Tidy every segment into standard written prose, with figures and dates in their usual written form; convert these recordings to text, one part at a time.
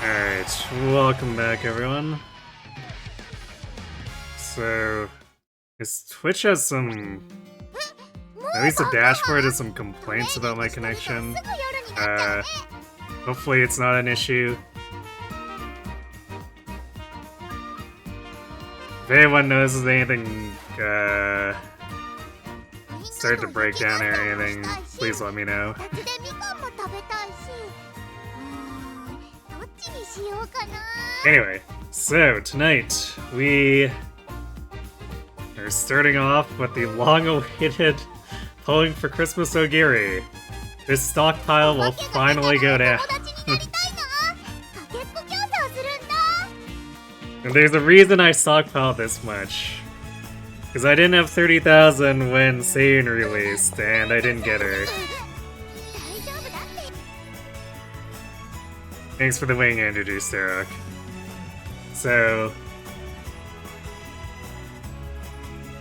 Alright, welcome back everyone. So, Twitch has some... At least the dashboard has some complaints about my connection. Hopefully it's not an issue. If anyone notices anything start to break down or anything, please let me know. Anyway, so tonight we are starting off with the long-awaited Pulling for Xmas Oguri. This stockpile will finally go down. And there's a reason I stockpiled this much. Because I didn't have 30,000 when Seiun released, and I didn't get her. Thanks for the wing introduced, Sarok. So...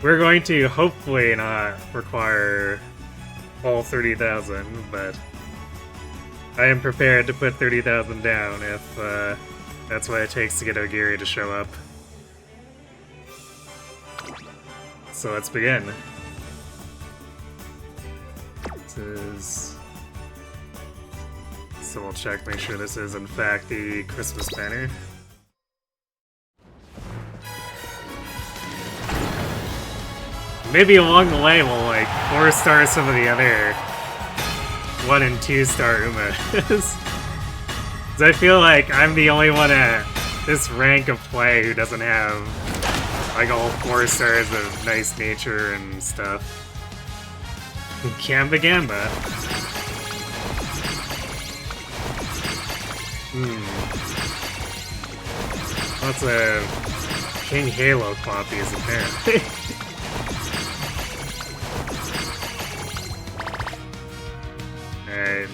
we're going to hopefully not require all 30,000, but... I am prepared to put 30,000 down if that's what it takes to get Oguri to show up. So let's begin. This is... so we'll check, make sure this is in fact the Christmas banner. Maybe along the way we'll like 4-star some of the other 1 and 2-star Umas. Cause I feel like I'm the only one at this rank of play who doesn't have like all 4 stars of nice nature and stuff. Gamba Gamba. Lots of King Halo copies apparently.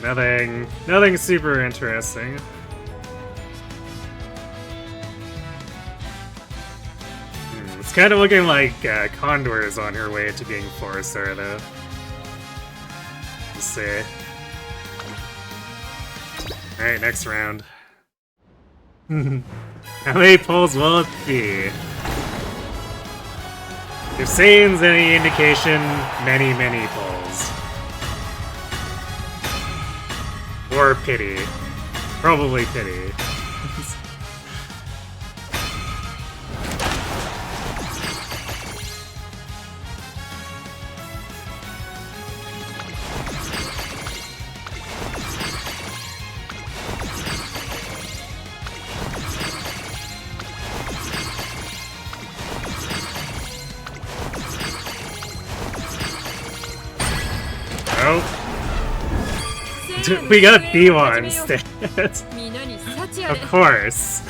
Alright, nothing super interesting. It's kind of looking like Condor is on her way to being 4-star though. Let's see. Alright, next round. How many pulls will it be? If Seiun's any indication, many pulls. Or pity. Probably pity. We got B1 instead. Of course.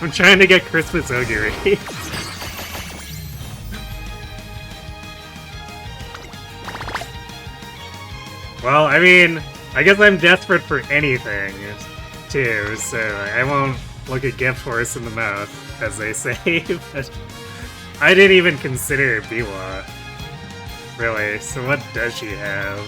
I'm trying to get Xmas Oguri. Well, I mean, I guess I'm desperate for anything, too, so I won't look a gift horse in the mouth, as they say, but... I didn't even consider Biwa, really, so what does she have?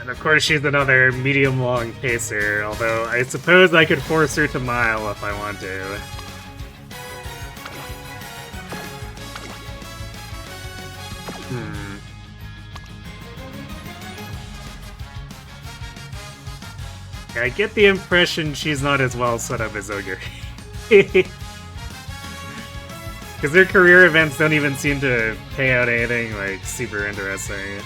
And of course she's another medium-long pacer, although I suppose I could force her to mile if I want to. I get the impression she's not as well set up as Oguri. Because their career events don't even seem to pay out anything, like, super interesting.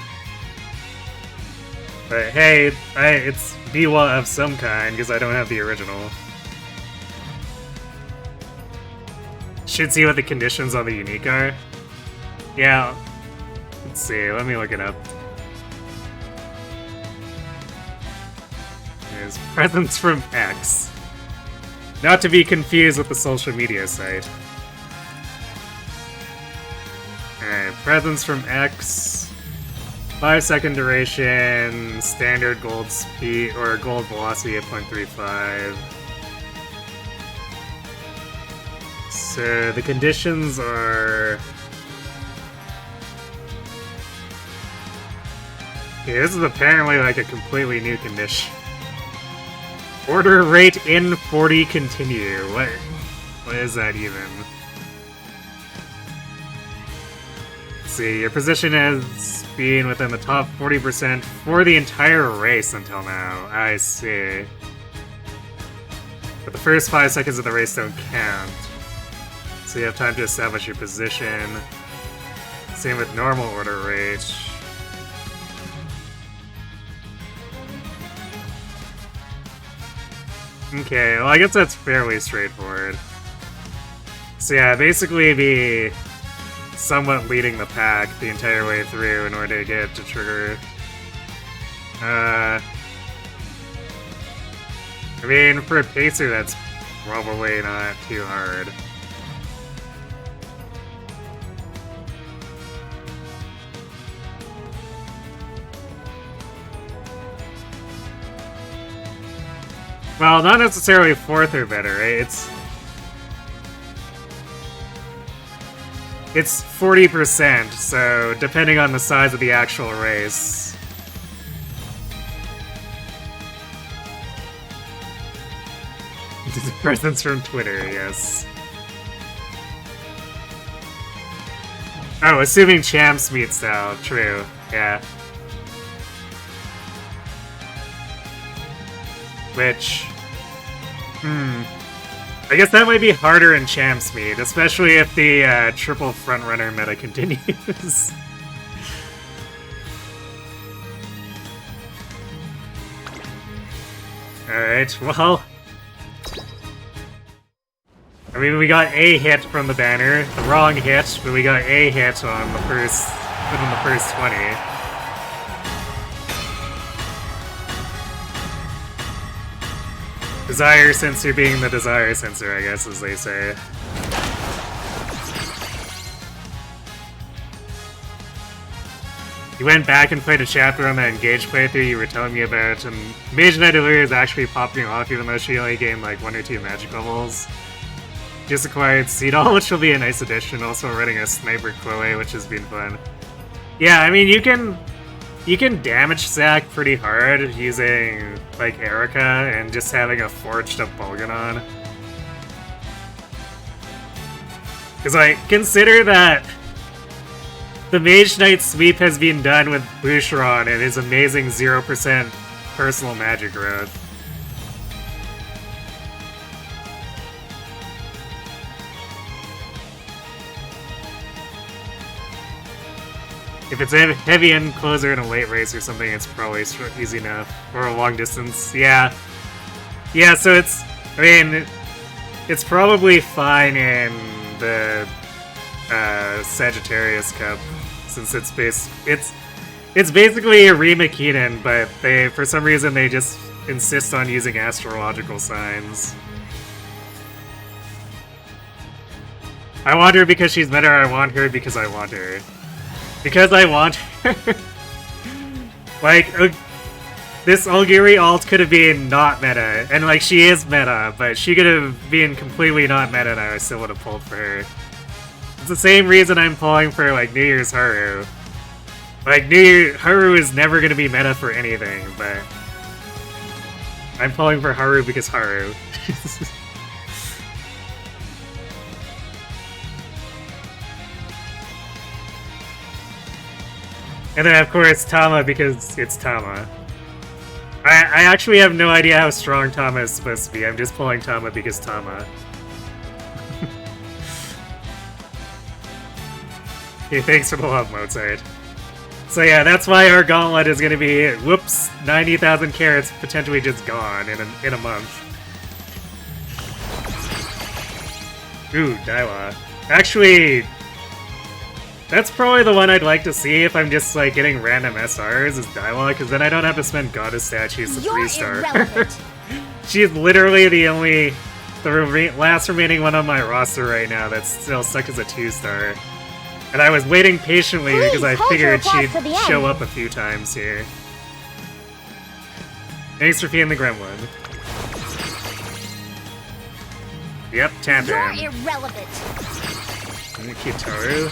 But hey, it's Biwa of some kind, because I don't have the original. Should see what the conditions on the unique are. Yeah, let's see, let me look it up. There's presents from X. Not to be confused with the social media site. Alright, presents from X. 5-second duration, standard gold speed, or gold velocity at 0.35. So the conditions are... Okay, this is apparently like a completely new condition. Order rate in 40 continue. What is that even? Let's see, your position as being within the top 40% for the entire race until now. I see. But the first 5 seconds of the race don't count. So you have time to establish your position. Same with normal order rate. Okay, well I guess that's fairly straightforward. So yeah, basically be somewhat leading the pack the entire way through in order to get it to trigger. I mean, for a pacer that's probably not too hard. Well, not necessarily 4th or better, right? It's 40%, so depending on the size of the actual race. Presents from Twitter, yes. Oh, assuming champs meet style, true, yeah. Which, I guess that might be harder in champs meet, especially if the triple frontrunner meta continues. Alright, well... I mean, we got a hit from the banner, the wrong hit, but we got a hit on the first, within the first 20. Desire sensor being the desire sensor, I guess, as they say. You went back and played a chapter on that Engage playthrough you were telling me about, and Mage Knight Allure is actually popping off even though she only gained like 1 or 2 magic levels. Just acquired Seedall, which will be a nice addition, also running a Sniper Chloe, which has been fun. Yeah, I mean, you can damage stack pretty hard using, like, Erica and just having a forged up Bolganon. Because, like, consider that the Mage Knight sweep has been done with Boucheron and his amazing 0% personal magic growth. If it's a heavy end closer in a late race or something, it's probably easy enough. Or a long distance, yeah. Yeah, so it's, I mean, it's probably fine in the Sagittarius Cup, since it's basically a Rima Keenan, but for some reason they just insist on using astrological signs. I want her because she's meta, I want her because I want her. Because I want her. Like, this Oguri alt could have been not meta, and like, she is meta, but she could have been completely not meta and I still would have pulled for her. It's the same reason I'm pulling for, like, New Year's Haru. Like, Haru is never gonna be meta for anything, but I'm pulling for Haru because Haru. And then, of course, Tama, because it's Tama. I actually have no idea how strong Tama is supposed to be. I'm just pulling Tama because Tama. Hey, thanks for the love, Mozart. So yeah, that's why our Gauntlet is gonna be, whoops, 90,000 carats potentially just gone in a month. Ooh, Daiwa. Actually... that's probably the one I'd like to see if I'm just, like, getting random SRs, is Daiwa, because then I don't have to spend Goddess statues to 3-star. She's literally the only... the last remaining one on my roster right now that's still stuck as a 2-star. And I was waiting patiently Please, because I hold your figured she'd applause to the end. show up a few times here. Thanks for feeding the gremlin. Yep, tap You're in. irrelevant. Kitaru.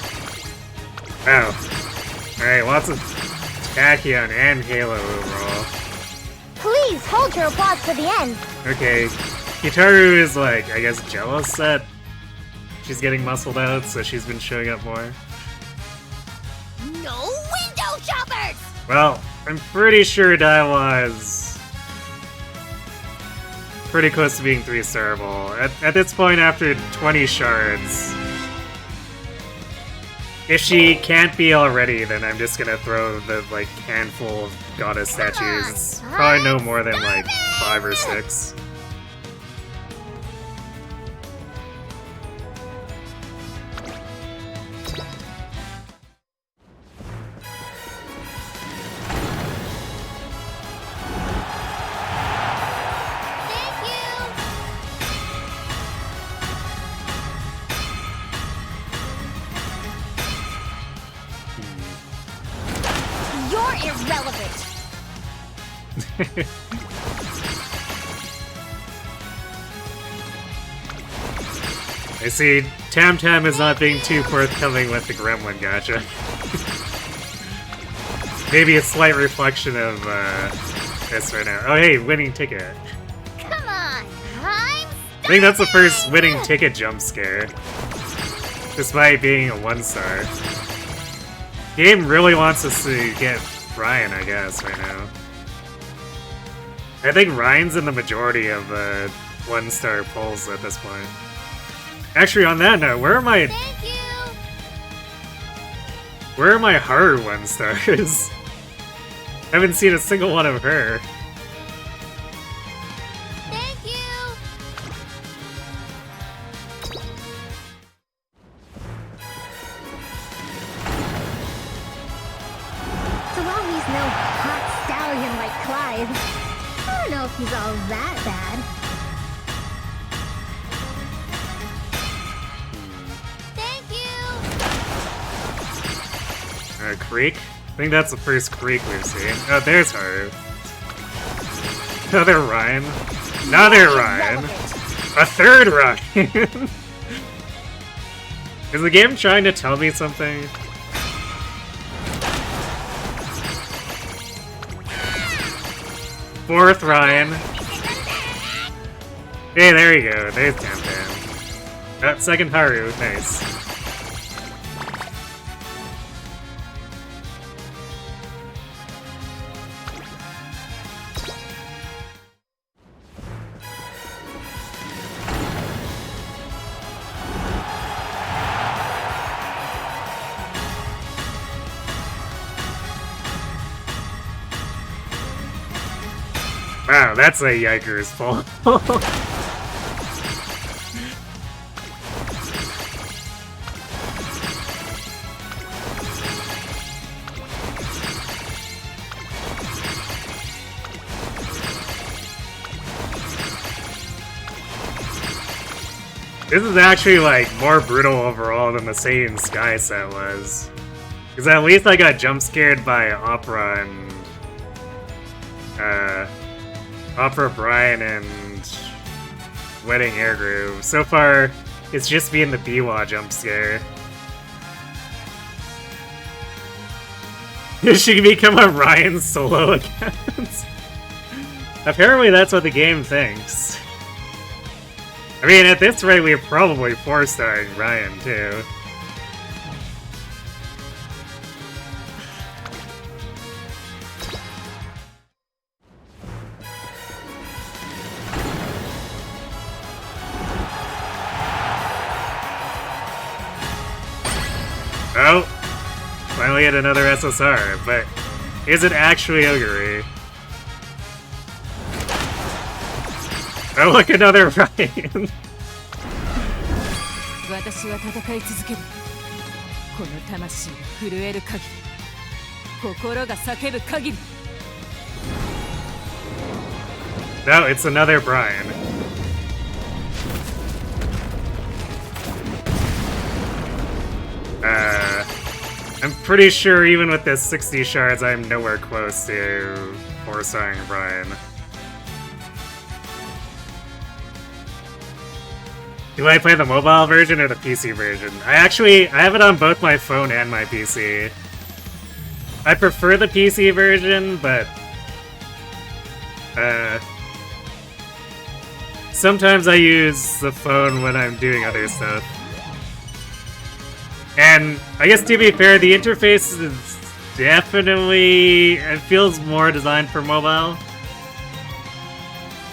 Oh. Alright, lots of Tachyon and Halo overall. Please hold your applause to the end. Okay, Kitaru is like, I guess, jealous that she's getting muscled out, so she's been showing up more. No window shoppers! Well, I'm pretty sure Daiwa is pretty close to being 3-starable. At this point, after 20 shards, if she can't be already, then I'm just gonna throw the, like, handful of goddess statues. It's probably no more than, like, 5 or 6. Irrelevant. I see Tam Tam is not being too forthcoming with the gremlin gacha. Maybe a slight reflection of this right now. Oh hey, winning ticket. Come on, I think that's the first winning ticket jump scare. Despite being a 1-star. Game really wants us to get Ryan, I guess, right now. I think Ryan's in the majority of 1-star pulls at this point. Actually, on that note, where are my... Thank you. Where are my Haru 1-stars? I haven't seen a single one of her. Thank you. So while he's no hot stallion like Clive, I don't know if he's all that bad. Thank you. Creek? I think that's the first Creek we've seen. Oh, there's Haru. Another Ryan. Another Ryan. A third Ryan. Is the game trying to tell me something? Fourth Ryan. Hey, there you go. There's Tam Tam. That second Haru. Nice. Wow, that's a Yikers fall. This is actually, like, more brutal overall than the Saiyan Sky set was. Because at least I got jump scared by Opera and... Opera Brian and Wedding Air Groove. So far, it's just being the Biwa jump scare. She can become a Ryan solo account. Apparently that's what the game thinks. I mean, at this rate, we're probably 4-starring Ryan, too. Oh! Finally had another SSR, but is it actually Oguri? Oh, look, another Ryan! No, it's another Brian. I'm pretty sure even with this 60 shards, I'm nowhere close to 4-starring Brian. Do I play the mobile version or the PC version? I have it on both my phone and my PC. I prefer the PC version, but sometimes I use the phone when I'm doing other stuff. And I guess to be fair, the interface is definitely... it feels more designed for mobile.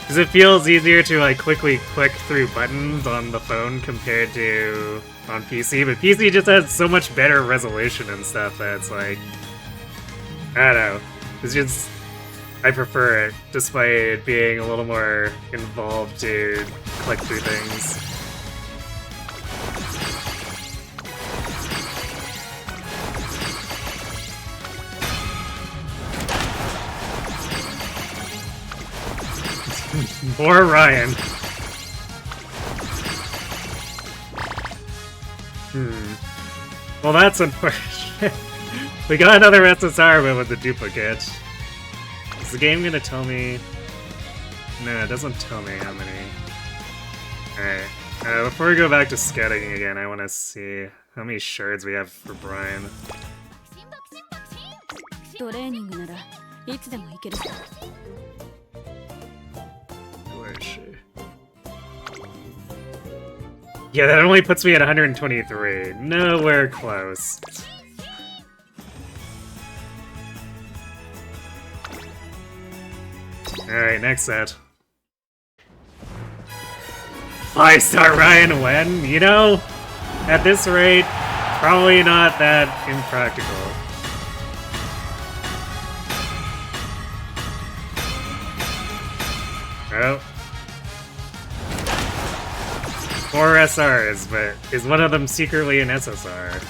Because it feels easier to like quickly click through buttons on the phone compared to on PC. But PC just has so much better resolution and stuff that it's like... I don't know. It's just... I prefer it, despite it being a little more involved to click through things. Poor Ryan. Well, that's unfortunate. We got another SSR, but with a duplicate. Is the game gonna tell me? No, it doesn't tell me how many. Alright. Before we go back to scouting again, I want to see how many shards we have for Brian. Where is she? Yeah, that only puts me at 123. Nowhere close. Alright, next set. 5-star Ryan when? You know, at this rate, probably not that impractical. Oh. 4 SRs, but is one of them secretly an SSR?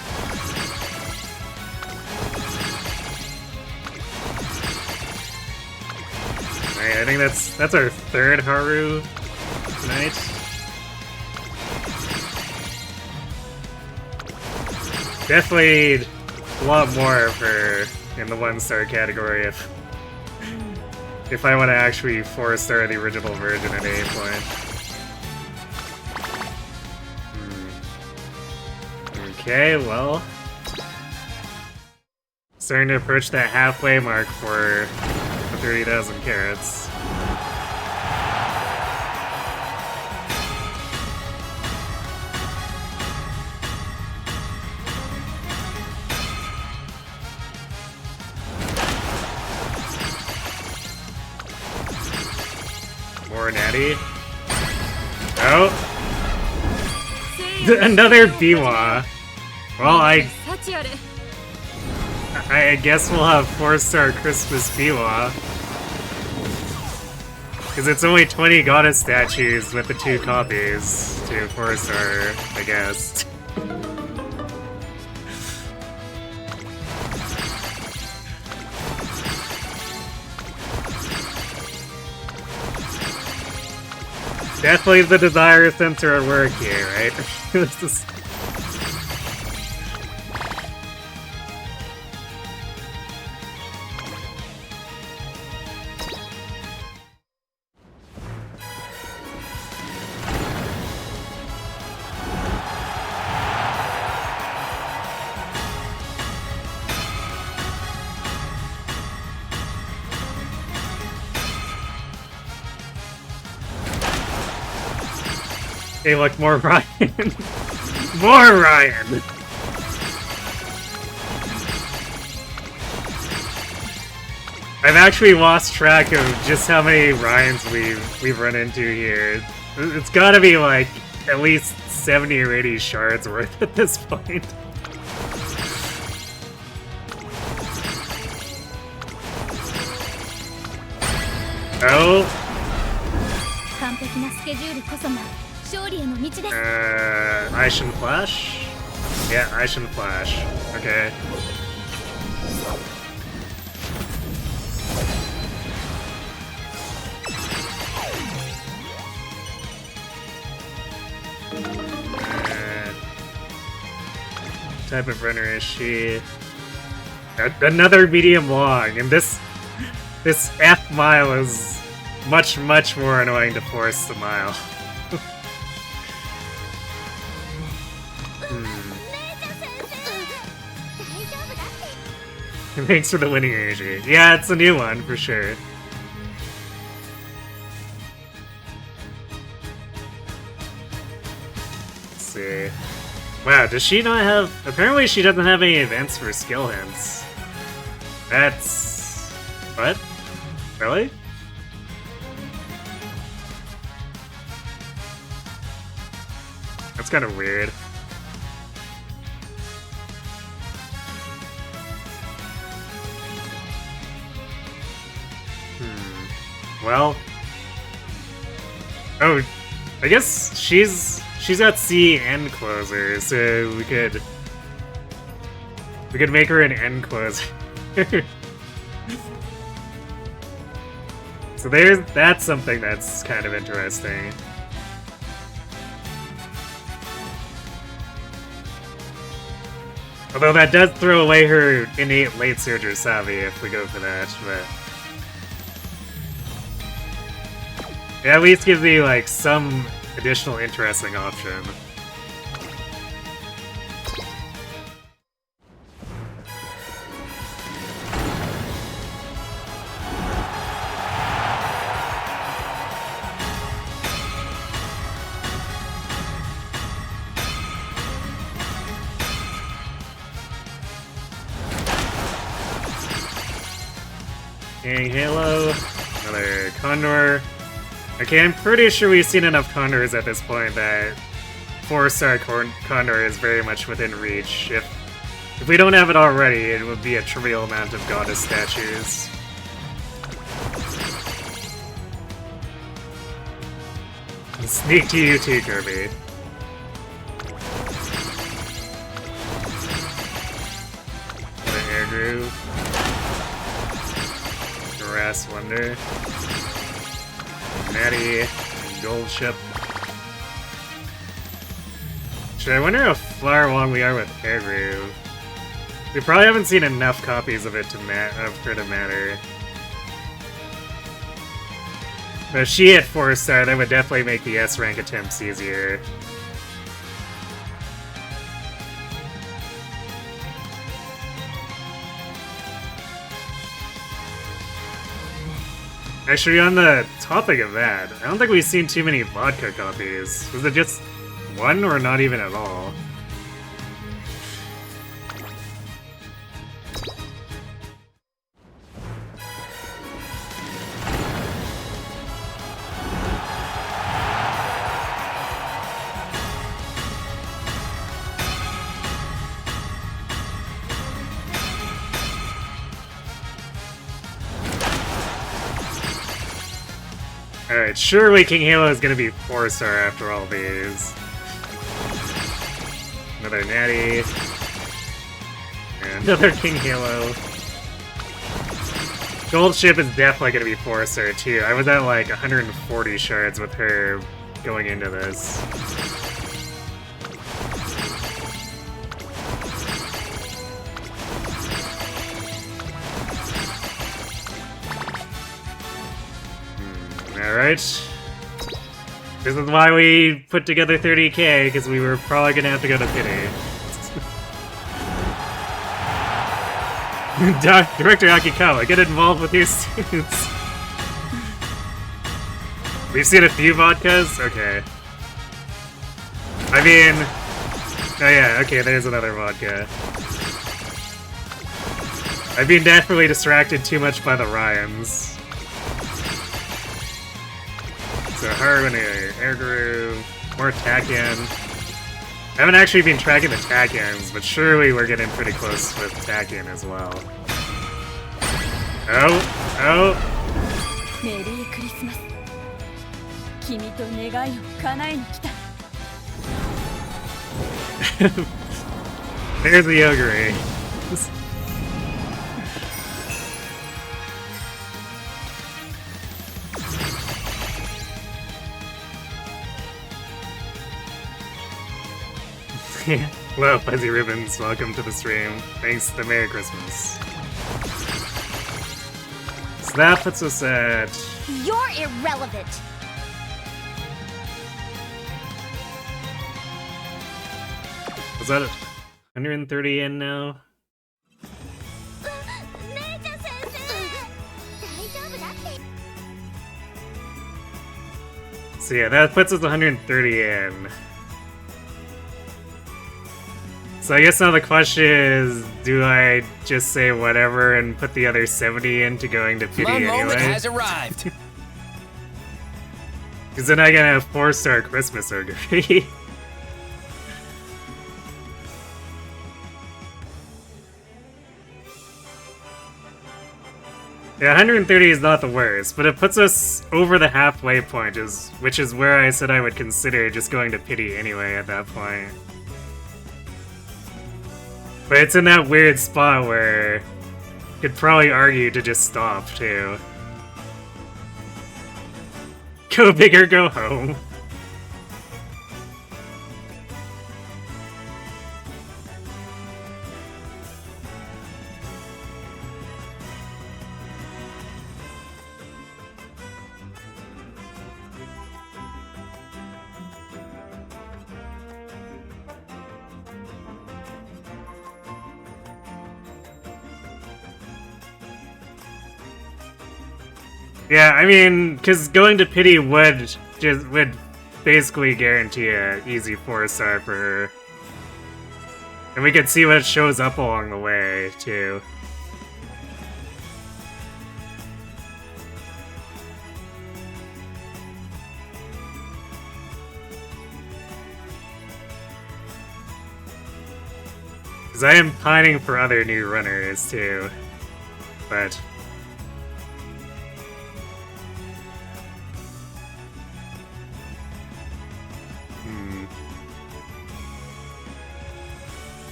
Alright, I think that's our 3rd Haru tonight. Definitely a lot more for in the 1-star category if I want to actually 4-star the original version at any point. Okay, well... starting to approach that halfway mark for the 30,000 carats. More natty. Oh! Another Biwa! Well, I guess we'll have 4-star Christmas Biwa. Because it's only 20 goddess statues with the 2 copies to 4-star, I guess. Definitely the desire sensor at work here, right? This is... Hey, look, more Ryan. More Ryan! I've actually lost track of just how many Ryans we've run into here. It's gotta be like at least 70 or 80 shards worth at this point. Oh. Aishin Flash? Yeah, Aishin Flash. Okay. Type of runner is she? Another medium long, and this F mile is much more annoying to force the mile. Thanks for the winning energy. Yeah, it's a new one for sure. Let's see. Wow, does she not have... Apparently she doesn't have any events for skill hints. That's... What? Really? That's kind of weird. Well... Oh, I guess she's got C end closer, so we could make her an end closer. So that's something that's kind of interesting. Although that does throw away her innate late surger Savi if we go for that, but it at least gives me like some additional interesting option. King Halo, another Condor. Okay, I'm pretty sure we've seen enough Condors at this point that 4-star Condor is very much within reach. If we don't have it already, it would be a trivial amount of goddess statues. Sneak to you too, Kirby. Another Air Groove. Harass Wonder. Natty, Gold Ship. Actually, I wonder how far along we are with Air Groove. We probably haven't seen enough copies of it for it to matter. But if she hit 4-star, that would definitely make the S-rank attempts easier. Actually, on the topic of that, I don't think we've seen too many Vodka copies. Was it just one or not even at all? Alright, surely King Halo is gonna be 4-star after all these. Another Natty. And another King Halo. Gold Ship is definitely gonna be 4-star too. I was at like 140 shards with her going into this. Alright. This is why we put together 30k, because we were probably gonna have to go to Pity. Director Akikawa, get involved with your students. We've seen a few vodkas? Okay. I mean... Oh yeah, okay, there's another vodka. I've been definitely distracted too much by the Ryans. So Harmony, Air Groove, more Tactician. I haven't actually been tracking the Tactians, but surely we're getting pretty close with Tactician as well. Oh, oh. Merry Christmas. 君と願いを叶えに来た. There's the Oguri. Hello, Fuzzy Ribbons. Welcome to the stream. Thanks to Merry Christmas. So that puts us at... You're irrelevant. Was that 130 yen now? So yeah, that puts us 130 yen. So I guess now the question is, do I just say whatever and put the other 70 into going to Pity My anyway? moment has arrived. Because then I get a 4-star Christmas Oguri. Yeah, 130 is not the worst, but it puts us over the halfway point, which is where I said I would consider just going to Pity anyway at that point. But it's in that weird spot where you could probably argue to just stop, too. Go big or go home. Yeah, I mean, because going to Pity would basically guarantee an easy 4-star for her. And we could see what shows up along the way, too. Because I am pining for other new runners, too. But...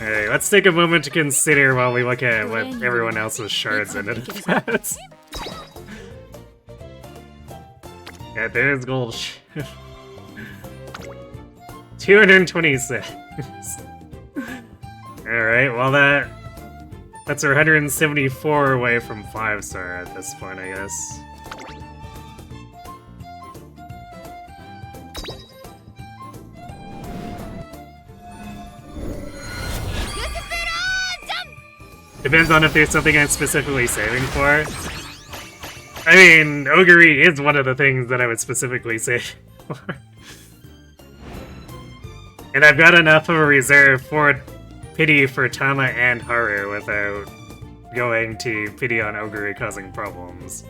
Alright, let's take a moment to consider while we look at what everyone else's shards ended up as. Yeah, there's gold. 226. Alright, well that's our 174 away from 5-star at this point, I guess. Depends on if there's something I'm specifically saving for. I mean, Oguri is one of the things that I would specifically save for. And I've got enough of a reserve for Pity for Tama and Haru without going to Pity on Oguri causing problems.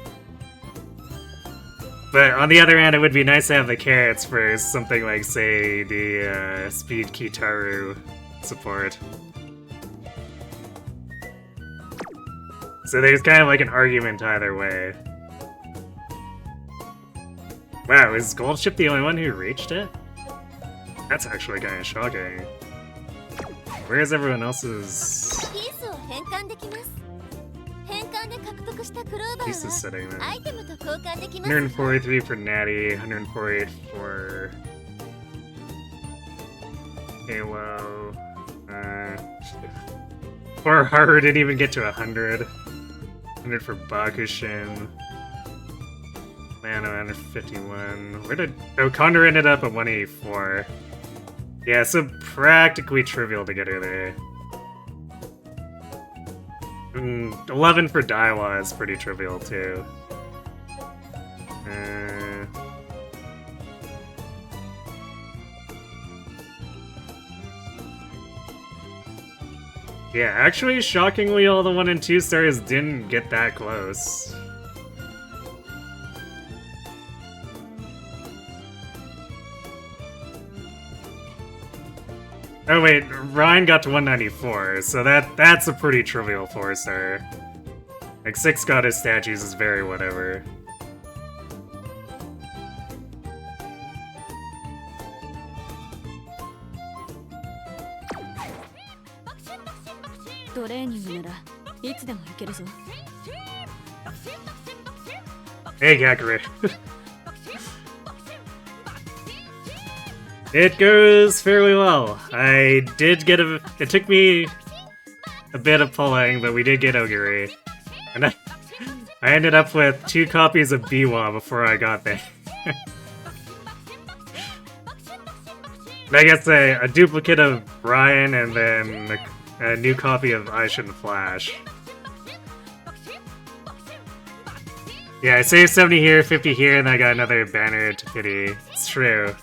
But on the other hand, it would be nice to have the carrots for something like, say, the Speed Kitaru support. So there's kind of like an argument either way. Wow, is Goldship the only one who reached it? That's actually kind of shocking. Where's everyone else's... Piece is sitting there. 143 for Natty, 148 for... Halo... Poor Haru didn't even get to 100. 100 for Bakushin. Mano, 151. Where did... Oh, Condor ended up at 184. Yeah, so practically trivial to get her there. 11 for Daiwa is pretty trivial, too. Yeah, actually, shockingly, all the 1 and 2 stars didn't get that close. Oh wait, Ryan got to 194, so that's a pretty trivial 4-star. Like, 6 goddess statues is very whatever. Hey, Gakure. It goes fairly well. I did get it took me a bit of pulling, but we did get Oguri. And I ended up with 2 copies of Biwa before I got there. And I guess a duplicate of Brian and then a new copy of Aisha and Flash. Yeah, I saved 70 here, 50 here, and I got another banner to pity. It's true.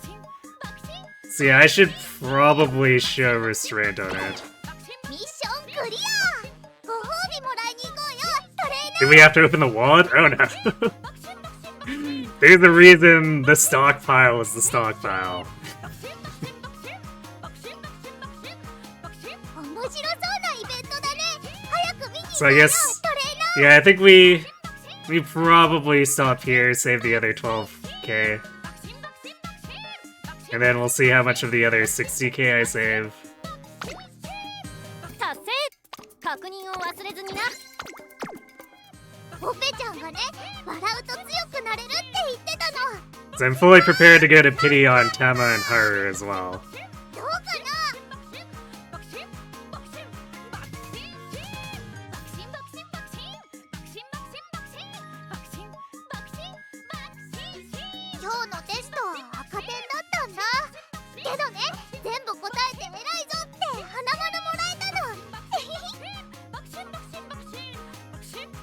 So yeah, I should probably show restraint on it. Do we have to open the wallet? Oh no. There's the reason the stockpile is the stockpile. So I guess, yeah, I think we probably stop here, save the other 12k. And then we'll see how much of the other 60k I save. So I'm fully prepared to go to pity on Tama and Haru as well.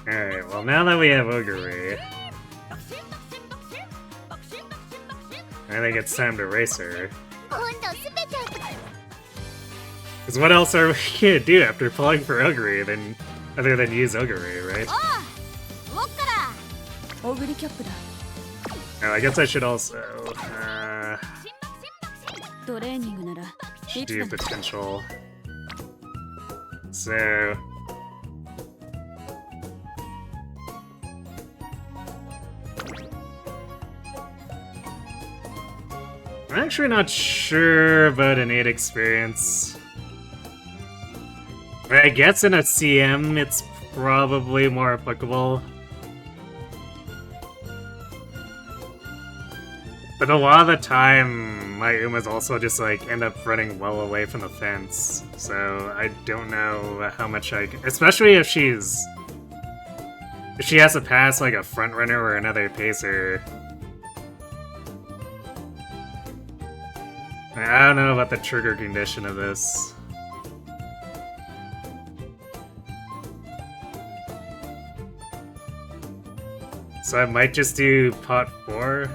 Alright, well now that we have Oguri, I think it's time to race her. Because what else are we gonna do after pulling for Oguri other than use Oguri, right? Oh, I guess I should also should do potential. So I'm actually not sure about innate experience. I guess in a CM it's probably more applicable. But a lot of the time, my Umas also just like end up running well away from the fence. So I don't know how much especially if she has to pass like a front runner or another pacer. I don't know about the trigger condition of this. So I might just do pot 4.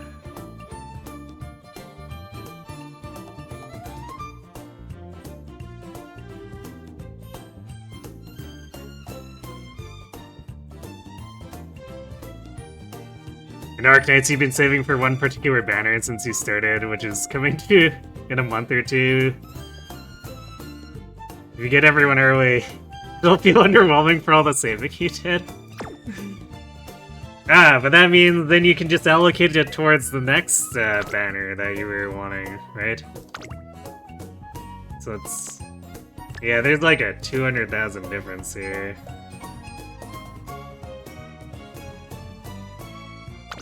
In Arknights, you've been saving for one particular banner since you started, which is coming to in a month or 2. If you get everyone early, it'll feel underwhelming for all the saving you did. But that means then you can just allocate it towards the next banner that you were wanting, right? So it's... yeah, there's like a 200,000 difference here.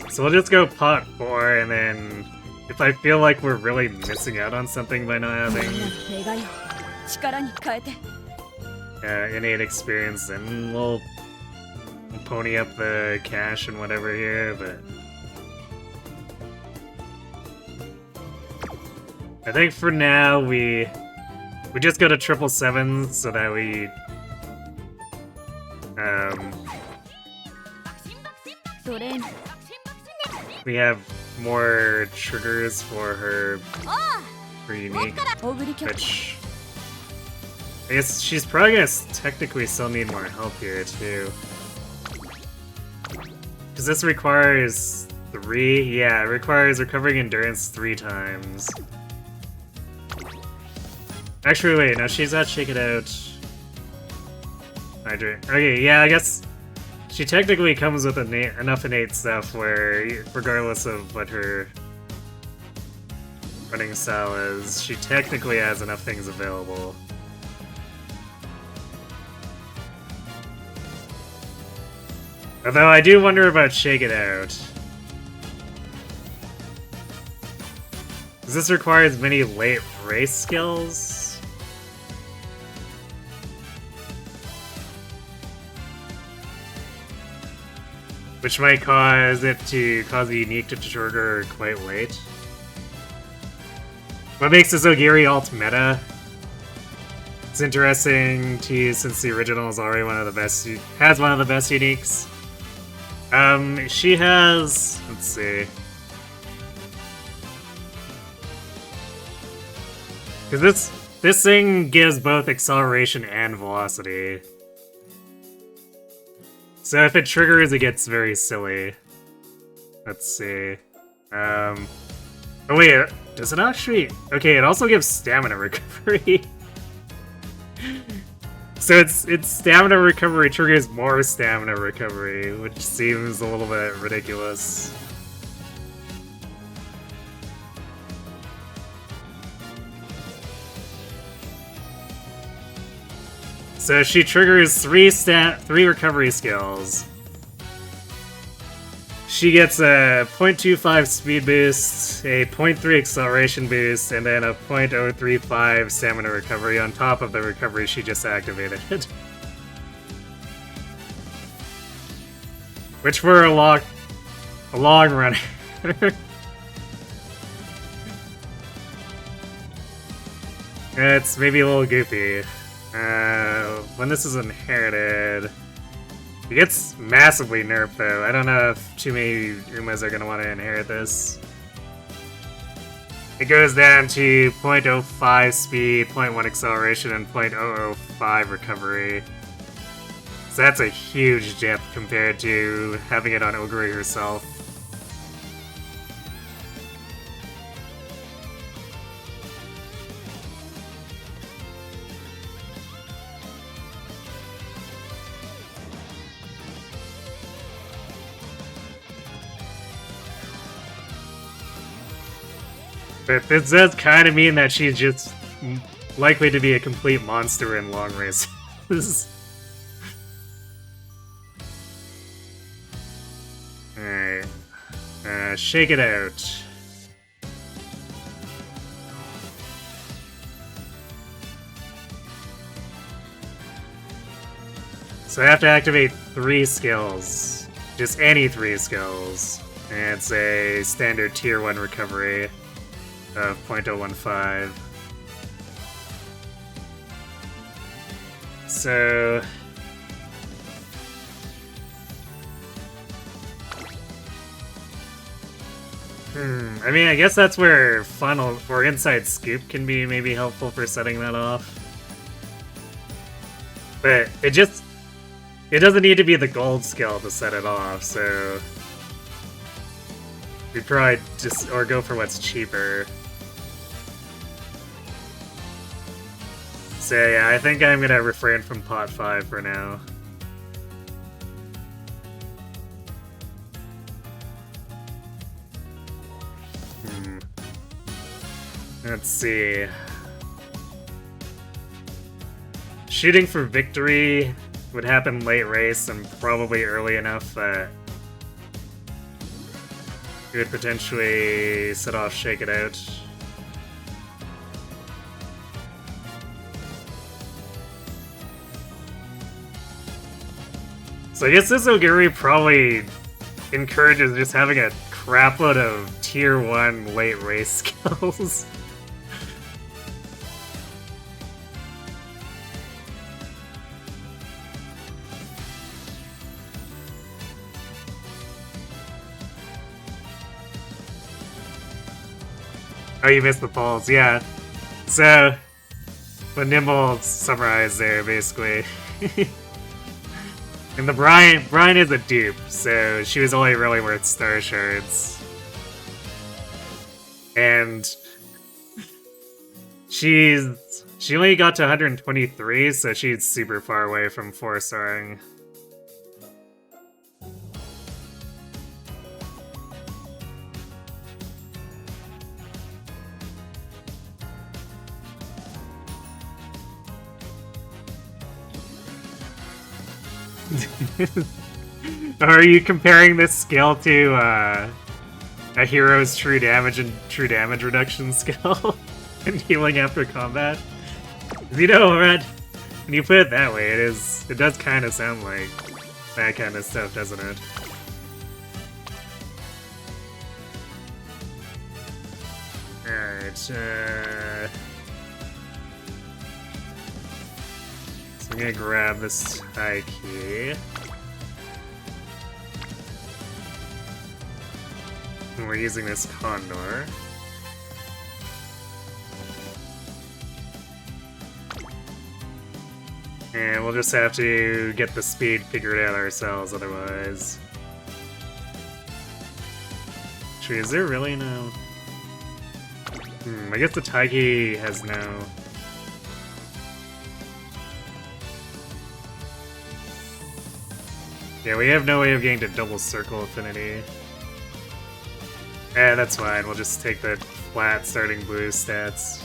So we'll just go pot 4, and then if I feel like we're really missing out on something by not having innate experience, then we'll pony up the cash and whatever here, but I think for now we just go to 777 so that we have more triggers for her unique, which I guess she's probably gonna technically still need more help here too. Because this requires 3, yeah, it requires recovering endurance 3 times. Actually, wait, no, she's at Shake It Out. Hydrate. Okay, yeah, I guess she technically comes with enough innate stuff where, regardless of what her running style is, she technically has enough things available. Although I do wonder about Shake It Out. Does this require as many late race skills? Which might cause it to cause the unique to trigger quite late. What makes this Oguri alt meta? It's interesting to use since the original is already one of the best, has one of the best uniques. She has, let's see. Because this thing gives both acceleration and velocity. So if it triggers, it gets very silly. Let's see. Oh wait, does it actually? Okay, it also gives stamina recovery. So its stamina recovery triggers more stamina recovery, which seems a little bit ridiculous. So she triggers three recovery skills. She gets a 0.25 speed boost, a 0.3 acceleration boost, and then a 0.035 stamina recovery on top of the recovery she just activated. Which for a long run. It's maybe a little goofy. When this is inherited, it gets massively nerfed though. I don't know if too many Umas are going to want to inherit this. It goes down to 0.05 speed, 0.1 acceleration, and 0.005 recovery. So that's a huge dip compared to having it on Oguri herself. But this does kind of mean that she's just likely to be a complete monster in long races. Alright. Shake it out. So I have to activate 3 skills. Just any 3 skills. And it's a standard tier 1 recovery of 0.015. So I mean, I guess that's where funnel or inside scoop can be maybe helpful for setting that off. But it doesn't need to be the gold skill to set it off, so we'd probably just go for what's cheaper. So yeah, I think I'm gonna refrain from pot 5 for now. Let's see. Shooting for victory would happen late race and probably early enough that it would potentially set off Shake It Out. So I guess this Oguri probably encourages just having a crapload of tier 1 late race skills. Oh, you missed the polls, yeah. So, what Nimble summarized there, basically. And the Brian is a dupe, so she was only really worth star shards. And she only got to 123, so she's super far away from 4-starring. Are you comparing this skill to a hero's true damage and true damage reduction skill and healing after combat. You know what? When you put it that way, it does kind of sound like that kind of stuff, doesn't it? Alright, so I'm gonna grab this high key. And we're using this condor. And we'll just have to get the speed figured out ourselves otherwise. Actually, is there really no... I guess the Taiki has no... Yeah, we have no way of getting to double circle affinity. Yeah, that's fine. We'll just take the flat starting blue stats.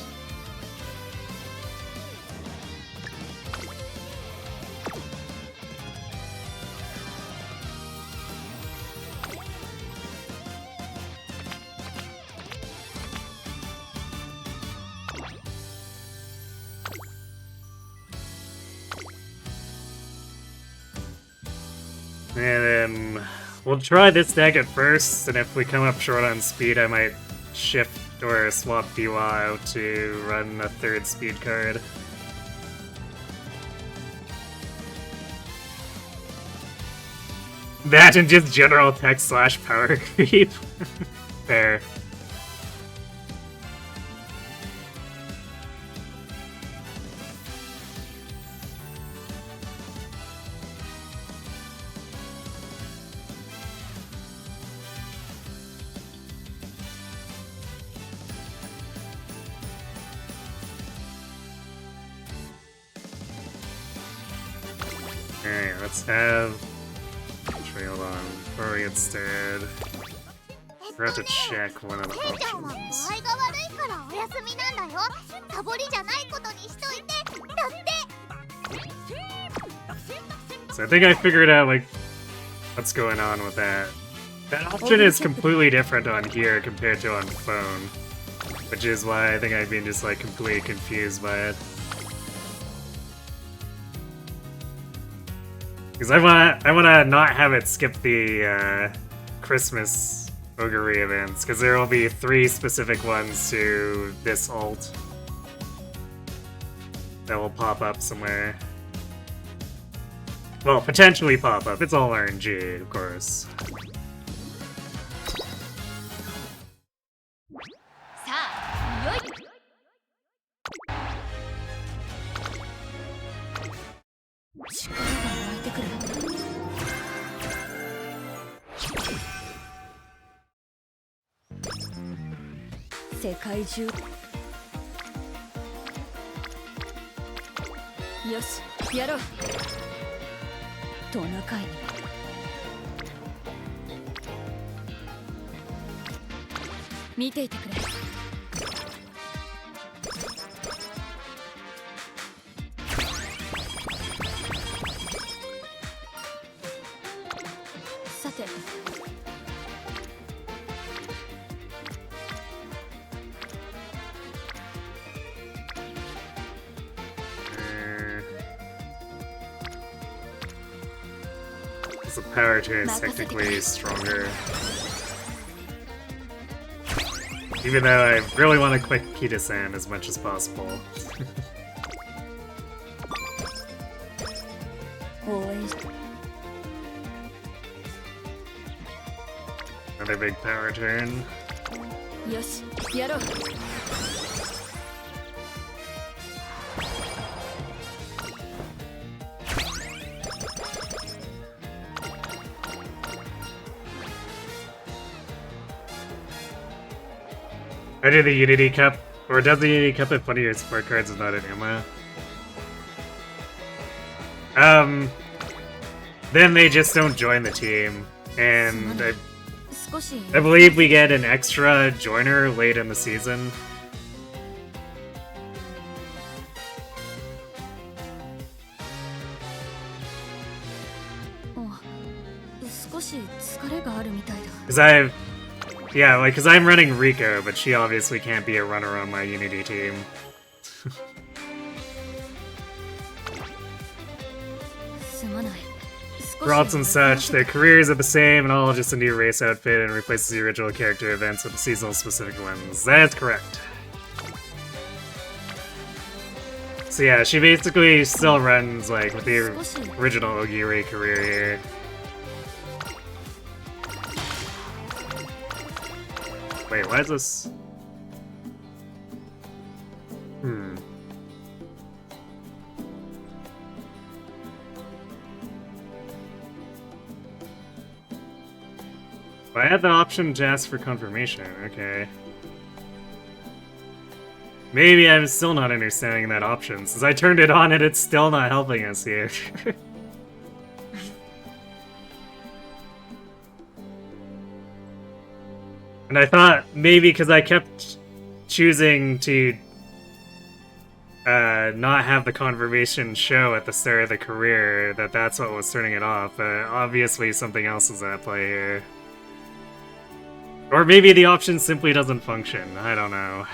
And then we'll try this deck at first, and if we come up short on speed, I might shift or swap Diwa out to run a third speed card. That and just general text / power creep. Fair. Alright, let's have... Actually, hold on. Before we get started, we're going to check one of the options. So I think I figured out, like, what's going on with that. That option is completely different on here compared to on phone, which is why I think I've been just, like, completely confused by it. Because I wanna not have it skip the Christmas Oguri events, because there will be 3 specific ones to this ult that will pop up somewhere. Well, potentially pop up. It's all RNG, of course. The power turn is technically stronger. Even though I really want to click Kita-san as much as possible. Another big power turn. I did the Unity Cup, or does the Unity Cup if one of your support cards is not an Uma? Then they just don't join the team, and I believe we get an extra joiner late in the season. Because Yeah, like, because I'm running Rico, but she obviously can't be a runner on my Unity team. For alts and such, their careers are the same and all just a new race outfit and replaces the original character events with the seasonal specific ones. That's correct. So yeah, she basically still runs, like, with the original Oguri career here. Wait, why is this? I had the option to ask for confirmation, okay. Maybe I'm still not understanding that option, since I turned it on and it's still not helping us here. And I thought maybe because I kept choosing to not have the confirmation show at the start of the career, that's what was turning it off, but obviously something else is at play here. Or maybe the option simply doesn't function, I don't know.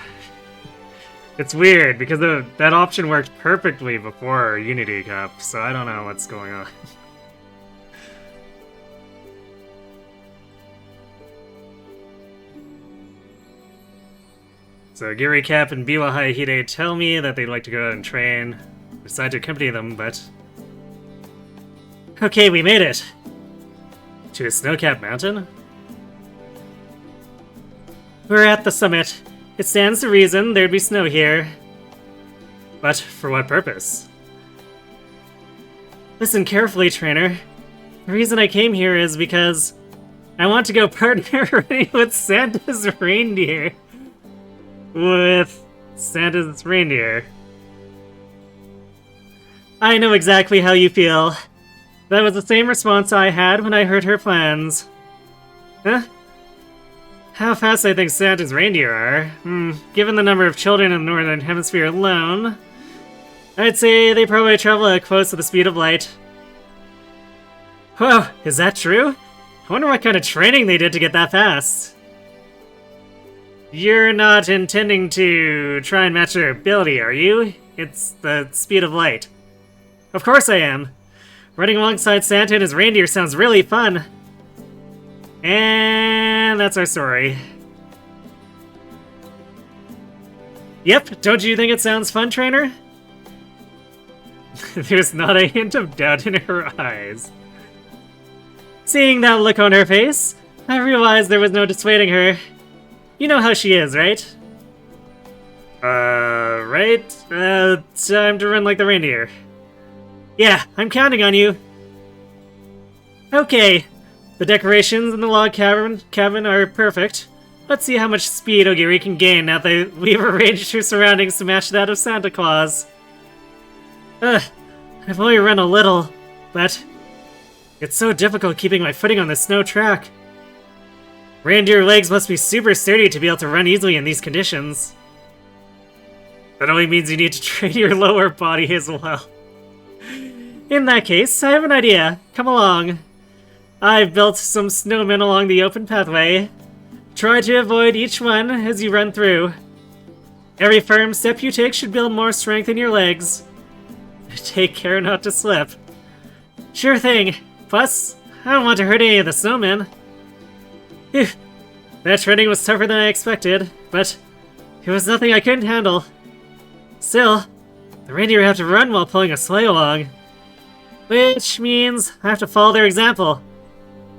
It's weird, because that option worked perfectly before Unity Cup, so I don't know what's going on. So Giri Cap and Biwa Haihide tell me that they'd like to go out and train. I decide to accompany them, but... Okay, we made it! To a snow-capped mountain? We're at the summit. It stands to reason there'd be snow here. But for what purpose? Listen carefully, trainer. The reason I came here is because I want to go partner running with Santa's reindeer. With Santa's reindeer. I know exactly how you feel. That was the same response I had when I heard her plans. Huh? How fast I think Santa's reindeer are? Given the number of children in the Northern Hemisphere alone, I'd say they probably travel at close to the speed of light. Whoa, is that true? I wonder what kind of training they did to get that fast. You're not intending to try and match their ability, are you? It's the speed of light. Of course I am. Running alongside Santa and his reindeer sounds really fun. And that's our story. Yep, don't you think it sounds fun, trainer? There's not a hint of doubt in her eyes. Seeing that look on her face, I realized there was no dissuading her. You know how she is, right? Right? Time to run like the reindeer. Yeah, I'm counting on you. Okay, the decorations in the log cabin are perfect. Let's see how much speed Oguri can gain now that we've arranged her surroundings to match that of Santa Claus. I've only run a little, but it's so difficult keeping my footing on the snow track. Reindeer legs must be super sturdy to be able to run easily in these conditions. That only means you need to train your lower body as well. In that case, I have an idea. Come along. I've built some snowmen along the open pathway. Try to avoid each one as you run through. Every firm step you take should build more strength in your legs. Take care not to slip. Sure thing. Plus, I don't want to hurt any of the snowmen. Phew. That training was tougher than I expected, but it was nothing I couldn't handle. Still, the reindeer have to run while pulling a sleigh along. Which means I have to follow their example.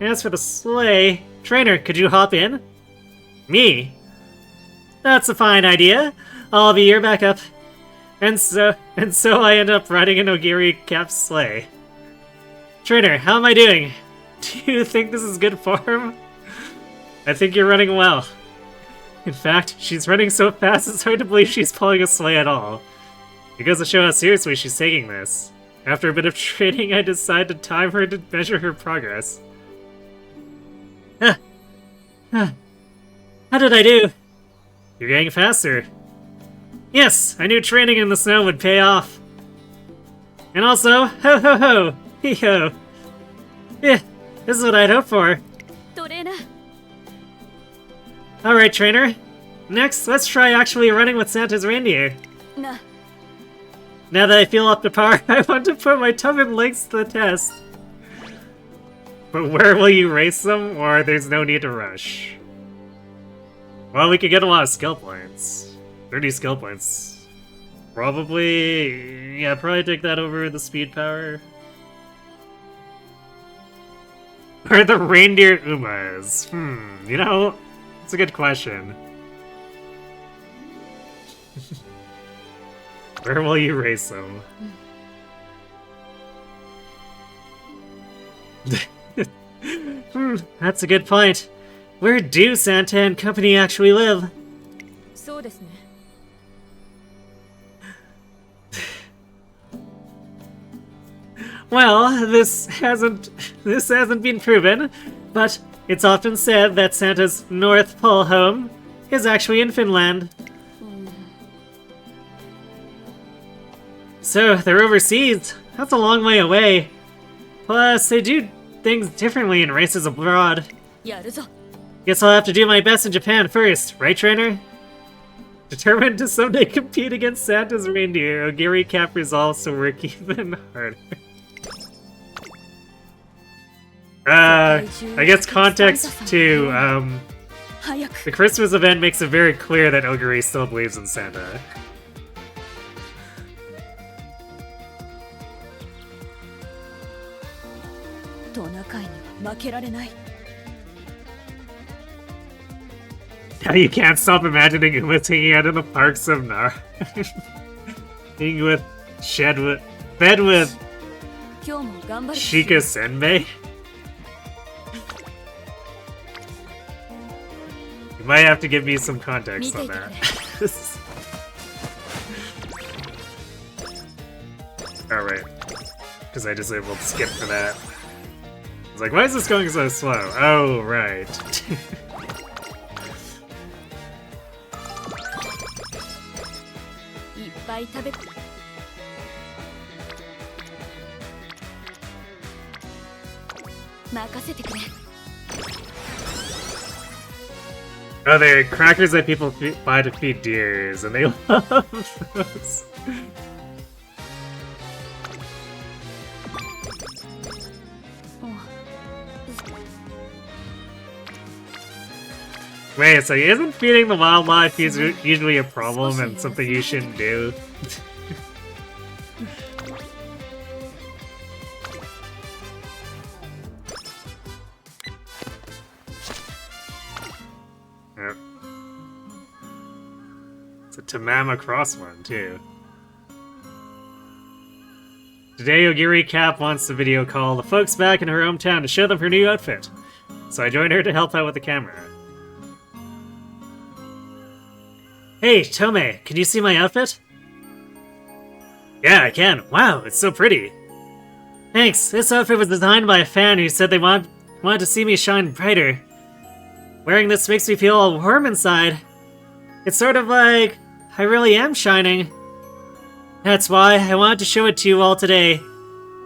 As for the sleigh, trainer, could you hop in? Me? That's a fine idea. I'll be your backup. And so I end up riding an Oguri Cap sleigh. Trainer, how am I doing? Do you think this is good form? I think you're running well. In fact, she's running so fast it's hard to believe she's pulling a sleigh at all. It goes to show how seriously she's taking this. After a bit of training, I decide to time her to measure her progress. How did I do? You're getting faster. Yes, I knew training in the snow would pay off. And also, ho ho ho, hee ho. Yeah, this is what I'd hoped for. Alright, trainer. Next, let's try actually running with Santa's reindeer. な、 Now that I feel up to par, I want to put my Tubman legs to the test. But where will you race them, or there's no need to rush? Well, we could get a lot of skill points. 30 skill points. Probably... yeah, probably take that over the speed power. Or the reindeer Umas? You know, it's a good question. Where will you race them? That's a good point. Where do Santa and company actually live? そうですね。 Well, this hasn't been proven, but it's often said that Santa's North Pole home is actually in Finland. So, they're overseas. That's a long way away. Plus, they do things differently in races abroad. やるぞ。 Guess I'll have to do my best in Japan first, right, trainer? Determined to someday compete against Santa's reindeer, Oguri Cap resolves to work even harder. I guess context to, 早く。 the Christmas event makes it very clear that Oguri still believes in Santa. トナカイには負けられない。 Now you can't stop imagining Uma's hanging out in the parks of Nar. Being with fed with 今日も頑張る。 Shika Senbei. You might have to give me some context on that. Alright. Because I disabled skip for that. I was like, why is this going so slow? Oh, right. いっぱい食べ。任せてくれ。 Oh, they're crackers that people buy to feed deers, and they love those. Wait, so isn't feeding the wildlife usually a problem and something you shouldn't do? Yep. It's a Tamama Cross one, too. Today, Oguri Cap wants to video call the folks back in her hometown to show them her new outfit. So I joined her to help out with the camera. Hey, Tome, can you see my outfit? Yeah, I can. Wow, it's so pretty. Thanks, this outfit was designed by a fan who said they wanted to see me shine brighter. Wearing this makes me feel all warm inside. It's sort of like I really am shining. That's why I wanted to show it to you all today.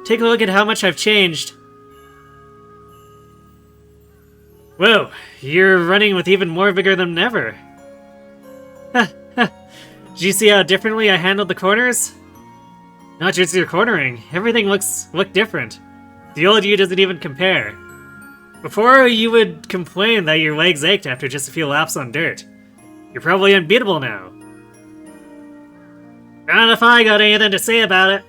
Take a look at how much I've changed. Whoa, you're running with even more vigor than ever. Did you see how differently I handled the corners? Not just your cornering, everything looked different. The old you doesn't even compare. Before, you would complain that your legs ached after just a few laps on dirt. You're probably unbeatable now. I don't know if I got anything to say about it.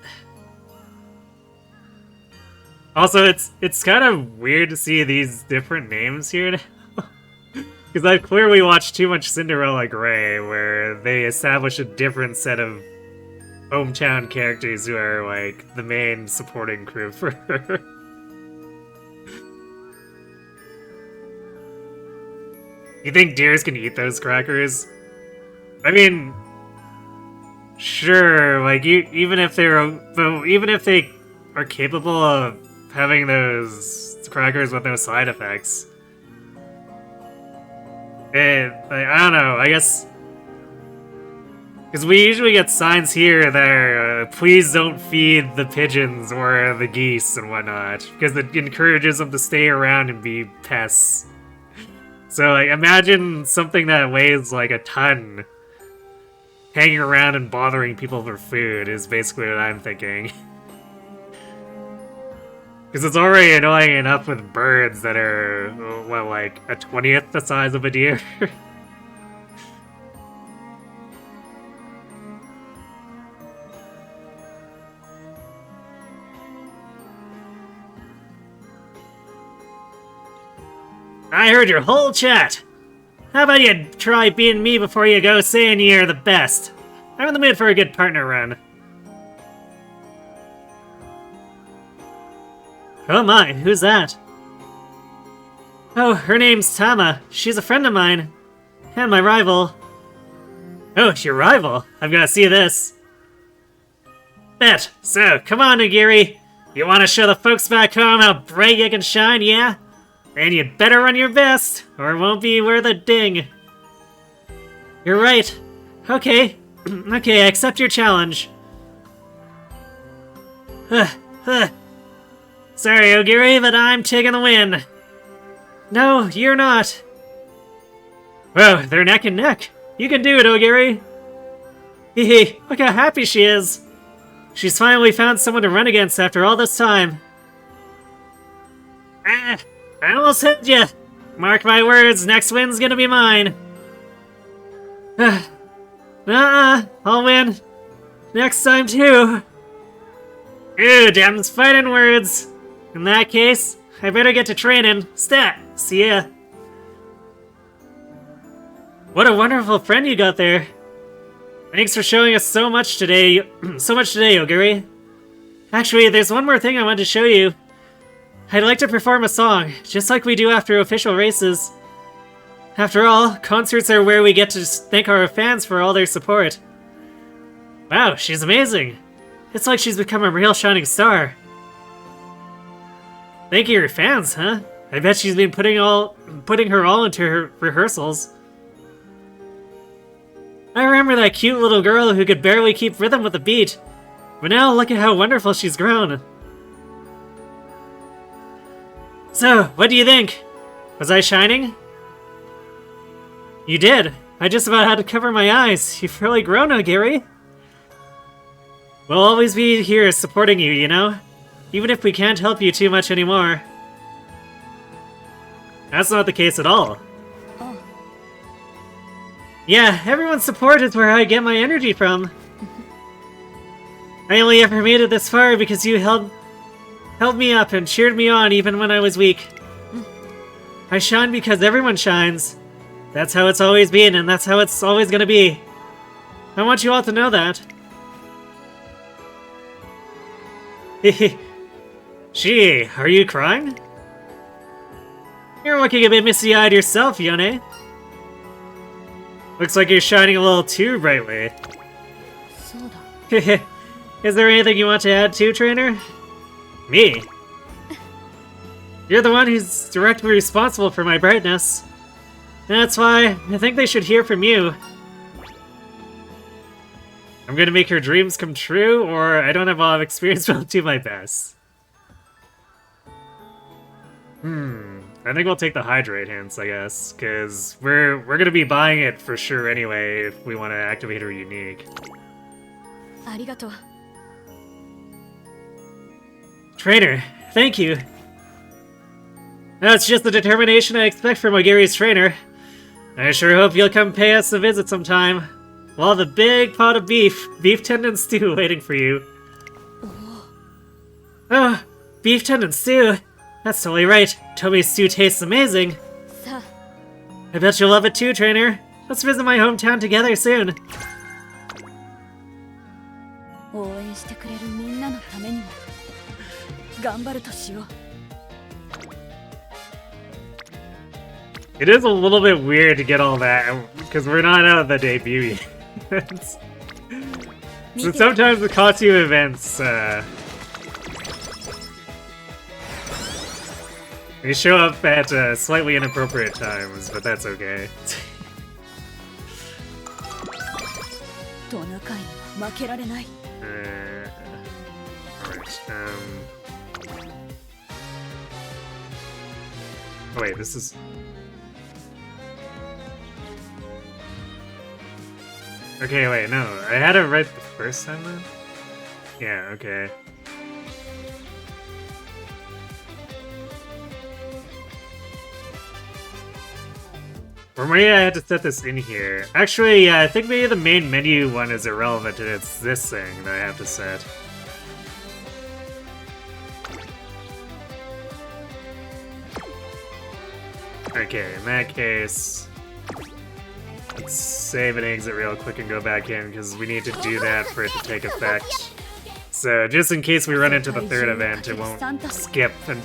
Also, it's kind of weird to see these different names here now. Because I've clearly watched too much Cinderella Grey, where they establish a different set of hometown characters who are, like, the main supporting crew for her. You think deers can eat those crackers? I mean, sure, like, even if they are capable of having those crackers with no side effects. I don't know, I guess... Because we usually get signs here that are, please don't feed the pigeons or the geese and whatnot, because it encourages them to stay around and be pests. So, like, imagine something that weighs like a ton hanging around and bothering people for food is basically what I'm thinking. Because it's already annoying enough with birds that are, well, like, a 20th the size of a deer. I heard your whole chat! How about you try beating me before you go saying you're the best? I'm in the mood for a good partner run. Oh my, who's that? Oh, her name's Tama. She's a friend of mine. And my rival. Oh, it's your rival? I've gotta see this. Bet. So, come on, Oguri. You wanna show the folks back home how bright you can shine, yeah? And you better run your best, or it won't be worth a ding. You're right. Okay. Okay, I accept your challenge. Sorry, Oguri, but I'm taking the win. No, you're not. Whoa, they're neck and neck. You can do it, Oguri. Hehe, look how happy she is. She's finally found someone to run against after all this time. Ah, I almost hit ya. Mark my words, next win's gonna be mine. I'll win. Next time too. Ooh, damn's fighting words. In that case, I better get to training. Stat, see ya. What a wonderful friend you got there. Thanks for showing us so much today, Oguri. Actually, there's one more thing I wanted to show you. I'd like to perform a song, just like we do after official races. After all, concerts are where we get to thank our fans for all their support. Wow, she's amazing. It's like she's become a real shining star. Thank you, your fans, huh? I bet she's been putting her all into her rehearsals. I remember that cute little girl who could barely keep rhythm with the beat. But now look at how wonderful she's grown. So, what do you think? Was I shining? You did. I just about had to cover my eyes. You've really grown, Oguri. We'll always be here supporting you, you know? Even if we can't help you too much anymore. That's not the case at all. Oh. Yeah, everyone's support is where I get my energy from. I only ever made it this far because you held me up and cheered me on even when I was weak. I shine because everyone shines. That's how it's always been, and that's how it's always gonna be. I want you all to know that. Gee, are you crying? You're looking a bit misty-eyed yourself, Yone. Looks like you're shining a little too brightly. Is there anything you want to add too, trainer? Me? You're the one who's directly responsible for my brightness. That's why I think they should hear from you. I'm gonna make your dreams come true, or I don't have a lot of experience, but I'll do my best. I think we'll take the hydrate hints, I guess, because we're gonna be buying it for sure anyway if we want to activate her unique. Arigato. Trainer, thank you. That's just the determination I expect from Oguri's trainer. I sure hope you'll come pay us a visit sometime. We'll have a big pot of beef tendon stew waiting for you. Oh, beef tendon stew. That's totally right. Tomi's stew tastes amazing. I bet you'll love it too, trainer. Let's visit my hometown together soon. 応援してくれるみんなのためにも頑張るとしよう。 It is a little bit weird to get all that, because we're not out of the debut yet. So sometimes the costume events, they show up at slightly inappropriate times, but that's okay. トナカイには負けられない。 Alright, oh wait, this is... Okay, wait, no. I had it right the first time then? Yeah, okay. Or maybe I had to set this in here. Actually, yeah, I think maybe the main menu one is irrelevant and it's this thing that I have to set. Okay, in that case, let's save and exit real quick and go back in because we need to do that for it to take effect. So just in case we run into the third event, it won't skip and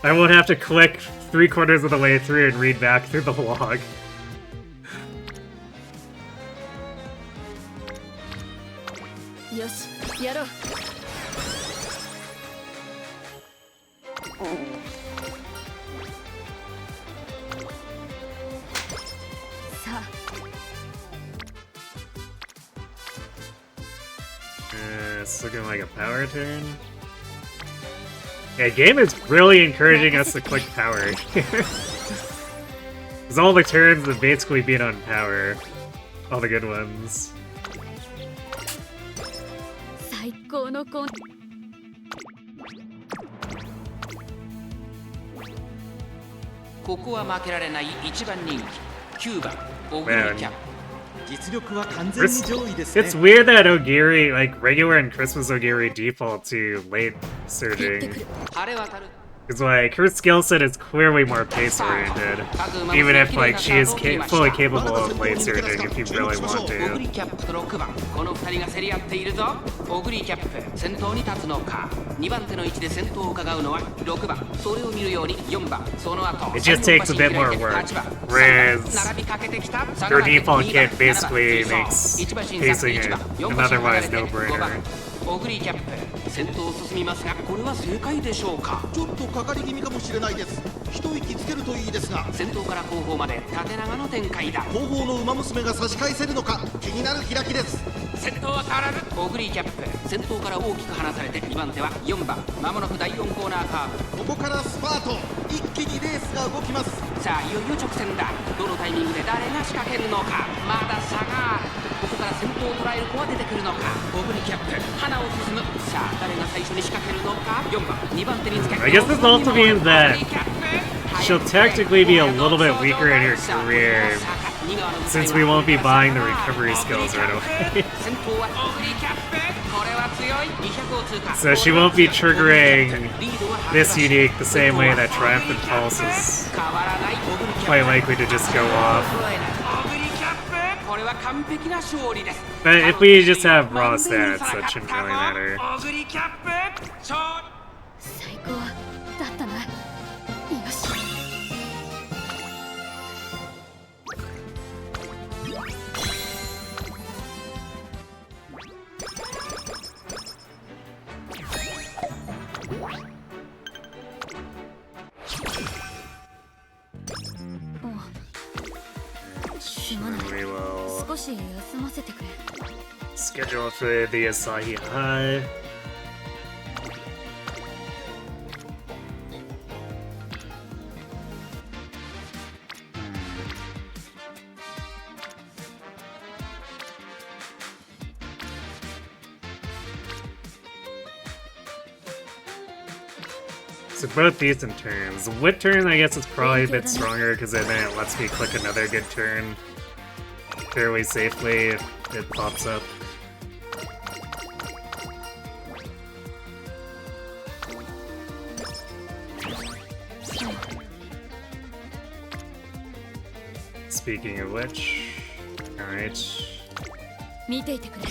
I won't have to click 3/4 of the way through and read back through the log. Yoshi, yaro. It's looking like a power turn. Yeah, game is really encouraging us to click power. Because all the turns have basically been on power. All the good ones. 最高のコンここは負けられない一番人気9番オグリキャップ It's weird that Oguri, like regular and Christmas Oguri, default to late surging. Because like her skill set is clearly more pace oriented, even if like she is fully capable of late surging if you really want to. この2人が競り合っているぞ。オグリキャップ先頭に立つのか。2番手の位置で先頭を伺うのは6番。それを見るように4番。その後 It just takes a bit more work, whereas her default kit basically makes pacing an otherwise no-brainer. オグリキャップ先頭を進みますがこれは正解でしょうか。ちょっとかかり気味かもしれないです。一息つけるといいですが。先頭から後方まで縦長の展開だ。後方の馬娘が差し返せるのか気になる開きです。先頭は変わらずオグリキャップ先頭から大きく離されて2番手は4番。まもなく第4コーナーカーブ。ここからスパート。一気にレースが動きます。さあいよいよ直線だ。どのタイミングで誰が仕掛けるのか。まだ差がある。ここから先頭を捉える子は出てくるのか。オグリキャップ花を進む。さあ誰が最初に仕掛けるのか。4番2番手につけ I guess this also means that she'll technically be a little bit weaker in her career since we won't be buying the recovery skills right away. So she won't be triggering this unique the same way that Triumphant Pulse is quite likely to just go off. But if we just have raw stats, that shouldn't really matter. 最高だったな。よし。すまない。 We will 少し休ませてくれ。 schedule for the Asahi High. So both decent turns. The Wit turn, I guess, is probably a bit stronger because then it lets me click another good turn fairly safely if it pops up. Speaking of which, alright. 見ていてくれ。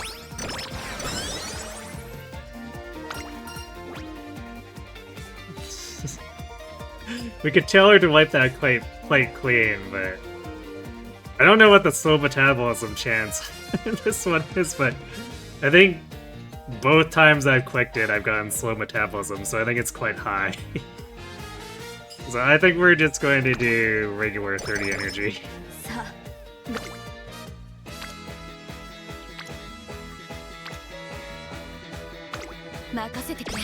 We could tell her to wipe that quite clean, but I don't know what the slow metabolism chance this one is, but I think both times I've clicked it, I've gotten slow metabolism, so I think it's quite high. So I think we're just going to do regular 30 energy. さあ。任せてくれ。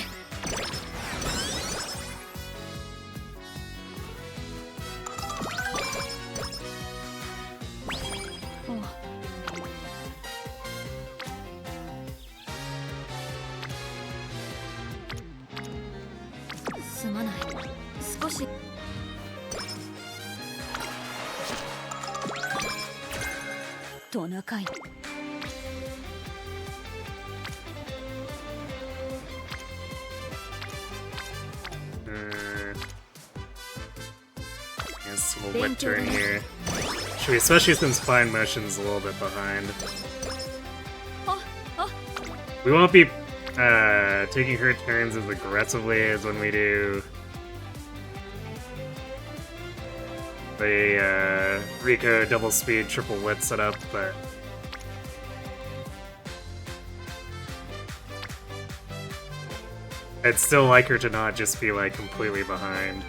So トナカイ Guess we'll whip turn here. Should we, especially since fine motion's a little bit behind. We won't be taking her turns as aggressively as when we do the Rico double speed triple whip setup, but I'd still like her to not just be like completely behind.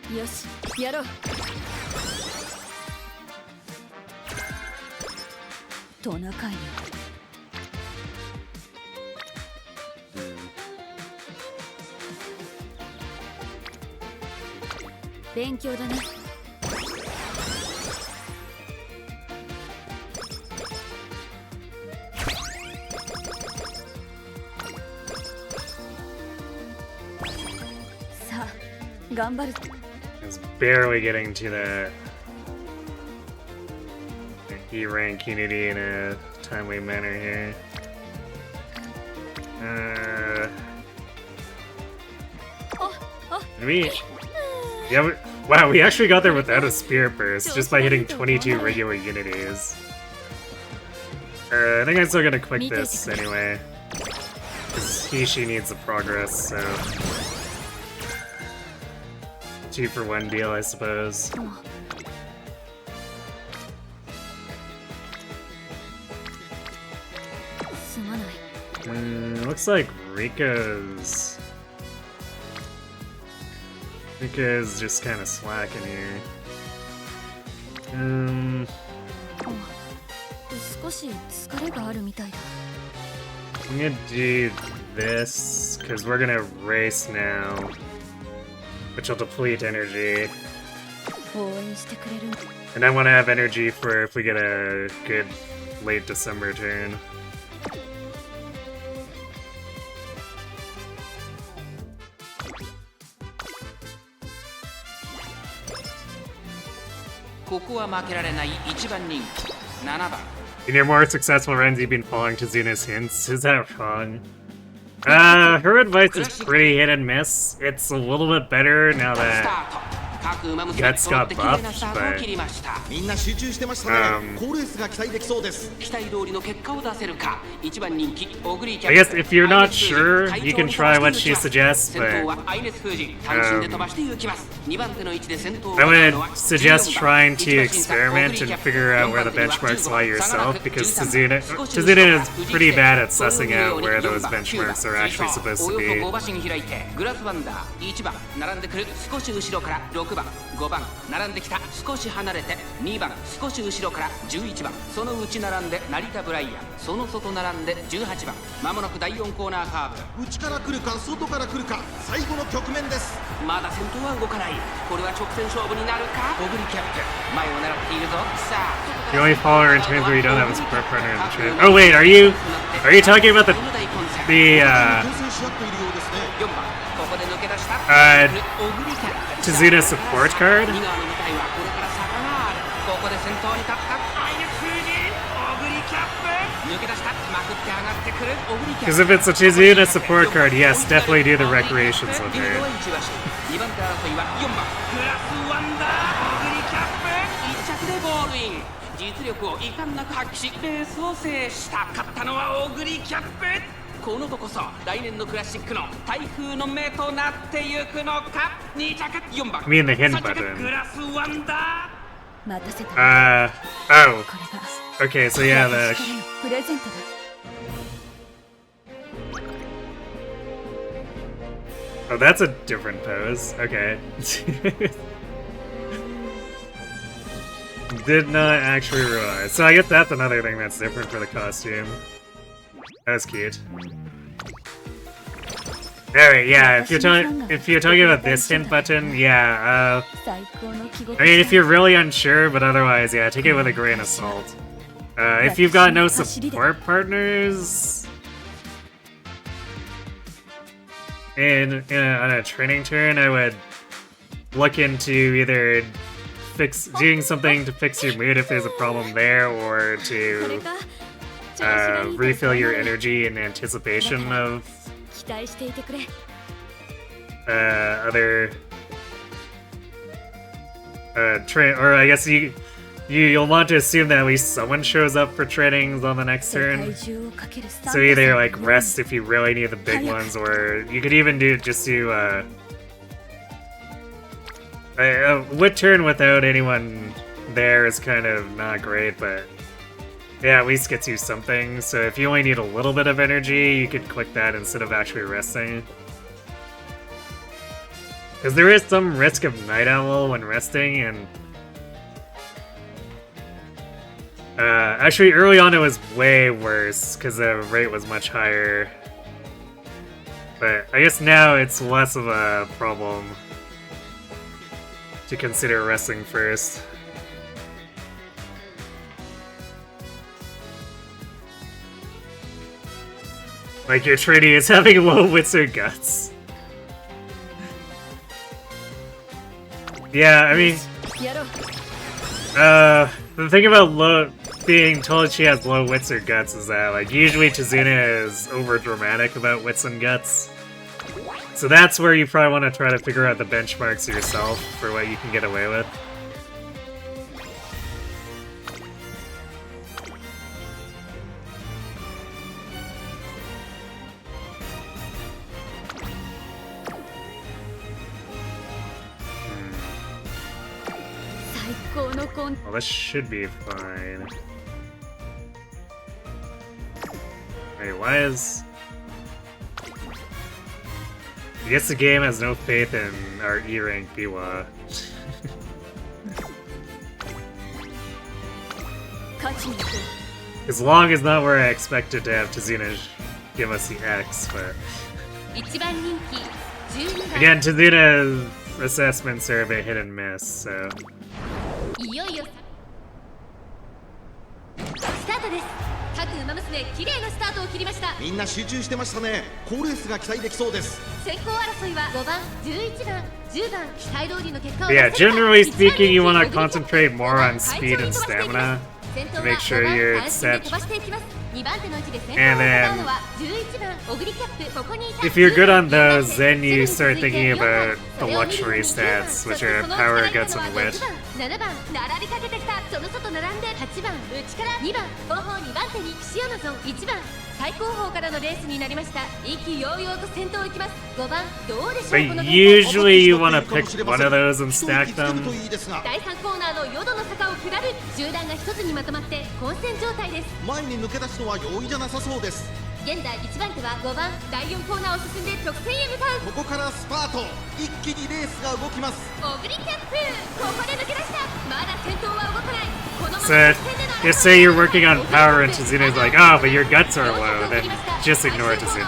Yes, やろう。トナカイ。勉強だな。さあ、頑張る。It's barely getting to the E rank unity in a timely manner here. Did we? Yeah, wow, we actually got there without a spirit burst, just by hitting 22 regular unities. I think I'm still gonna click this anyway, because she needs the progress, so 2-for-1 deal, I suppose. Looks like Rika's just kind of slacking here. I'm gonna do this because we're gonna race now, which will deplete energy. And I want to have energy for if we get a good late December turn. In your more successful runs, you've been following Tizuna's hints. Is that wrong? Her advice is pretty hit and miss. It's a little bit better now that Guts got buffed, but I guess if you're not sure, you can try what she suggests, but I would suggest trying to experiment and figure out where the benchmarks lie yourself, because Tizuna is pretty bad at sussing out where those benchmarks are actually supposed to be. 5番並んできた少し離れて2番少し後ろから11番その内並んで成田ブライアンその外並んで18番まもなく第4コーナーカーブ内から来るか外から来るか最後の局面ですまだ先頭は動かないこれは直線勝負になるかオグリキャップ前を狙っているぞさあ The only follower in turns where you don't have a support partner in the trade. Oh wait, are you talking about the Tizuna support card? Because if it's a Tizuna support card, yes, definitely do the recreations with her. You mean the hint button? Oh. Okay, so yeah, the... Oh, that's a different pose. Okay. Did not actually realize. So I guess that's another thing that's different for the costume. That's cute. Alright, yeah, if you're talking about this hint button, yeah, I mean, if you're really unsure, but otherwise, yeah, take it with a grain of salt. If you've got no support partners on a training turn, I would look into either doing something to fix your mood if there's a problem there, or to refill your energy in anticipation of other or I guess you'll want to assume that at least someone shows up for trainings on the next turn. So either like rest if you really need the big ones, or you could even do with turn without anyone there is kind of not great, but yeah, at least gets you something. So if you only need a little bit of energy, you could click that instead of actually resting. Because there is some risk of Night Owl when resting, and actually early on it was way worse because the rate was much higher. But I guess now it's less of a problem to consider resting first. Like your trainee is having low wits or guts. Yeah, I mean, the thing about being told she has low wits or guts is that, like, usually Tazuna is over dramatic about wits and guts. So that's where you probably want to try to figure out the benchmarks yourself for what you can get away with. Well, this should be fine. Wait, why is... I guess the game has no faith in our E-rank Biwa. As long as not where I expected to have Tazuna give us the X, but... Again, Tazuna's assessments are a bit hit and miss, so... いよいよスタートです。各馬娘綺麗なスタートを切りました。みんな集中してましたね。好レースが期待できそうです。先行争いは5番、11番、10番期待通りの結果を Yeah, generally speaking, you want to concentrate more on speed and stamina to make sure you're set. And then, if you're good on those, then you start thinking about the luxury stats, which are power, guts, and wit. 7番並びかけてきた。その外並んで8番内から2番後方2番手に岸アマゾン1番最高峰からのレースになりました。意気揚々と先頭行きます。5番どうでしょう。 But usually you want to pick one of those and stack them. 第3コーナーの淀の坂を下る。集団が一つにまとまって混戦状態です。前に抜け出すのは容易じゃなさそうです。現在1番手は5番第4コーナーを進んで直線へ向かう。ここからスパート。一気にレースが動きます。オグリキャップここで抜け出した。まだ先頭は動かない。 So, if say you're working on power and Tazuna's like, oh, but your guts are low, then just ignore Tazuna.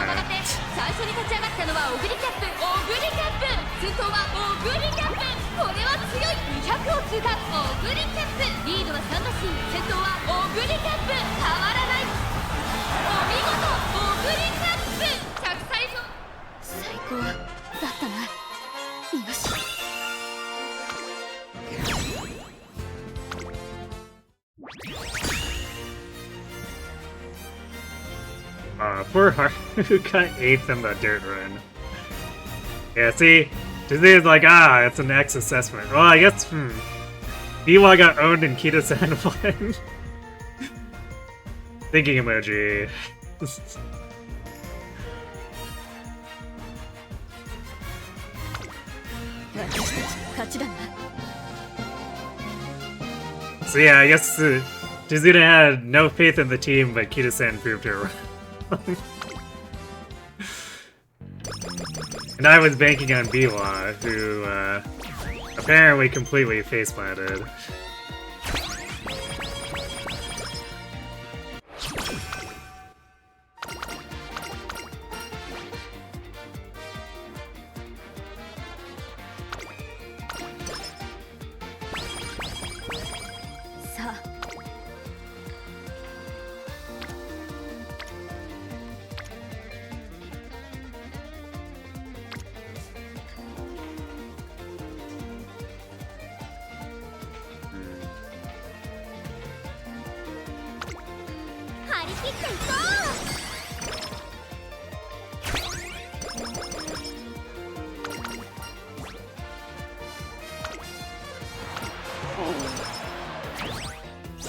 最初に立ち上がったのはオグリキャップ。オグリキャップ先頭はオグリキャップ。これは強い。200を通過。オグリキャップリードは3馬身。先頭はオグリキャップ変わらない。お見事オグリキャップ着彩上最高だったな。よし Poor Haru who got 8th in the dirt run. Yeah, see? Tazuna's like, ah, it's an X assessment. Well, I guess, Biwa got owned and Kita-san won. Thinking emoji. So yeah, I guess Tazuna had no faith in the team, but Kita-san proved her wrong. And I was banking on Biwa, who apparently completely face-planted. 切っていこ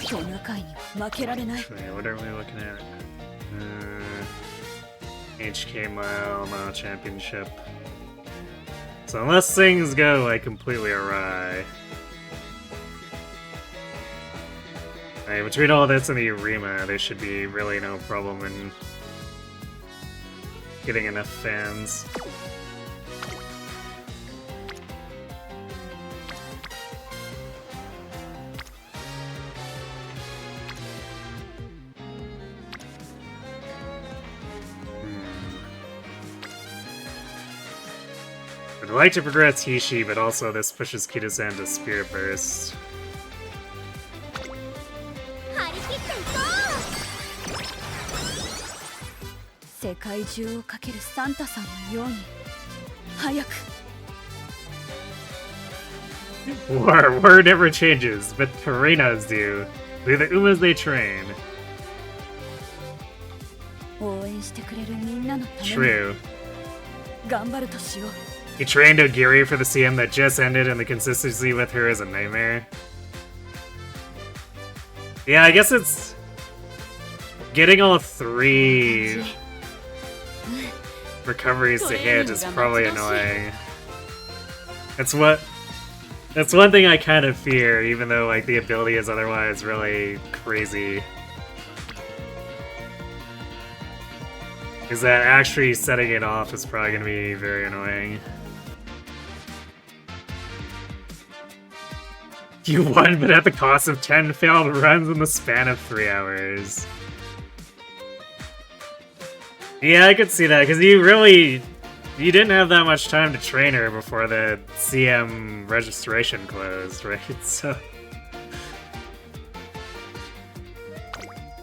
トナカイには負けられない。 Wait, what are we looking at? HK Mile, Mile Championship. So unless things go like completely awry. Right, between all this and the Urima, there should be really no problem in getting enough fans. I'd like to progress Hishi, but also this pushes Kito-san to Spirit Burst. う。張り切っていこ世界中をかけるサンタさんのように早く。 War never changes, but Karenas do. They're the Umas they train. 応援してくれるみんなのために True. 頑張るとしよう。 He trained Oguri for the CM that just ended, and the consistency with her is a nightmare. Yeah, I guess it's... Getting all 3 recoveries to hit is probably annoying. That's one thing I kind of fear, even though like the ability is otherwise really crazy. Is that actually setting it off is probably going to be very annoying. You won, but at the cost of 10 failed runs in the span of 3 hours. Yeah, I could see that, because you didn't have that much time to train her before the CM registration closed, right? So...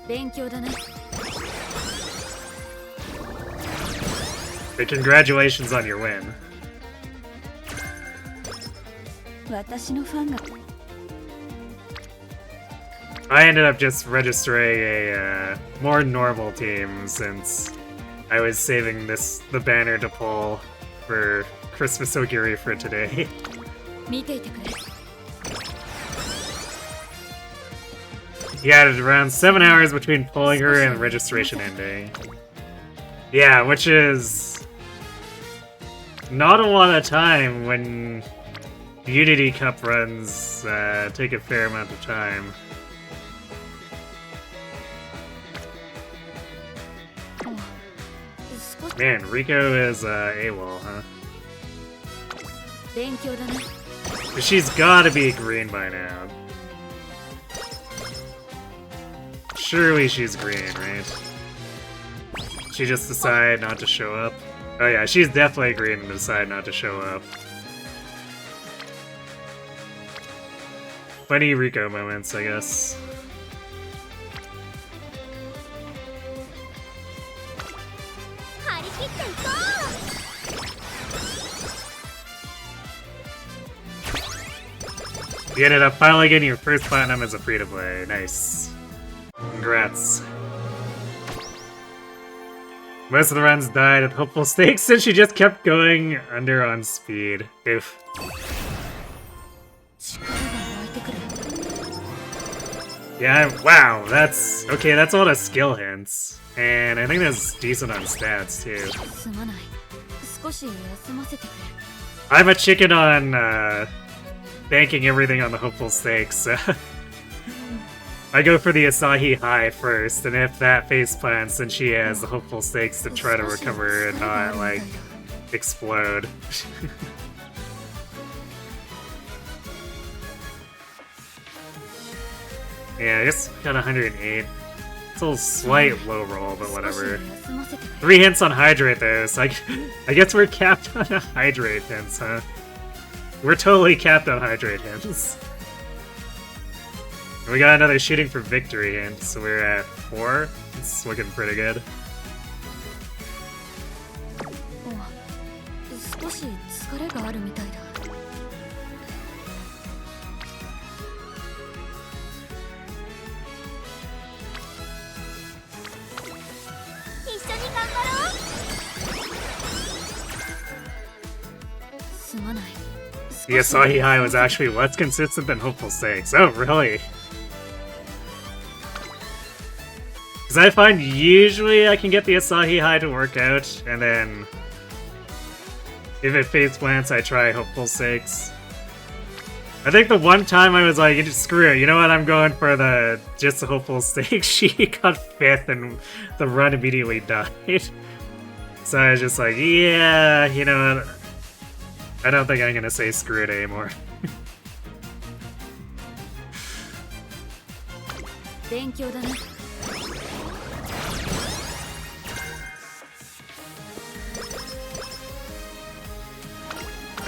勉強だね。 But congratulations on your win. 私のファンが I ended up just registering a more normal team since I was saving the banner to pull for Xmas Oguri for today. 見ていてくれ。 He added around 7 hours between pulling her and registration ending. Yeah, which is not a lot of time when Unity Cup runs take a fair amount of time. Man, Rico is AWOL, huh? 勉強だね。 She's gotta be green by now. Surely she's green, right? She just decided not to show up. Oh yeah, she's definitely green and decided not to show up. Funny Rico moments, I guess. You ended up finally getting your first platinum as a free-to-play. Nice. Congrats. Most of the runs died at hopeful stakes, and she just kept going under on speed. Oof. Yeah, wow, that's... Okay, that's a lot of skill hints. And I think that's decent on stats, too. すまない。少し休ませてくれ。 I'm a chicken on, banking everything on the hopeful stakes. I go for the Asahi High first, and if that face plants, then she has the hopeful stakes to try to recover and not, like, explode. Yeah, I guess got 108. It's a little slight low roll, but whatever. 3 hints on Hydrate though, so I guess we're capped on Hydrate hints, huh? We're totally capped on Hydrate hints. And we got another Shooting for Victory hint, so we're at 4. It's looking pretty good. 少し疲れがあるみたいだ。 I すまない。 The Asahi High was actually less consistent than Hopeful 6. Oh, really? Because I find usually I can get the Asahi High to work out, and then if it face plants, I try Hopeful 6. I think the one time I was like, screw it, you know what, I'm going for the just the Hopeful 6. She got 5th and the run immediately died. So I was just like, yeah, you know what, I don't think I'm gonna say screw it anymore. 勉強だね。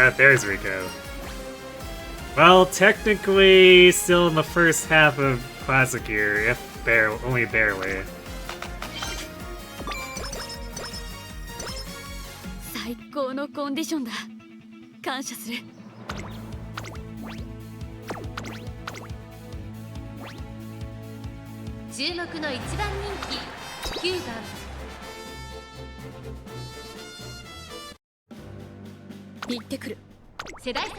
Ah, there's Rico. Well, technically still in the first half of Classic Year, if only barely. 最高のコンディションだ。感謝する。注目の一番人気9番。行ってくる。世代さ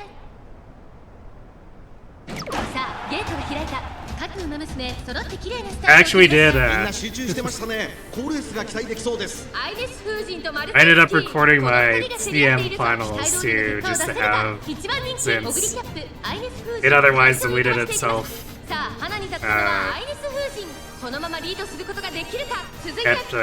あゲートが開いた。各馬娘揃って綺麗なスター I actually did, みんな集中してましたね。好レースが期待できそうです。アイネス風神とマル I ended up recording my CM finals too, just to have, 一番人気オグリキャップアイネス風神 it otherwise deleted itself さあ花に立つのはアイネス風神このままリードすることができるか続いてマルゼンスキ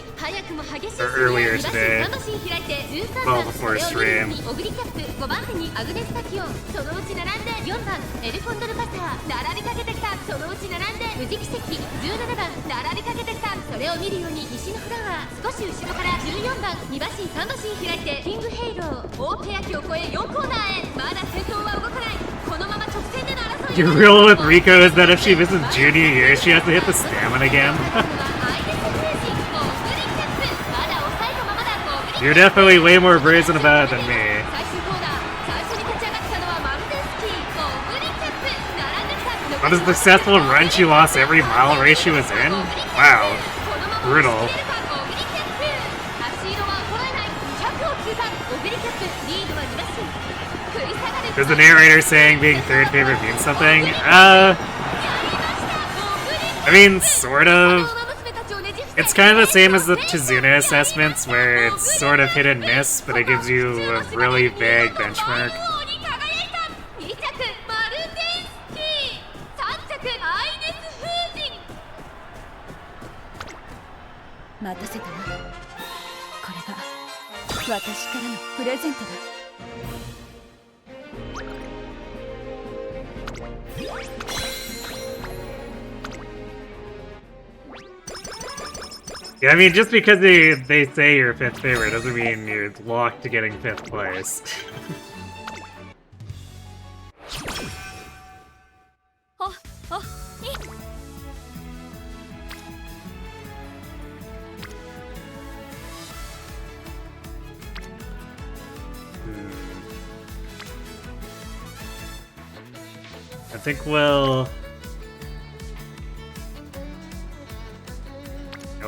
ー早くも激しい earlier today. 魂開いて13 Well, 番 before レオニル stream. にオグリキャップ5番手にアグネスタキオンそのうち並んで4番エルコンドルパサー並びかけてきたそのうち並んで無敵奇跡17番並びかけてきたそれを見るように石のフラワー少し後ろから14番2馬身3馬身開いてキングヘイロー大ペヤキを越え4コーナーへまだ先頭は動かないこのまま直線での争い The rule with Rico is that if she misses junior year, she has to hit the stamina again. You're definitely way more brazen about it than me. On a successful run, she lost every mile race she was in? Wow. Brutal. Is the narrator saying being third favorite means something? I mean, sort of. It's kind of the same as the Tizuna assessments, where it's sort of hit and miss, but it gives you a really vague benchmark. 待たせたな。これが私からのプレゼントだ。 Yeah, I mean, just because they say you're 5th favorite doesn't mean you're locked to getting 5th place. I think we'll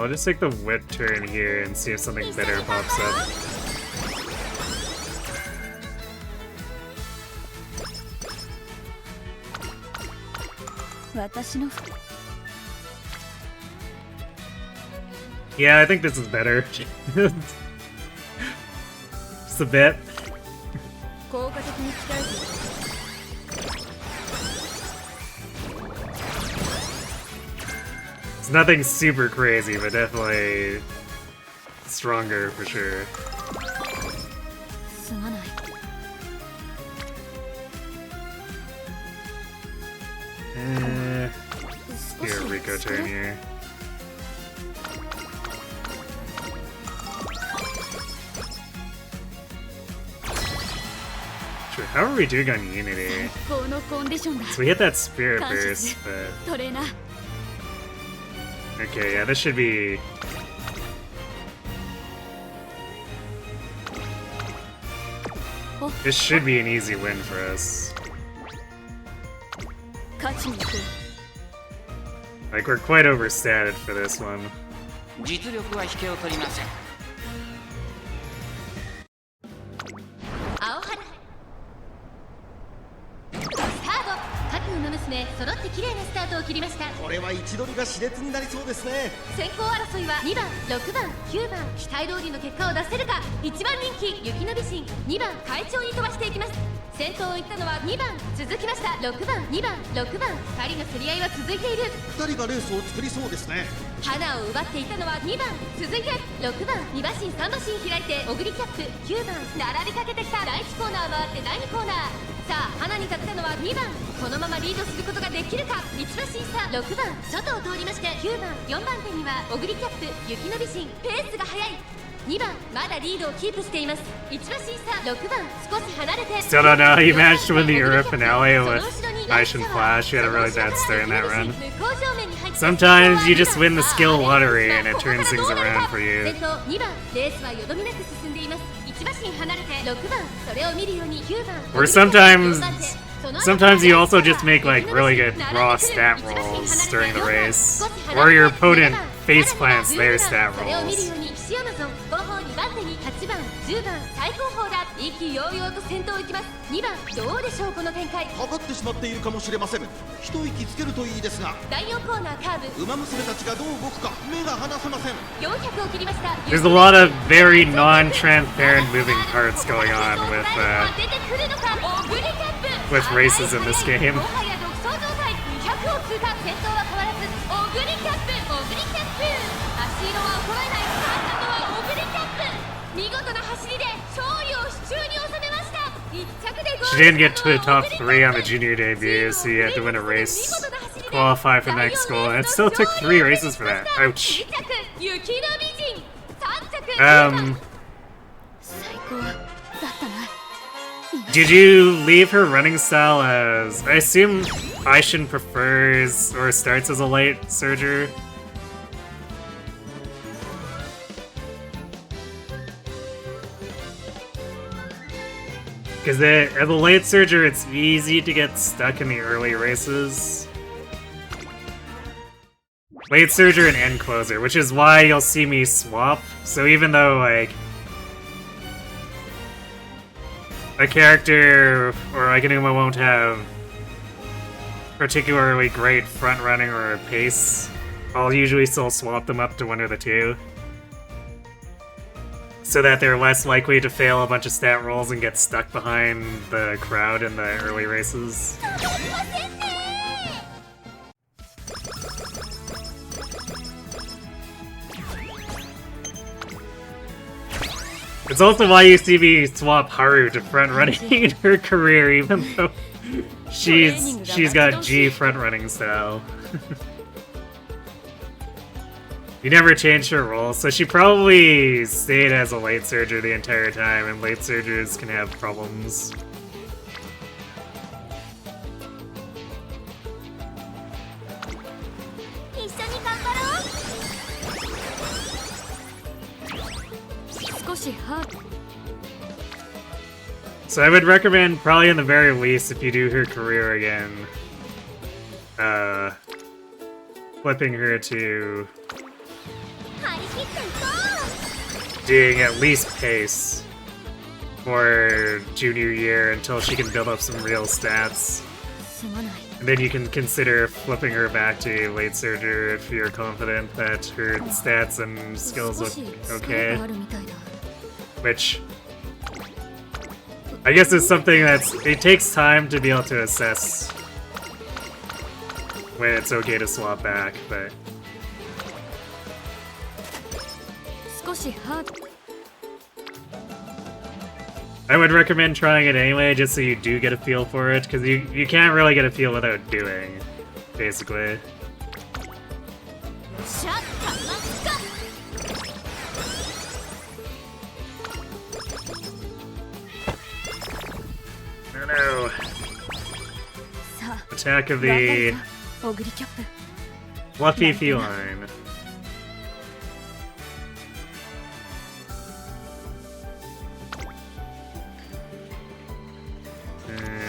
just take the whip turn here and see if something better pops up. Yeah, I think this is better. Just a bit. It's nothing super crazy, but definitely stronger for sure. Here, Rico turn here. Sure, how are we doing on Unity? So we hit that Spirit Burst, but... Okay, yeah, this should be... This should be an easy win for us. Like, we're quite overstated for this one. 実力は引けを取りません。青花揃って綺麗なスタートを切りました。これは位置取りが熾烈になりそうですね。先行争いは2番、6番、9番、期待通りの結果を出せるか。1番人気雪の美人、2番会長に飛ばしていきます。先頭を行ったのは2番、続きました6番、2番、6番、2人の競り合いは続いている。2人がレースを作りそうですね。花を奪っていたのは2番、続いて6番、2馬身3馬身開いてオグリキャップ9番、並びかけてきた。第1コーナー回って第2コーナー。さあ花に立ったのは2番、このままリードすることができるか。1馬身差6番、外を通りまして9番、4番手にはオグリキャップ雪の美人。ペースが速い。2番まだリードをキープしています。1馬身差6番、少し離れて。 Still don't know how you managed to win the Euro finale with Ice and Flash. You had a really bad start in that run. Sometimes you just win the skill lottery and it turns things around for you. 先頭2番、レースはよどみなく進んでいます。1馬身離れて6番、それを見るように9番。 Or sometimes you also just make like really good raw stat rolls during the race, or your opponent face plants their stat それを見る rolls. ように岸山さん後方2番手に8番、10番、最高峰だ。意気揚々と先頭を行きます。2番、どうでしょうこの展開。かかってしまっているかもしれません。一息つけるといいですが。第4コーナーカーブ、ウマ娘たちがどう動くか目が離せません。400を切りました。 There's a lot of very non-transparent moving parts going on 出てくるのか。オグリキャップ with races in this game. もはや独走状態。200を通過。先頭は変わらずオグリキャップ、オグリキャップ。足色は衰えない。勝ったのはオグリキャップ。見事な走りで勝利を手中に収めました。1着でゴール。 She didn't get to the top 3 on the junior debut, so you had to win a race to qualify for next goal, and it still took 3 races for that. Ouch. 2着雪の美人、3着 最高だったな。 Did you leave her running style as... I assume Aishin prefers or starts as a light surger? Because as a late surger, it's easy to get stuck in the early races. Late surger and end closer, which is why you'll see me swap. So even though, like, a character or like an Uma won't have particularly great front running or pace, I'll usually still swap them up to one or the two, so that they're less likely to fail a bunch of stat rolls and get stuck behind the crowd in the early races. It's also why you see me swap Haru to front running in her career, even though she's got G front running style. You never changed her role, so she probably stayed as a late surger the entire time, and late surgers can have problems. So I would recommend, probably in the very least, if you do her career again, flipping her to doing at least pace for junior year until she can build up some real stats. And then you can consider flipping her back to late surger if you're confident that her stats and skills look okay. Which I guess is something it takes time to be able to assess when it's okay to swap back, but I would recommend trying it anyway, just so you do get a feel for it, because you can't really get a feel without doing, basically. Oh no. Attack of the fluffy feline.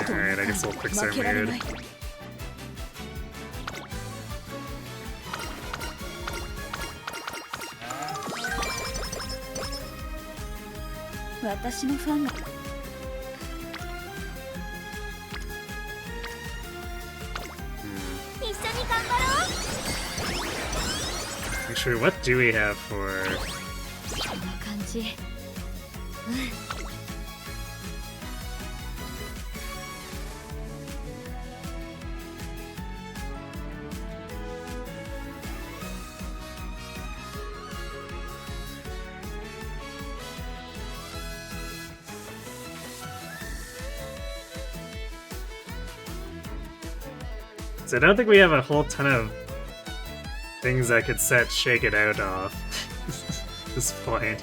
Alright, I guess we'll fix our mood. Actually, what do we have for... こんな感じ。 So I don't think we have a whole ton of things that could set Shake It Out off at this point.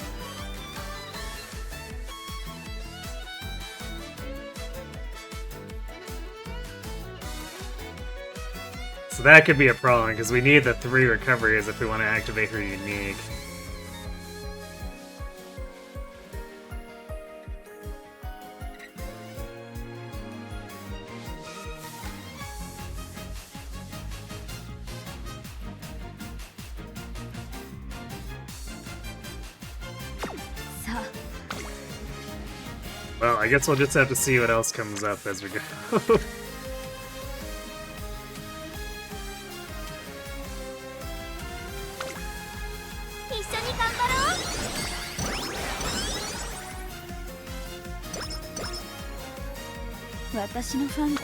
So that could be a problem, because we need the 3 recoveries if we want to activate her unique. Well, I guess we'll just have to see what else comes up as we go. 一緒に頑張ろう。私のファン。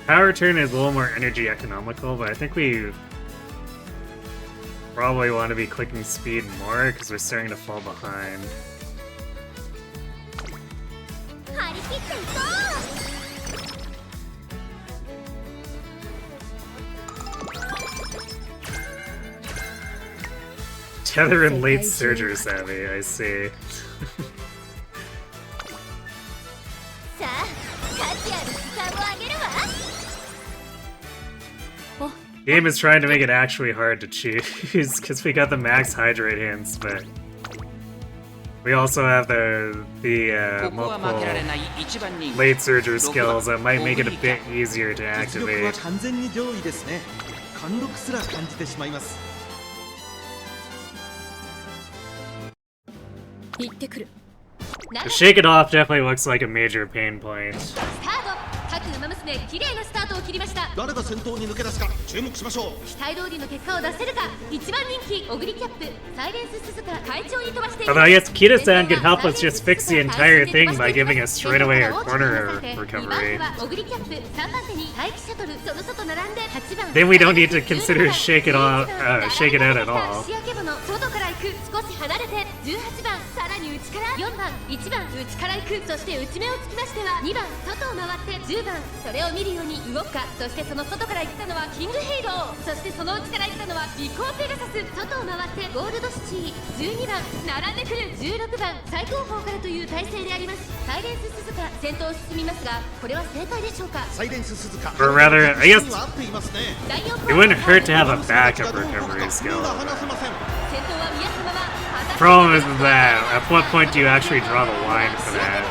Power turn is a little more energy economical, but I think we probably want to be clicking speed more because we're starting to fall behind. 張り切っていこう。 Tether and late surger savvy, I see. さあ、価値ある時間をあげるわ。 Game is trying to make it actually hard to choose because we got the max hydrate hints, but we also have the multiple late surger skills that might make it a bit easier to activate. 完全に上位ですね。貫禄すら感じてしまいます。行ってくる。 To shake it off definitely looks like a major pain point. スタート。各ウマ娘綺麗なスタートを切りました。誰が先頭に抜け出すか注目しましょう。期待通りの結果を出せるか。一番人気オグリキャップサイレンス鈴鹿会長に飛ばしている。 Although I guess Kita-san could help us just fix the entire thing by giving us straight away a corner recovery. オグリキャップ3番手に待機シャトルその外並んで8番。 Then we don't need to consider shake it off, shake it out at all. 仕分け物外から行く少し離れて18番さらに内から4番1番内から行くそして内目をつきましては2番外を回って10番それを見るように動くかそしてその外から行ったのはキングヘイローそしてその内から行ったのは尾行ペガサス外を回ってゴールドシティ12番並んでくる16番最高峰からという体勢でありますサイレンス鈴鹿先頭を進みますがこれは正解でしょうかサイレンス鈴鹿 Or rather, I guess 合っていますね。 it wouldn't hurt to have a backup recovery skill. 目が離せません。先頭は宮様は Problem is that at what point do you actually draw the line for that?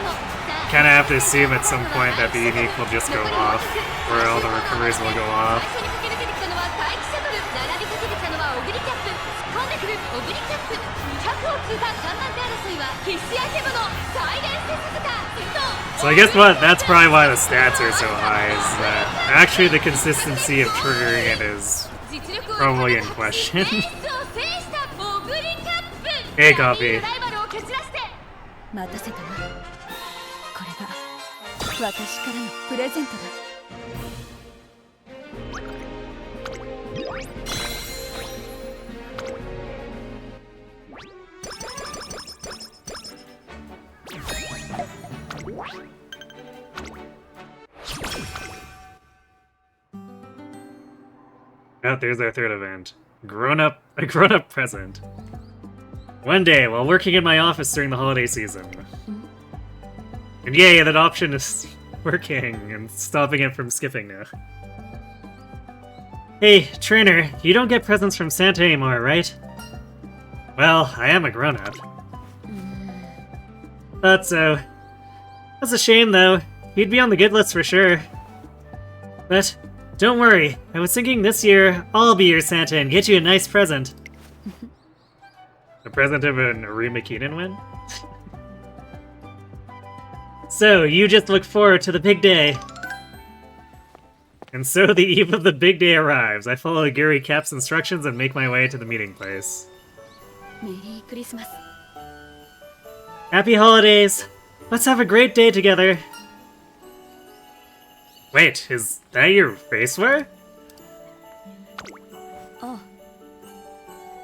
Kind of have to assume at some point that the unique will just go off, or all the recoveries will go off. 最初に駆け抜けてきたのは待機シャトル並びかけてきたのはオグリキャップ突っ込んでくるオグリキャップ200を通過3番手争いは必死あけぼのサイレンス鈴鹿先頭 So I guess that's probably why the stats are so high, is that actually the consistency of triggering it is probably in question. Hey, copy. 待たせたな。これが私からのプレゼントだ。 Oh, there's our third event. A grown-up present. One day, while working in my office during the holiday season. And yay, that option is working and stopping it from skipping now. Hey, trainer, you don't get presents from Santa anymore, right? Well, I am a grown-up. Thought so. That's a shame, though. He'd be on the good list for sure. But don't worry, I was thinking this year I'll be your Santa and get you a nice present. The present of an Arima Keenan win? So, you just look forward to the big day. And so the eve of the big day arrives. I follow Oguri Cap's instructions and make my way to the meeting place. Merry Christmas. Happy holidays! Let's have a great day together. Wait, is that your face wear? Oh,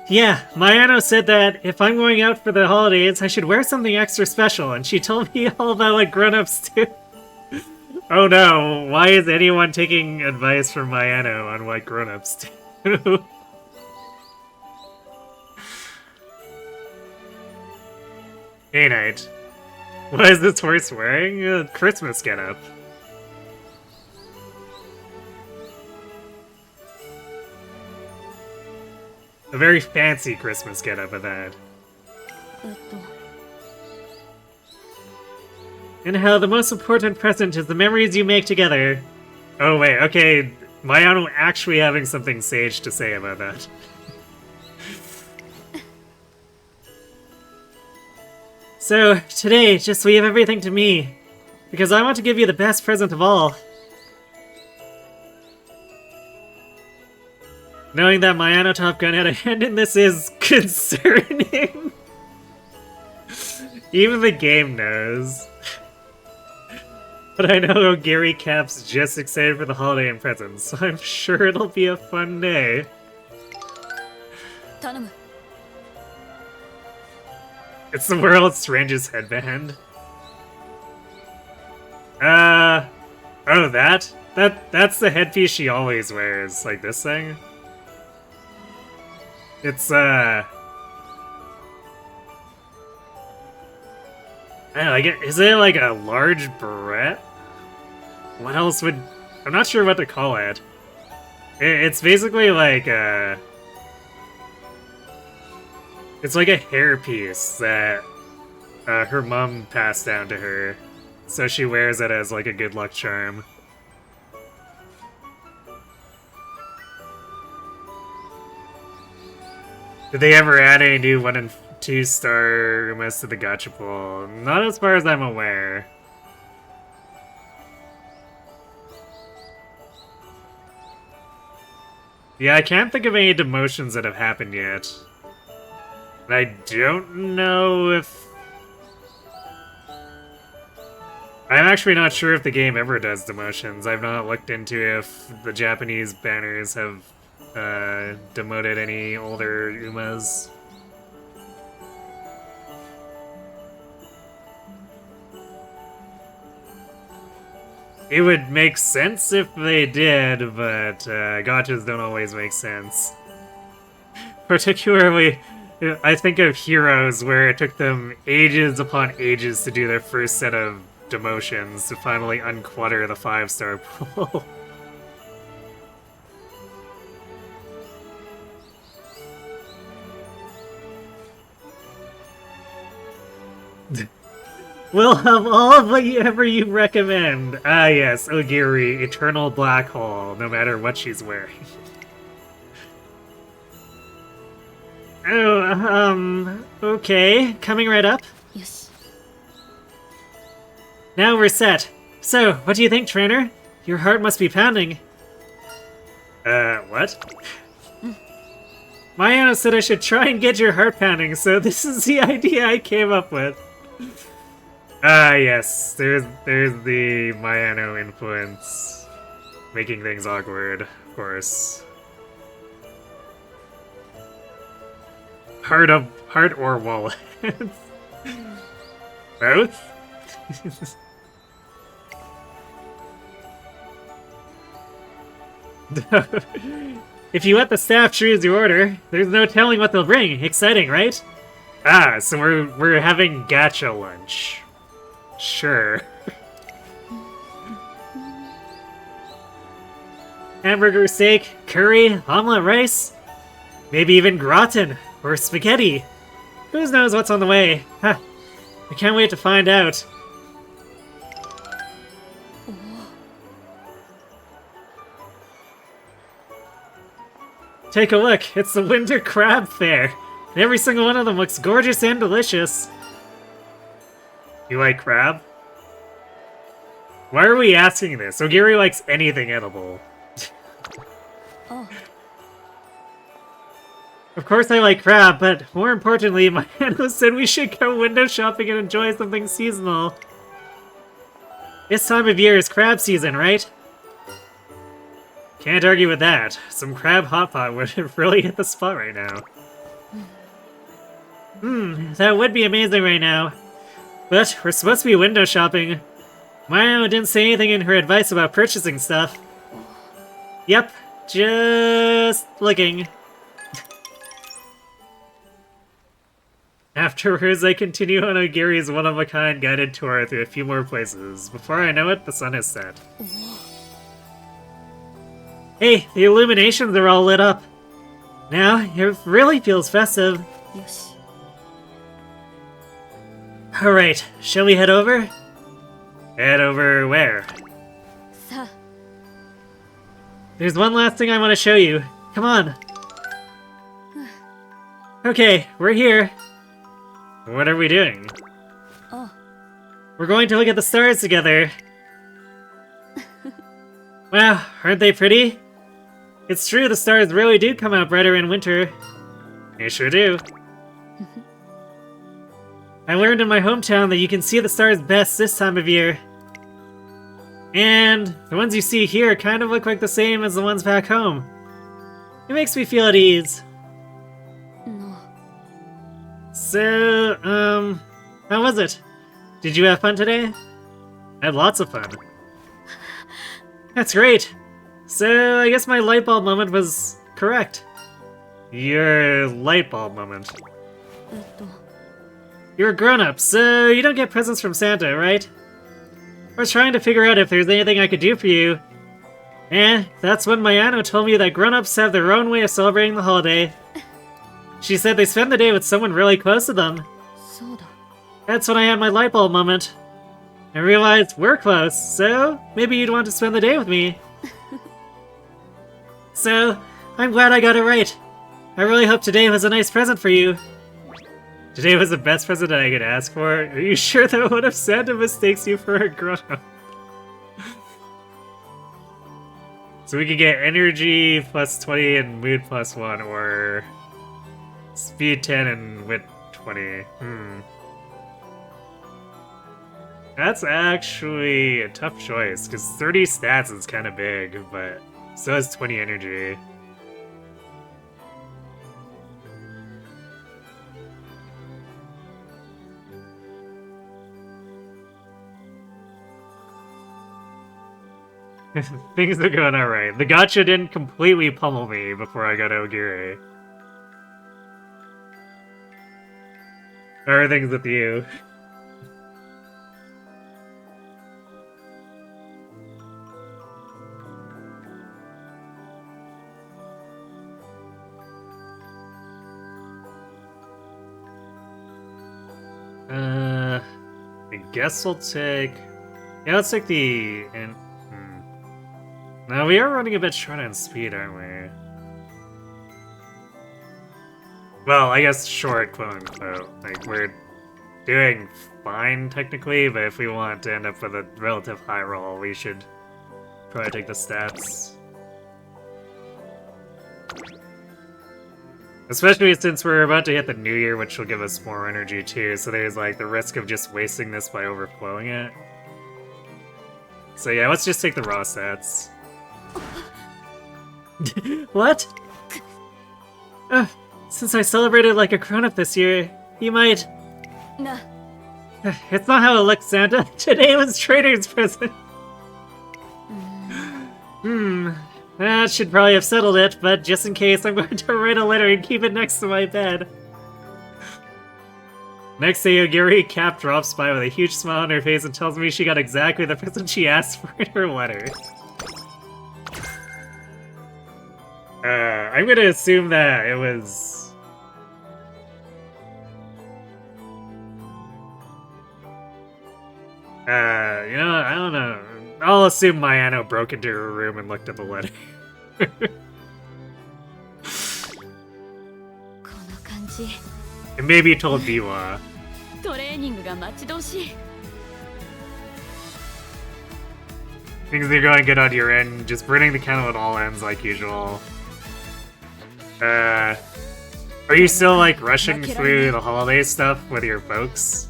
Yeah, Mayano said that if I'm going out for the holidays, I should wear something extra special, and she told me all about what grown-ups do. Oh no, why is anyone taking advice from Mayano on what grown-ups do? Hey, Knight. What is this horse wearing? A Christmas getup. A very fancy Christmas getup at that. Anyhow, the most important present is the memories you make together. Oh wait, okay, Mayano actually having something sage to say about that. So, today, just leave everything to me, because I want to give you the best present of all. Knowing that Mayano Top Gun had a hand in this is concerning. Even the game knows. But I know Oguri Cap's just excited for the holiday and presents, so I'm sure it'll be a fun day. 頼む。 It's the world's strangest headband. Oh, that's the headpiece she always wears, like this thing. It's, I don't know, like, is it like a large barrette? What else would... I'm not sure what to call it. It's basically like a... It's like a hairpiece that her mom passed down to her, so she wears it as like a good luck charm. Did they ever add any new 1 and 2 star Umas to the gacha pool? Not as far as I'm aware. Yeah, I can't think of any demotions that have happened yet. And I don't know if... I'm actually not sure if the game ever does demotions. I've not looked into if the Japanese banners have demoted any older Umas. It would make sense if they did, but gachas don't always make sense. Particularly, I think of Heroes, where it took them ages upon ages to do their first set of demotions to finally unclutter the 5-star pool. We'll have all of whatever you recommend. Ah yes, Oguri, eternal black hole, no matter what she's wearing. Oh, okay. Coming right up. よし。 Now we're set. So, what do you think, trainer? Your heart must be pounding. What? Mayano said I should try and get your heart pounding, so this is the idea I came up with. Ah, yes. There's the Mayano influence. Making things awkward, of course. Heart or wallet? Both? If you let the staff choose your order, there's no telling what they'll bring. Exciting, right? Ah, so we're having gacha lunch. Sure. Hamburger steak, curry, omelet rice, maybe even gratin or spaghetti. Who knows what's on the way? Huh. I can't wait to find out. Take a look, it's the Winter Crab Fair. Every single one of them looks gorgeous and delicious. You like crab? Why are we asking this? Oguri likes anything edible. Oh. Of course I like crab, but more importantly, my Anno said we should go window shopping and enjoy something seasonal. This time of year is crab season, right? Can't argue with that. Some crab hot pot would really hit the spot right now. That would be amazing right now. But we're supposed to be window shopping. Mario didn't say anything in her advice about purchasing stuff. Yep, just looking. Afterwards, I continue on Oguri's one-of-a-kind guided tour through a few more places. Before I know it, the sun has set. Hey, the illuminations are all lit up. Now, it really feels festive. Yoshi. Alright, shall we head over? Head over where? Sa. There's one last thing I want to show you. Come on. Okay, we're here. What are we doing? Oh. We're going to look at the stars together. Wow, aren't they pretty? It's true, the stars really do come out brighter in winter. They sure do. I learned in my hometown that you can see the stars best this time of year. And the ones you see here kind of look like the same as the ones back home. It makes me feel at ease. No. So, how was it? Did you have fun today? I had lots of fun. That's great. So, I guess my light bulb moment was correct. Your light bulb moment. You're a grown-up, so you don't get presents from Santa, right? I was trying to figure out if there's anything I could do for you. And that's when my Anno told me that grown-ups have their own way of celebrating the holiday. She said they spend the day with someone really close to them. That's when I had my light bulb moment. I realized we're close, so maybe you'd want to spend the day with me. So, I'm glad I got it right. I really hope today was a nice present for you. Today was the best present I could ask for. Are you sure that what if Santa mistakes you for a grown-up? So we could get energy plus 20 and mood plus 1, or speed 10 and wit 20. That's actually a tough choice, because 30 stats is kind of big, but so is 20 energy. Things are going alright. The gacha didn't completely pummel me before I got Oguri. How are things with you? I guess we'll take... Yeah, let's take the... Now, we are running a bit short on speed, aren't we? Well, I guess short, quote-unquote. Like, we're doing fine, technically, but if we want to end up with a relative high roll, we should probably take the stats. Especially since we're about to hit the new year, which will give us more energy, too, so there's, like, the risk of just wasting this by overflowing it. So yeah, let's just take the raw stats. What? Since I celebrated like a grown-up this year, you might... Nah. It's not how it looks, Santa. Today was Trader's present. That should probably have settled it, but just in case, I'm going to write a letter and keep it next to my bed. Next day, Oguri Cap drops by with a huge smile on her face and tells me she got exactly the present she asked for in her letter. I'm gonna assume that it was... you know, I don't know. I'll assume Mayano broke into her room and looked at the letter. しい。 And maybe you told Biwa. トレーニングが待ち遠しい。 Things are going good on your end. Just burning the candle at all ends like usual. Are you still like rushing through the holiday stuff with your folks?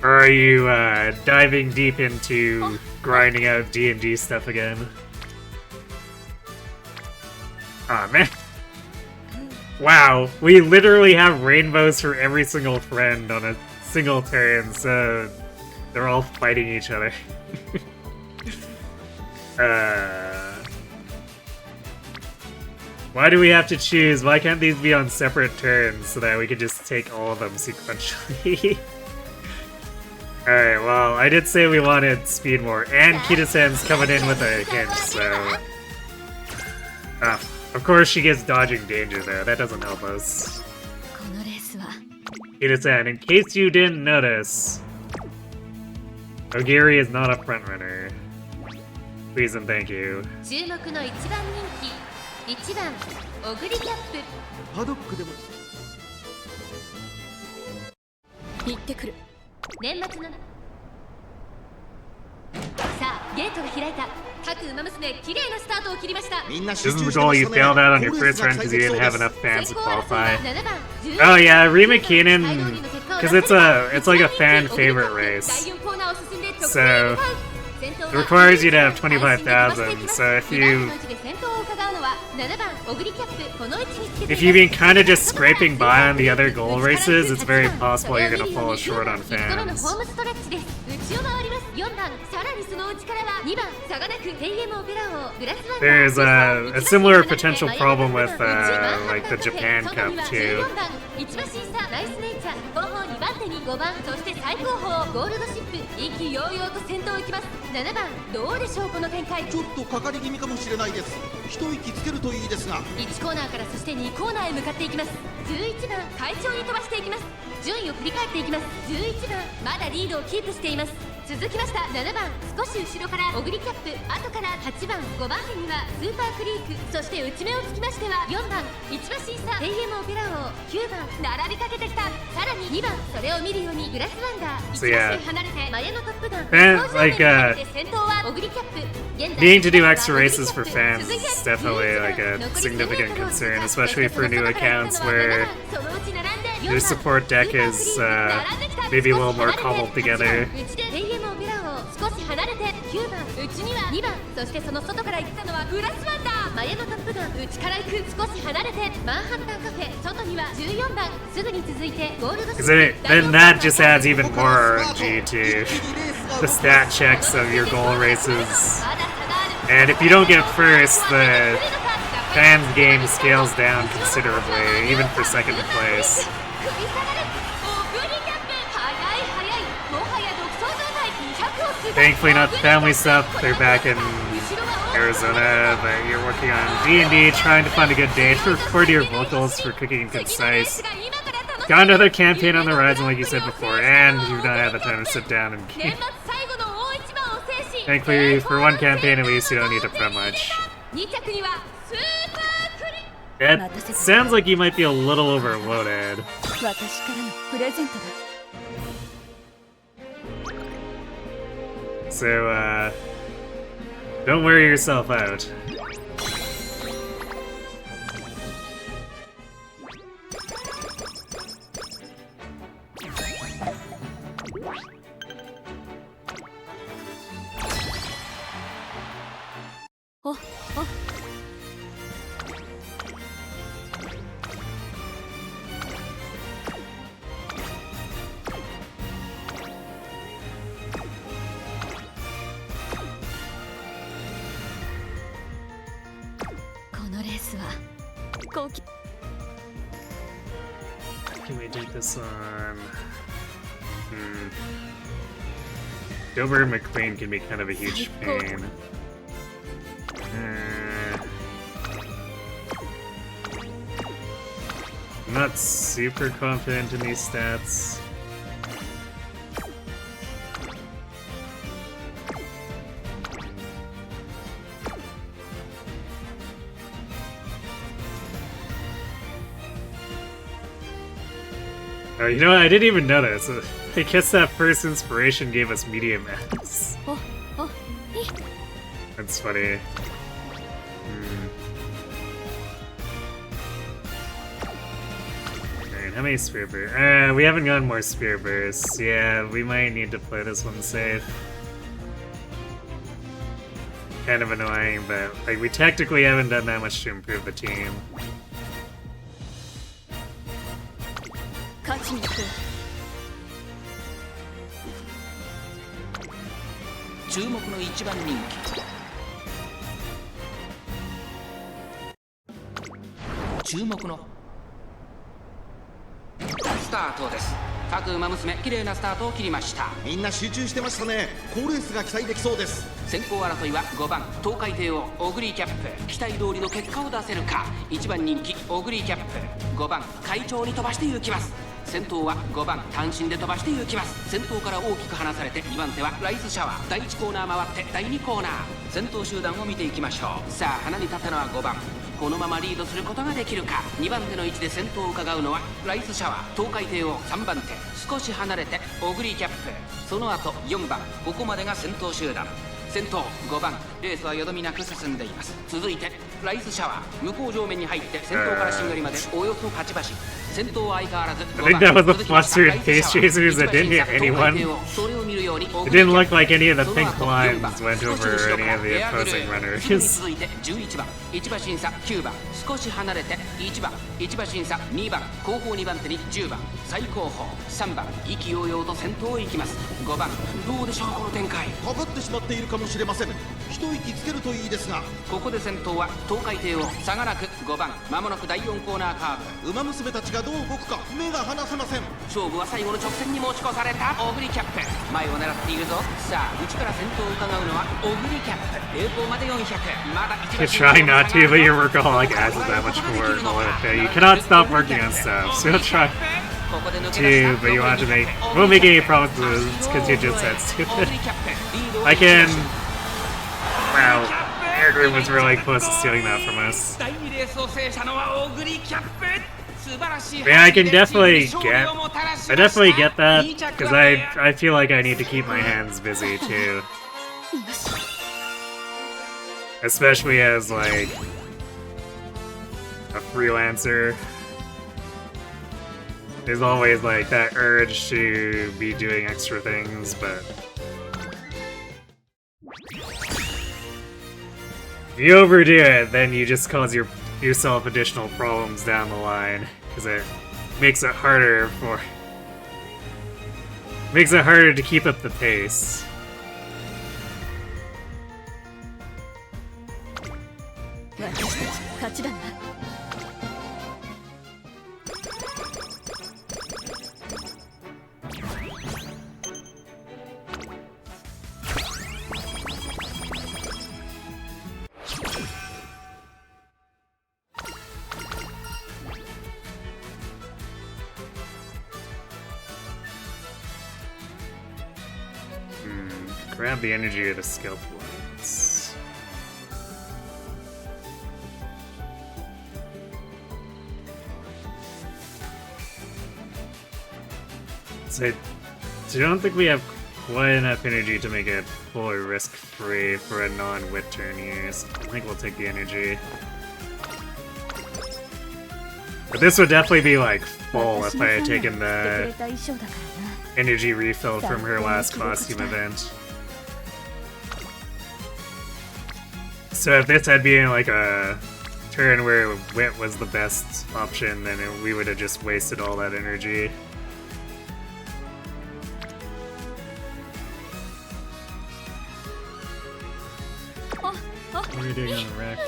Or are you diving deep into grinding out D&D stuff again? Aw, man. Wow, we literally have rainbows for every single friend on a single turn, so they're all fighting each other. Why do we have to choose? Why can't these be on separate turns so that we can just take all of them sequentially? Alright, well, I did say we wanted speed more, and Kita-san's coming in with a hint, so... of course she gets dodging danger there, that doesn't help us. このレースは Kita-san, in case you didn't notice, Oguri is not a frontrunner. Please and thank you. 注目の一番人気1番オグリキャップ。パドックでも行ってくる。年末のさあゲートが開いた。各馬娘綺麗なスタートを切りました。みんな This 集 is 中 the して goal ま you したね。 failed out on your ゴールレー first スが run 開 because you 催 didn't そう have です enough fans 先 to 行争い qualify. は7番 Oh yeah, Rima Keenan, 最後にの結果を because it's like a fan favorite 第 race. 4コーナーを進んで直 So, 線へ向かう。先頭は It requires you to have 25,000, so if 2番 you の位置で先頭を伺うのは7番オグリキャップ。この位置につけています。 if you've been kind of just scraping by on the other goal races, it's very possible you're gonna fall short on 1度目の fans. ホームストレッチです。内を回ります。4番さらにその内からは2番差がなくテイエムオペラ王グラスワンダー。 There's a similar potential problem with like the Japan Cup too. 14番一馬審査ナイスネイチャー後方2番手に5番そして最高峰ゴールドシップ意気揚々と先頭を行きます。7番どうでしょうこの展開。ちょっとかかり気味かもしれないです。一息つけるといいですが。1コーナーからそして2コーナーへ向かっていきます。11番快調に飛ばしていきます。順位を振り返っていきます。11番まだリードをキープしています。続きました7番少し後ろからオグリキャップ後から8番5番手にはスーパークリークそして内目をつきましては4番一馬審査テイエムオペラ王9番並びかけてきた。さらに2番それを見るようにグラスワンダー So 1 yeah. 馬身離れて前のトップガン And, like, 先頭はオグリキャップ。現在 Needing to do extra races for fans is definitely like a significant concern, especially for new accounts where your support deck is maybe a little more cobbled together. 少し離れて9番内には2番そしてその外から行ったのはグラスワンダー。前のトップガン内から行く少し離れてマンハッタンカフェ外には14番すぐに続いてゴールドシ Because then that just adds even more RNG to the stat checks of your goal races. And if you don't get first, the fans game scales down considerably, even for second place. Thankfully not the family stuff, they're back in Arizona, but you're working on D&D, trying to find a good day to record your vocals for Cooking and Concise. Got another campaign on the horizon like you said before, and you've not had the time to sit down and game. Thankfully, for one campaign at least, you don't need to prep much. It sounds like you might be a little overloaded. 私からのプレゼントだ。 So, don't wear yourself out. Oh, oh. このレースは後期 Can we take this on? Dober McLean can be kind of a huge pain. I'm not super confident in these stats. Oh, you know what? I didn't even notice. I guess that first inspiration gave us medium mass. That's funny. Alright, how many spear bursts? We haven't gotten more spear bursts. Yeah, we might need to play this one safe. Kind of annoying, but like we technically haven't done that much to improve the team. 勝ちに行く。注目の一番人気。注目のスタートです。各馬娘綺麗なスタートを切りました。みんな集中してましたね。好レースが期待できそうです。先行争いは5番東海帝王オグリーキャップ、期待通りの結果を出せるか。1番人気オグリーキャップ、5番会長に飛ばして行きます。先頭は5番単身で飛ばして行きます。先頭から大きく離されて2番手はライスシャワー。第1コーナー回って第2コーナー、先頭集団を見ていきましょう。さあ花に立ったのは5番。このままリードすることができるか。2番手の位置で先頭を伺うのはライスシャワー東海帝王。3番手少し離れてオグリーキャップ、その後4番。ここまでが先頭集団。先頭5番、レースはよどみなく進んでいます。続いてライスシャワー、向こう上面に入って先頭からしんがりまでおよそ8馬身。先頭は相変わらず5 I think that was the flustered pace chasers that didn't hit anyone. It didn't look like any of the pink lines went over any of the opposing runners. 続いて11番、1馬身差9番、少し離れて1番、1馬身差2番、後方2番手に10番、最後方3番、意気揚々と先頭を行きます。5番、どうでしょうこの展開。かかってしまっているかもしれません。一息つけるといいですが。ここで先頭は東海帝王。差がなく5番、まもなく第4コーナーカーブ。馬娘たちがどう動くか目が離せません。勝負は最後の直線に持ち越されたオグリキャップ、前を狙っているぞ。さあ内から先頭を伺うのはオグリキャップ。栄光まで400、まだ1 You try not to, but your workaholic adds that much more. You cannot stop working on stuff, so you'll try to, but you want to make... Won't make any promises, because you just said stupid. I can... Wow, Airgrim was really close to stealing that from us. Yeah, I can definitely get... I definitely get that, because I feel like I need to keep my hands busy, too. Especially as, like, a freelancer. There's always, like, that urge to be doing extra things, but... If you overdo it, then you just cause yourself additional problems down the line, because it makes it harder to keep up the pace. 私たち勝ちだな。Grab the energy of the skill points. So I don't think we have quite enough energy to make it fully risk-free for a non-wit turn here, so I think we'll take the energy. But this would definitely be like full if I had taken the energy refill from her last costume event. So if this had been like a turn where wit was the best option, then we would have just wasted all that energy. What are you doing on the wreck?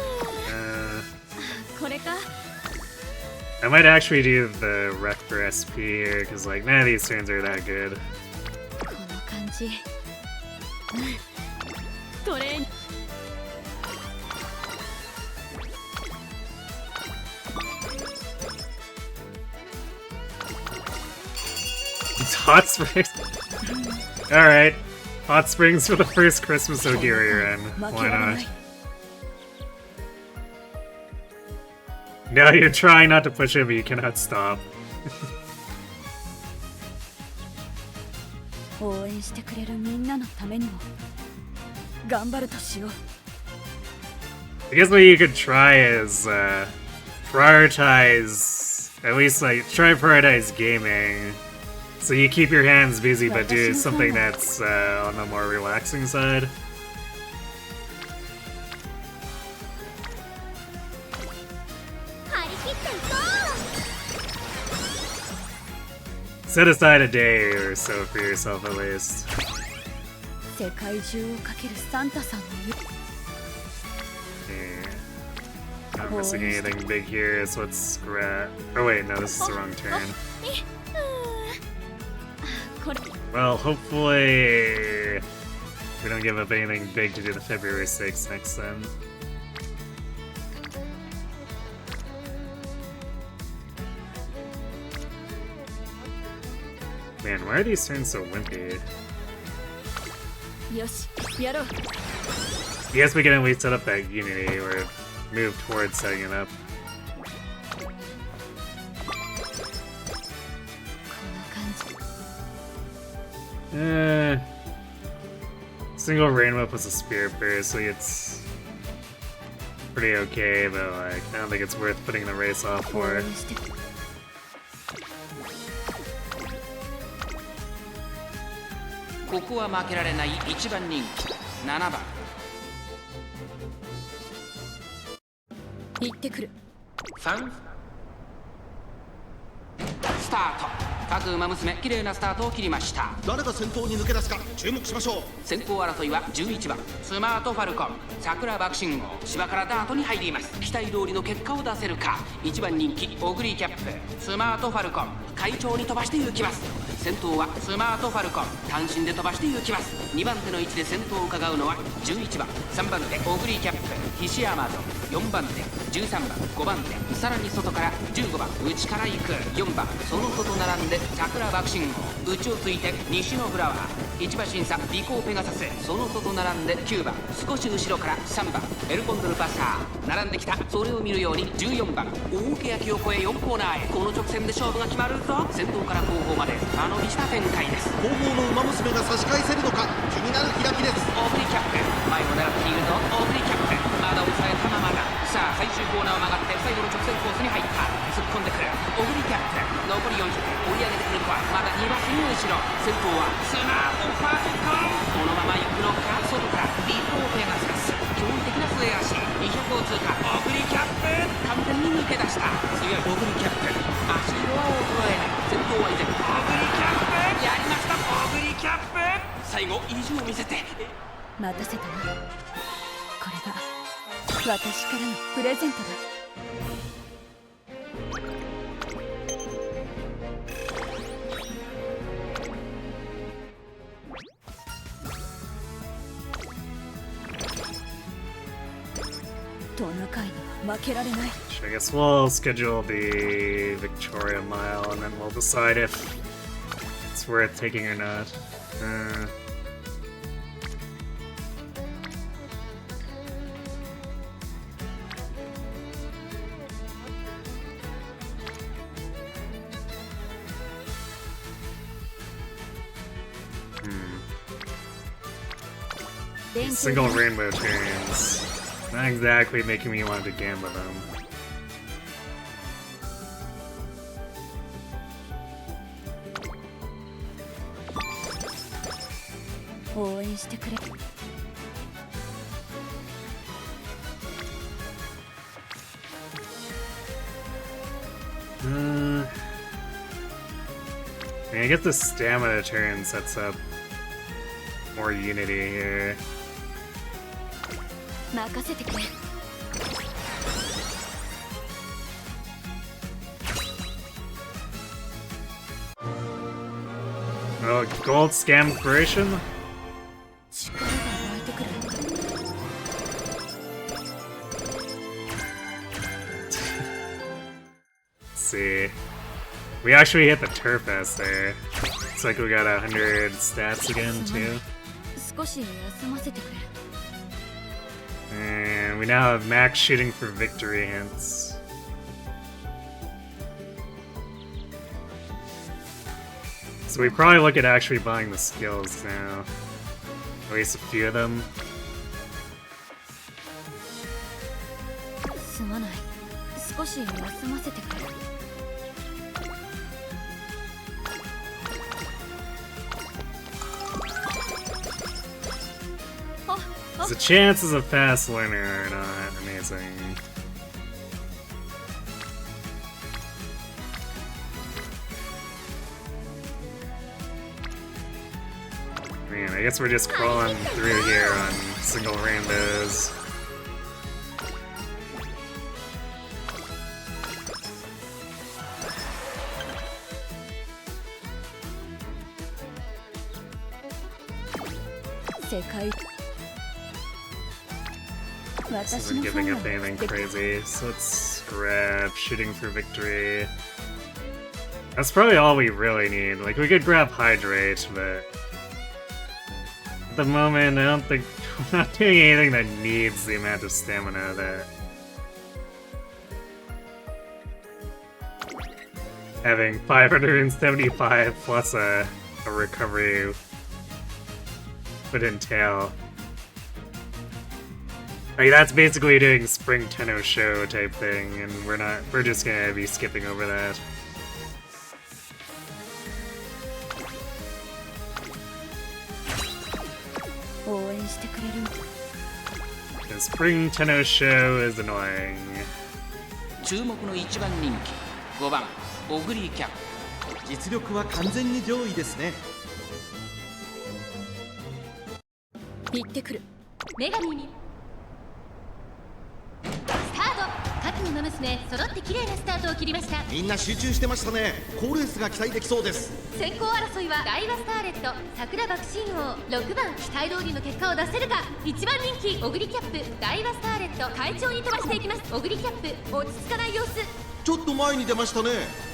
I might actually do the wreck for SP here, because like none of these turns are that good. It's Hot Springs. Alright. Hot Springs for the first Xmas Oguri run. Why not? No, you're trying not to push him, but you cannot stop. 応援してくれるみんなのためにも頑張るとしよう。 I guess what you could try is prioritize, at least like try to prioritize gaming. So you keep your hands busy but do something that's on the more relaxing side. Set aside a day or so for yourself at least. 世界中をかけるサンタさんの Not missing anything big here, so let's scrap. Oh wait, no, this is the wrong turn. Well, hopefully we don't give up anything big to do the February 6th next time. Man, why are these turns so wimpy? よし、やろう。 I guess we can at least set up that unity or move towards setting it up. こんな感じ。Single rain whip was a spear burst, so it's pretty okay, but like I don't think it's worth putting the race off 応 for. 援して。 ここは負けられない1番人気7番。行ってくる。3スタート。各馬娘綺麗なスタートを切りました。誰が先頭に抜け出すか注目しましょう。先行争いは11番スマートファルコン。桜爆心号芝からダートに入ります。期待通りの結果を出せるか。1番人気オグリーキャップスマートファルコン快調に飛ばして行きます。先頭はスマートファルコン単身で飛ばして行きます。2番手の位置で先頭を伺うのは11番3番手オグリーキャップ菱山と4番手13番5番手さらに外から15番内から行く4番その外並んで桜爆心号内をついて西のフラワー1馬審査尾行ペガサスその外並んで9番少し後ろから3番エルコンドルパサー並んできた。それを見るように14番大欅を越え4コーナーへ。この直線で勝負が決まるぞ。先頭から後方まで間延びした展開です。後方の馬娘が差し返せるのか気になる開きです。オグリキャップ前を狙っているぞ。オグリキャップまだ抑えたままだ。さあ最終コーナーを曲がって最後の直線コースに入った。突っ込んでくるオグリキャップ残り400追い上げてくるのはまだ2馬身後ろ。先頭はスマートファルコン。このまま行くのか。外からビートをペガサス驚異的な末脚200を通過。オグリキャップ完全に抜け出した。強いオグリキャップ足色は衰えない。先頭は依然オグリキャップやりました。オグリキャップ最後意地を見せて待たせたな。これが私からのプレゼントだ。 トナカイには負けられない。 I guess we'll schedule the Victoria Mile and then we'll decide if it's worth taking or not. Single rainbow turns. Not exactly making me want to gamble them. 応援してくれ。 I guess the stamina turn sets up more unity here. 任せてくれ。 Oh, gold scam inspiration? 力が湧いてくる。 Let's see. We actually hit the turf S there. Looks like we got 100 stats again too. 少し休ませてくれ。 And we now have max shooting for victory hints. So So we probably look at actually buying the skills now. At least a few of them. すまない。少し休ませてくれ。The chances of fast learner are not amazing. Man, I guess we're just crawling through here on single rainbows. This isn't giving up anything crazy, so let's grab shooting for victory. That's probably all we really need. Like, we could grab hydrate, but at the moment, I don't think we're not doing anything that needs the amount of stamina that having 575 plus a recovery would entail. Like, that's basically doing Spring Tenno Show type thing, and we're just gonna be skipping over that. The Spring Tenno Show is annoying. 注目の一番人気5番オグリーキャップ。実力は完全に上位ですね。行ってくる。女神にスタート。各馬娘揃って綺麗なスタートを切りました。みんな集中してましたね。好レースが期待できそうです。先行争いはダイワスターレット、桜爆心王、6番期待通りの結果を出せるか。1番人気オグリキャップ、ダイワスターレット快調に飛ばしていきます。オグリキャップ落ち着かない様子。ちょっと前に出ましたね。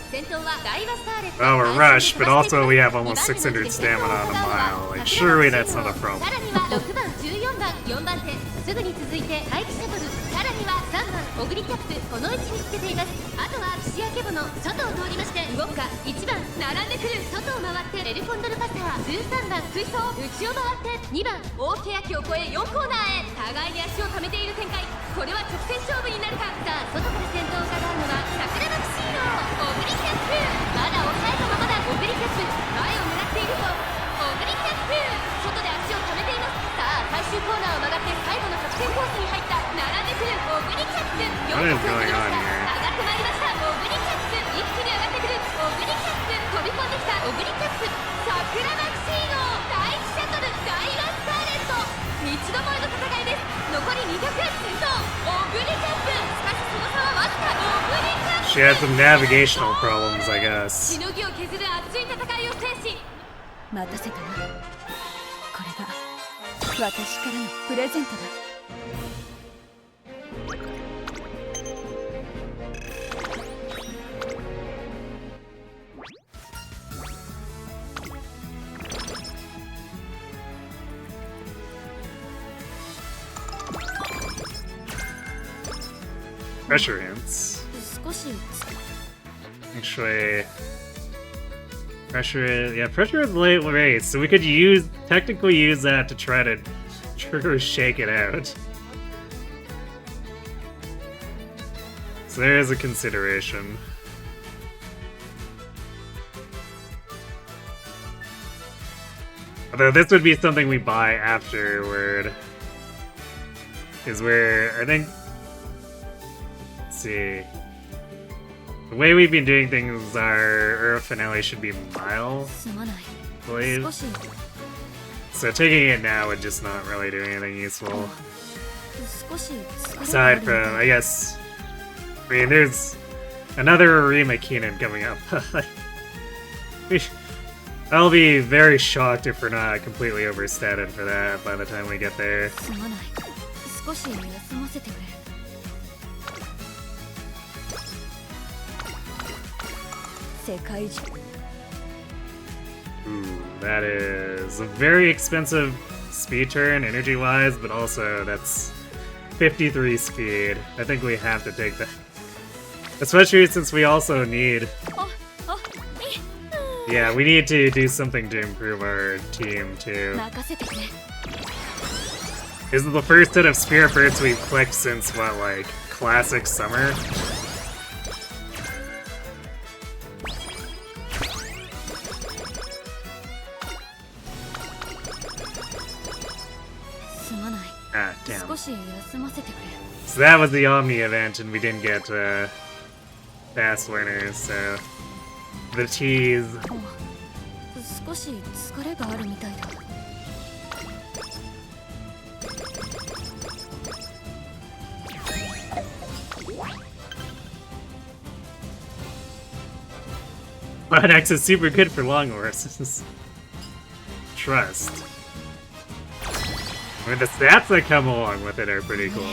先頭はダイワスターレット。 Oh, we're rushed, but also we have almost 600 stamina on a mile. Like, surely that's not a problem. さらには6番、14番、4番手、すぐに続いて待機シャトル、さらには3番オグリキャップ、この位置につけています。あとは岸明ボの外を通りまして動くか。1番並んでくる、外を回ってエルコンドルパサー、13番追走、内を回って2番大欅を越え4コーナーへ。互いに足を溜めている展開。これは直線勝負になるか。さあ外から先頭を伺うのは桜爆心王オグリキャップ。まだ抑えたままだオグリキャップ、前を狙っているぞオグリキャップ。外で足を溜めています。さあ最終コーナーを曲がって最後の直線コースに入った。並んでくるオグリキャップ、4着を取りました。上がってまいりましたオグリキャップ、一気に上がってくるオグリキャップ、飛び込んできたオグリキャップ、桜爆心王、第一シャトル、ダイワスターレット、三つどもえの戦いです。残り200、先頭オグリキャップ、しかしその差はわずか。オグリキャップ She had some navigational problems, I guess. しのぎを削る熱い戦いを制し、待たせたな。これが私からのプレゼントだ。Pressure hints. 少し Actually, pressure is late race, so we could technically use that to try to shake it out. So there is a consideration. Although this would be something we buy afterward. Because I think, let's see. The way we've been doing things, our Earth finale should be mile, すまない。 I believe. 少し So taking it now would just not really do anything useful. 少し疲れがあ Aside る from, I guess, I mean, there's another Arima Keenan coming up. I'll be very shocked if we're not completely overstated for that by the time we get there. すまない。少し休ませてくれ。世界中 Ooh, that is a very expensive speed turn, energy-wise, but also that's 53 speed. I think we have to take that. Especially since we also need あ、あ、い the Yeah, we need to do something to improve our team too. 任せてくれ。 This is the first set of Spirit Birds we've clicked since what, like, classic summer? すまない。 Ah, damn. 少し休ませてくれ。 So that was the Omni event, and we didn't get fast learners, so the tease. 少し疲れがあるみたいだ。 X is super good for long horses. Trust. I mean, the stats that come along with it are pretty cool.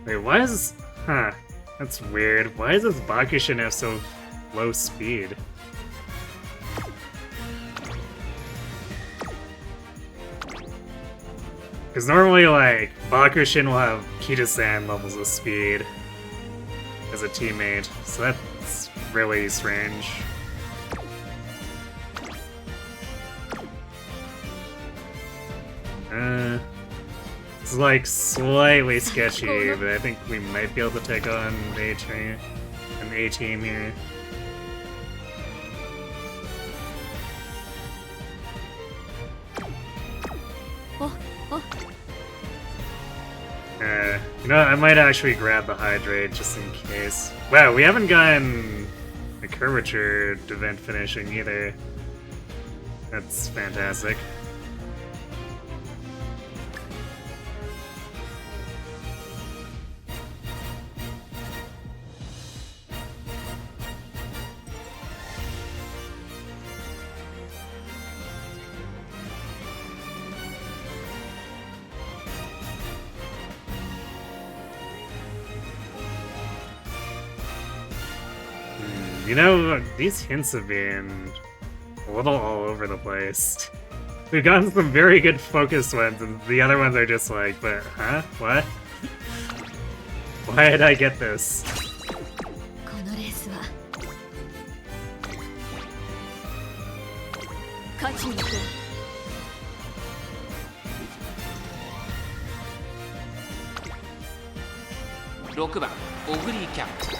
Wait, why is... Huh. That's weird. Why is this Bakushin have so low speed? Because normally, like, Bakushin will have Kita-san levels of speed as a teammate, so that's really strange. It's like slightly sketchy, but I think we might be able to take on an A-team here. You know, I might actually grab the Hydrate just in case. Wow, we haven't gotten a curvature event finishing either. That's fantastic. You know, these hints have been a little all over the place. We've gotten some very good focused ones, and the other ones are just like, but, huh? What? Why did I get this? このレースは勝ちに行こう。 6番オグリーキャップ。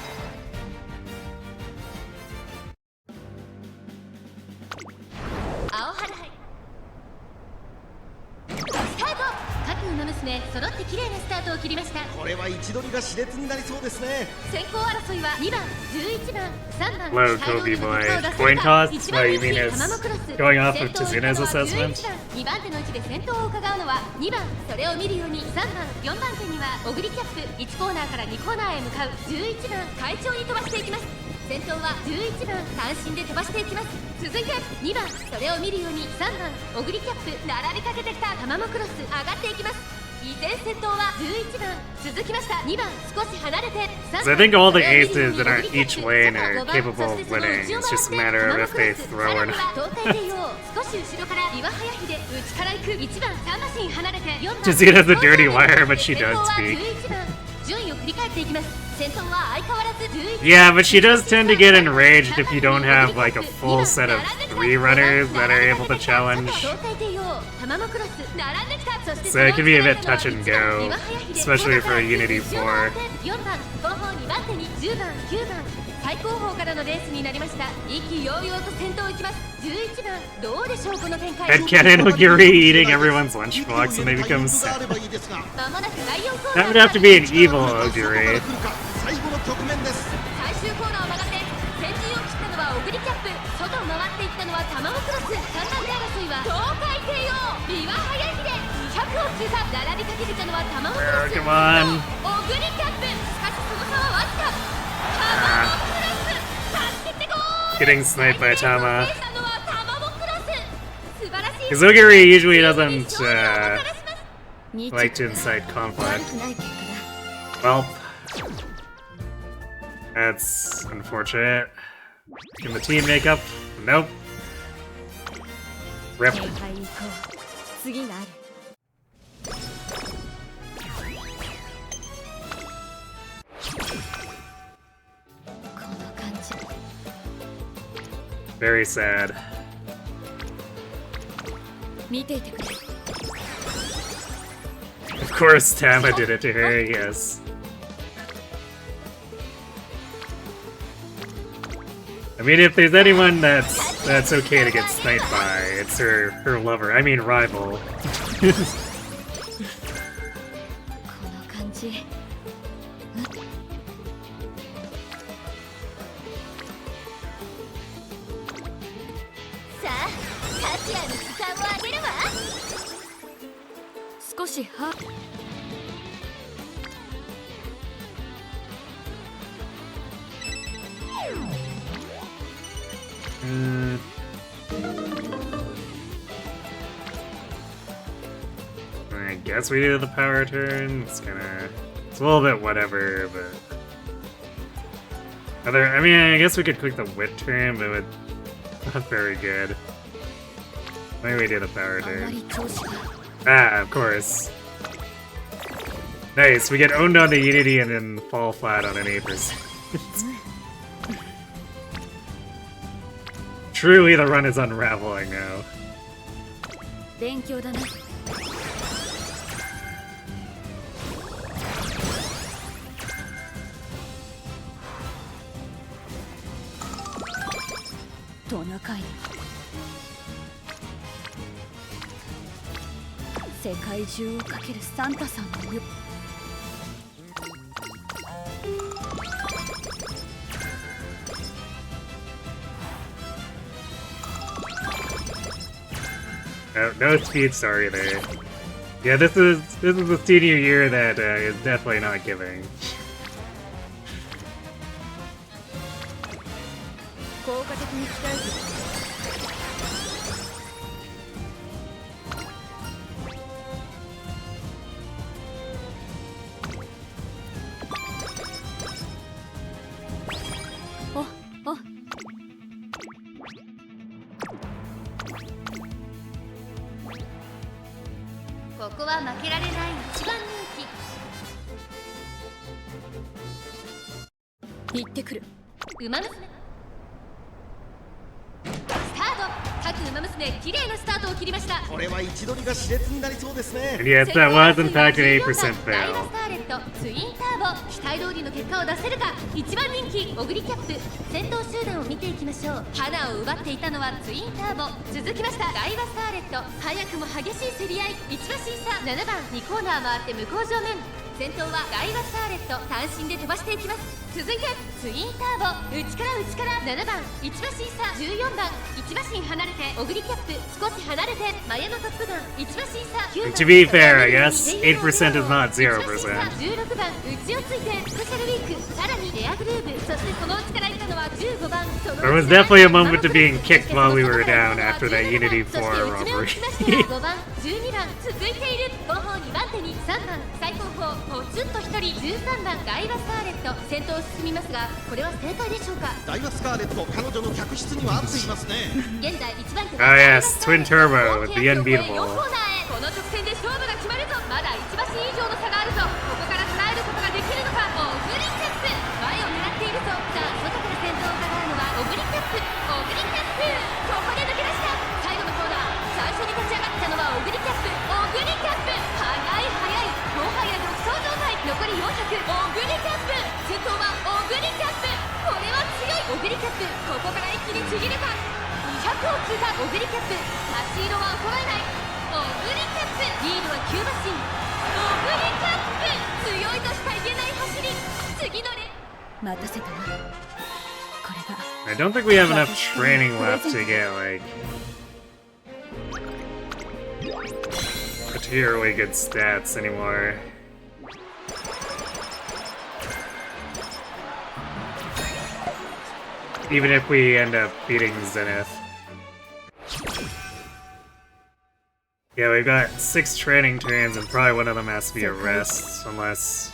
揃って綺麗なスタートを切りました。これは位置取りが熾烈になりそうですね。先行争いは2番、11番、3番、 Low Kobe boy. Coin costs? What you mean is going off of Tizuna's assessment? 2番手の位置で先頭を伺うのは2番。それを見るように3番、4番手にはオグリキャップ。1コーナーから2コーナーへ向かう11番、快調に飛ばしていきます。先頭は11番、単身で飛ばしていきます。続いて2番、それを見るように3番、オグリキャップ。並びかけてきたタマモクロス上がっていきます。 依然先頭は11番。続きました2番。少し離れて3番。 So I think all the aces in our each lane are capable of winning. It's just a matter of if they throw or not. 少し後ろから岩早秀内から行く1番。3馬身離れて4番。 Tizuna's a dirty liar, but she does speak. 順位を振り返っていきます。先頭は相変わらず11。 Yeah, but she does tend to get enraged if you don't have like a full set of 3 runners that are able to challenge. So it can be a bit touch and go, especially for a Unity 4. 最後方からのレースになりました。意気揚々と先頭行きます。11番。どうでしょうこの展開。 Headcanon Oguri eating everyone's lunchbox and they become sad. まもなく第4コーナ That ー。 would have to be an evil Oguri. 最後の局面です。最終コーナーを曲がって先陣を切ったのはオグリキャップ。外を回っていったのはタマモクロス。3番手争いは東海帝王ビワハヤヒデ。200を通過。並びかけていたのはタマモクロス。Come on. オグリキャップ。しかしその差はわずか。タマモクロス。 Getting sniped by Tama. Because Oguri usually doesn't like to incite conflict. Well, that's unfortunate. Can the team make up? Nope. Rip. 礼拝行こう。次がある。この感じ。 Very sad. 見ていてくれ。 Of course, Tama did it to her, yes. I mean, if there's anyone that's okay to get sniped by, it's her lover. I mean, rival. この感じ。さあタチアの時間をあげるわ。少しは。 I guess we do the power turn. It's a little bit whatever, but I mean, I guess we could click the wit turn, but it's not very good. Maybe we do the power あまり turn. 調子が。 Ah, of course. Nice, we get owned on the Unity and then fall flat on an 8%. Truly, the run is unraveling now. 勉強だな。トナカイ。世界中をかけるサンタさんのよ。 No speed star either. Yeah, this is the senior year that is definitely not giving. 効果的に鍛えて。 ここは負けられない一番人行ってくる。気ウマ娘スタート。各ウマ娘綺麗なスタートを切りました。これは位置取りが熾烈になりそうですね。 And yes, that was in fact an 8% ダイワ fail. スターレットツインターボ期待通りの結果を出せるか。一番人気オグリキャップ。先頭集団を見ていきましょう。花を奪っていたのはツインターボ。続きましたダイワスターレット。早くも激しい競り合い。1馬審査7番2コーナー回って向こう正面。先頭はダイワスターレット。単身で飛ばしていきます。続いてツインターボ。内から7番1馬審査14番1馬身離れてオグリキャップ。少し離れてマヤのトップガン1馬審査9番。 To be fair, I guess 8% is not 0%. 16番内をついてスペシャルウィーク。さらにレアグルーブ。そしてその内からいたのは15番。 There was definitely a moment of being kicked while we were down after that Unity 4 robbery. 5番12番続いている。後方2番手に3番最後方ポツンと1人13番ダイワスターレット。先頭を進みますがこれは正解でしょうか。ダイワスカーレット、彼女の客室には合っていますね。現在1番手 Oh yes, Twin Turbo, the unbeatable. 4コーナーへ。この直線で勝負が決まるぞ。まだ1馬身以上の差があるぞ。ここから捉えることができるのか。オグリキャップ前を狙っているぞ。さあ外から先頭を伺うのはオグリキャップ。オグリキャップここで抜け出した。最後のコーナー最初に立ち上がったのはオグリキャップ。オグリキャップ速いもはや独走状態。残り400オグリキャップ。先頭はオグリキャップ。これは強いオグリキャップ。ここから一気にちぎるか。200を通過オグリキャップ。足色は衰えないオグリキャップ。リードは9馬身オグリキャップ。強いとしか言えない走り。次のレ待たせたな。これが。 I don't think we have enough training left to get like particularly good stats anymore. Even if we end up beating Zenith. Yeah, we've got 6 training turns and probably one of them has to be a rest, unless...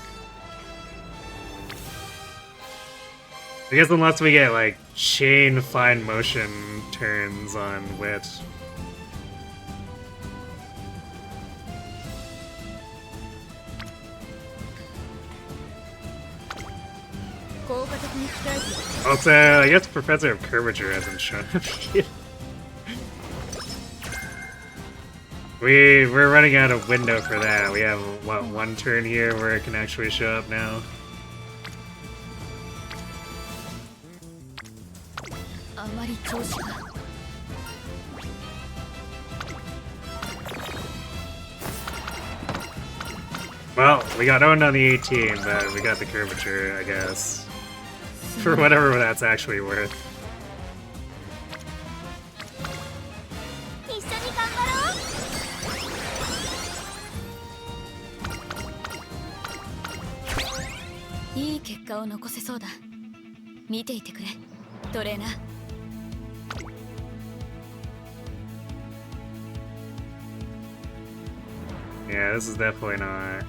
I guess unless we get, like, chain fine motion turns on Wit. Also, I guess Professor of Curvature hasn't shown up yet. We're running out of window for that. We have, what, one turn here where it can actually show up now? Well, we got owned on the 18, but we got the curvature, I guess. For whatever that's actually worth. Yeah, this is definitely not.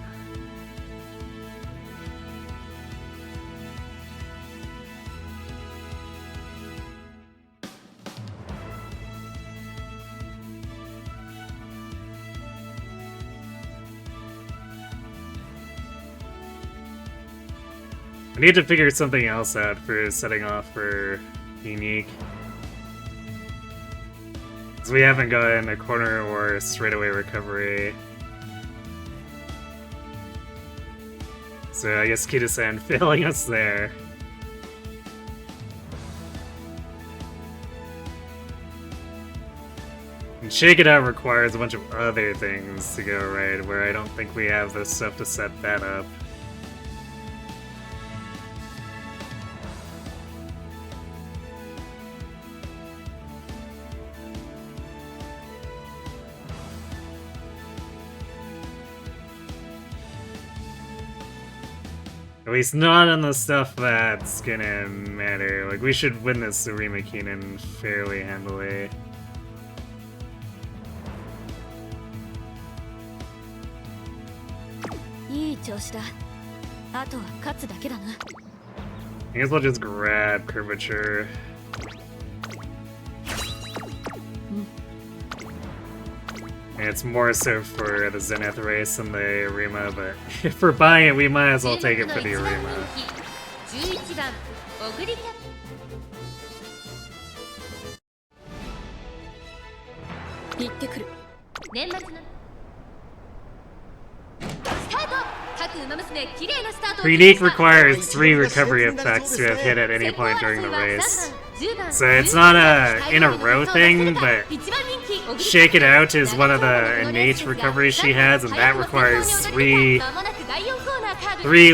I need to figure something else out for setting off for unique. Because we haven't gotten a corner or straightaway recovery. So I guess Kita-san failing us there. And Shake It Out requires a bunch of other things to go right, where I don't think we have the stuff to set that up. At least not on the stuff that's gonna matter. Like, we should win this Arima Keenan fairly handily. I guess we'll just grab Curvature. And it's more so for the Zenith race than the Arima, but if we're buying it, we might as well take it for the Arima. Unique requires 3 recovery effects to have hit at any point during the race. So it's not in a row thing, but Shake It Out is one of the innate recoveries she has, and that requires 3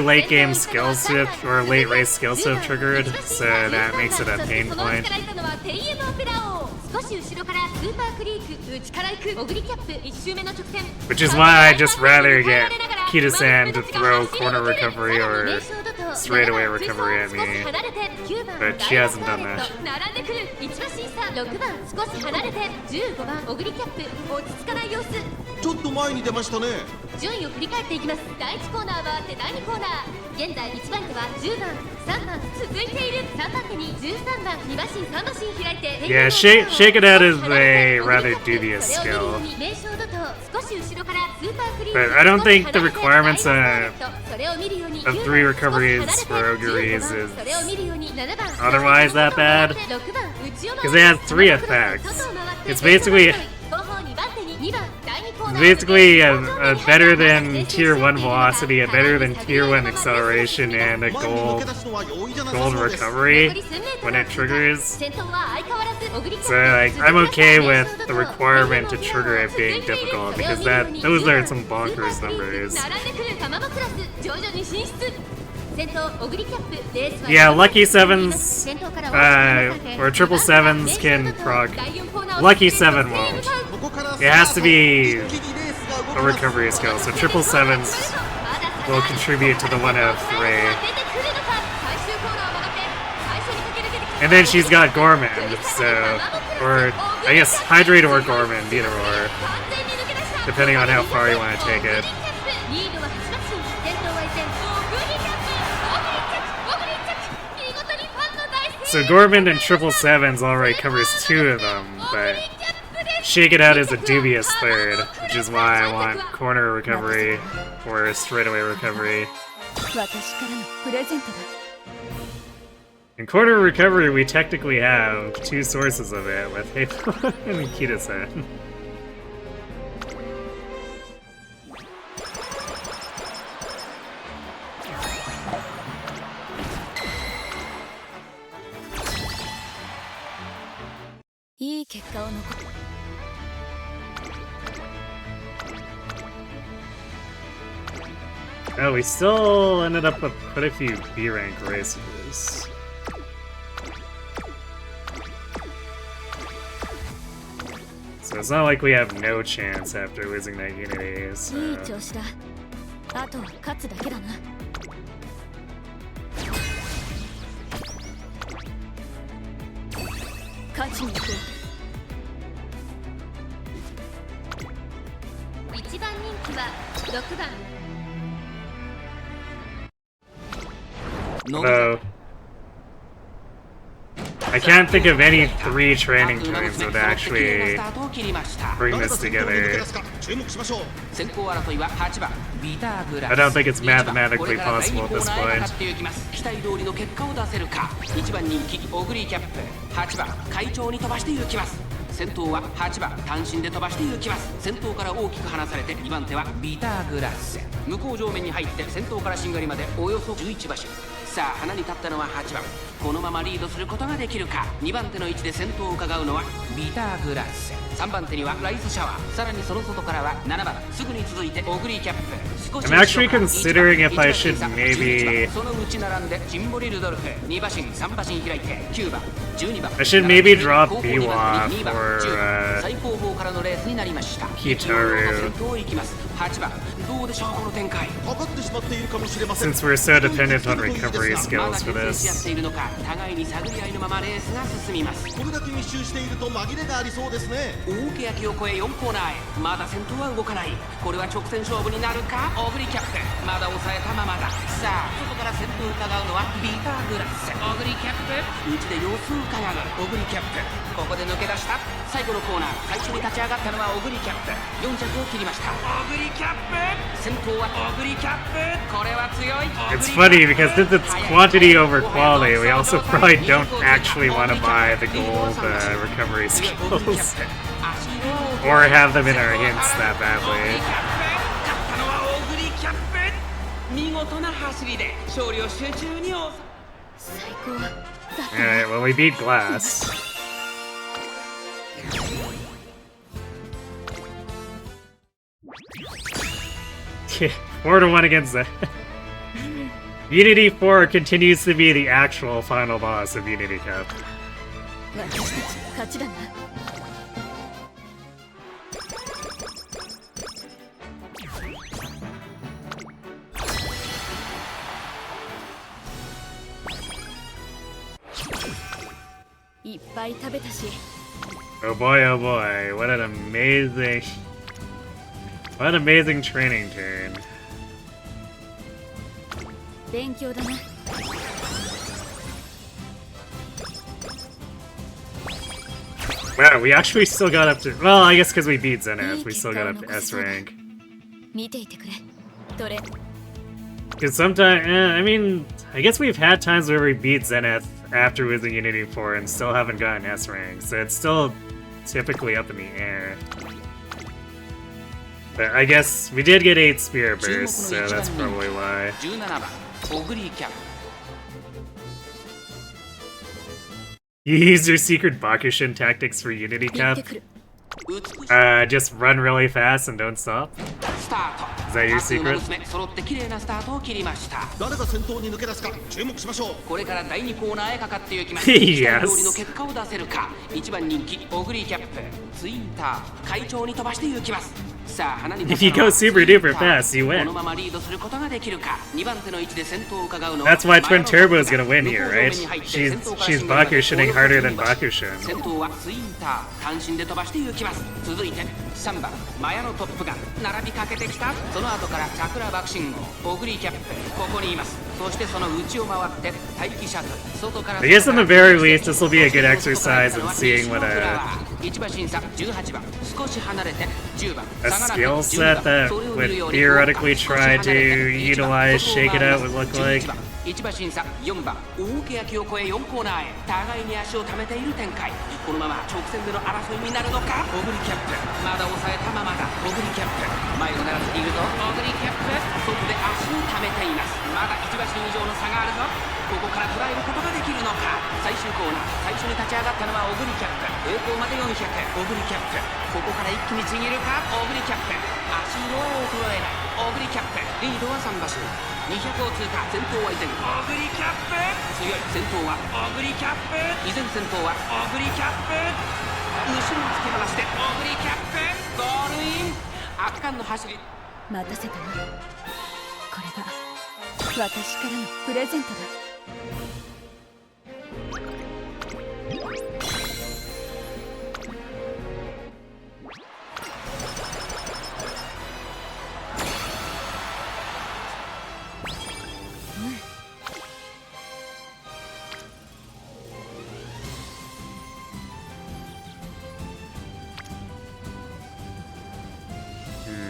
late game skills to have, or late race skills to have triggered, so that makes it a pain point. Which is why I just rather get Kita-san to throw corner recovery or straightaway recovery at me, but she hasn't done that. ちょっと前に出ましたね。順位を振り返っていきます。第1コーナーは手第2コーナー。現在1番手は10番、3番続いている。3番手に13番、2馬身、3馬身開いて。Yeah, shake it out is a rather dubious skill. But I don't think the requirements of 3 recoveries for Oguris is otherwise that bad. Because it has 3 effects. It's basically a better than tier 1 velocity, a better than tier 1 acceleration, and a gold recovery when it triggers. So like, I'm okay with the requirement to trigger it being difficult, because those are some bonkers numbers. Yeah, Lucky 7s, or triple 7s can proc. Lucky 7 won't. It has to be a recovery skill, so triple 7s will contribute to the 1 out of 3. And then she's got Gorman, so, or I guess Hydrate or Gorman, either or, depending on how far you want to take it. So Gorman and 777s already covers 2 of them, but Shake It Out is a dubious third, which is why I want corner recovery or straightaway recovery. 私からのプレゼントだ In corner recovery, we technically have 2 sources of it with Heipo and Kita-san. Oh, we still ended up with quite a few B rank races. So it's not like we have no chance after losing that Unity, so... いい調子だあとは勝つだけだな勝ちに行こう1番人気は6番 Although, I can't think of any 3 training turns that would actually bring this together. I don't think it's mathematically possible at this point. 期待通りの結果を出せるか1番人気オグリーキャップ8番会長に飛ばして行きます先頭は8番単身で飛ばして行きます先頭から大きく離されて2番手はビターグラッセ向こう上面に入って先頭からしんがりまでおよそ11馬身さあ花に立ったのは8番このままリードすることができるか2番手の位置で先頭を伺うのはビターグラッセ3番手にはライスシャワーさらにその外からは7番すぐに続いてオグリーキャップ I'm actually considering if I should maybe... その内並んでジンボリルドルフ2馬身3馬身開いて9番12番 I should maybe drop B-Wa for, 最後方からのレースになりました Hitaru. 8番どうでしょうこの展開 Since we're so dependent on recovery skills for this. 互いに探り合いのままレースが進みますこれだけ密集していると紛れがありそうですね大欅を越え4コーナーへまだ先頭は動かないこれは直線勝負になるかオグリキャップまだ抑えたままださあ外から先頭を伺うのはビーターグラスオグリキャップ内で様子を伺うオグリキャップここで抜け出した最後のコーナー最初に立ち上がったのはオグリキャップ4着を切りましたオグリキャップ先頭はオグリキャップこれは強い It's funny because since it's quantity over quality, we also probably don't actually want to buy the gold recovery skills. Or have them in our hints that badly. 見事な走りで勝利を集中に収最高だった Alright, well we beat Glass. Yeah, 4-1 against that. Unity 4 continues to be the actual final boss of Unity Cup. 私たちの勝ちだな いっぱい食べたし Oh boy, what an amazing training turn. 勉強だな Wow, we actually still got up to... Well, I guess because we beat Zenith, we still got up to S rank. 見ていてくれどれ Because sometimes, I mean, I guess we've had times where we beat Zenith after losing Unity 4 and still haven't gotten S rank, so it's still typically up in the air. But I guess we did get 8 Spear Bursts, so that's probably why. 17番オグリーキャップ You use your secret Bakushin tactics for Unity 行っ Cup? てくる Just run really fast and don't stop? スタート Is that your secret? 娘揃って綺麗なスタートを切りました誰が先頭に抜け出すか注目しましょうこれから第2コーナーへかかっていきます Yes 期待通りの結果を出せるか1番人気オグリーキャップツインター会長に飛ばしていきます If you go super duper fast, you win. このままリードすることができるか。2番手の位置で先頭を伺うのは That's why Twin Turbo is gonna win here, right? She's Bakushining harder than Bakushin. 先頭はツインター単身で飛ばして行きます。続いて3番マヤのトップガン並びかけてきた。その後からチャクラ爆信号オグリキャップここにいます。そしてその内を回って待機シャトル外から I guess at the very least this will be a good exercise in seeing what a 1馬審査18番少し離れて10番 a skill set that would theoretically try to utilize Shake It Out would look like. 1馬審査4番大欅を越え4コーナーへ互いに足を溜めている展開。このまま直線での争いになるのか。オグリキャップまだ抑えたままだ。オグリキャップ前を狙っているぞ。オグリキャップ外で足を溜めています。まだ1馬身以上の差があるぞ。ここから捉えることができるのか。最終コーナー最初に立ち上がったのはオグリキャップ平行まで400。オグリキャップここから一気にちぎるか。オグリキャップ足の衰えない。オグリキャップリードは3馬身200を通過。先頭は依然オグリキャップ強い。先頭はオグリキャップ依然先頭はオグリキャップ後ろに突き放してオグリキャップゴールイン圧巻の走り。待たせたな。これが私からのプレゼントだ。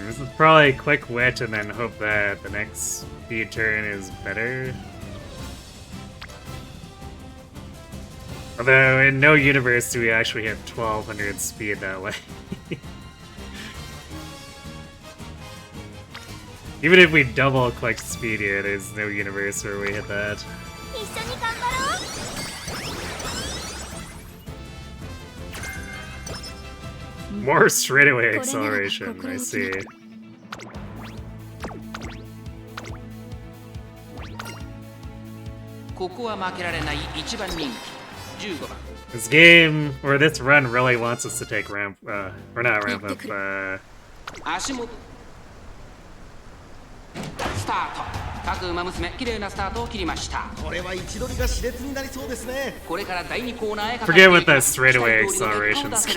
This is probably quick wit and then hope that the next speed turn is better. Although in no universe do we actually hit 1200 speed that way. Even if we double click speed here, there's no universe where we hit that. 一緒に頑張ろう。 More straightaway acceleration, I see. ここは負けられない1番人気15番 This game, or this run really wants us to take ramp, or not ramp up, 足元スタート。各馬娘綺麗なスタートを切りました。これは位置取りが熾烈になりそうですね。これから第2コーナーへ forget what the straightaway acceleration is.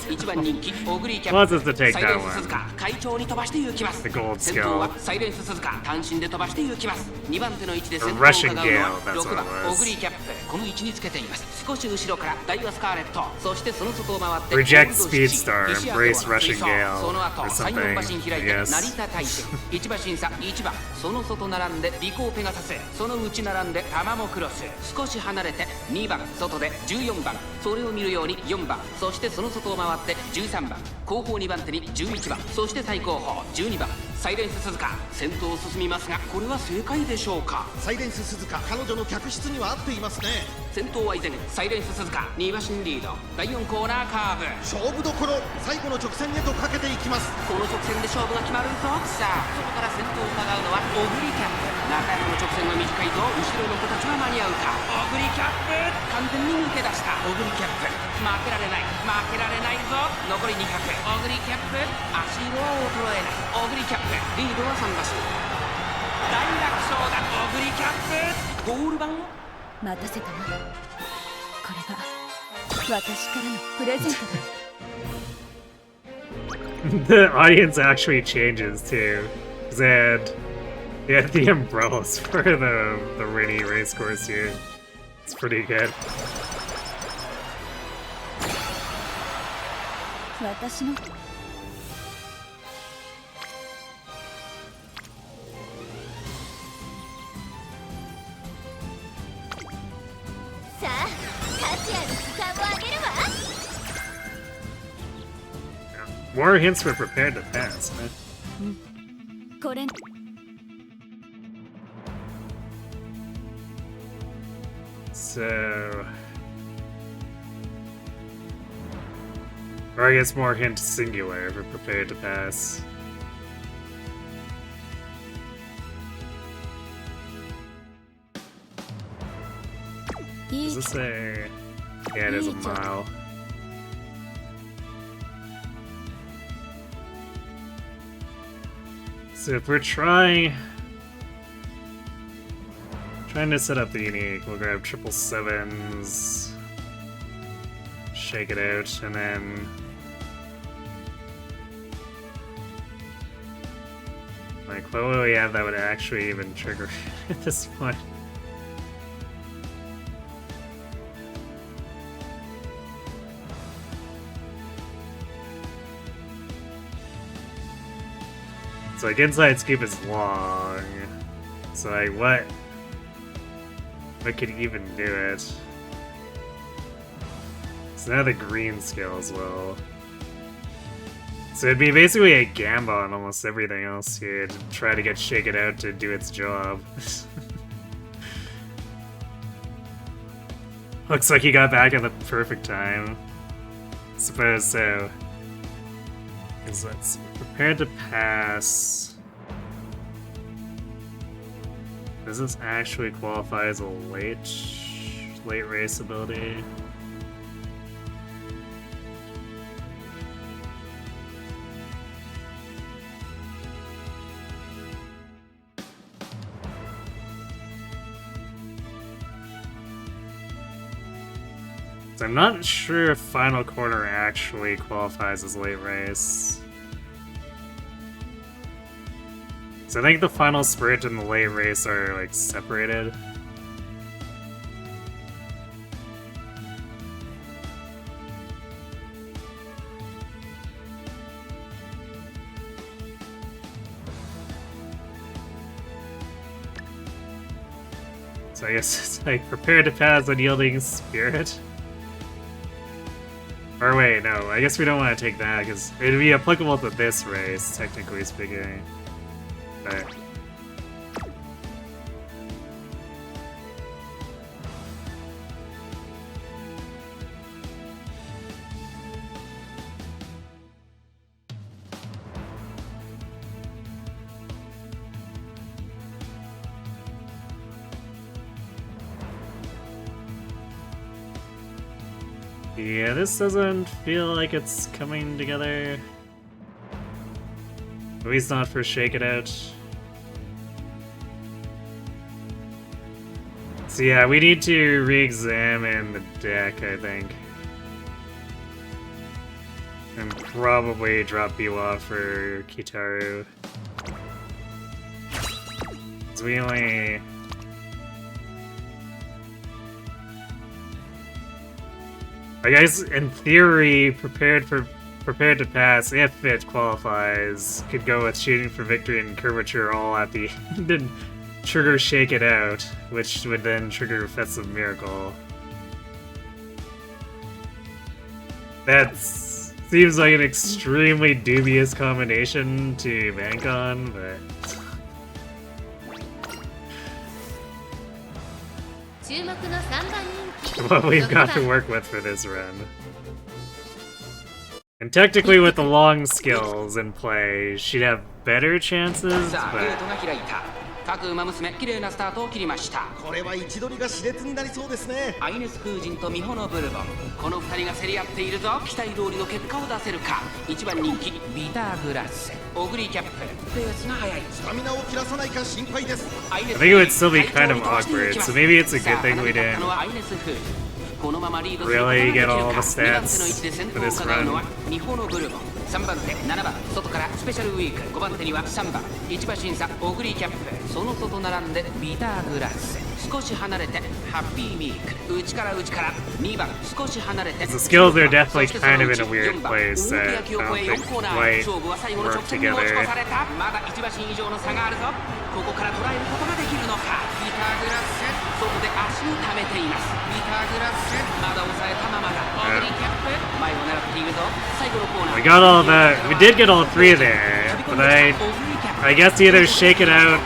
1番人気オグリーキャ Wants ッ us to プ take サイレ that ンス鈴 one. 鹿快調に飛ばして行きます。 The gold 先頭は skill. サイレンス鈴鹿単身で飛ばして行きます。2番手の位置で先頭を Rushing 伺うのは Gale, that's 6番 what it was. オグリーキャップこの位置につけています。少し後ろからダイワスカーレットそしてその外を回って Reject Speedstar, embrace Rushing Gale, その後 or 3、4馬身 something, 開い I て guess. 成田大使1馬審査1番その外並んで尾行ペガサスその内並んでタマモクロス少し離れて2番外で14番それを見るように4番そしてその外を回って13番後方2番手に11番そして最後方12番サイレンス鈴鹿先頭を進みますがこれは正解でしょうか。サイレンス鈴鹿彼女の客室には合っていますね。先頭は依然サイレンス鈴鹿2馬身リード第4コーナーカーブ勝負どころ最後の直線へとかけていきます。この直線で勝負が決まるぞ。さあ外から先頭を伺うのはオグリキャップ中山の直線は短いぞ。後ろの子たちは間に合うか。オグリキャップ完全に抜け出したオグリキャップ負けられない負けられないぞ。残り200オグリキャップ足色は衰えないオグリキャップリードは3馬身大楽勝だオグリキャップゴール板を待たせたな。これが私からのプレゼントだ。 The audience actually changes too. They had the umbrellas for the rainy race course here. It's pretty good. 私のさあ価値ある時間をあげるわ。 More hints were prepared to pass, man. これ So, or I guess more hint singular for prepared to pass. Is this a? Yeah, it is a mile. So if we're trying to set up the unique, we'll grab 777s, shake it out, and then like what would we have that would actually even trigger at this point? So like inside scoop is long. So like what could even do it? So now the green skill as well. So it'd be basically a gamba on almost everything else here to try to get Shake It Out to do its job. Looks like he got back at the perfect time. Suppose so. Because let's see. Prepared to pass. Does this actually qualify as a late race ability? So I'm not sure if Final Corner actually qualifies as late race. So I think the final sprint and the late race are like separated. So I guess it's like prepared to pass unyielding spirit. Or wait, no, I guess we don't want to take that because it'd be applicable to this race, technically speaking. But yeah, this doesn't feel like it's coming together. At least not for Shake It Out. So yeah, we need to re-examine the deck, I think. And probably drop Biwa for Kitaru. Because we only... I guess, in theory, prepared to pass, if it qualifies, could go with shooting for victory and curvature all at the end and trigger Shake It Out, which would then trigger Festive Miracle. That seems like an extremely dubious combination to bank on, but... what we've got to work with for this run. And technically with the long skills in play, she'd have better chances, but... 各馬娘綺麗なスタートを切りました。これは位置取りが熾烈になりそうですね。アイネス風神と美穂のブルボン、この2人が競り合っているぞ。期待通りの結果を出せるか。1番人気ビターグラス、オグリーキャップ、ペースが速い。スタミナを切らさないか心配です。I think it would still be kind of awkward, so maybe it's a good thing we didn't really get all the stats for this run. 3番手、7番、外からスペシャルウィーク、5番手には3番、1馬審査、オグリーキャップ、その外並んでビターグラス、少し離れてハッピーミーク、内から2番、少し離れて The skills are definitely kind of in a weird place that I don't think quite work together. まだ1馬身以上の差があるぞ。ここから捉えることができるのか。ビターグラス、外で足を溜めています。ビターグラス、まだ抑えたままだ。オグリーキャップ、前を狙っているぞ。最後のコーナー。 We got all the... We did get all three there, but I guess either Shake It Out...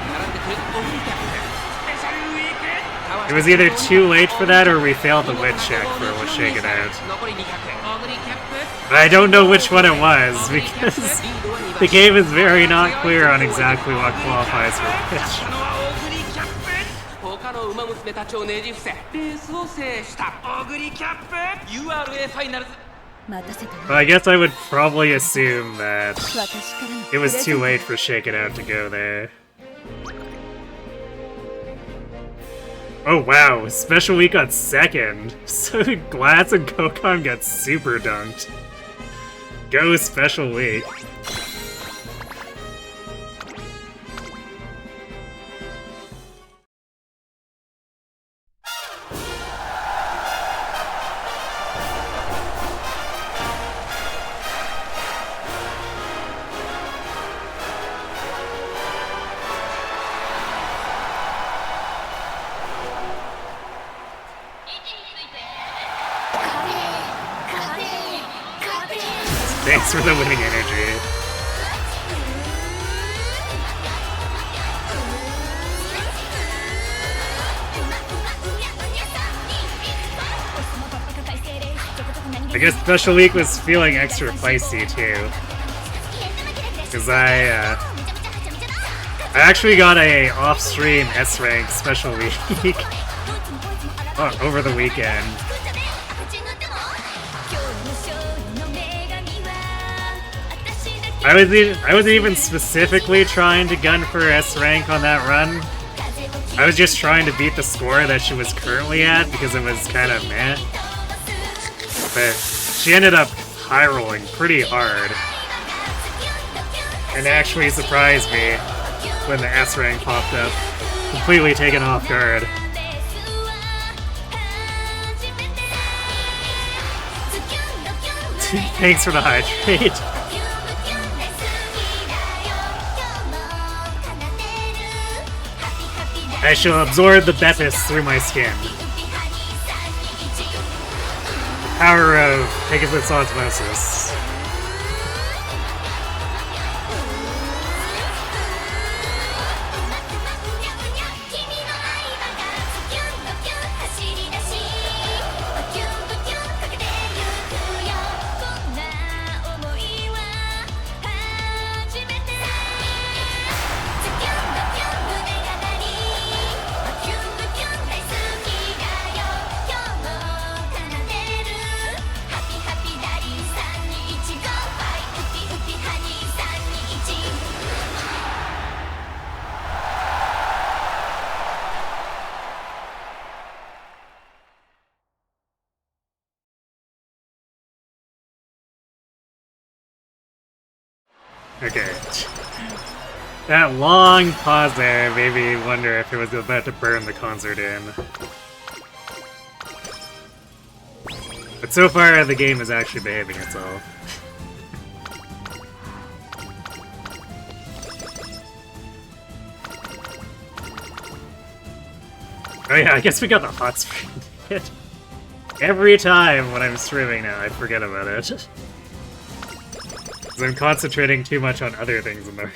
It was either too late for that or we failed the wit check for Shake It Out. But I don't know which one it was, because the game is very not clear on exactly what qualifies for which. 他の馬娘たちをねじ伏せレースを制したオグリキャップ URA ファイナルズ But I guess I would probably assume that 私からの it was too late for Shake It Out to go there. Oh wow, Special Week got second. So Glass and Kokon got super dunked. Go Special Week. Thanks for the winning energy. I guess Special Week was feeling extra feisty too. Because I actually got a off-stream S-rank Special Week over the weekend. I wasn't even specifically trying to gun for S rank on that run. I was just trying to beat the score that she was currently at because it was kind of meh. But she ended up high rolling pretty hard. And actually surprised me when the S rank popped up. Completely taken off guard. Thanks for the hydrate. I shall absorb the Betis through my skin. The power of Pegasus osmosis. Okay. That long pause there made me wonder if it was about to burn the concert in. But so far, the game is actually behaving itself. Oh yeah, I guess we got the hot spring hit. Every time when I'm streaming now, I forget about it. I'm concentrating too much on other things in there.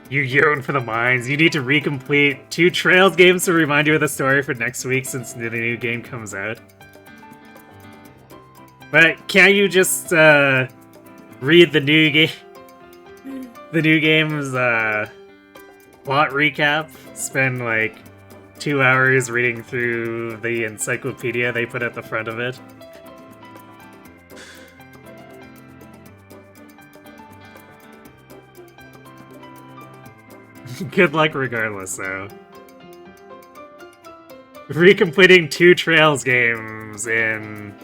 You yearn for the mines. You need to recomplete 2 Trails games to remind you of the story for next week since the new game comes out. But can't you just read the new game's plot recap? Spend like 2 hours reading through the encyclopedia they put at the front of it. Good luck regardless, though. Recompleting 2 Trails games in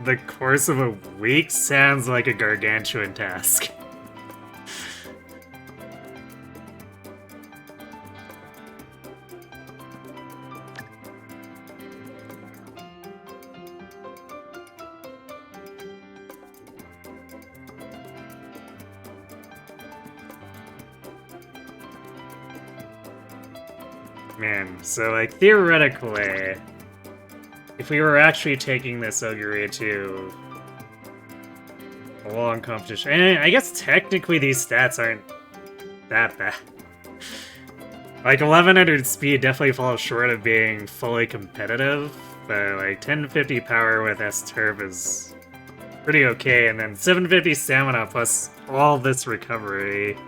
the course of a week sounds like a gargantuan task. Man, so like theoretically, if we were actually taking this Oguri to a long competition, and I guess technically these stats aren't that bad. Like 1100 speed definitely falls short of being fully competitive, but like 1050 power with S-Turf is pretty okay, and then 750 stamina plus all this recovery.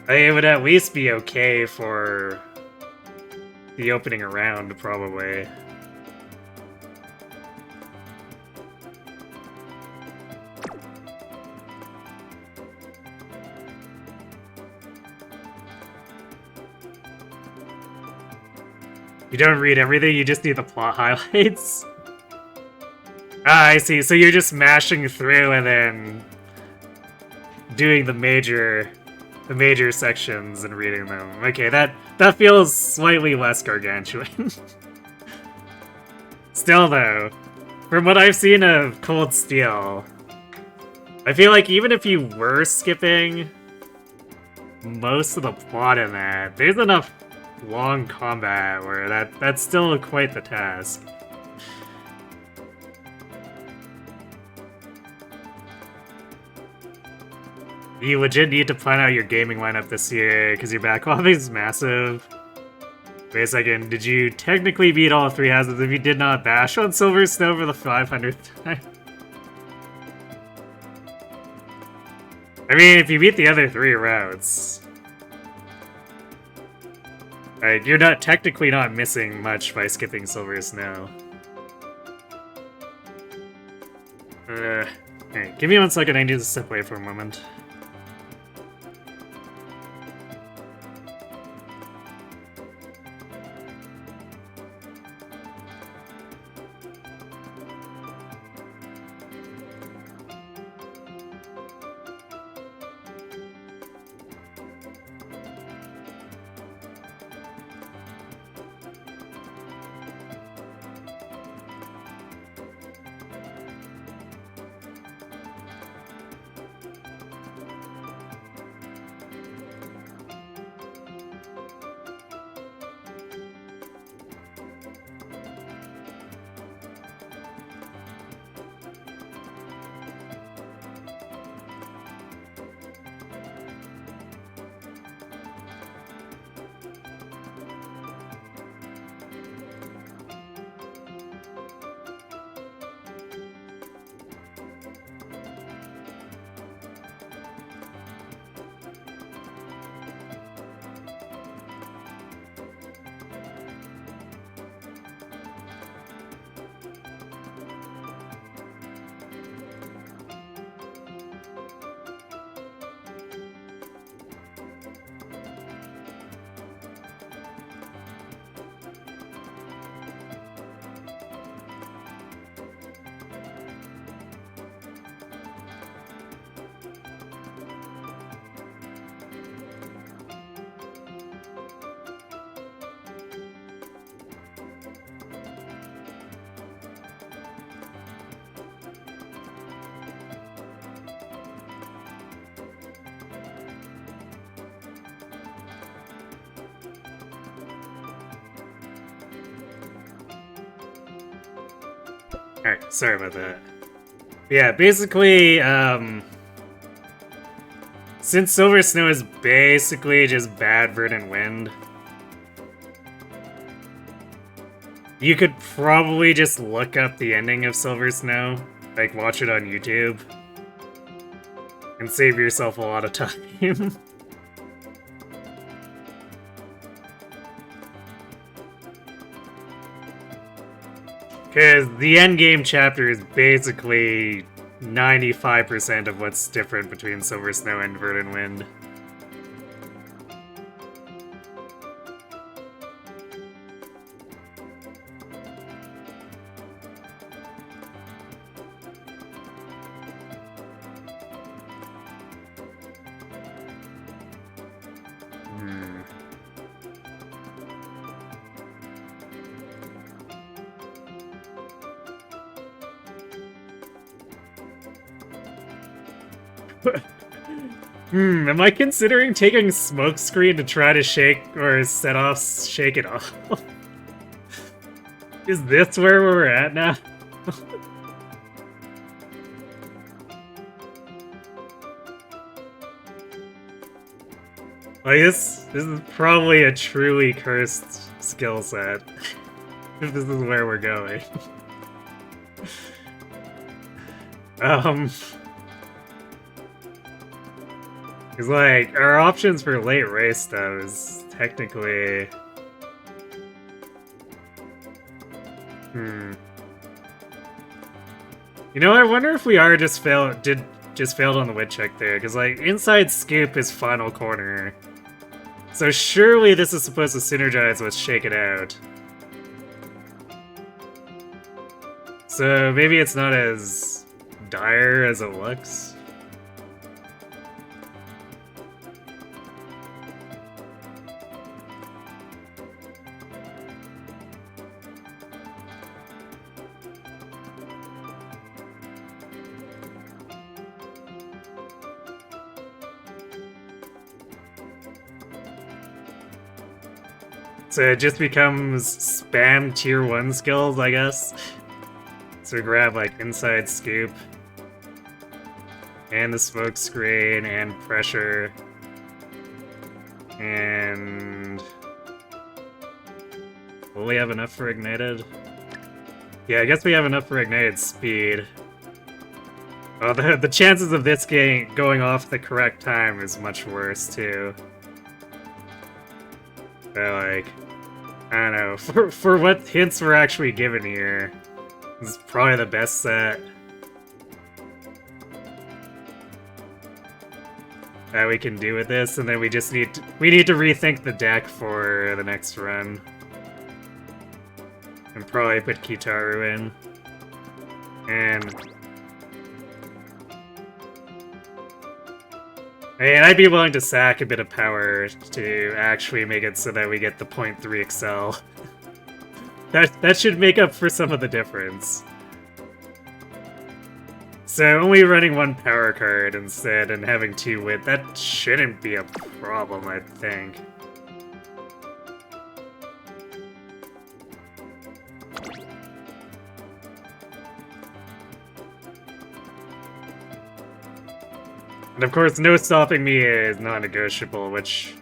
It would at least be okay for the opening round, probably. You don't read everything, you just need the plot highlights? Ah, I see. So you're just mashing through and then doing the major sections and reading them. Okay, that feels slightly less gargantuan. Still though, from what I've seen of Cold Steel, I feel like even if you were skipping most of the plot in that, there's enough long combat where that's still quite the task. You legit need to plan out your gaming lineup this year because your backlog is massive. Wait a second, did you technically beat all 3 houses if you did not bash on Silver Snow for the 500th time? I mean, if you beat the other 3 routes, like, you're not technically not missing much by skipping Silver Snow. Alright, give me 1 second, I need to step away for a moment. Alright, sorry about that. Yeah, basically, since Silver Snow is basically just bad Verdant Wind, you could probably just look up the ending of Silver Snow, like watch it on YouTube, and save yourself a lot of time. Because the endgame chapter is basically 95% of what's different between Silver Snow and Verdant Wind. Am I considering taking Smokescreen to try to shake or set off Shake It Off? Is this where we're at now? Like, this is probably a truly cursed skill set, if this is where we're going. Because, like, our options for late race stuff is technically... You know, I wonder if we are just failed on the wit check there, because, like, inside scoop is final corner. So surely this is supposed to synergize with Shake It Out. So maybe it's not as dire as it looks. So it just becomes spam tier 1 skills, I guess. So grab like inside scoop, and the smoke screen, and pressure, and will we have enough for ignited? Yeah, I guess we have enough for ignited speed. Oh, the chances of this going off the correct time is much worse too. So like, I don't know, for what hints we're actually given here, this is probably the best set that we can do with this, and then we just need to rethink the deck for the next run. And probably put Kitaru in. And I mean, I'd be willing to sack a bit of power to actually make it so that we get the 0.3 excel. That should make up for some of the difference. So only running one power card instead and having 2 wit, that shouldn't be a problem, I think. And of course, no stopping me is non-negotiable, which...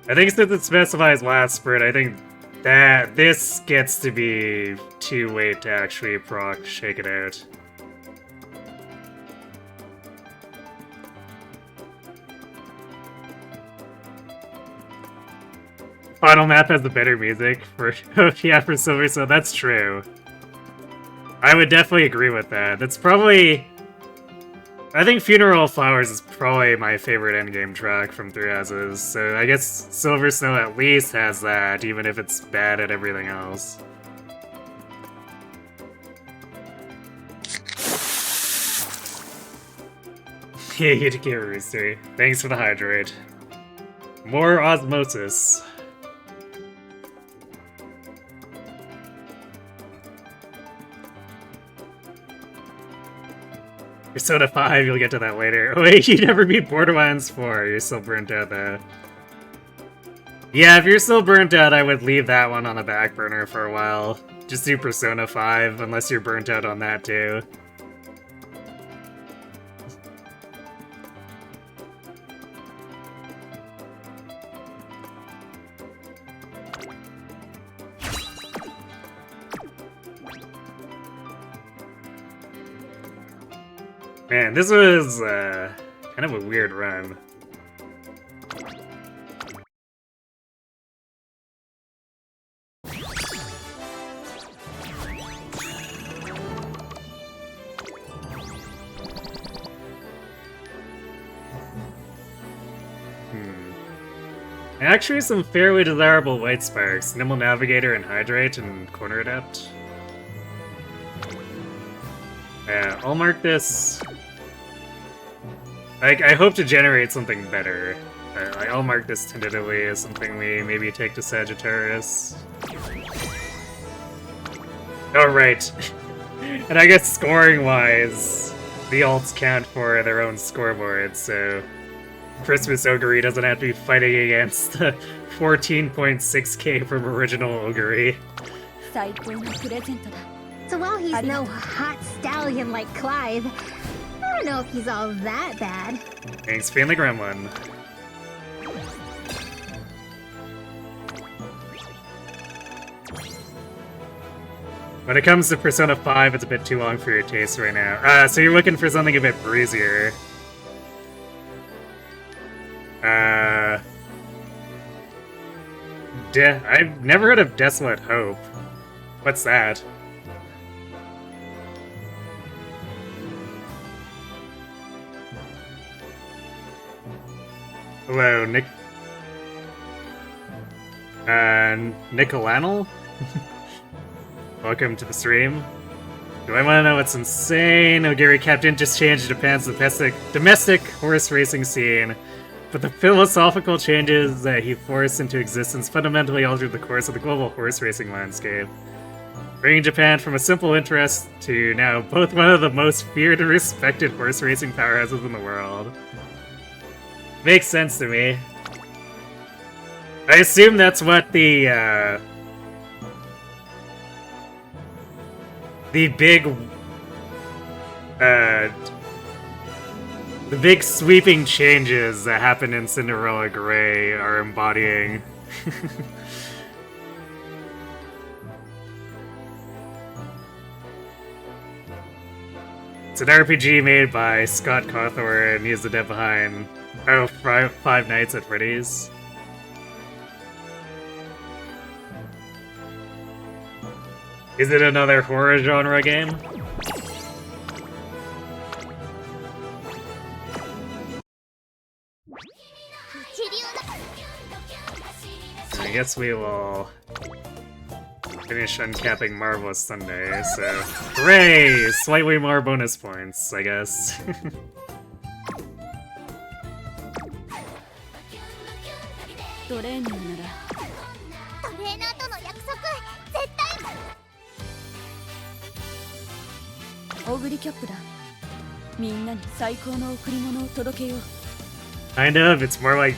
I think since it specifies last sprint, I think that this gets to be 2 weight to actually proc Shake It Out. Final map has the better music for yeah, for Silver, so that's true. I would definitely agree with that. That's probably... I think Funeral Flowers is probably my favorite endgame track from 3 Houses, so I guess Silver Snow at least has that, even if it's bad at everything else. Yeah, you get Rooster. Thanks for the hydrate. More osmosis. Persona 5, you'll get to that later. Oh wait, you never beat Borderlands 4. You're still burnt out though. Yeah, if you're still burnt out, I would leave that one on the back burner for a while. Just do Persona 5, unless you're burnt out on that too. Man, this was kind of a weird run. Actually, some fairly desirable white sparks. Nimble Navigator and Hydrate and Corner Adept. Yeah, I'll mark this... I hope to generate something better. I'll mark this tentatively as something we maybe take to Sagittarius. Oh, right. And I guess scoring-wise, the alts count for their own scoreboard, so Xmas Oguri doesn't have to be fighting against the 14.6k from original Oguri. So while he's no hot stallion like Clive, I don't know if he's all that bad. Thanks, Fan the Gremlin. When it comes to Persona 5, it's a bit too long for your taste right now. So you're looking for something a bit breezier. I've never heard of Desolate Hope. What's that? Hello, Nicolanel? Welcome to the stream. Do I want to know what's insane? Oguri Captain just changed Japan's domestic horse racing scene, but the philosophical changes that he forced into existence fundamentally altered the course of the global horse racing landscape, bringing Japan from a simple interest to now both one of the most feared and respected horse racing powerhouses in the world. Makes sense to me. I assume that's what the big sweeping changes that happened in Cinderella Grey are embodying. It's an RPG made by Scott Cawthorne, and he's the dev behind Five Nights at Freddy's. Is it another horror genre game? I guess we will finish uncapping Marvelous Sunday, so... Hooray! Slightly more bonus points, I guess. Kind of, it's more like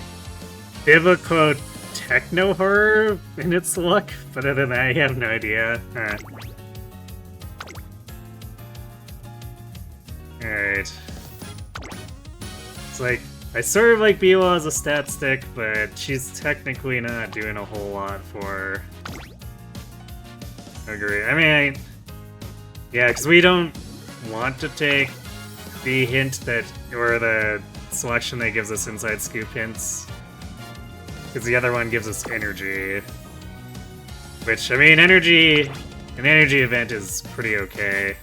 biblical techno horror in its look, but other than that, I have no idea. Alright. It's like, I sort of like Biwa as a stat stick, but she's technically not doing a whole lot for Oguri. I mean, yeah, because we don't want to take the hint that, or the selection that gives us inside scoop hints, because the other one gives us energy. Which, I mean, an energy event is pretty okay.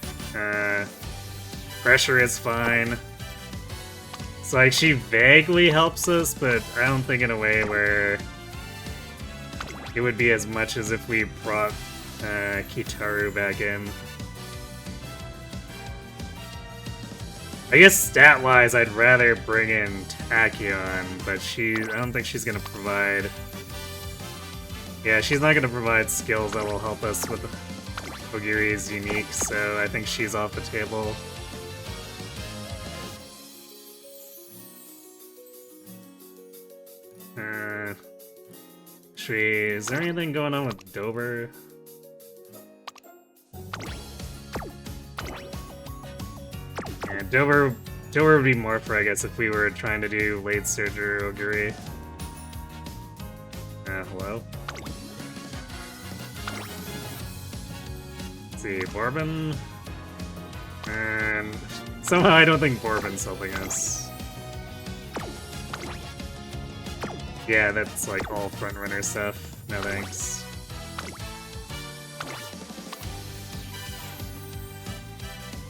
Pressure is fine. It's like, she vaguely helps us, but I don't think in a way where it would be as much as if we brought Kitaru back in. I guess stat-wise, I'd rather bring in Tachyon, but I don't think she's gonna provide... Yeah, she's not gonna provide skills that will help us with Oguri's unique, so I think she's off the table. Is there anything going on with Dover? Yeah, Dover would be more for, I guess, if we were trying to do late surgery Oguri. Hello? Let's see, Bourbon? And somehow I don't think Bourbon's helping us. Yeah, that's like all front-runner stuff. No thanks.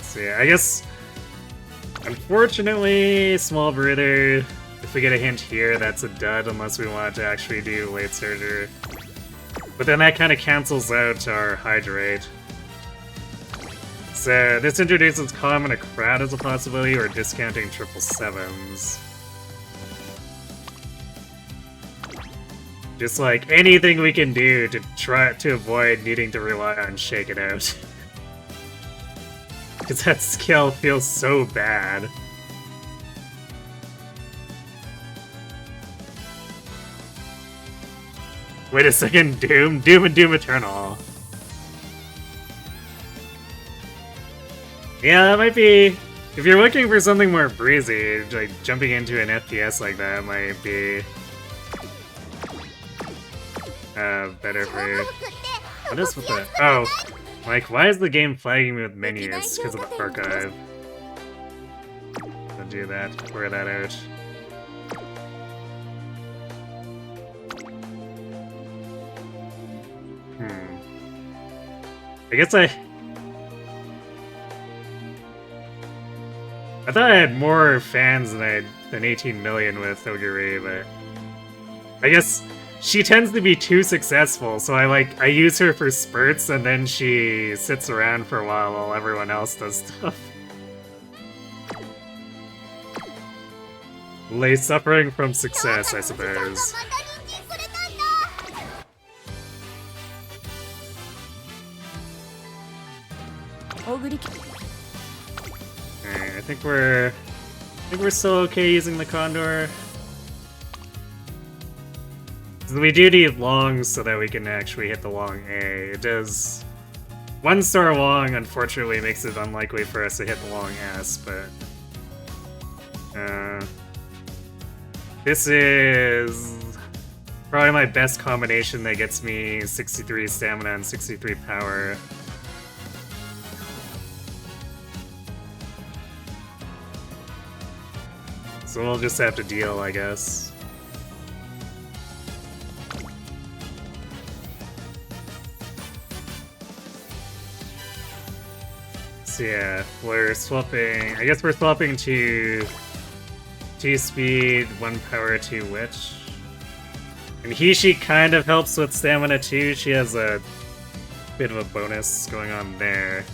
So yeah, I guess... Unfortunately, small breather, if we get a hint here, that's a dud unless we want to actually do late surgery. But then that kind of cancels out our hydrate. So this introduces calm in a crowd as a possibility, or discounting 777s. Just like anything we can do to try to avoid needing to rely on Shake It Out. Because that skill feels so bad. Wait a second, Doom? Doom and Doom Eternal. Yeah, that might be... If you're looking for something more breezy, like jumping into an FPS like that might be... better for you. What is with that? Oh, like, why is the game flagging me with menus? Because of the archive. I'll do that, clear that out. I guess I thought I had more fans than 18 million with Oguri, but I guess she tends to be too successful, so I use her for spurts and then she sits around for a while everyone else does stuff. Lay suffering from success, I suppose. Alright, I think we're still okay using the Condor. We do need longs so that we can actually hit the long A. It does... 1-star long, unfortunately, makes it unlikely for us to hit the long S, but... this is... probably my best combination that gets me 63 stamina and 63 power. So we'll just have to deal, I guess. So yeah, we're swapping... I guess we're swapping to 2 speed, 1 power, 2 witch. And she kind of helps with stamina too. She has a bit of a bonus going on there.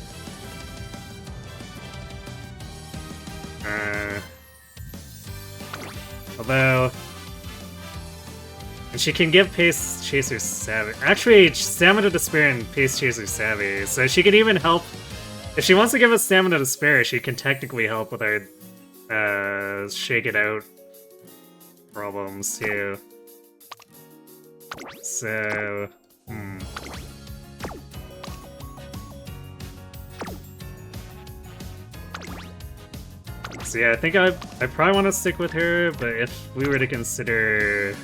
Although... and she can give Pace Chaser Savvy. Actually, Stamina to Spare and Pace Chaser Savvy, so she can even help... if she wants to give us Stamina to Spare, she can technically help with our Shake It Out problems too. So... So yeah, I think I probably want to stick with her, but if we were to consider...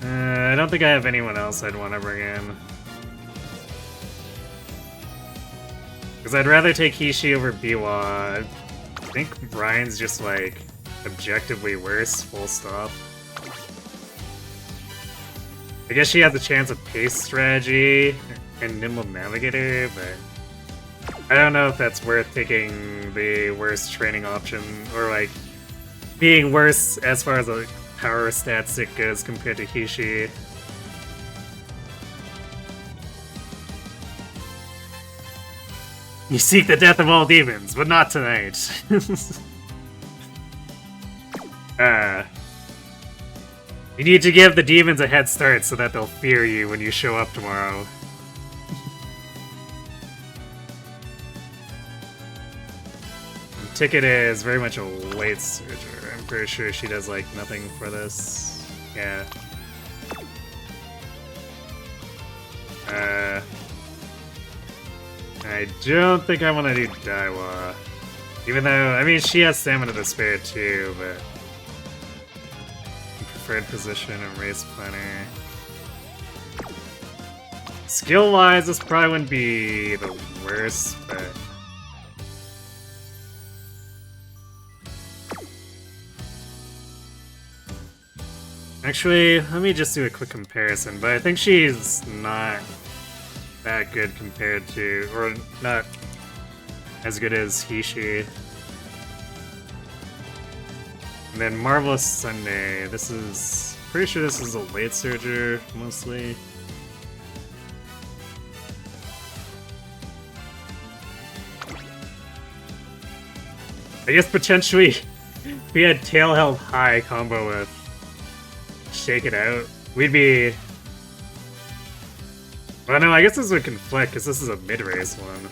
I don't think I have anyone else I'd want to bring in. Because I'd rather take Hishi over Biwa. I think Brian's just, like, objectively worse, full stop. I guess she has a chance of pace strategy and Nimble Navigator, but... I don't know if that's worth taking the worst training option, or like, being worse as far as a power stat stick goes compared to Hishi. You seek the death of all demons, but not tonight. You need to give the demons a head start so that they'll fear you when you show up tomorrow. Ticket is very much a late surger. I'm pretty sure she does like nothing for this. Yeah. I don't think I want to do Daiwa. Even though, I mean, she has stamina to spare too, but... preferred position and race planner. Skill-wise, this probably wouldn't be the worst, but... Actually, let me just do a quick comparison, but I think she's not that good compared to, or not as good as Hishi. And then Marvelous Sunday, this is, pretty sure this is a late surger, mostly. I guess potentially, if we had Tail Held High combo with Shake It Out, we'd be... well, no, I guess this would conflict, because this is a mid-race one.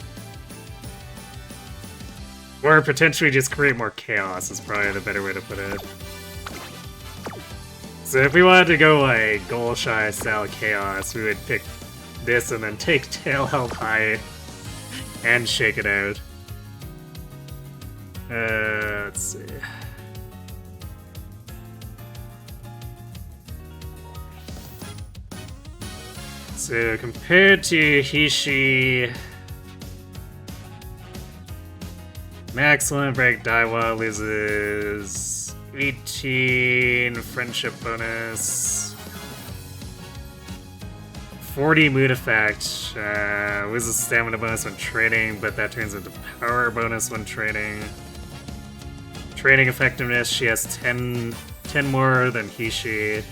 Or potentially just create more chaos is probably the better way to put it. So if we wanted to go like goal-shy style chaos, we would pick this and then take Tail Held High and Shake It Out. Let's see. So compared to Hishi, Max Limit Break Daiwa loses 18 friendship bonus, 40 mood effect. Loses stamina bonus when trading, but that turns into power bonus when trading. Trading effectiveness, she has 10 more than Hishi.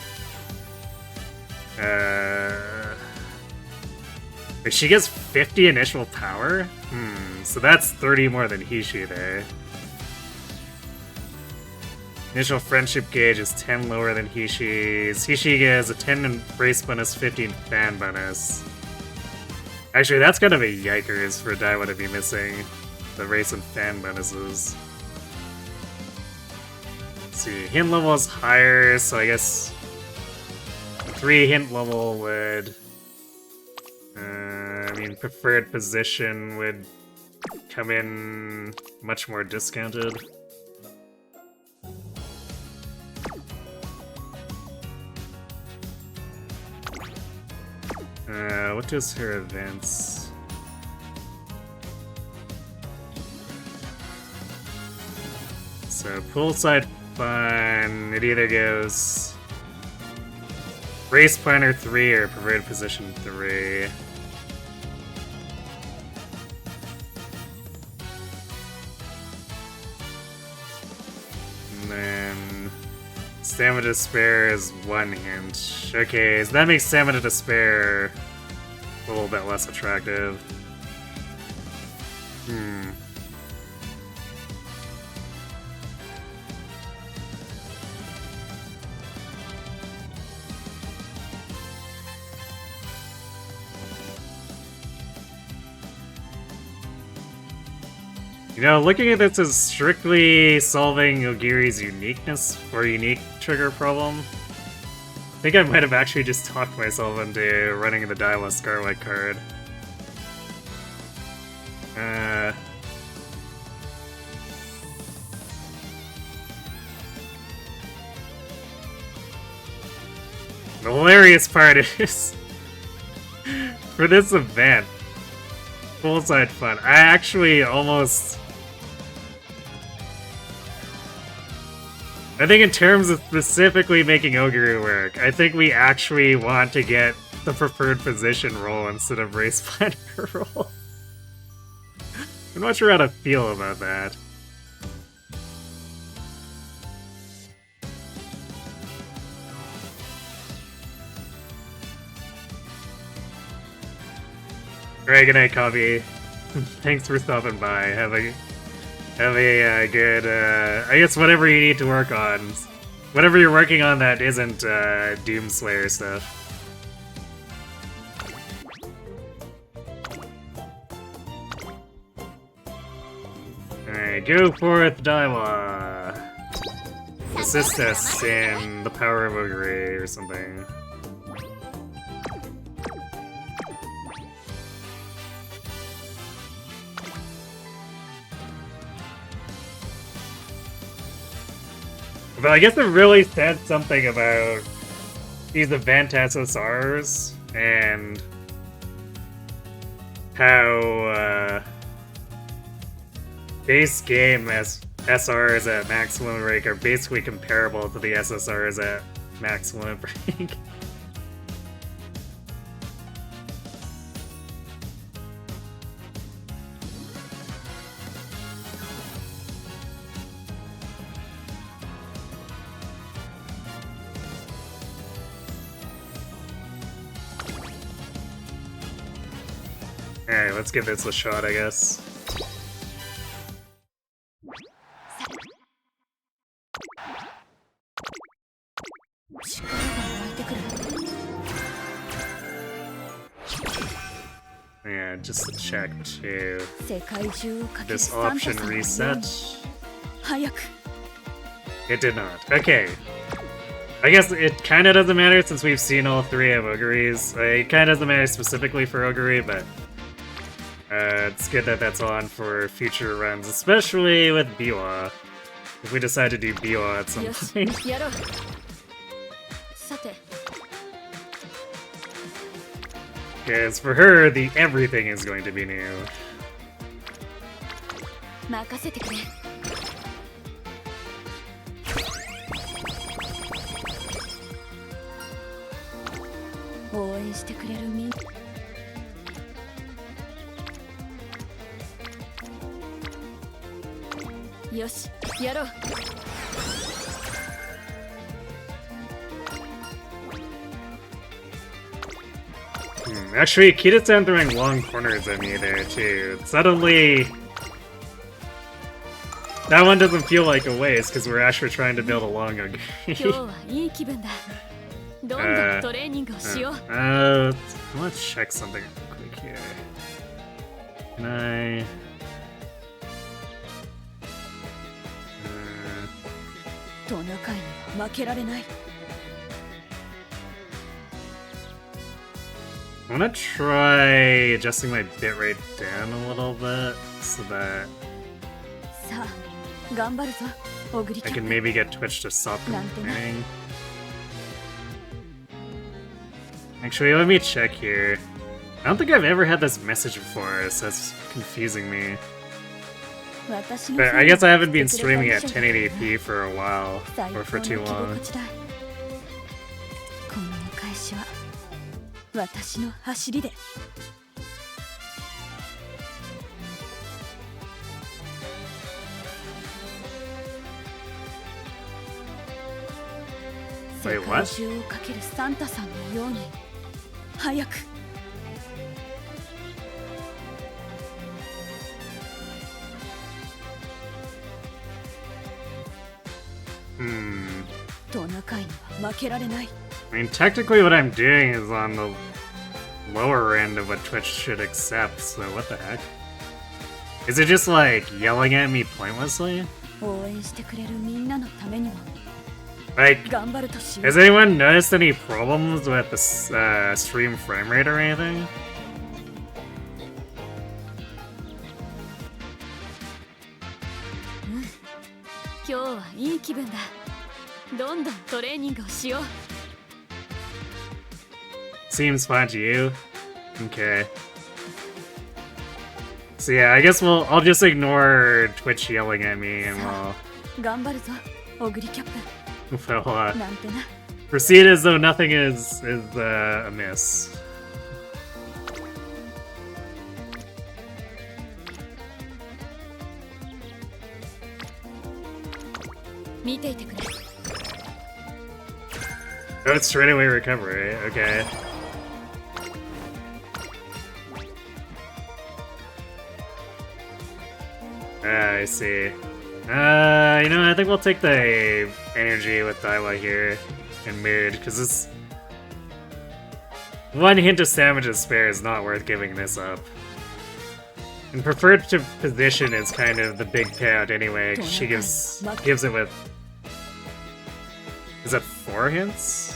Wait, she gets 50 initial power? So that's 30 more than Hishi there. Initial friendship gauge is 10 lower than Hishi's. Hishi gets a 10 embrace bonus, 15 fan bonus. Actually, that's kind of a yikers for Daiwa to be missing. The race and fan bonuses. Let's see, hint level is higher, so I guess 3 hint level would... I mean, preferred position would come in much more discounted. What does her events? So, poolside fun, it either goes race planner 3 or preferred position 3. And then stamina to spare is 1 hint. Okay, so that makes stamina to spare a little bit less attractive. You know, looking at this as strictly solving Ogiri's uniqueness or unique trigger problem, I think I might have actually just talked myself into running the Daiwa Scarlet card. The hilarious part is, for this event, poolside fun, I actually almost... I think in terms of specifically making Oguri work, I think we actually want to get the preferred position roll instead of race planner roll. I'm not sure how to feel about that. Alright, good night, Coffee. Thanks for stopping by. Have a good, I guess whatever you need to work on. Whatever you're working on that isn't, Doomslayer stuff. Alright, go forth, Daiwa! Assist us in the power of Oguri or something. But I guess it really said something about these event SSRs and how base game SRs at maximum rank are basically comparable to the SSRs at maximum rank. Alright, let's give this a shot, I guess. Yeah, just to check too. This option reset. It did not. Okay. I guess it kind of doesn't matter since we've seen all 3 of Oguri's. It kind of doesn't matter specifically for Oguri, but it's good that that's on for future runs, especially with Biwa. If we decide to do Biwa at some point. Because for her, the everything is going to be new. 応援してくれるみんなよしやろう Actually, Kita-san throwing long corners at me there, too. Suddenly... That one doesn't feel like a waste, because we're actually trying to build a long Oguri. 今日はいい気分だどんどんトレーニングをしよう I want to check something real quick here. Can I... トナカイには負けられない I'm gonna try adjusting my bitrate down a little bit so that さあ頑張るぞオグリキ I ャ can ッ maybe get Twitch to stop Nante na. complaining. Actually, let me check here. I don't think I've ever had this message before, so that's confusing me. プ 私の But I guess I haven't been streaming at 1080p for a while, 最 or 高 for の too 着心 long. 地だこのお返しは私の走りで Wait, 世 what? 界中をかけるサンタさんのように早く トナカイには負けられない I mean, technically what I'm doing is on the lower end of what Twitch should accept, so what the heck? Is it just like yelling at me pointlessly? 応援してくれるみんなのためにも Like, 頑張るとしよ has う anyone noticed any problems with the stream frame rate or anything? 今日はいい気分だどんどんトレーニングをしよう Seems fine to you? Okay. So yeah, I guess I'll just ignore Twitch yelling at me and 頑張るぞオグリキャッ we'll プなんてな proceed as though nothing is amiss. 見ていてくれ Oh, it's straight away recovery. Okay. I see. You know, I think we'll take the energy with Daiwa here in mid, because this one hint of damage to spare is not worth giving this up. And preferred to position is kind of the big payout anyway, 'cause she gives it with... Is that 4 hints?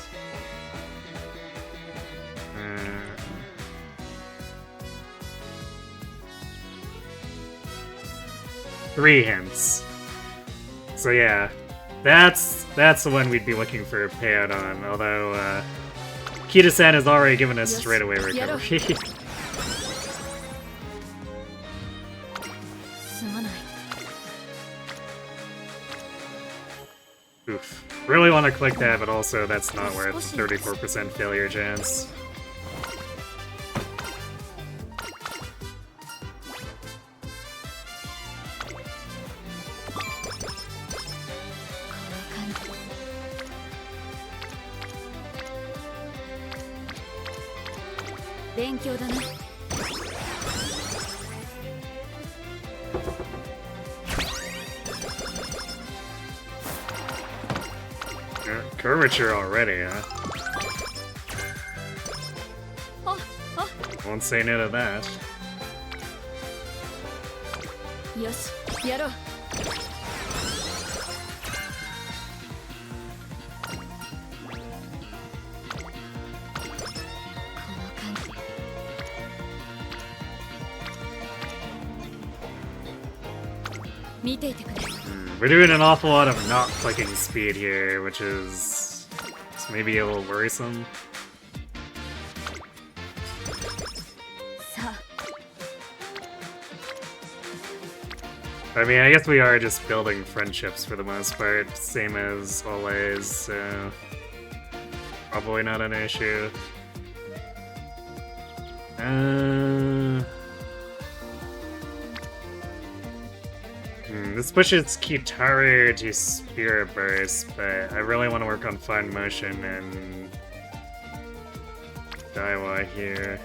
3 hints. So yeah, that's the one we'd be looking for a payout on, although Kita-san has already given us straight away recovery. すまない Oof. Really want to click that, but also that's not worth 34% failure chance. 勉強だな Curvature already, huh? ああ Won't say no to that. よしやろう 見ていてくれ We're doing an awful lot of not clicking speed here, which is maybe a little worrisome. さあ I mean, I guess we are just building friendships for the most part, same as always, so probably not an issue. This pushes Kitaru to Spirit Burst, but I really want to work on Fine Motion and Daiwa here.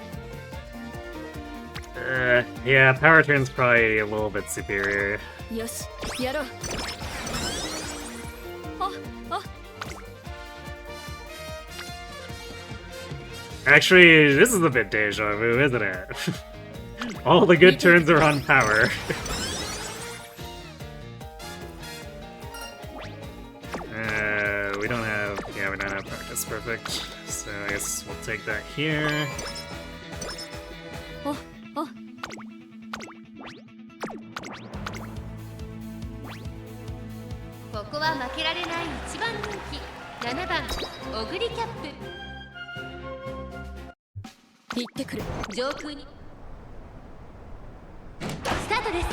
Yeah, Power Turn's probably a little bit superior. Yoshi, yaro. Oh, oh. Actually, this is a bit deja vu, isn't it? All the good turns are on power. We don't have practice, perfect. So I guess we'll take that here. Oh, oh. ここは負けられない一番人気7番オグリキャップ行ってくる。上空にスタートです。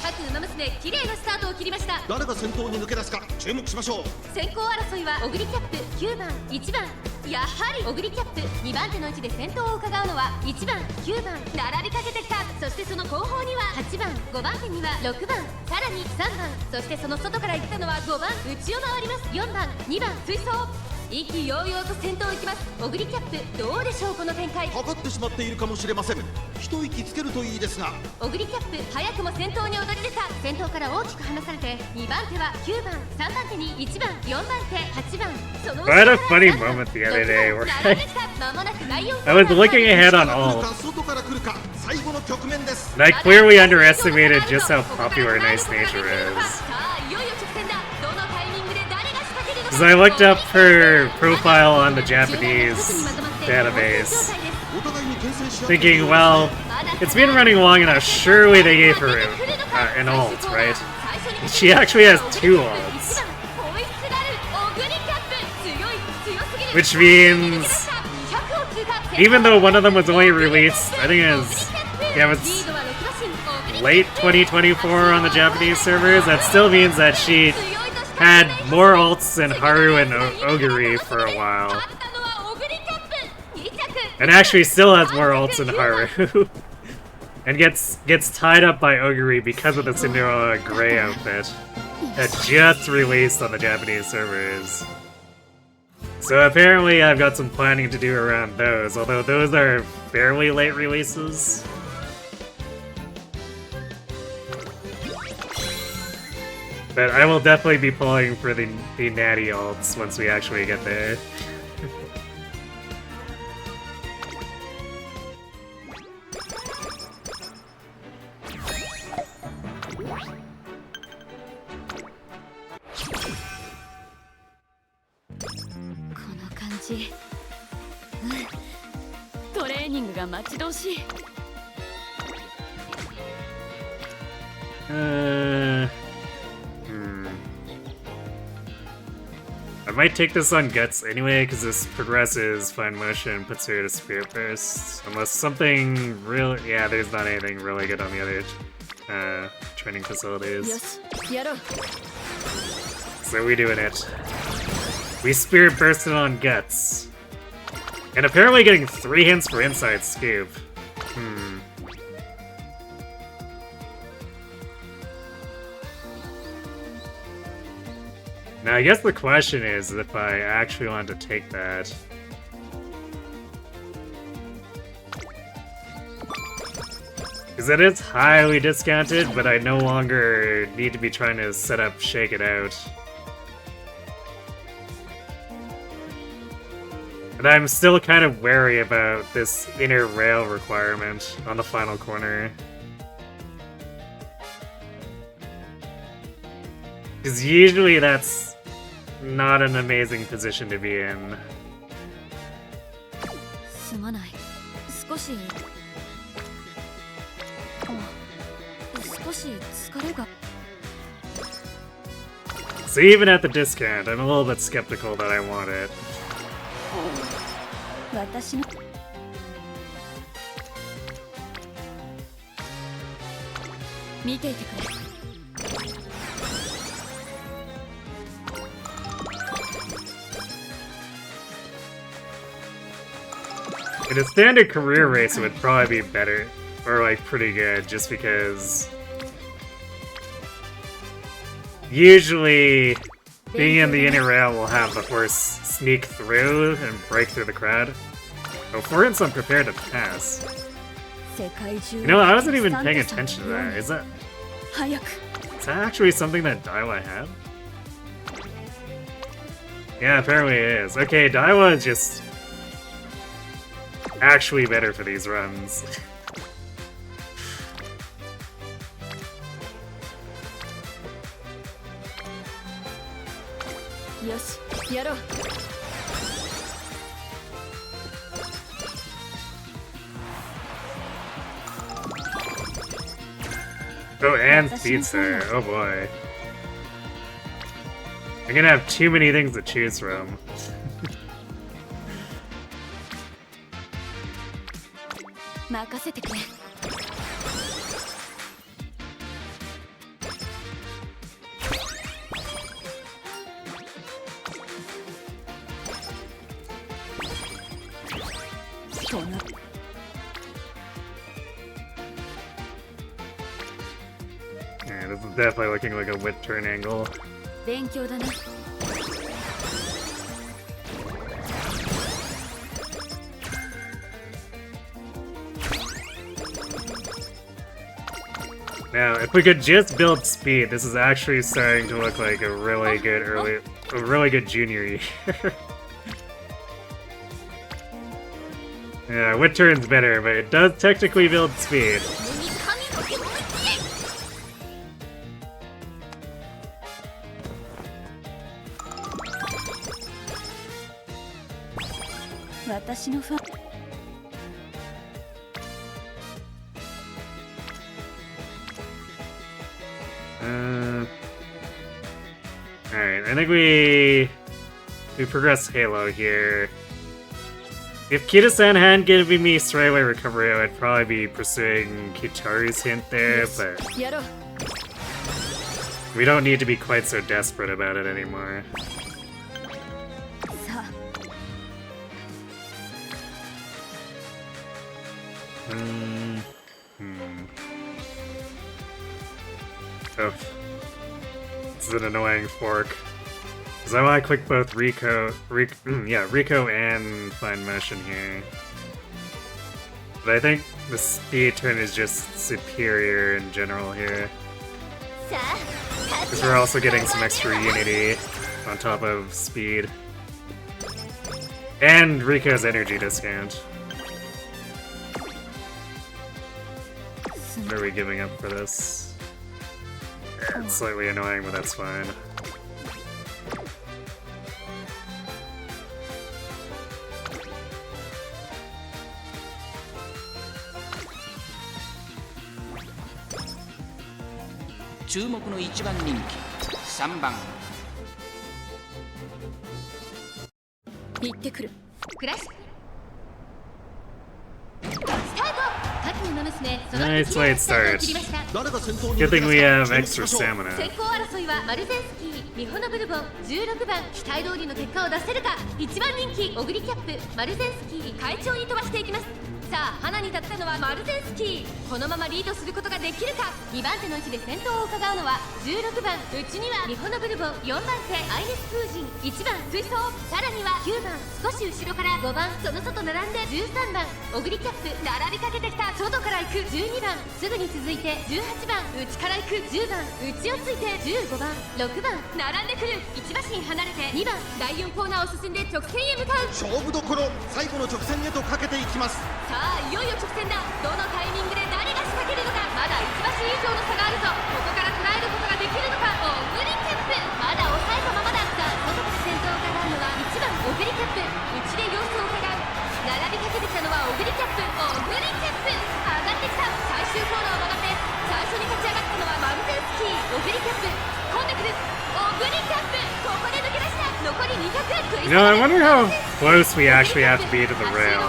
各馬娘綺麗なスタートを切りました。誰が先頭に抜け出すか注目しましょう。先行争いはオグリキャップ9番1番やはりオグリキャップ2番手の位置で先頭を伺うのは1番9番並びかけてきた。そしてその後方には8番5番手には6番さらに3番そしてその外から行ったのは5番内を回ります。4番2番追走意気揚々と先頭を行きます。オグリキャップどうでしょうこの展開。かかってしまっているかもしれません。一息つけるといいですが。オグリキャップ早くも先頭に躍り出た。先頭から大きく離されて2番手は9番3番手に1番4番手8番その I had a funny moment the other day where I was looking ahead on all, 外から来るか最後の局面です。 and I clearly underestimated just how popular Nice Nature is. Because I looked up her profile on the Japanese database, thinking, well, it's been running long enough, surely they gave her an ult, right? She actually has 2 ults. Which means, even though one of them was only released, I think it was late 2024 on the Japanese servers, that still means that she had more ults than Haru and Oguri for a while. And actually still has more ults than Haru. And gets tied up by Oguri because of the Cinderella Grey outfit that just released on the Japanese servers. So apparently I've got some planning to do around those, although those are fairly late releases. But I will definitely be pulling for the natty ults once we actually get there. I might take this on Guts anyway, because this progresses Fine Motion, puts her to Spirit Burst. Unless something really... Yeah, there's not anything really good on the other training facilities. So we doing it. We Spirit Bursted on Guts. And apparently getting 3 hints for Inside Scoop. Now, I guess the question is if I actually want to take that. Because it is highly discounted, but I no longer need to be trying to set up Shake It Out. And I'm still kind of wary about this inner rail requirement on the final corner. Because usually that's not an amazing position to be in. So even at the discount, I'm a little bit skeptical that I want it. In a standard career race, it would probably be better, or like pretty good, just because usually being in the inner rail will have the horse sneak through and break through the crowd. Oh, for instance, I'm prepared to pass. You know, I wasn't even paying attention to that. Is that actually something that Daiwa had? Yeah, apparently it is. Okay, Daiwa is just actually better for these runs. Oh, and Speedster. Oh boy. I'm gonna have too many things to choose from. Yeah, this is definitely looking like a wit turn angle. Now, if we could just build speed, this is actually starting to look like a really good junior year. Yeah, wit turn's better, but it does technically build speed. Alright, I think we progressed Halo here. If Kita-san hadn't given me straightaway recovery, I'd probably be pursuing Kitari's hint there, but we don't need to be quite so desperate about it anymore. Oh. This is an annoying fork. Because I want to click both Rico and Fine Motion here. But I think the speed turn is just superior in general here. Because we're also getting some extra unity on top of speed. And Rico's energy discount. What are we giving up for this? Yeah, it's slightly annoying, but that's fine. Nice late start. Good thing we have extra stamina. 先行争いはマルゼンスキー、ミホノブルボン、16番期待通りの結果を出せるか。1番人気オグリキャップ、マルゼンスキー快調に飛ばしていきます。さあ花に立ったのはマルゼンスキー。このままリードすることができるか。2番手の位置で先頭を伺うのは16番、うちにはミホノブルボン、4番手アイネス風神、1番追走、さらには9番少し後ろから5番、その外並んで13番オグリキャップ、並びかけてきた。外から行く12番、すぐに続いて18番、内から行く10番、内をついて15番、6番並んでくる。1馬身離れて2番、第4コーナーを進んで直線へ向かう。勝負どころ、最後の直線へとかけていきます。さあいよいよ直線だ。どのタイミングで誰が仕掛けるのか。まだ1馬身以上の差があるぞ。ここから捉えることができるのか。オグリキャップまだ抑えたままだ。さあ外から先頭を伺うのは1番オグリキャップ、内で様子を伺う。並びかけてきたのはオグリキャップ、オグリキャップ上がってきた。最終コーナーを曲がって最初に勝ち上がったのはマルゼンスキー、オグリキャップ突っ込んでくる。オグリキャップここで抜け出した。残り200。 You know, I wonder how close we actually have to be to the rail.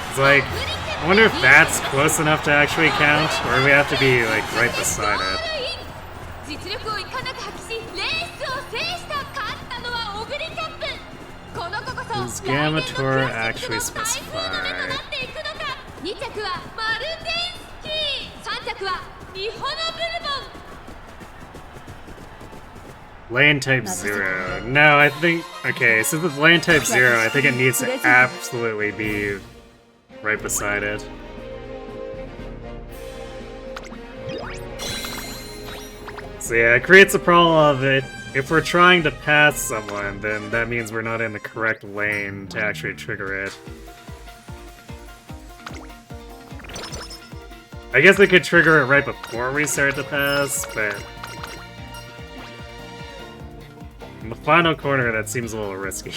It's like, I wonder if that's close enough to actually count, or we have to be like right beside it. 実力をいかなく発揮しレースを制した。勝ったのはオグリキャップ。この子こそ Does Gamator actually specify? 2着はマルテンスキー、3着はリホノブルボン。 Lane type 0. No, I think... Okay, since it's lane type 0, I think it needs to absolutely be right beside it. So yeah, it creates a problem of it. If we're trying to pass someone, then that means we're not in the correct lane to actually trigger it. I guess we could trigger it right before we start to pass, but... in the final corner, that seems a little risky.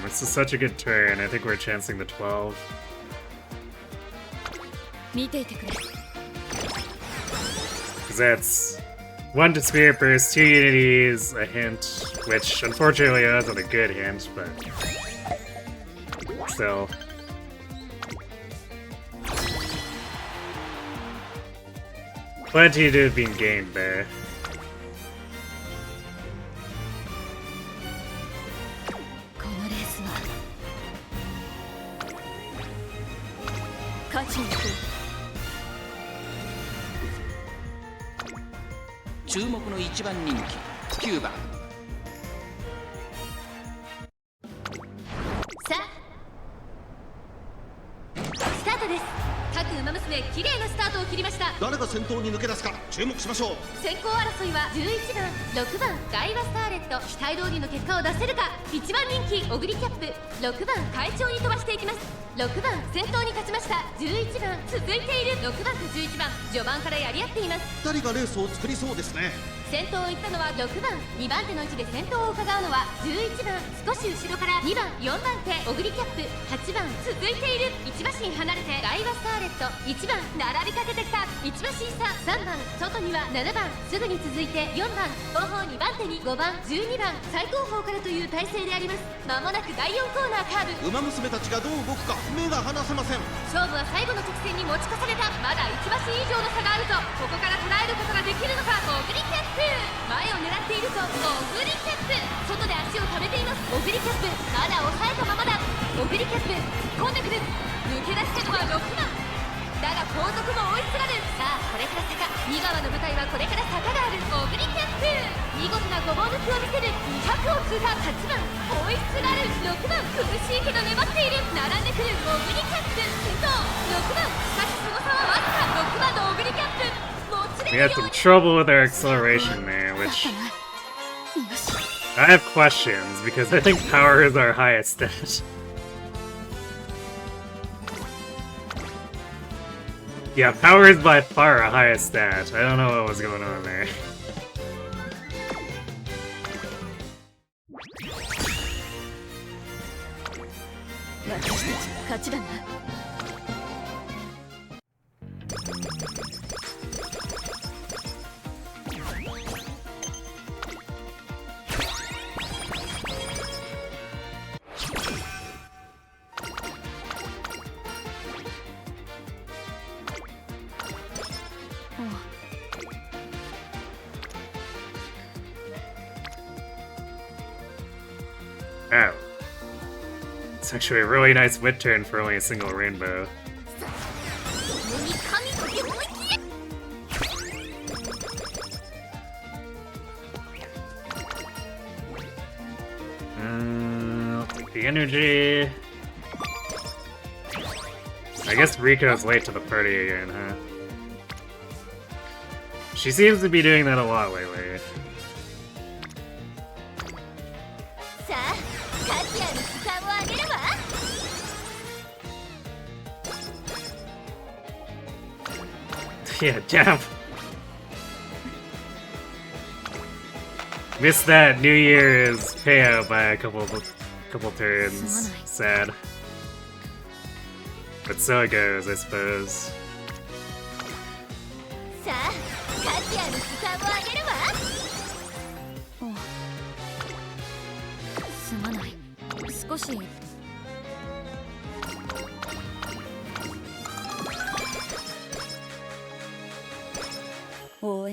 This is such a good turn. I think we're chancing the 12. Because that's 1 to Spirit Burst, 2 Unities, a hint, which unfortunately wasn't a good hint, but still. Plenty to have been gained there. Umamusume 綺麗なスタートを切りました。誰が先頭に抜け出すか注目しましょう。先行争いは11番、6番ガイワスターレット、期待通りの結果を出せるか。1番人気オグリキャップ、6番快調に飛ばしていきます。6番先頭に勝ちました。11番続いている6番と11番、序盤からやり合っています。2人がレースを作りそうですね。先頭を行ったのは6番、2番手の位置で先頭を伺うのは11番、少し後ろから2番、4番手オグリキャップ、8番続いている、1馬身離れてガイワスターレット、1番並びかけてきた、1馬身差、3番外には7番、すぐに続いて4番、後方2番手に5番、12番、最後方からという体勢であります。まもなく第4コーナーカーブ。馬娘たちがどう動くか目が離せません。勝負は最後の直線に持ち越された。まだ1馬身以上の差があるぞ。ここから捉えることができるのか。オグリキャップ前を狙っているぞ。オグリキャップ外で足を溜めています。オグリキャップまだ抑えたままだ。オグリキャップ突っ込んでくる。抜け出したのは6番だが後続も追いすがる。さあこれから坂、2側の舞台はこれから坂がある。オグリキャップ見事なごぼう抜きを見せる。200を通過。8番追いすがる。6番苦しいけど粘っている。並んでくるオグリキャップ先頭。6番しかしその差はわずか。6番のオグリキャップ We had some trouble with our acceleration there, which I have questions because I think power is our highest stat. Yeah, power is by far our highest stat. I don't know what was going on there. Oh. It's actually a really nice wit turn for only a single rainbow. I'll take the energy. I guess Riko's late to the party again, huh? She seems to be doing that a lot lately. Yeah, damn. Missed that New Year's payout by a couple turns. Sad. But so it goes, I suppose.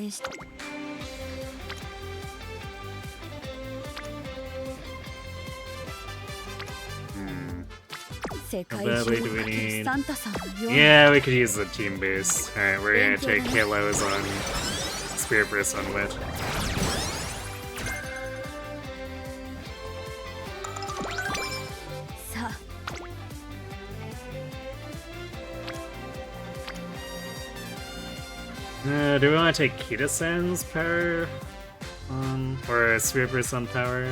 援して世界中をかけるサンタさんのように Yeah, we could use the team boost. Alright, we're gonna take Halos on Spirit Burst on Wit. Do we want to take Kita-san's power or Spirit Burst on power?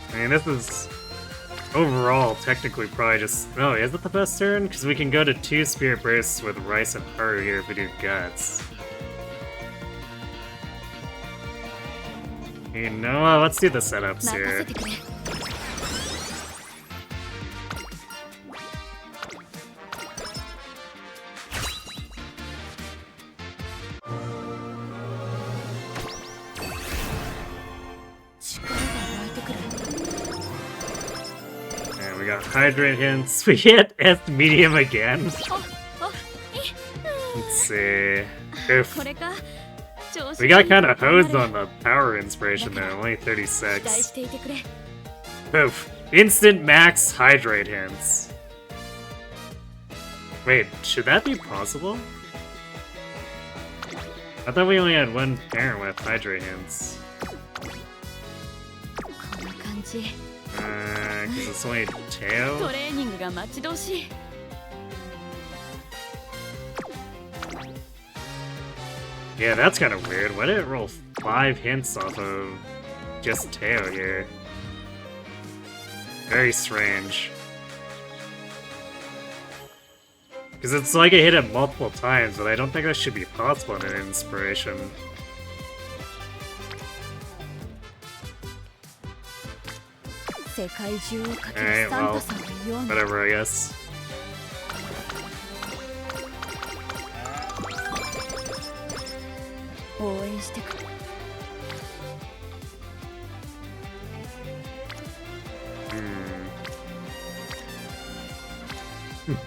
I mean, this is overall technically probably just... Oh, is it the best turn? Because we can go to 2 Spirit Bursts with Rice and Haru here if we do Guts. You know what? Let's do the setups here. We got Hydrate hints. We hit S medium again. Let's see. Oof. We got kind of hosed on the power inspiration though, only 36. Oof. Instant max Hydrate hints. Wait, should that be possible? I thought we only had one parent with Hydrate hints. Because it's only Teo? Yeah, that's kind of weird. Why did it roll 5 hints off of just Teo here? Very strange. Because it's like it hit it multiple times, but I don't think that should be possible in an inspiration. Alright, well, whatever, I guess.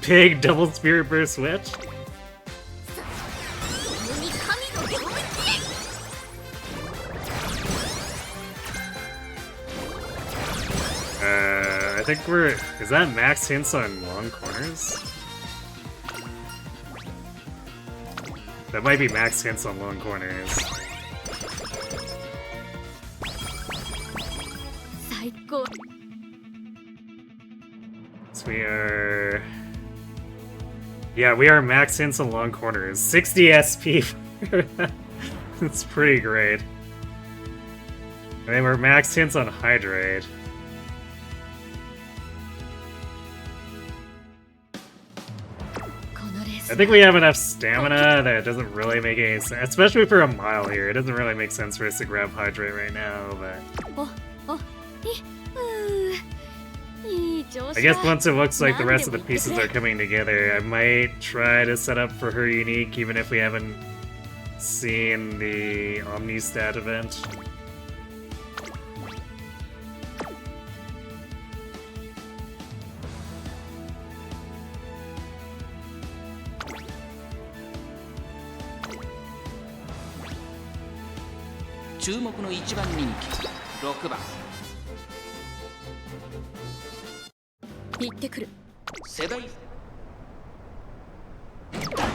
Big double Spirit Burst Witch? I think we're... Is that max hints on long corners? That might be max hints on long corners. So we are... Yeah, we are max hints on long corners. 60 SP. That's pretty great. And then we're max hints on Hydrate. I think we have enough stamina that it doesn't really make any sense, especially for a mile here. It doesn't really make sense for us to grab Hydrate right now, but... I guess once it looks like the rest of the pieces are coming together, I might try to set up for her unique, even if we haven't seen the Omnistat event.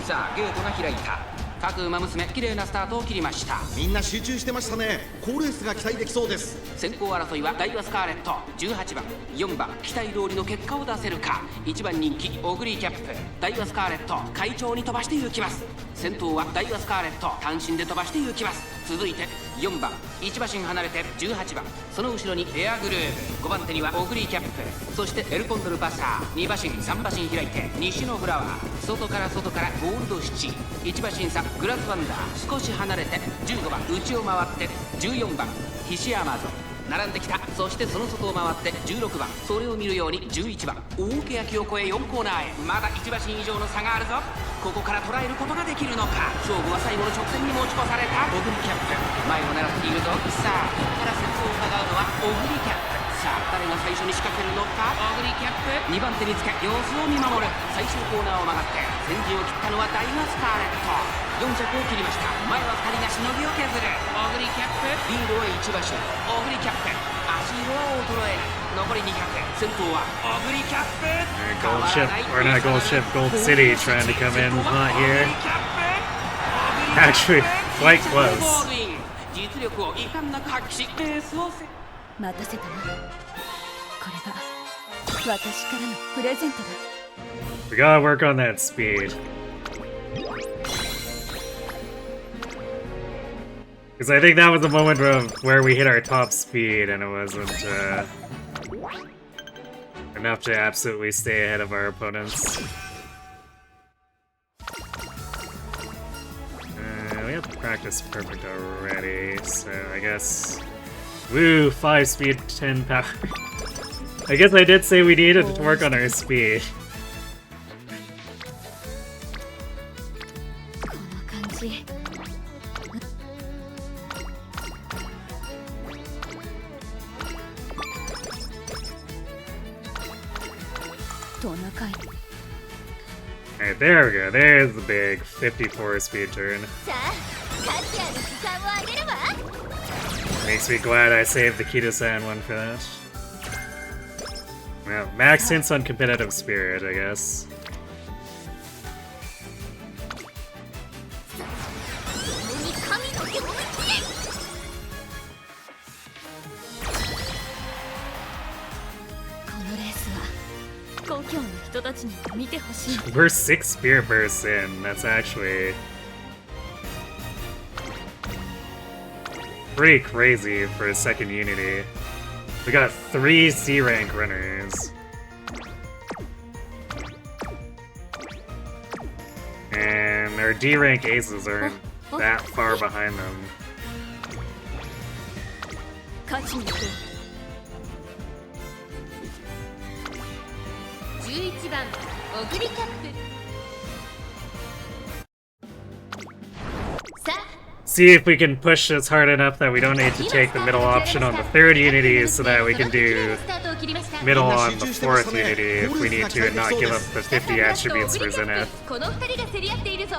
さあゲートが開いた。各馬娘綺麗なスタートを切りました。みんな集中してましたね。好レースが期待できそうです。先行争いはダイワスカーレット、18番、4番、期待通りの結果を出せるか。1番人気オグリーキャップ、ダイワスカーレット、快調に飛ばして行きます。先頭はダイワスカーレット、単身で飛ばして行きます。続いて4番、1馬身離れて18番、その後ろにエアグルーヴ、5番手にはオグリーキャップ、そしてエルコンドルパサー、2馬身3馬身開いて西のフラワー、外からゴールドシチ、1馬身差グラスワンダー、少し離れて15番内を回って14番ヒシアマゾン並んできた。そしてその外を回って16番、それを見るように11番、大欅を越え4コーナーへ。まだ1馬身以上の差があるぞ。ここから捉えることができるのか。勝負は最後の直線に持ち越された。オグリキャップ前を狙っているぞ。さあここから先頭を伺うのはオグリキャップ。さあ誰がが最初に仕掛けるのか。オグリキャップ2番手につけ様子を見守る。最終コーナーを曲がって先陣を切ったのはダイガスカーレット。4着を切りました。前は2人がしのぎを削る。オグリキャップリードは1馬身。オグリキャップ足色は衰える。残り200。先頭はオグリキャップ。 Gold ship, or not gold ship, Gold City trying to come in hot here. Actually, quite close. 実力を遺憾なく発揮しレースをせ。待たせたな。これが私からのプレゼントだ。 We gotta work on that speed. Because I think that was the moment of where we hit our top speed and it wasn't enough to absolutely stay ahead of our opponents. We have practice perfect already, so I guess... Woo! 5 speed, 10 power. I guess I did say we needed to work on our speed. この感じ。トナカイ。 Alright, there we go. There's the big 54 speed turn. さあカチアの時間をあげるわ。 Makes me glad I saved the Kito-san one for that. Well, max hints on competitive spirit, I guess. 俺に神の手を。このレースは故郷の人たちにも見てほしい。 We're 6 spirit bursts in. That's actually pretty crazy for a second unity. We got 3 C rank runners. And our D rank aces aren't that far behind them. 勝ちに行こう。 11番オグリキャップ。さあ See if we can push this hard enough that we don't need to take the middle option on the 3rd unity so that we can do middle on the 4th unity if we need to and not give up the 50 attributes for Zenith. この2人が競り合っているぞ。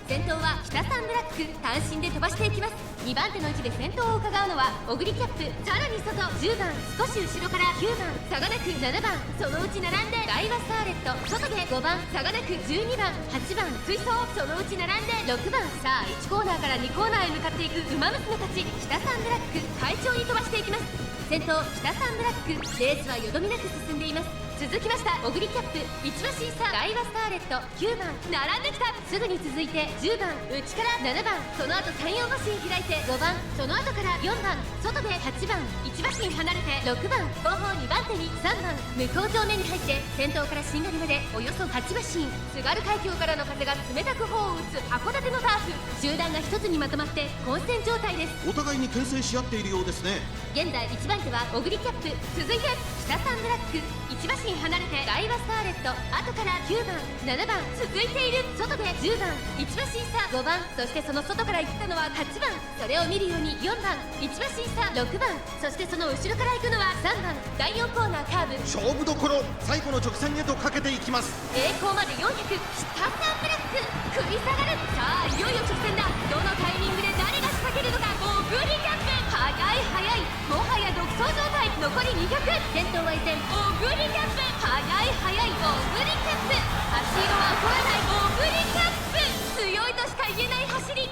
先頭は北サンブラック。単身で飛ばしていきます。2番手の位置で先頭を伺うのはオグリキャップ。さらに外10番少し後ろから9番差がなく7番そのうち並んでダイワスターレット。外で5番差がなく12番8番追走そのうち並んで6番。さあ1コーナーから2コーナーへ向かっていくウマ娘たち。北サンブラック快調に飛ばしていきます。先頭北サンブラック。レースはよどみなく進んでいます。続きましたオグリキャップ1馬身差ダイワスターレット9番並んできた。すぐに続いて10番内から7番その後34馬身開いて5番その後から4番外で8番1馬身離れて6番後方2番手に3番向こう上面に入って先頭からしんがりまでおよそ8馬身。津軽海峡からの風が冷たく頬を打つ函館のターフ。集団が一つにまとまって混戦状態です。お互いに牽制し合っているようですね。現在1番手はオグリキャップ。続いて北サンブラック1馬身離れてダイワスターレット。後から9番7番続いている。外で10番1馬身差5番そしてその外から行ったのは8番。それを見るように4番1馬身差6番そしてその後ろから行くのは3番。第4コーナーカーブ勝負どころ最後の直線へとかけていきます。栄光まで400。北サンブラック食い下がる。さあいよいよ直線だ。どのタイミングで誰が仕掛けるのか。オグリキャップ速い速いもはや独走状態。残り200。先頭は依然オグリキャップ速い速いオグリキャップ。足色は衰えないオグリキャップ。強いとしか言えない走り。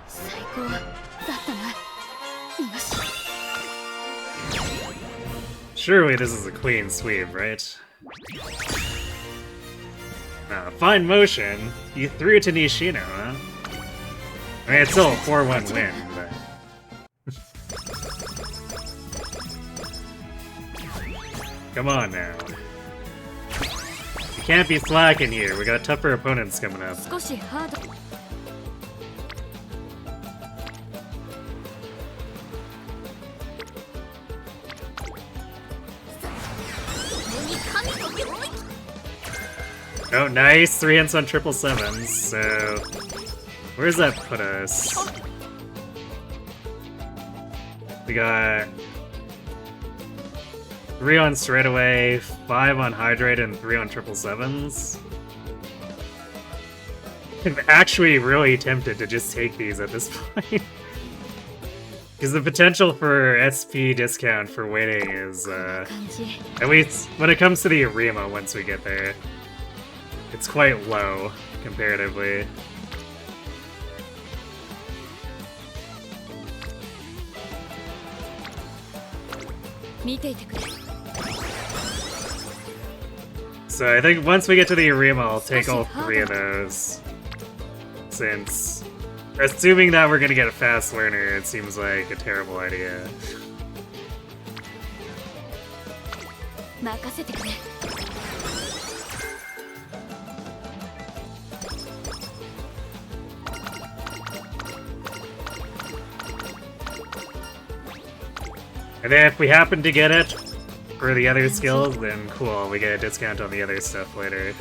最高だったな。よし。 Surely this is a clean sweep, right? Fine motion. You threw it to Nishino, huh? I mean, it's still a 4-1 win, but... Come on now. You can't be slacking here. We got tougher opponents coming up. 少しハード。 Oh, nice! 3 hints on 777s, so... Where does that put us? We got... 3 on straightaway, 5 on hydrate, and 3 on 777s. I'm actually really tempted to just take these at this point. Because the potential for SP discount for waiting is, at least when it comes to the Arima once we get there, it's quite low, comparatively. So I think once we get to the Arima, I'll take all 3 of those. Since, assuming that we're gonna get a fast learner, it seems like a terrible idea. And then if we happen to get it for the other skills, then cool, we get a discount on the other stuff later.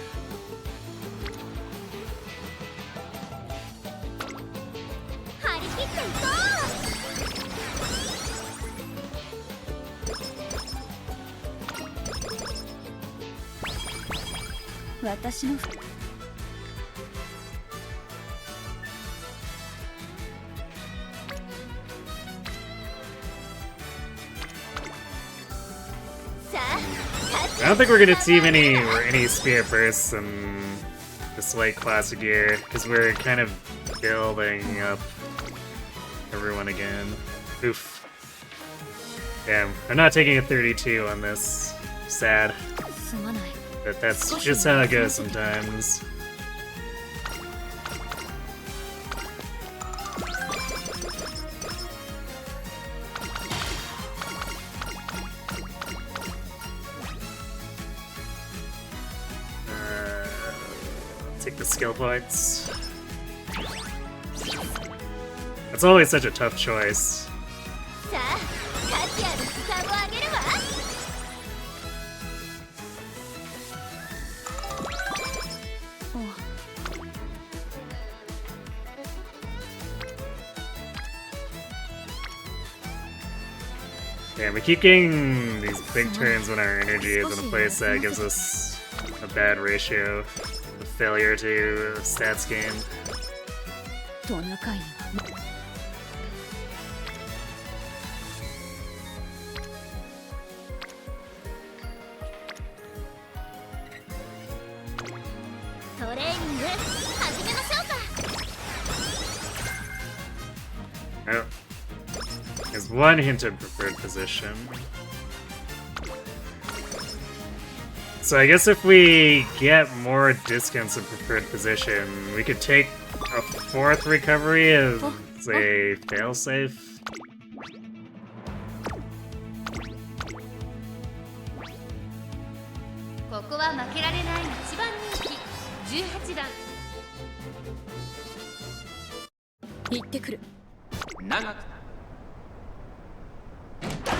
I don't think we're gonna see any Spirit Bursts in this late classic year, because we're kind of building up everyone again. Oof. Damn, I'm not taking a 32 on this. Sad. But that's just how it goes sometimes. Take the skill points. It's always such a tough choice. Yeah, we keep getting these big turns when our energy is in a place that gives us a bad ratio of failure to stats gain. Oh. There's one hint of preferred position. So I guess if we get more discounts in preferred position, we could take a 4th recovery as a failsafe.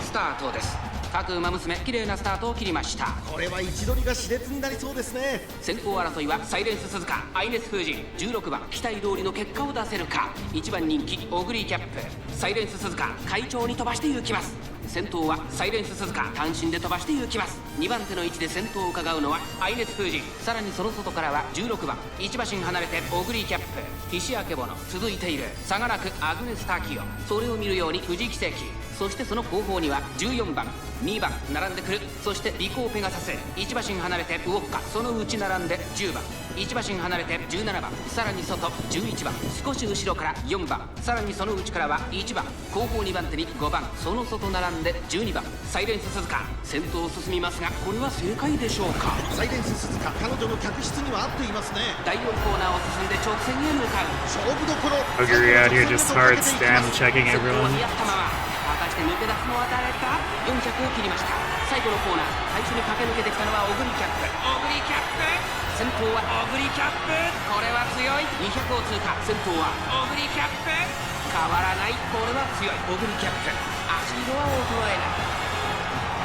スタートです。各馬娘綺麗なスタートを切りました。これは位置取りが熾烈になりそうですね。先行争いはサイレンス鈴鹿、アイネス風神、16番期待通りの結果を出せるか。1番人気オグリーキャップ、サイレンス鈴鹿快調に飛ばして行きます。先頭はサイレンス鈴鹿単身で飛ばして行きます。2番手の位置で先頭を伺うのはアイネス風神、さらにその外からは16番1馬身離れてオグリーキャップ、ティシアケボノ続いている。差がなくアグネスタキオ、それを見るように藤木奇跡、そしてその後方には14番2番並んでくる。そしてリコーペガサス1馬身離れてウォッカ、その内並んで10番1馬身離れて17番、さらに外11番、少し後ろから4番、さらにその内からは1番、後方2番手に5番、その外並んで12番、サイレンス鈴鹿先頭を進みますが、これは正解でしょうか。サイレンス鈴鹿、彼女の客室には合っていますね。第4コーナーを進んで直線へ向かう。勝負どころ。Oguri out here just hard stam checking 先頭 everyone. は似合ったまま、果たして抜け出すのは誰か。400を切りました。最後のコーナー、最初に駆け抜けてきたのはオグリキャップ。オグリキャップ、先頭はオグリキャップ、これは強い。200を通過、先頭はオグリキャップ、変わらない。これは強い。オグリキャップ、足色は衰えない。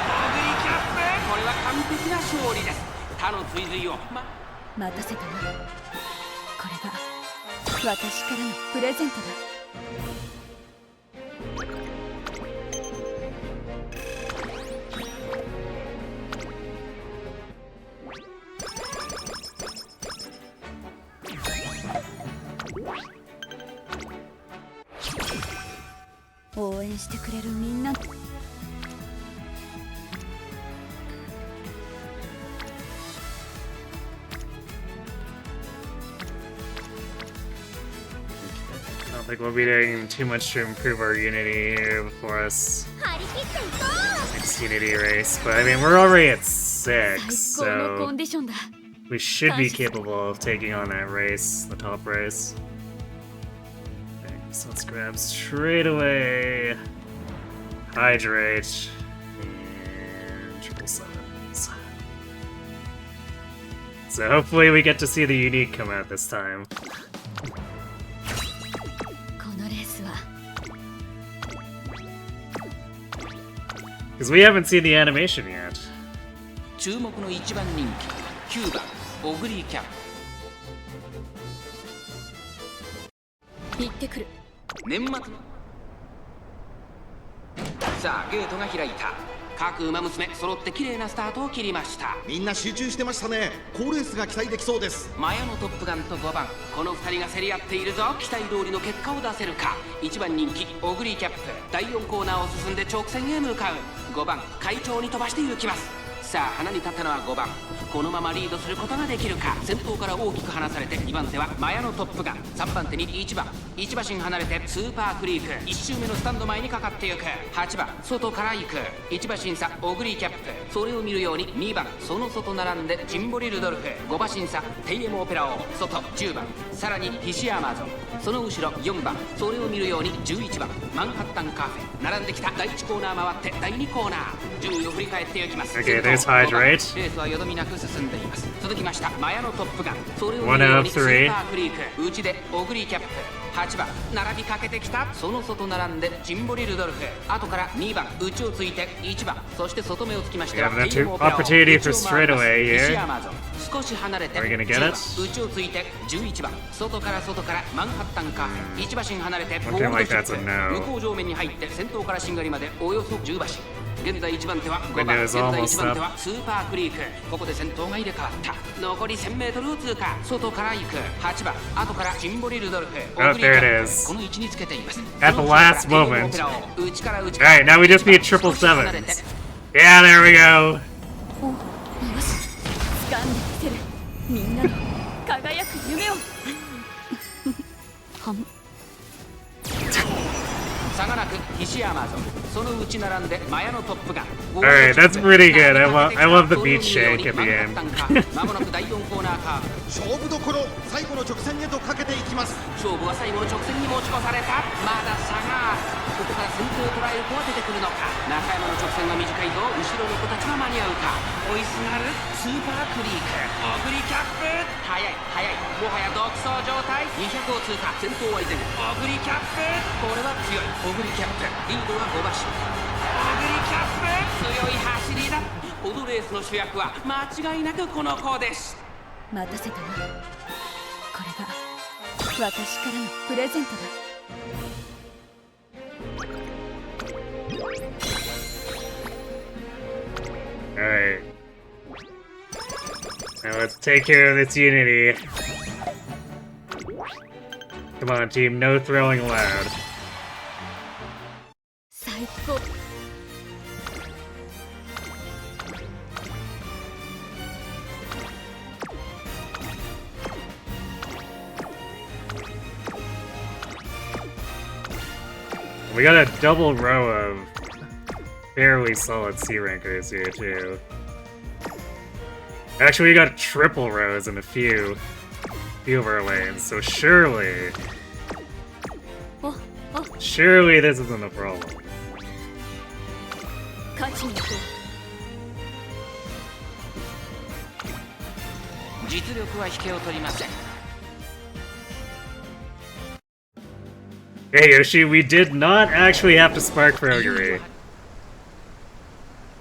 オグリキャップ、これは完璧な勝利です。他の追随を待たせたな。これが私からのプレゼントだ。応援してくれるみんな I don't think we'll be doing too much to improve our unity here before us 張り切っていこう next unity race, but I mean we're already at 最 6, 高のコ so ンディションだ we should be capable of taking on that race, the top race. Okay, so let's grab straight away Hydrate and 777s. So hopefully we get to see the unique come out this time. このレースは Because we haven't seen the animation yet. 注目の一番人気9番オグリーキャップ行ってくる 年末のさあゲートが開いた各馬娘揃って綺麗なスタートを切りましたみんな集中してましたね。好レースが期待できそうです。マヤのトップガンと5番この2人が競り合っているぞ期待通りの結果を出せるか1番人気オグリーキャップ第4コーナーを進んで直線へ向かう5番快調に飛ばして行きますさあ花に立ったのは5番このままリードすることができるか先頭から大きく離されて2番手はマヤのトップガン3番手に1番1馬身離れてスーパークリーク1周目のスタンド前にかかっていく8番外から行く1馬身差オグリーキャップそれを見るように2番その外並んでジンボリルドルフ5馬身差テイエムオペラオ外10番さらにヒシアマゾンその後ろ4番それを見るように11番マンハッタンカーフェ並んできた第1コーナー回って第2コーナー順位を振り返っていきます Okay, there's Hydrate. レースはよどみなく進んでいます続きましたマヤのトップガンそれを見るようにスーパークリーク内でオグリーキャップ8番並びかけてきたその外並んでジンボリルドルフ後から2番内をついて1番そして外目をつきましては We have an opportunity for straightaway here. 少し離れて Are we gonna get 10番 it? 内をついて11番外からマンハッタンカーフェ1馬身離れてゴ Looking ールド like シッ that's a プ no. 向こう上面に入って先頭からしんがりまでおよそ10馬身現在1番手は5 Window 番 is 現在 almost 1番 up. 手はスーパークリークここで先頭が入れ替わった残り 1000m を通過外から行く8番後からジンボリルドルフ Oh, there it is. この位置につけています At the last moment. 内から内 Alright, now we just need triple sevens. Yeah, there we go. およし掴んでみせるみんなの輝く夢をはん差がなく西アマゾンその内並んでマヤのトップガン Alright, that's pretty good. I love the beach shake at the end. まもなく第4コーナーカーブ勝負どころ、最後の直線へとかけていきます。勝負は最後の直線に持ち越されたまだ差があるここから先頭を捉える子は出てくるのか中山の直線は短いぞ後ろの子たちは間に合うか追いすがるスーパークリークオグリキャップ速いもはや独走状態200を通過先頭は依然オグリキャップこれは強いオグリキャップリードは5馬身オグリキャップ強い走りだこのレースの主役は間違いなくこの子です待たせたなこれが私からのプレゼントだ Alright. Now let's take care of this unity. Come on, team, no throwing allowed. 最高 We got a double row of fairly solid C rankers here too. Actually, we got triple rows in a few of our lanes, so surely this isn't a problem. 勝ちに行こう 実力は引けを取りません Hey Yoshi, we did not actually have to spark for Oguri.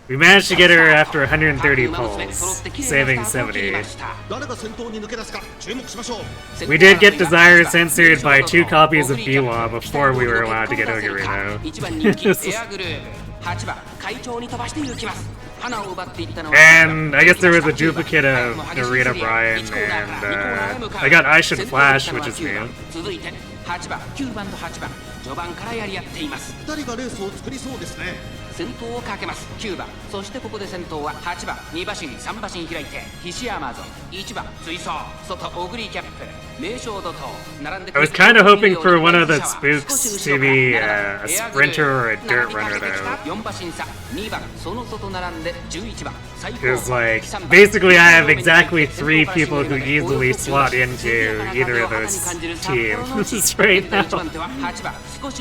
We managed to get her after 130 pulls, saving 70. 誰が先頭に抜け出すか注目しましょう。 We did get Desire censored by 2 copies of Biwa before we were allowed to get Oguri though. 1番人気エアグルーヴ8番快調に飛ばして行きます花を奪っていったのは And I guess there was a duplicate of Narita Bryan, and I got I Should Flash, which is new. 続いて8番9番と8番序盤からやり合っています。2人がレースを作りそうですね。先頭をかけます9番、そしてここで先頭は8番、2馬身3馬身開いて菱山ゾン、1番追走外オグリキャップ名将怒涛並んで I was kind of hoping for one of the spooks to be a sprinter or a dirt runner though. 4馬身差2番その外並んで11番 Because like basically I have exactly 3 people who easily slot into either of those teams right now.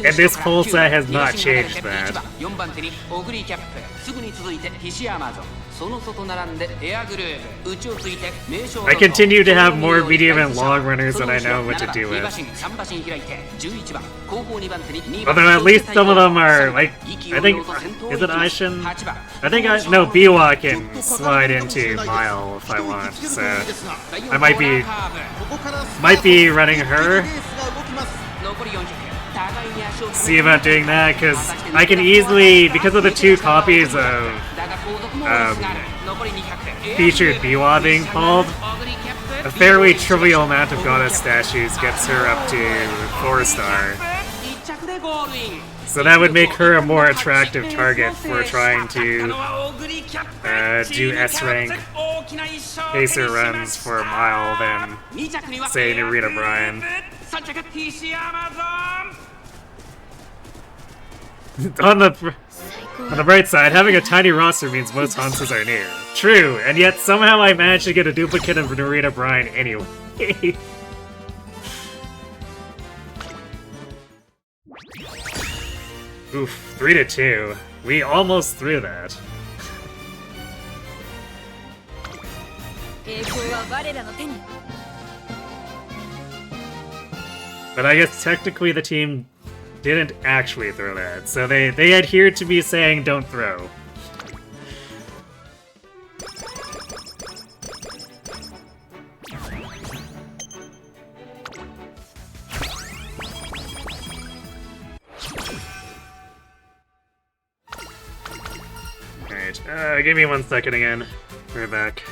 And this poll set has not changed that. 4番手にオグリキャップすぐに続いて菱山ゾンその外並んでエアグルーヴ内をついて名将 I continue to have more medium and long runners than I know what to do with. Although at least some of them are like, I think, is it Aishin? I think no, Biwa can slide into Mile if I want, so I might be running her. See about doing that, because I can easily, because of the 2 copies of featured Biwa being pulled, a fairly trivial amount of goddess statues gets her up to 4-star. So that would make her a more attractive target for trying to do S-rank pacer runs for a mile than, say, Narita Bryan. On the bright side, having a tiny roster means most hunters are near. True, and yet somehow I managed to get a duplicate of Narita Bryan anyway. Oof, 3-2. We almost threw that. But I guess technically the team didn't actually throw that, so they adhered to me saying don't throw. Alright, give me 1 second again. We're back.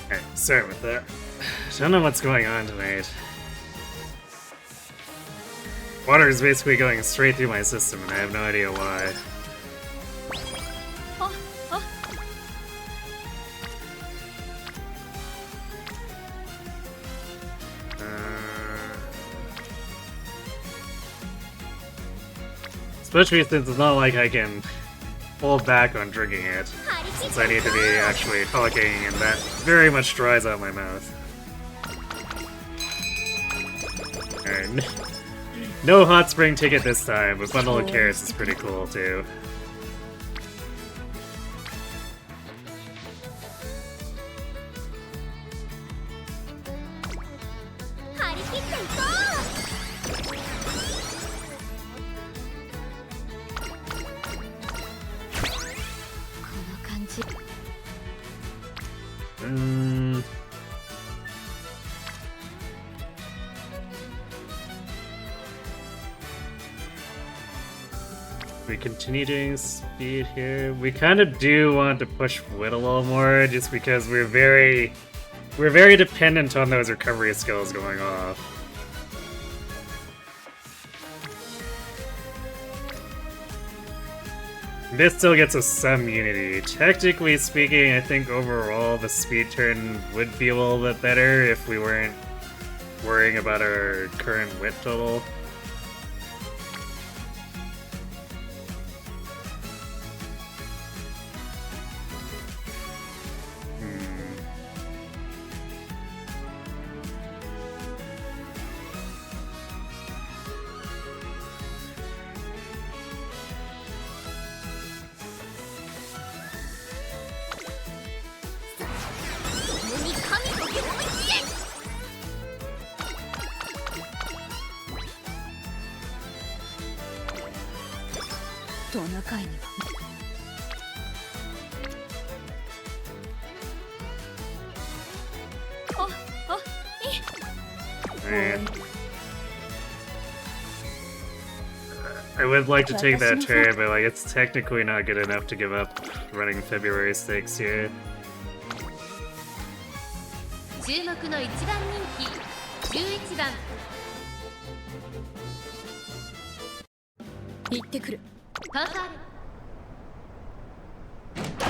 Alright, start with that. Don't know what's going on tonight. Water is basically going straight through my system, and I have no idea why. Especially since it's not like I can pull back on drinking it, since I need to be actually talking, and that very much dries out my mouth. Alright. No hot spring ticket this time, but bundle of carrots is pretty cool too. We continue doing speed here. We kind of do want to push wit a little more, just because we're very dependent on those recovery skills going off. This still gets us some unity. Technically speaking, I think overall the speed turn would be a little bit better if we weren't worrying about our current wit total. I would like to take that turn, but like it's technically not good enough to give up running February 6 here. 注目の1番人気11番行ってくる。ファンファー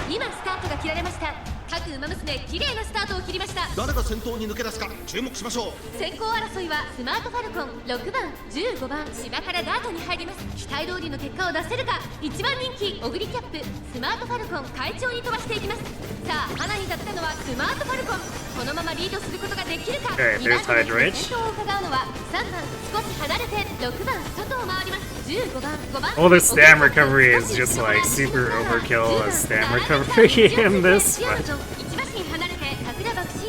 レ今スタートが切られました。各馬娘綺麗なスタートを切りました。誰が先頭に抜け出すか注目しましょう。先行争いはスマートファルコン6番15番芝からダートに入ります。期待通りの結果を出せるか。1番人気オグリキャップスマートファルコン快調に飛ばしていきます。さあ花に立ったのはスマートファルコン。このままリードすることができるか。Okay, 2番 there's 手 Hydrate. で先頭を伺うのは3番少し離れて6番外を回ります。15番5番 All the stam recovery is just like super overkill as stam recovery in this, but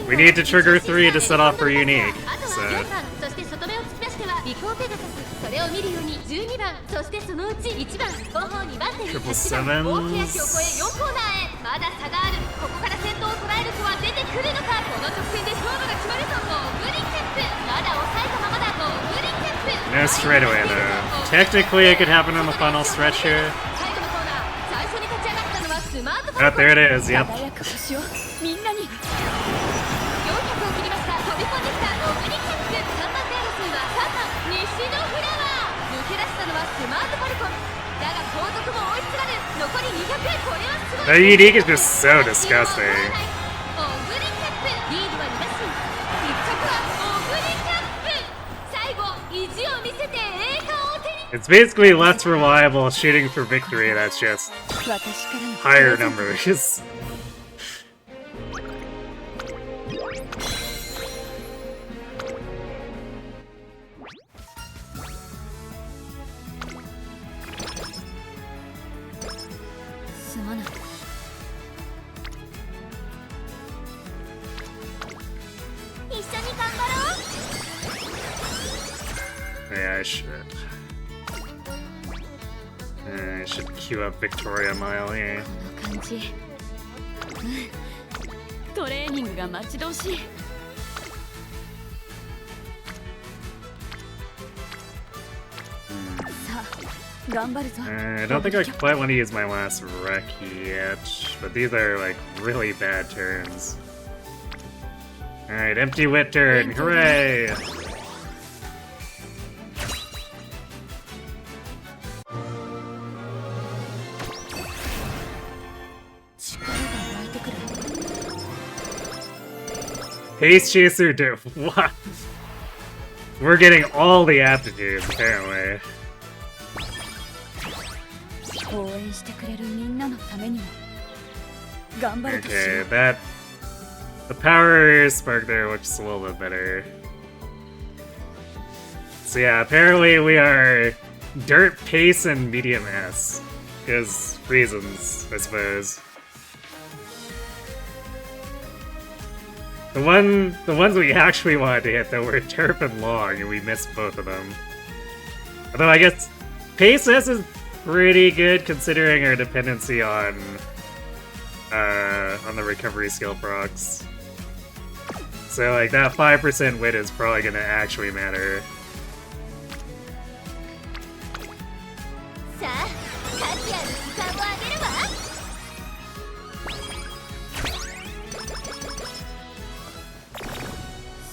we need to trigger 3 to set off for unique, so... そして外目を突き出しては尾行ペガサス。それを見るように12番そしてそのうち1番後方2番手に8番大きな木を越え4コーナーへ。まだ差がある。ここから先頭を捉える子は出てくるのか。この直線で勝負が決まるぞ。オグリキャップまだ抑えたままだ。オグリキャップ No straightaway though. Technically it could happen on the final stretch here. 最後のコーナー最初に立ち上がったのはスマートフォン Oh, there it is, yep. 輝く星をみんなに。400を切りました。飛び込んできたオグリキャップ3番手争いは3番西のフラワー。抜け出したのはスマートファルコンだが後続も追いすがる。残り200。これはすごい。 The unique is just so disgusting. オグリキャップリードは2馬身。1着はオグリキャップ。最後意地を見せて栄冠を手に。 It's basically less reliable shooting for victory, that's just 私からの higher numbers. すまない。一緒に頑張ろう。 Yeah, I should. I should queue up Victoria Mile here. この感じ。トレーニングが待ち遠しい。さあ、頑張るぞ。 I don't think I quite want to use my last wreck yet, but these are like really bad turns. Alright, empty wit turn, hooray! Haste Chaser do what? We're getting all the aptitudes, apparently. 応援してくれるみんなのためにも頑張るとしよ Okay, う。 that... The power spark there looks a little bit better. So yeah, apparently we are dirt pace and medium S. Because reasons, I suppose. The ones we actually wanted to hit though were Terp and Long, and we missed both of them. Although I guess Pace S is pretty good considering our dependency on the recovery skill procs. So like that 5% wit is probably gonna actually matter. さあ価値ある時間をあげるわ。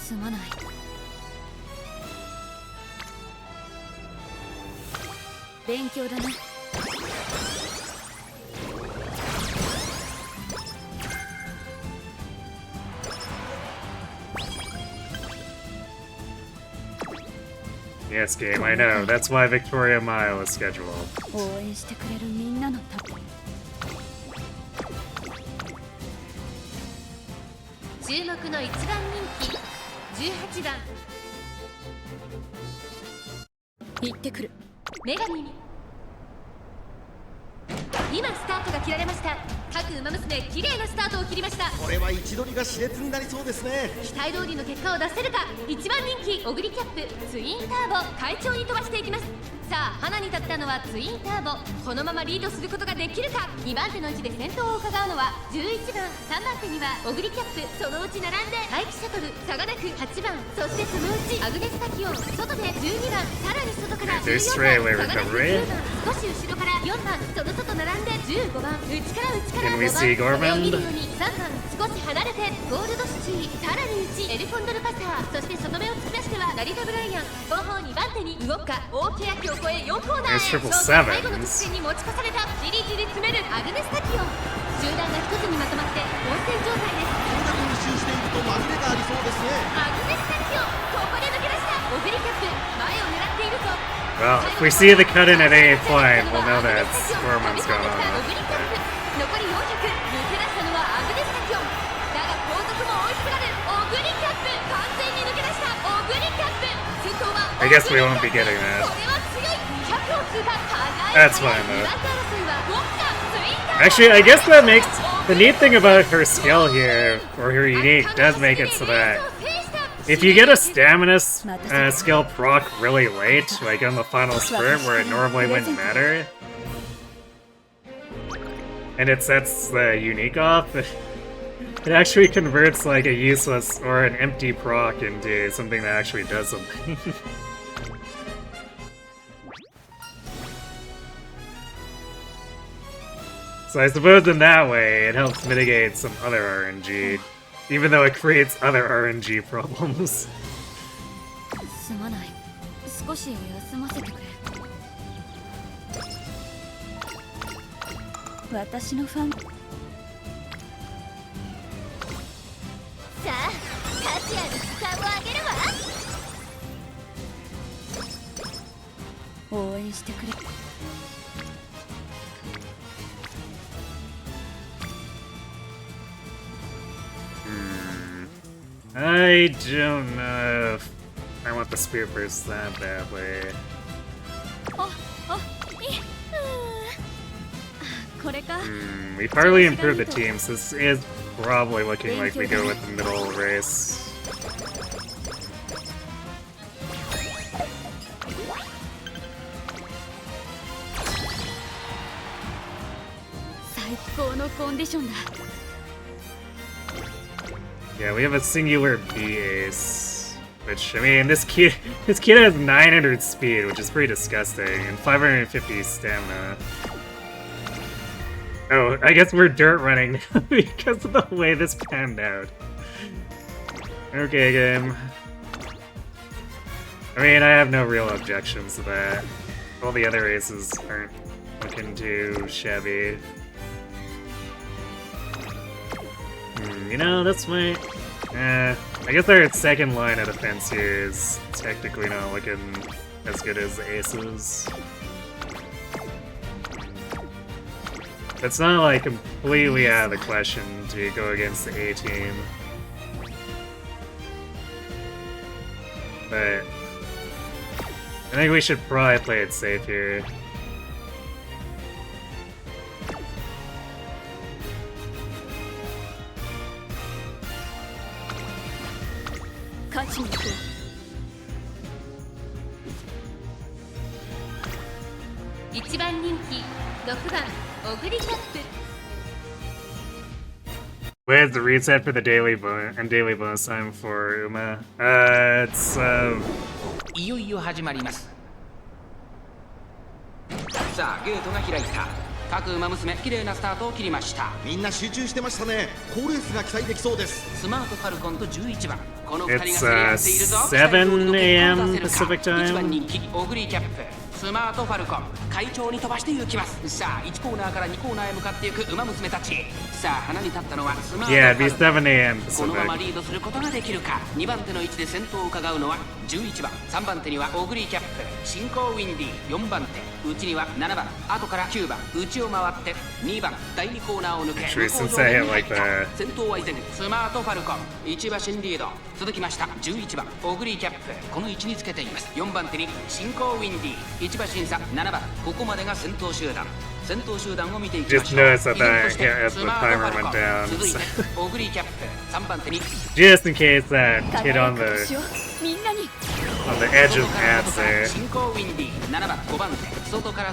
すまない。勉強だな。Yes, game, I know. That's why Victoria Mile is scheduled. 応援してくれるみんなのため。注目の1番人気18番行ってくる。女神に。今スタートが切られました。各馬娘綺麗なスタートを切りました。これは位置取りが熾烈になりそうですね。期待通りの結果を出せるか。1番人気オグリキャップツインターボ快調に飛ばしていきます。さあ花に立ったのはツインターボ。このままリードすることができるか。2番手の位置で先頭を伺うのは11番。3番手にはオグリキャップ、そのうち並んで待機シャトル差がなく8番。そしてそのうちアグネスタキオン外で12番。さらに外から14番。差がなく10番。少し後ろから4番。その外並んで15番。内から内から Can we 5 see 番。 Gormand? それを見るように3番。少し離れてゴールドシティ、さらに内エルコンドルパサー、そして外目を突き出しては成田ブライアン。後方2番手にウォッカ、大欅を越え4コーナーへ。 There's 勝 triple 負最後の sevens. 直線に持ち越された。じりじり詰めるアグネスタキオン。集団が一つにまとまって混戦状態です。これだけ密集していると紛れがありそうですね。アグネスタキオン、ここで抜け出した。オグリキャップ前を狙っているぞ。 Well, if we see the cut in at any point, we'll know that Gorman's going オ on. グリキャップ残り400。抜け出したのはアグネスタキオンだが後続も追いすがる。オグリキャップ完全に抜け出した。オグリキャップ先頭は I guess we won't be getting that. これは強い。200を通過。 That's fine, though. 2番手争いはウォッカ、ツインターボ。 Actually, I guess that makes the neat thing about her skill here, or her unique, does make it so that if you get a stamina skill proc really late, like on the final sprint where it normally wouldn't matter, and it sets the unique off, it actually converts like a useless or an empty proc into something that actually does something. So I suppose in that way, it helps mitigate some other RNG, even though it creates other RNG problems. すまない。少し休ませてくれ。私のファン。さあ価値ある時間をあげるわ。応援してくれ。I don't know if I want the spear burst that badly. これか。We partly improved the teams. This is probably looking like we go with the middle race. 最高のコンディションだ。Yeah, we have a singular B ace, which I mean, this kid has 900 speed, which is pretty disgusting, and 550 stamina. Oh, I guess we're dirt running because of the way this panned out. Okay, game. I mean, I have no real objections to that. All the other races aren't looking too shabby. You know, that's my... I guess our second line of defense here is technically not looking as good as the aces. It's not like completely out of the question to go against the A team. But I think we should probably play it safe here. Where's the reset for the daily bonus time for Uma? It's いよいよ始まります。さあゲートが開いた。各馬娘綺麗なスタートを切りました。みんな集中してましたね。好レースが期待できそうです。スマートファルコンと11番、この2人 It's が競り合っているぞ。 7 a.m. Pacific 1番 time. 人気オグリーキャップ、スマートファルコン快調に飛ばして行きます。さあ1コーナーから2コーナーへ向かっていく馬娘たち。さあ花に立ったのはスマートフ Yeah, ァ it'd be ルコン。 7 a.m. このまま Pacific. リードすることができるか。2番手の位置で先頭を伺うのは11番、3番手にはオグリーキャップ、進行ウィンディ、4番手内には7番、後から9番、内を回って2番、第2コーナーを抜け Actually, 向こう since 上 I に have 入 like った。 the 先頭は依然スマートファルコン、1馬身リード。続きました11番オグリーキャップ、この位置につけています。4番手に進行ウィンディ、1馬身差7番、ここまでが先頭集団。先頭集団を見ていきましょう。 Just noticed that 依然として yeah, as ス the マート timer ファルコン went down. 続いてオグリーキャップ、3番手に Just in case that hit on 輝く the 星をみんなに edge of 外から paths 外から there. 進行ウィンディ、7番5番手、外から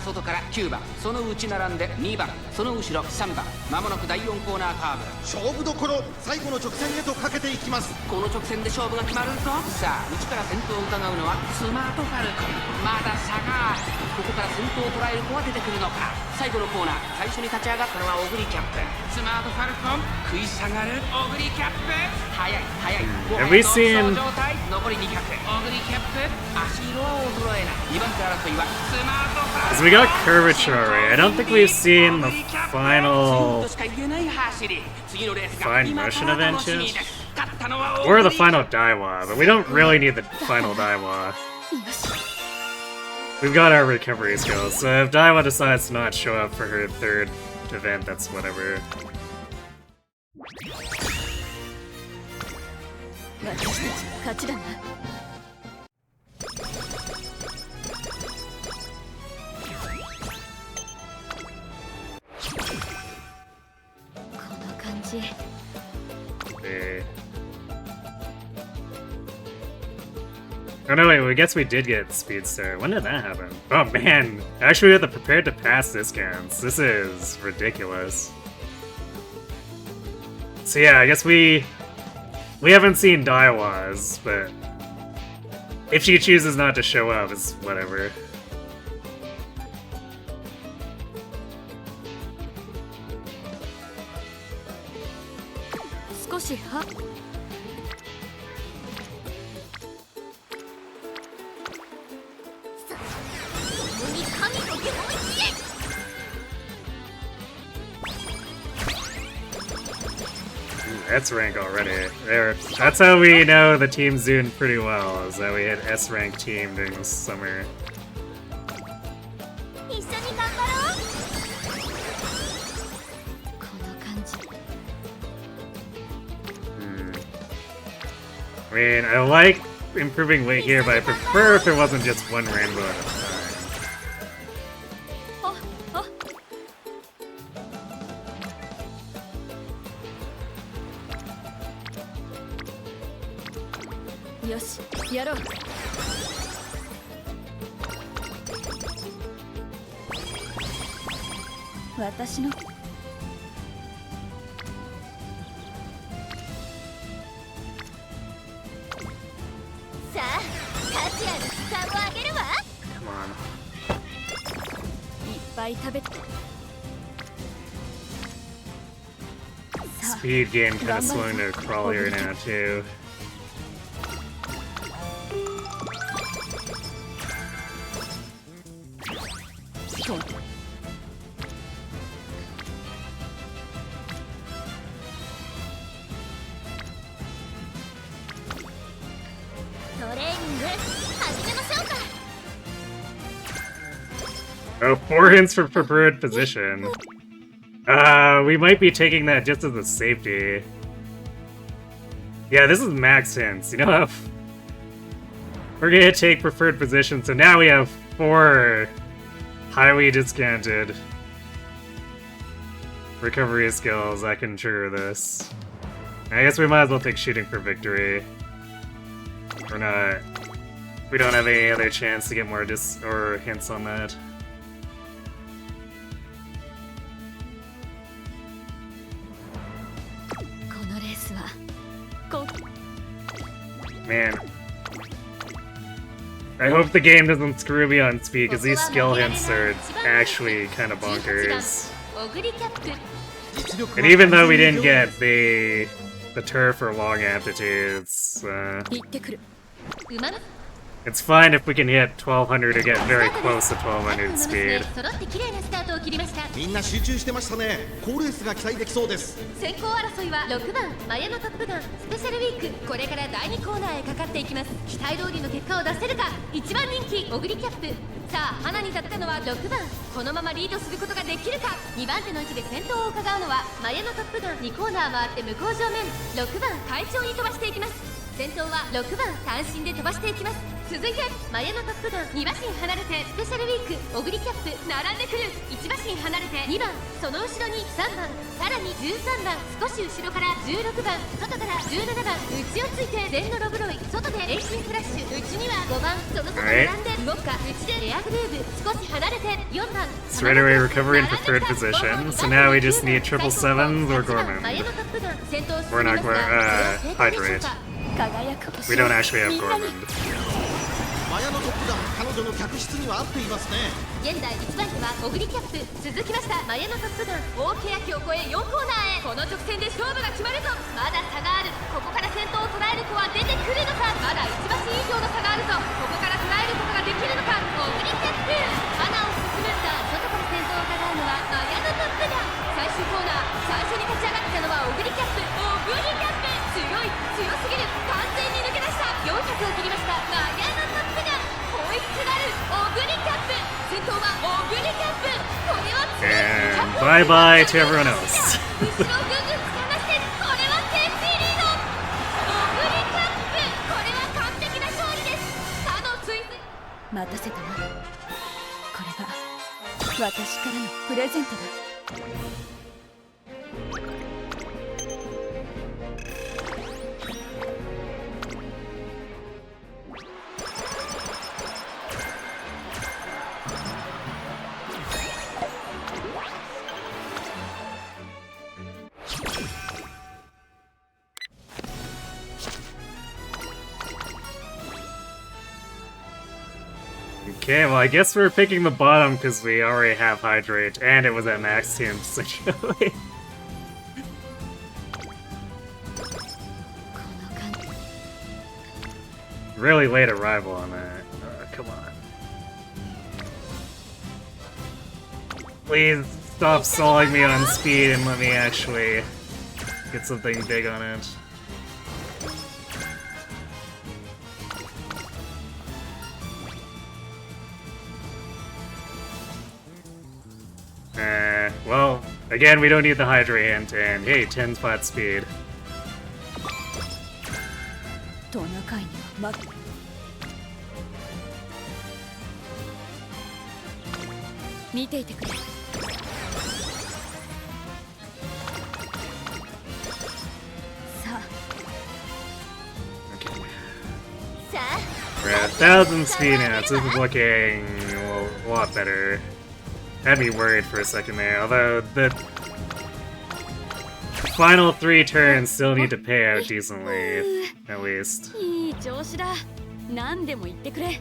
9番、その内並んで2番、その後ろ3番。まもなく第4コーナーカーブ。勝負どころ、最後の直線へとかけていきます。この直線で勝負が決まるぞ。さあ内から先頭を伺うのはスマートファルコン。まだ差がある。ここから先頭を捉える子は出てくるのか。最後のコーナー、最初に立ち上がったのはオグリキャップ。スマートファルコン食い下がるオグリキャップ。速い速い。 Have we seen- 状態。残り200。オグリキャップ足色は衰えない。2番手争いはスマートファルコン。 Because we got curvature already. I don't think we've seen the オグリキャップ final としか言えない走り。次のレースが Fine 今 motion から楽しみ adventures? です。勝ったのはオ or グ the リキャップ。 final Daiwa, but we don't really need the final Daiwa. よし We've got our recovery skills, so if Daiwa decides to not show up for her third event, that's whatever. 私たち勝ちだな この感じ Oh no, wait, I guess we did get Speedster. When did that happen? Oh man, actually we have to prepare to pass discounts. This is ridiculous. So yeah, I guess we haven't seen Daiwa's, but if she chooses not to show up, it's whatever. 少しは That's rank already. There. That's how we know the team's doing pretty well, is that we had S rank team during the summer. 一緒に頑張ろう。この感じ I mean, I like improving weight here, but I prefer if it wasn't just one rainbow at a time. ああ よしやろう私のさあ、価値ある時間をあげるわ。 Come on. いっぱい食べてさあ Speed game kind of slowing to a crawl here now, too. そう トレーニング始めましょうか。 Oh, 4 hints for preferred position. We might be taking that just as a safety. Yeah, this is max hints. You know, we're gonna take preferred position, so now we have 4 highly discounted recovery skills that can trigger this. I guess we might as well take shooting for victory. We're not. We don't have any other chance to get more or hints on that. Man. I hope the game doesn't screw me on speed, because these skill hints are actually kind of bonkers. オグリキャップ And even though we didn't get the turf or long aptitudes, 行ってくる。 馬の it's fine if we can hit 1200 or get very close to 1200 speed. 揃って綺麗なスタートを切りました。みんな集中してましたね。好レースが期待できそうです。先行争いは6番マヤのトップガンスペシャルウィーク、これから第2コーナーへかかっていきます。期待通りの結果を出せるか。1番人気オグリキャップ、さあ花に立ったのは6番、このままリードすることができるか。2番手の位置で先頭を伺うのはマヤのトップガン、2コーナー回って向こう正面、6番快調に飛ばしていきます。先頭は6番単身で飛ばしていきます。続いてマヤのトップガン、2馬身離れてスペシャルウィークオグリキャップ並んでくる。1馬身離れて2番、その後ろに3番、さらに13番、少し後ろから16番、外から17番、内をついて全のロブロイ、外でエイシンフラッシュ、内には5番、その外並んで動くか、内でエアグルーブ、少し離れて4番、 Straight away recovery in preferred position, so now we just need 777s or Gorman. マヤのトップガン先頭を進 We're み not ますが Hydrate. 輝く星 We don't actually have Gorman. マヤのトップガン、彼女の客室には合っていますね。現在1番手はオグリキャップ、続きましたマヤのトップガン、大欅を越え4コーナーへ。この直線で勝負が決まるぞ。まだ差がある。ここから先頭を捉える子は出てくるのか。まだ1馬身以上の差があるぞ。ここから捉えることができるのか。オグリキャップ花を進むんだ。外から先頭を伺うのはマヤのトップガン。最終コーナー、最初に立ち上がったのはオグリキャップ。オグリキャップ強い、強すぎる。完全に抜け出した。400を切りましたマヤのトップガン。追いつなるオグリキャップ、先頭はオグリキャップ。これは強い。 And bye bye to everyone else. 後ろをぐんぐんつかまして、これは天秤リード。オグリキャップ、これは完璧な勝利です。他の追随待たせたな。これが私からのプレゼントだ。 Okay, well, I guess we're picking the bottom because we already have Hydrate, and it was at max team, essentially. Really late arrival on that. Come on. Please stop stalling me on speed and let me actually get something big on it. Well, again, we don't need the Hydra hint, and hey, 10 flat speed. トナカイには負け見ていてくれ。さあ We're at 1000 speed now, so this is looking a lot better. Had me worried for a second there, although the final 3 turns still need to pay out decently, at least. いい調子だ。何でも言ってくれ。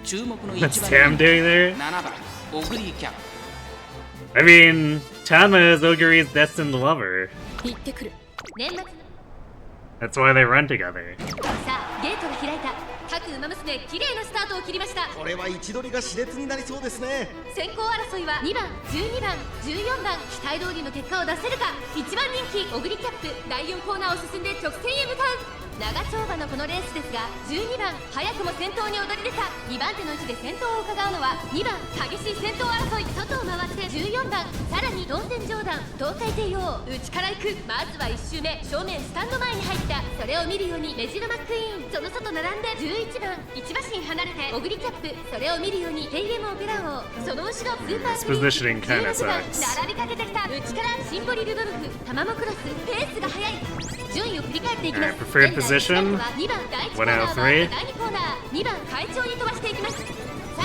注目の What's 1 Tam 番 doing there? 7番オグリキャップ。 I mean, Tama is Oguri's destined lover. 行ってくる。年末の That's why they run together. さあゲートが開いた。各馬娘綺麗なスタートを切りました。これは位置取りが熾烈になりそうですね。先行争いは2番、12番、14番、期待通りの結果を出せるか。1番人気オグリキャップ、第4コーナーを進んで直線へ向かう。長丁場のこのレースですが、12番早くも先頭に躍り出た。2番手の位置で先頭を伺うのは2番、激しい先頭争い。外を回って14番、さらに同点上段、東海帝王内から行く。まずは1周目、正面スタンド前に入った。それを見るようにメジロマックイーン、その外並んで11番、1馬身離れてオグリキャップ、それを見るようにテイエムオペラ王、その後ろスーパープリンス Positioning kinda 16番 sucks. 並びかけてきた。内からシンボリルドルフ、タマモクロス、ペースが速い。順位を振り返っていきます。 Alright, preferred position. 2番第1コーナーは第2コーナー、2番快調に飛ばしていきます。さ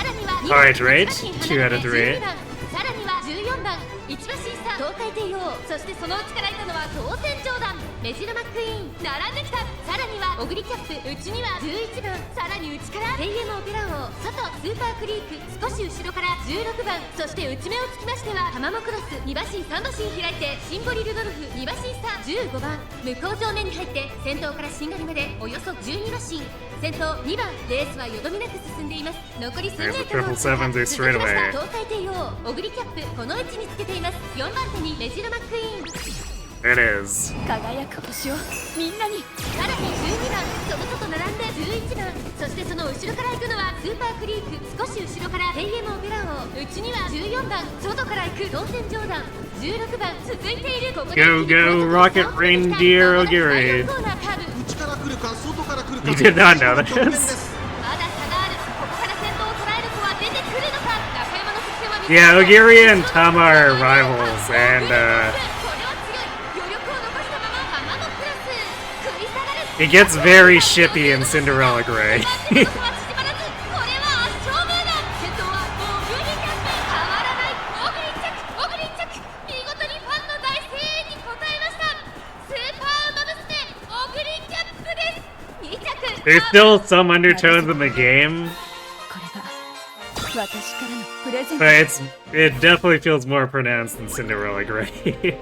らには2番 Hydrate, 2 out of 3. 12番、さらには14番、1馬身差東海帝王、そしてその内からいたのは当選上段メジロマックイーン並んできた。さらにはオグリキャップ、内には11番、さらに内からレイエムオペラ王、外スーパークリーク、少し後ろから16番、そして内目をつきましてはタマモクロス、2馬身3馬身開いてシンボリルドルフ、2馬身差15番、向こう上面に入って先頭からしんがりまでおよそ12馬身、先頭2番、レースはよどみなく進んでいます。残り数メートルを通過。続きました東海帝王オグリキャップ、この位置につけています。4番手にメジロマックイーン。It is. 輝く星をみんなに。さらに12番、その外並んで11番、そしてその後ろから行くのはスーパークリーク、少し後ろからレイエムオペラ王、内には14番、外から行く当選上段16番、続いているここで Go, go, Rocket Reindeer Oguri. コーナーカーブ。内から来るか外から来るか You did not know 局面で this. す。まだ差がある。ここから先頭を捉える子は出てくるのか。中山の作戦は見 Yeah, Oguri and Tama are rivals, and これは強い。余力を残したまま浜のクラス食い下がる。 it gets very shippy in Cinderella Gray. これは圧勝ムード。先頭はオグリキャップ、変わらない。オグリ1着、オグリ1着、見事にファンの大声援に応えました。スーパーウマ娘オグリキャップです。2着 There's still some undertones in the game, これが私からのプレゼント。 but it definitely feels more pronounced than Cinderella Gray.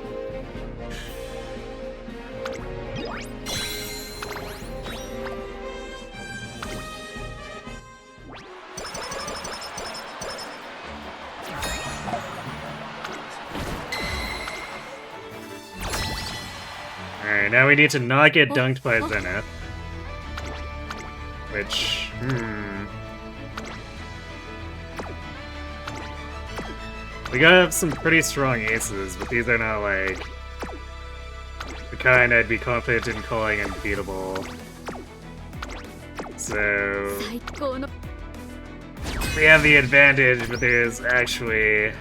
Alright, now we need to not get dunked by Zenith. Which, we gotta have some pretty strong aces, but these are not like the kind I'd be confident in calling unbeatable. So 最高の we have the advantage, but there's actually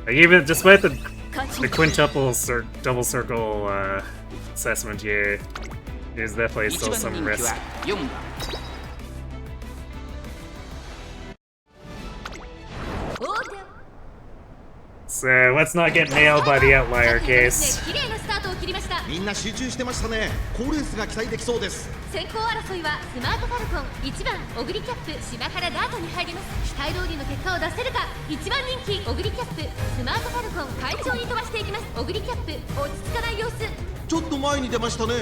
like even despite the 勝ち the quintuple double circle assessment here, there's definitely 一 still 番 some 人気 risk. は4番。 大手を So let's not get nailed by the outlier case. 綺麗なスタートを切りました。みんな集中してましたね。好レースが期待できそうです。先行争いはスマートファルコン1番オグリキャップ、島からダートに入ります。期待通りの結果を出せるか。1番人気オグリキャップ、スマートファルコン快調に飛ばしていきます。オグリキャップ落ち着かない様子。ちょっと前に出ましたね。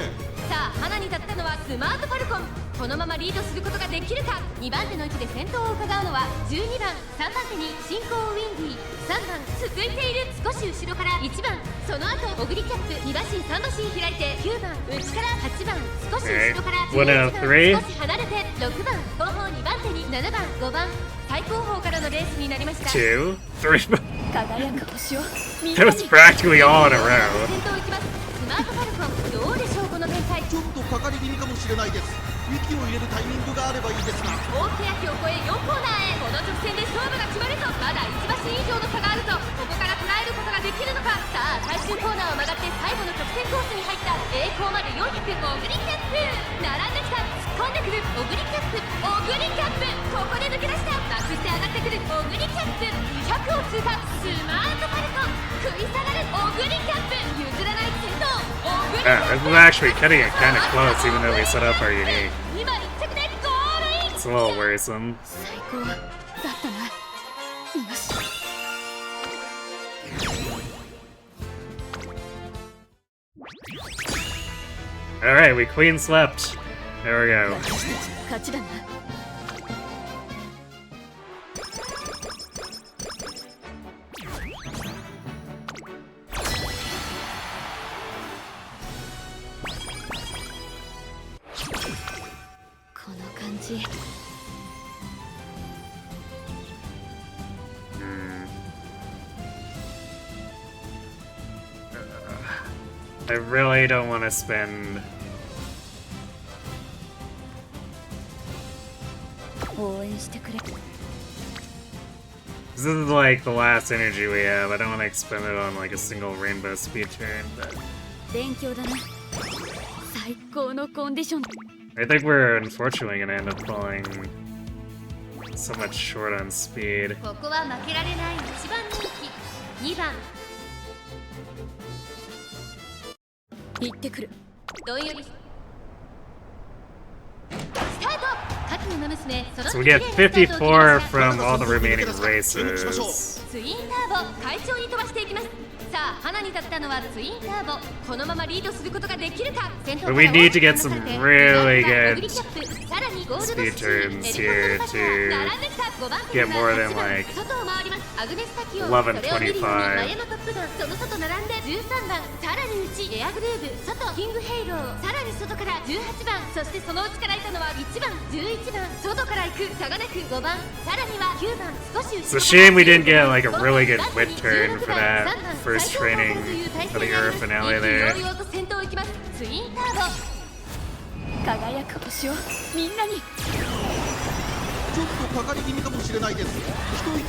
さあ花に立ったのはスマートファルコン。このままリードすることができるか。2番手の位置で先頭を伺うのは12番、3番手に進行ウィンディー、3番続いている少し後ろから1番、その後オグリキャップ2馬身3馬身開いて9番、内から8番、少し後ろから11番、少し離れて6番、後方2番手に7番、5番、最後方からのレースになりました。 2, 3. 輝く星をみん That な was に。 practically all in a row. 先頭行きます。スマートファルコンどうでしょうこの展開。ちょっとかかり気味かもしれないです。息を入れるタイミングがあればいいですが。大欅を越え4コーナーへ。この直線で勝負が決まると。まだ1馬身以上の差があると。ここから捉えることができるのか。さあ最終コーナーを曲がって最後の直線コースに入った。栄光まで400オグリキャップ、並んできた。突っ込んでくるオグリキャップ、オグリキャップ、ここで抜け出した。バックして上がってくるオグリキャップ、200を通過。スマートファルコン食い下がるオグリキャップ、譲らない先頭オグリキャ Yeah, ッ this プ。 is actually cutting it kind of close, even though we set up our unique. 今1着でゴールイン。 It's a little worrisome. 最高だったな。よし。 Alright, we clean swept. There we go. 私たち勝ちだな。この感じ。 I really don't want to spend. 応援してくれ。 This is like the last energy we have. I don't want to expend it on like a single rainbow speed turn, but 勉強だな。最高のコンディション。 I think we're unfortunately gonna end up falling so much short on speed. ここは負けられない1番人気2番行ってくる。どんよりスタート。各の娘揃って So we 綺麗 get なスタートを切りま 54した。 from all the remaining races. ツインターボ快調に飛ばしていきます。さあ花に立ったのはツインターボ。このままリードすることができるか。先頭から But we need to get 大きく some 離されて really 2番手は good オグリキャップ、さらにゴールドス speed チール turns エレファント here パスター並んできた。5番手 get が more 8 than 番 like 外を回ります。アグネスタキオ、 11, それを見るように 25. 前のトップガン、その外並んで13番、さらに内エアグルーヴ、外キングヘイロー、さらに外から18番、そしてその内からいたのは1番11番、外から行く差がなく5番、さらには9番、少し後ろ It's a shame we didn't get like a really good wit turn for that first training of the Euro finale there. 先頭行きます。ツインターボ。輝く星をみんなに。ちょっとかかり気味かもしれないです。一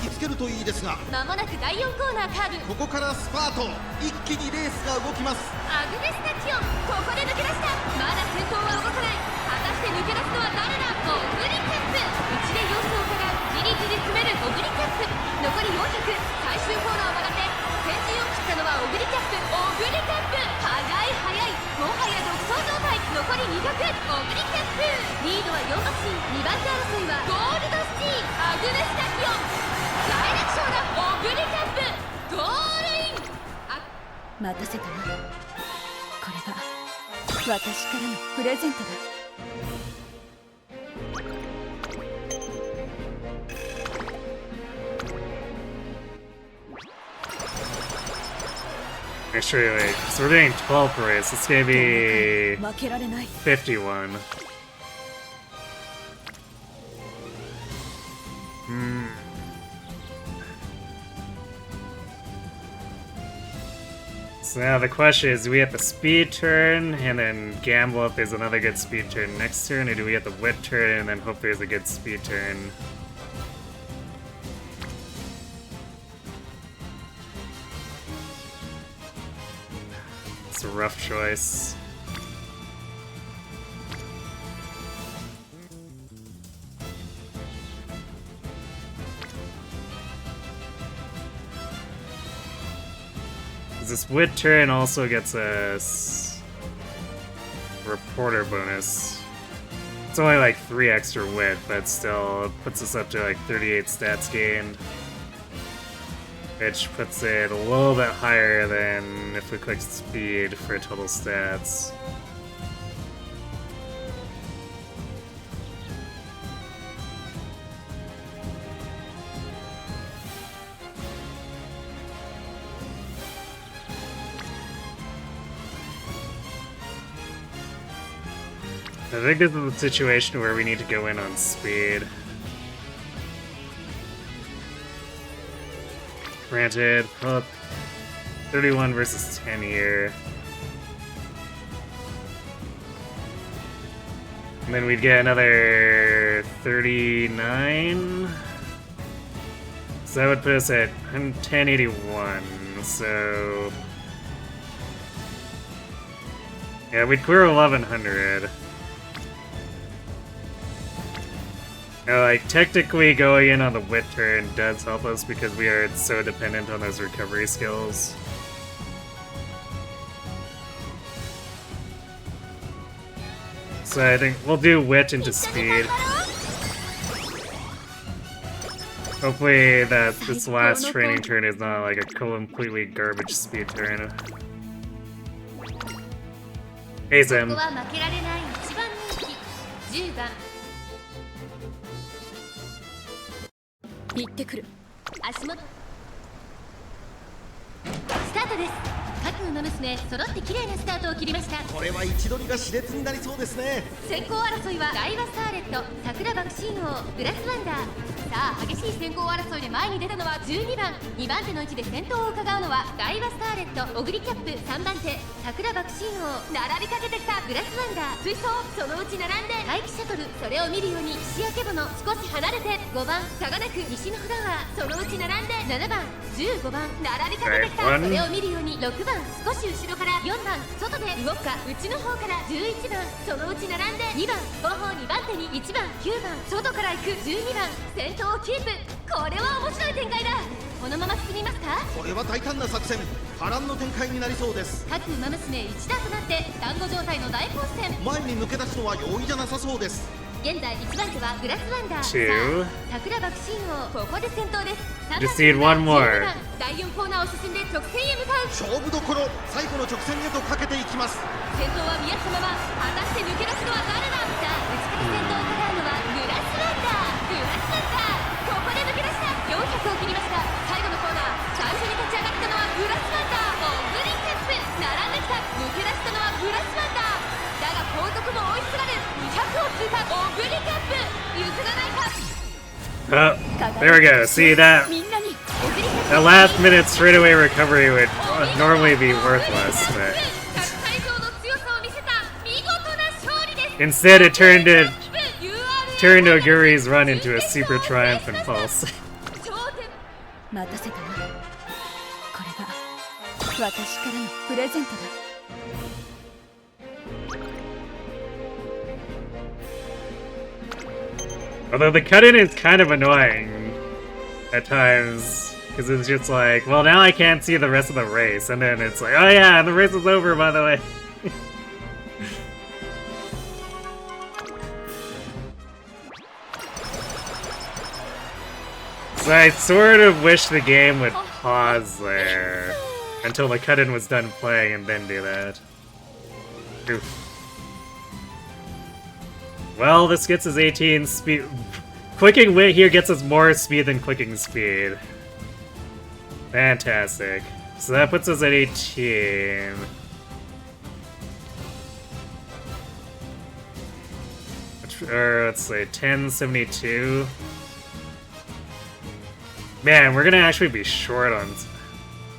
息つけるといいですが。まもなく第4コーナーカーブ。ここからスパート。一気にレースが動きます。アグネスタキオン、ここで抜け出した。まだ先頭は動かない。果たして抜け出すのは誰だ。オグリキャップ。内で様子を伺う。じりじり詰めるオグリキャップ。残り400、最終コーナーを曲がって先陣を切ったのはオグリキャップ。オグリキャップ速い速い、もはや独走状態。残り200、オグリキャップ。リードは4馬身。2番手争いはゴールドスチール、アグネスタキオン。ダイレクションだ。オグリキャップゴールイン。待たせたな。これが私からのプレゼントだ。Actually, wait, so we're doing 12 per race. It's gonna be 負けられない。 51. So now the question is, do we get the speed turn and then gamble if there's another good speed turn next turn, or do we get the wit turn and then hope there's a good speed turn? It's a rough choice. This wit turn also gets us reporter bonus. It's only like 3 extra wit, but still it puts us up to like 38 stats gained, which puts it a little bit higher than if we click speed for total stats. I think this is a situation where we need to go in on speed. Granted, 31 versus 10 here. And then we'd get another 39. So that would put us at 1081. So yeah, we'd clear 1100. Now, like, technically going in on the wit turn does help us because we are so dependent on those recovery skills. So I think we'll do wit into speed. Hopefully that this last training turn is not like a completely garbage speed turn. Hey, こ Zim. こは負けられない1番人気10番。行ってくる。足元スタートです。各馬娘揃って綺麗なスタートを切りました。これは位置取りが熾烈になりそうですね。先行争いはダイワスターレット、桜爆心王、グラスワンダー。さあ激しい先行争いで前に出たのは12番。2番手の位置で先頭を伺うのはダイワスターレット、オグリキャップ。3番手桜爆心王、並びかけてきたグラスワンダー。追走、そのうち並んで待機シャトル、それを見るように岸焼け物。少し離れて5番差がなく西のフラワー、そのうち並んで7番15番並びかけてきた。それを見るように6番少し後ろから4番外で動くか。内の方から11番そのうち並んで2番後方2番手手に1番9番外から行く12番先頭をキープ。これは面白い展開だ。このまま進みますか。これは大胆な作戦、波乱の展開になりそうです。各馬娘一打となって団子状態の大混戦。前に抜け出すのは容易じゃなさそうです。現在1番手はグラスワンダー。Two. さあ桜爆心王ここで先頭です。 Just need one more. 第4コーナーを進んで直線へ向かう。勝負どころ、最後の直線へとかけていきます。先頭は宮様は果たして抜け出すのは誰だ。さあ内から先頭を伺うのはグラスワンダー。グラスワンダーここで抜け出した。400を切りました。最後のコーナー最初に立ち上がったのはグラスワンダー。オグリキャップ並んできた。抜け出したのはグラスワンダーだが後続も追いすがる。200を通過。オグリキャップ譲らないか。 Oh, there we go. See that? みんなに That last minute straightaway recovery would normally be worthless, but instead it turned Oguri's run into a super triumphant pulse. 待たせたな。これが私からのプレゼントだ。Although the cut-in is kind of annoying at times, because it's just like, well, now I can't see the rest of the race, and then it's like, oh yeah, the race is over, by the way. So I sort of wish the game would pause there until the cut-in was done playing and then do that. Oof. Well, this gets us 18 speed. Clicking wit here gets us more speed than clicking speed. Fantastic. So that puts us at 18. Or let's say 1072. Man, we're gonna actually be short on.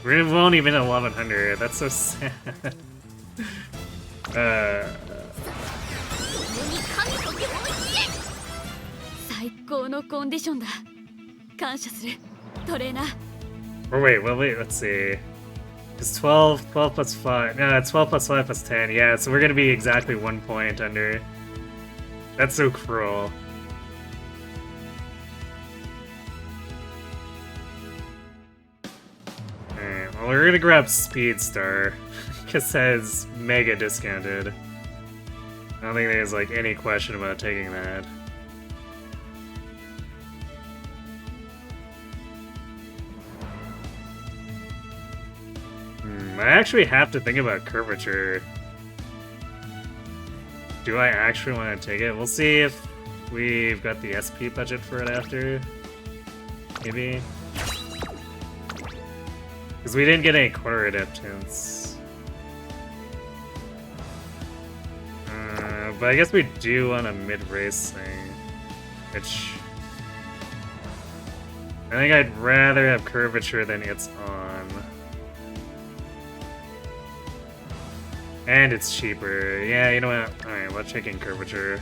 We won't even hit 1100. That's so sad. 最高のコンディションだ。感謝するトレーナー。 Or wait, let's see. It's 12 plus 5. No, it's 12 plus 5 plus 10. Yeah, so we're gonna be exactly 1 point under. That's so cruel. Alright, well, we're gonna grab Speedstar, because that is mega discounted. I don't think there's like any question about taking that. I actually have to think about curvature. Do I actually want to take it? We'll see if we've got the SP budget for it after. Maybe. Because we didn't get any quarter adaptants. But I guess we do want a mid-race thing. Which... I think I'd rather have curvature than it's on. And it's cheaper. Yeah, you know what? Alright, let's check in curvature.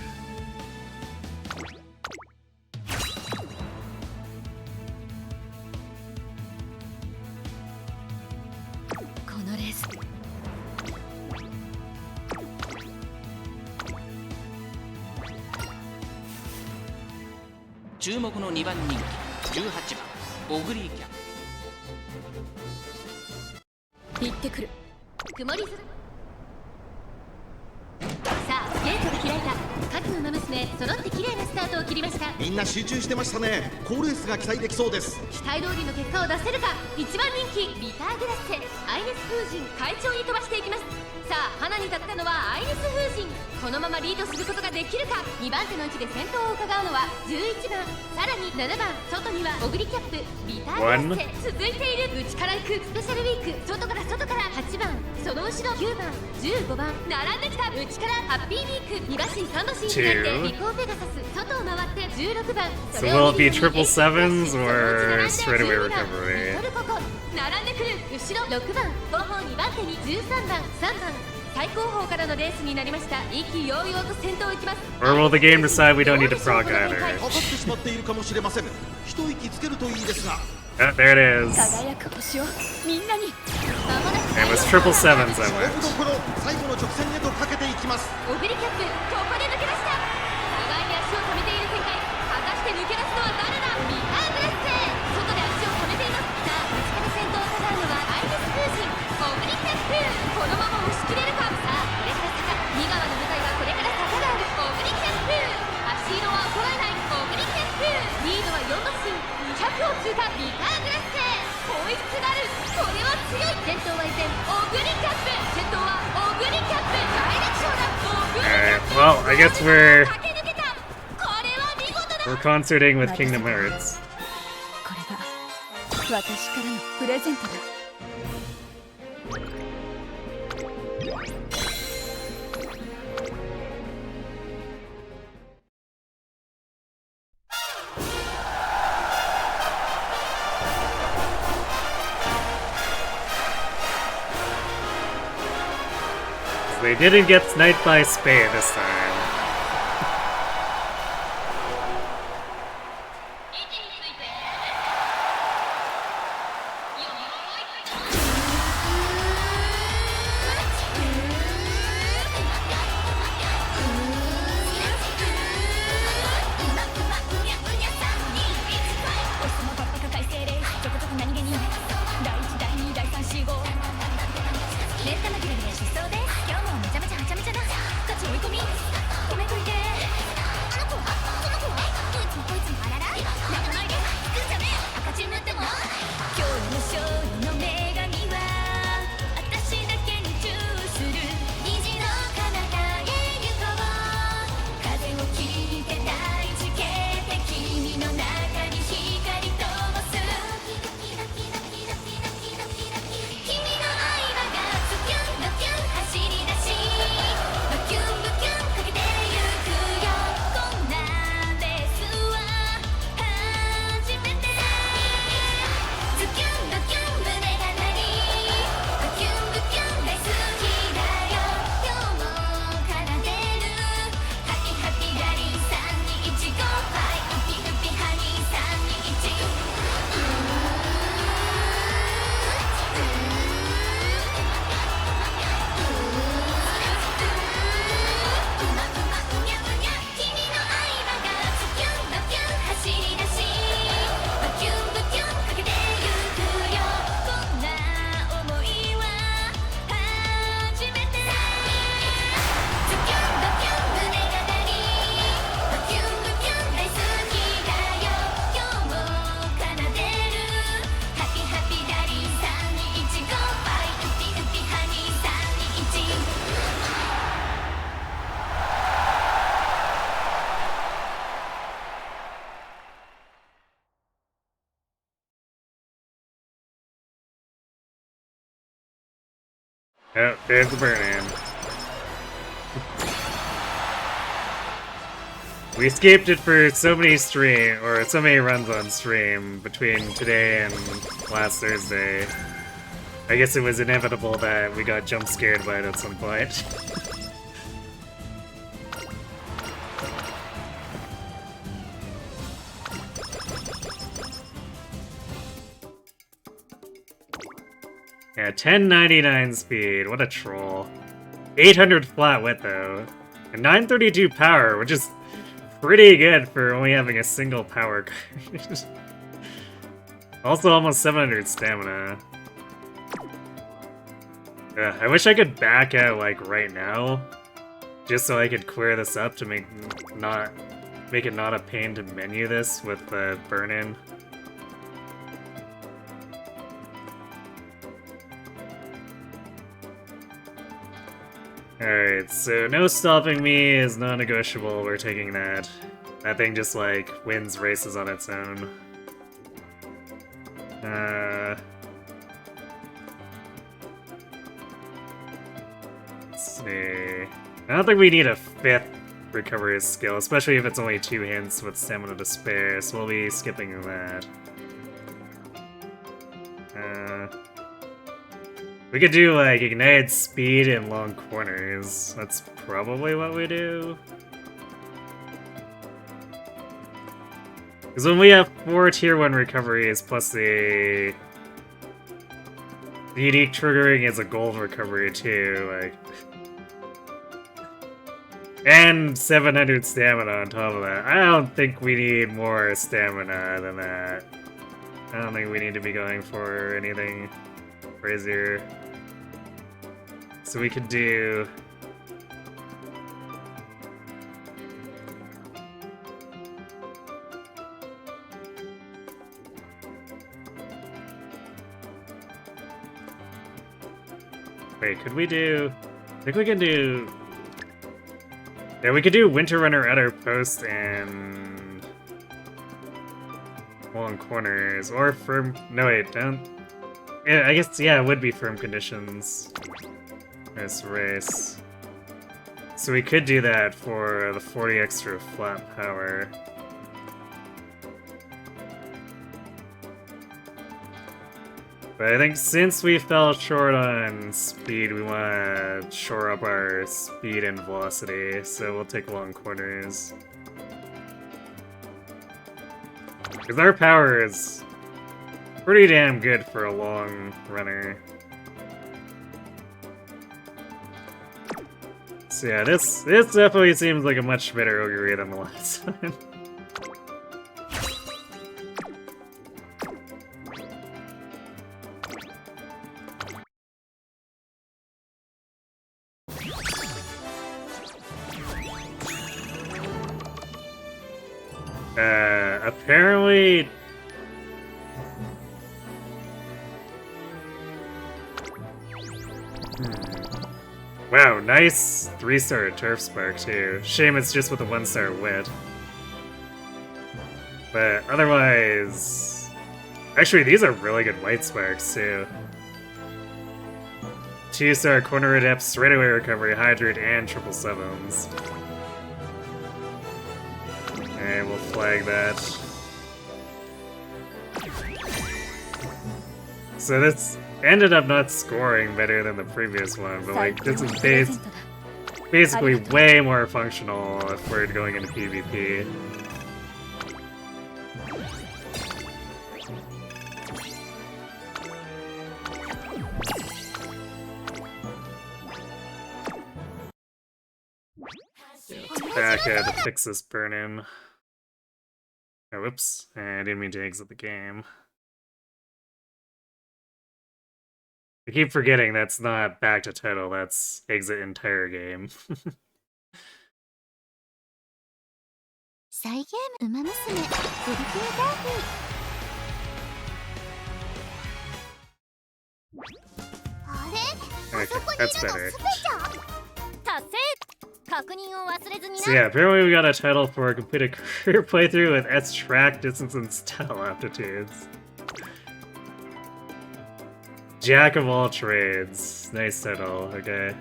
注目の2番人気18番オグリーキャップ。行ってくる。曇り空。さあゲートが開いた。各馬娘揃って綺麗なスタートを切りました。みんな集中してましたね。好レースが期待できそうです。期待通りの結果を出せるか。1番人気ビターグラッセアイネス風神快調に飛ばしていきます。さあ花に立ったのはアイネス風神。このままリードすることができるか。2番手の位置で先頭を伺うのは11番、さらに7番、外にはオグリキャップビターグラッセ。続いている内から行くスペシャルウィーク。外から8番、その後ろ9番、15番並んできた。内からハッピーウィーク2馬身3馬身になってリコーペガサス。外を回って16番。 So will it be triple sevens or straightaway recovery? 並んでくる。後ろ6番、後方2番手に13番、3番。最高峰からのレースになりました。意気揚々と先頭を行きます。 Or will the game decide we don't need to proc either? かかってしまっているかもしれません。一息つけるといいですが。Oh, there it is. 輝く星をみんなに。 It was triple sevens I 勝 went. 負どころ、最後の直線へとかけていきます。オグリキャップここで抜け出した。意外に足 Well, I guess we're concerting with Kingdom Hearts. これが私からのプレゼントだ They didn't get sniped by Spade this time. Oh, there's the burn-in. We escaped it for so many runs on stream between today and last Thursday. I guess it was inevitable that we got jump scared by it at some point. Yeah, 1099 speed, what a troll. 800 flat wit though, and 932 power, which is pretty good for only having a single power card. Also almost 700 stamina. I wish I could back out like right now, just so I could clear this up to make it not a pain to menu this with the burn-in. Alright, so no stopping me is non-negotiable, we're taking that. That thing just, like, wins races on its own. Let's see... I don't think we need a 5th recovery skill, especially if it's only 2 hints with stamina to spare, so we'll be skipping that. We could do, like, ignited speed in long corners. That's probably what we do. Because when we have 4 tier 1 recoveries plus the unique triggering is a gold recovery too, like... And 700 stamina on top of that. I don't think we need more stamina than that. I don't think we need to be going for anything crazier. So we could do... Wait, could we do... I think we can do... Yeah, we could do Winter Runner at our post and long corners, or firm. No, wait, don't. Yeah, I guess, yeah, it would be firm conditions. This race. So we could do that for the 40 extra flat power. But I think since we fell short on speed, we want to shore up our speed and velocity, so we'll take long corners. Because our power is pretty damn good for a long runner. So yeah, this definitely seems like a much better Oguri than the last one. Apparently... Wow, nice 3-star Turf Spark too. Shame it's just with a 1-star Wit. But otherwise... Actually, these are really good White Sparks too. 2-star Corner Adept, Straightaway Recovery, Hydrate, and 777s. Okay, we'll flag that. So this ended up not scoring better than the previous one, but like this is basically way more functional if we're going into PvP. Back to fix this burn-in. Oh, whoops. I didn't mean to exit the game. I keep forgetting that's not back to title, that's exit entire game. 再ゲームウマ娘プリキュアダービーあれあそこにいるのスペちゃん達成確認を忘れずにな So yeah, apparently we got a title for a completed career playthrough with S track, distance, and style aptitudes. Jack of all trades. Nice title, okay.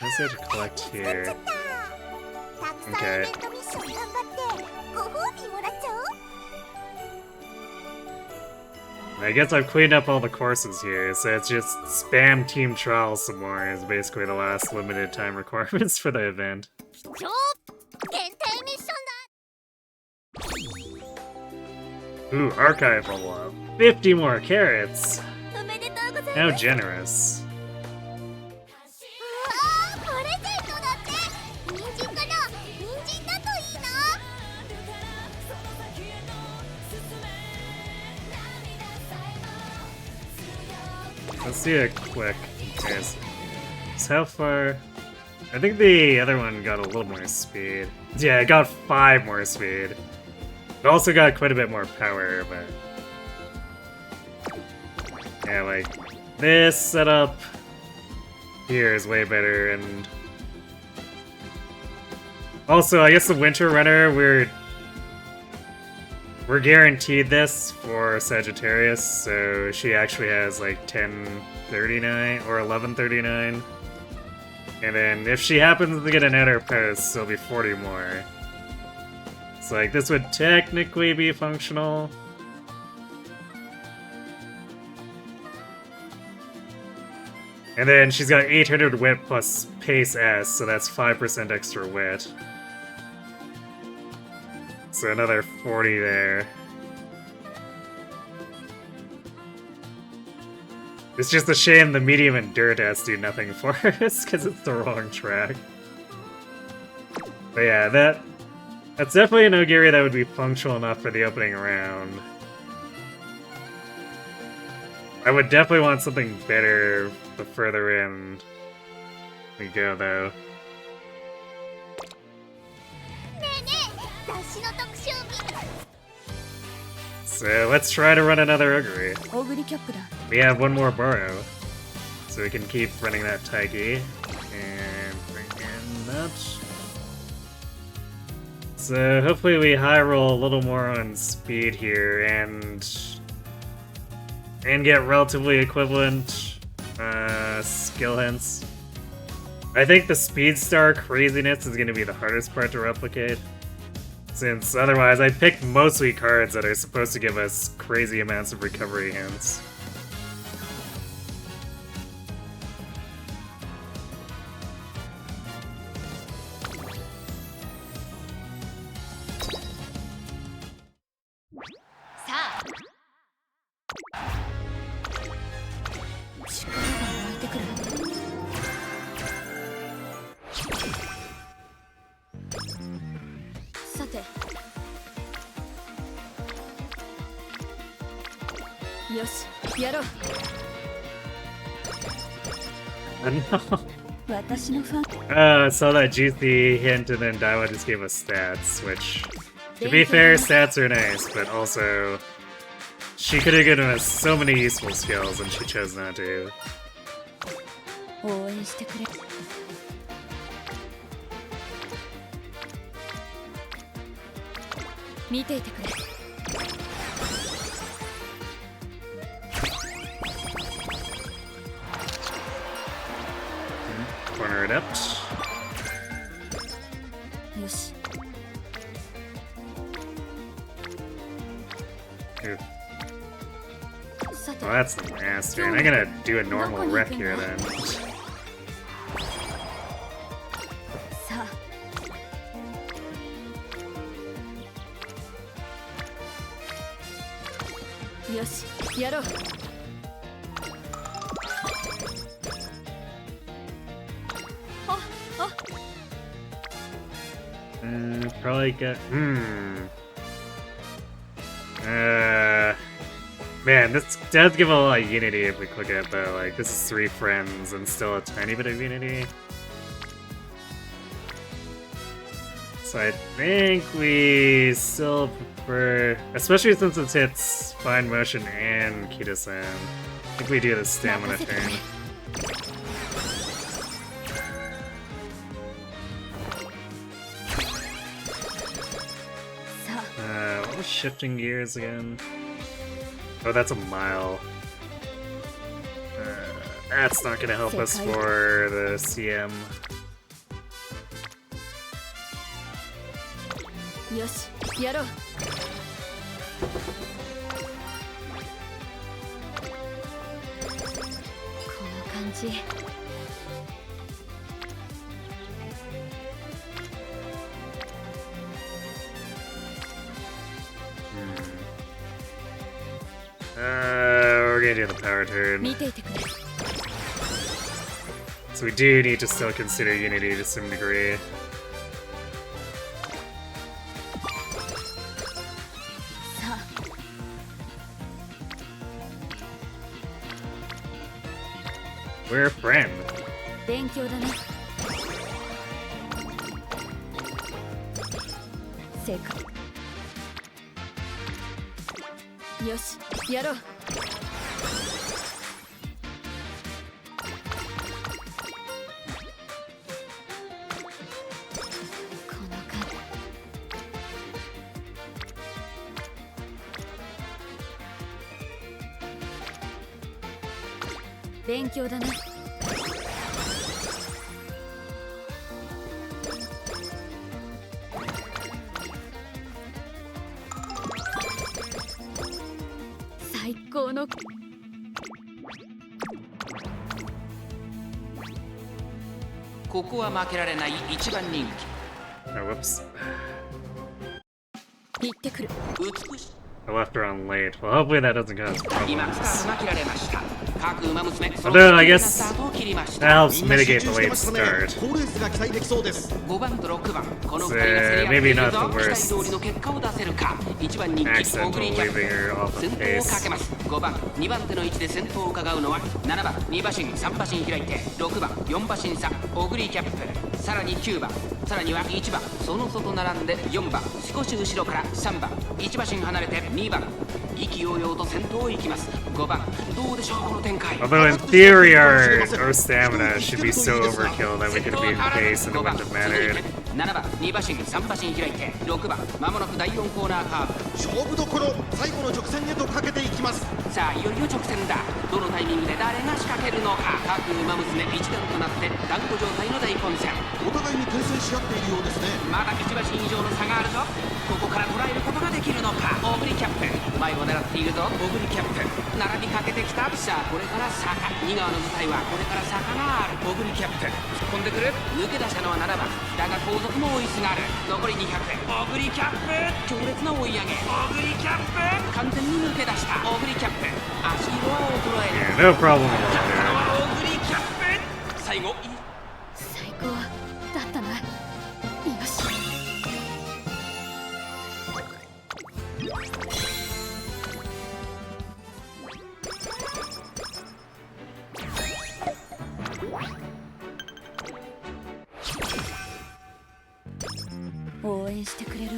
Let's have to collect here. Okay. I guess I've cleaned up all the courses here, so it's just spam team trials some more is basically the last limited time requirements for the event. 今日限定ミッションだ Ooh, archive level up. 50 more carrots! おめでとうござい How ます generous. うわープレゼントだって人参かな人参だといいな Let's do a quick comparison. So how far... I think the other one got a little more speed. Yeah, it got 5 more speed. It also got quite a bit more power, but... Yeah, like, this setup here is way better, and... Also, I guess the Winter Runner, we're guaranteed this for Sagittarius, so she actually has like 1039 or 1139. And then if she happens to get an outer post, it'll be 40 more. So like this would technically be functional. And then she's got 800 wit plus pace S, so that's 5% extra wit. So another 40 there. It's just a shame the medium and dirt has do nothing for us, because it's the wrong track. But yeah, that's definitely an Oguri that would be functional enough for the opening round. I would definitely want something better the further in we go, though. ねえねえ雑誌の特集見た So let's try to run another Oguri. オグリキャップだ We have one more borrow. So we can keep running that Taigi. And bring in that. So hopefully we high roll a little more on speed here and get relatively equivalent skill hints. I think the speed star craziness is going to be the hardest part to replicate, since otherwise I picked mostly cards that are supposed to give us crazy amounts of recovery hints. I saw that juicy hint and then Daiwa just gave us stats, which, to be fair, stats are nice, but also she could have given us so many useful skills and she chose not to. Corner it up. Ooh. Well, that's the master, and I'm gonna do a normal wreck here then. Probably get. Man, this does give a lot of unity if we click it, but like, this is 3 friends and still a tiny bit of unity. So I think we still prefer, especially since it hits Fine Motion and Kita-san, I think we do the stamina turn. What was shifting gears again? Oh, that's a mile. That's not gonna help us for the CM. We're gonna do the power turn. So we do need to still consider unity to some degree. We're a friend. Oh, whoops. I left her on late. Well, hopefully that doesn't cause problems. Although, I guess that helps mitigate the late start. So, maybe not the worst. Accidental leaving her off the pace. 5番2番手の位置で先頭を伺うのは7番2馬身3馬身開いて6番4馬身差オグリキャップさらに9番さらには1番その外並んで4番少し後ろから3番1馬身離れて2番意気揚々と先頭行きます。5番どうでしょうこの展開。 Although in theory our stamina should be so overkill that we could be pace and it wouldn't have mattered. 7番2馬身3馬身開いて6番まもなく第4コーナーカーブ。勝負どころ最後の直線へとかけていきます。さあいよいよ直線だ。どのタイミングで誰が仕掛けるのか。各馬娘一段となって団子状態の大混戦。お互いに牽制し合っているようですね。まだ1馬身以上の差があるぞ。ここから捉えることができるのか。オグリキャップ前を狙っているぞ。オグリキャップ並びかけてきた。さあこれから坂2側の舞台はこれから坂がある。オグリキャップ突っ込んでくる。抜け出したのは7番だが後続も追いすがる。残り200。オグリキャップ強烈な追い上げ。オグリキャップ完全に抜け出した。オグリキャップ足色は衰える。 Yeah, no problem 勝ったの at はオグリキャップ。最後最高だったな。よし。応援してくれる。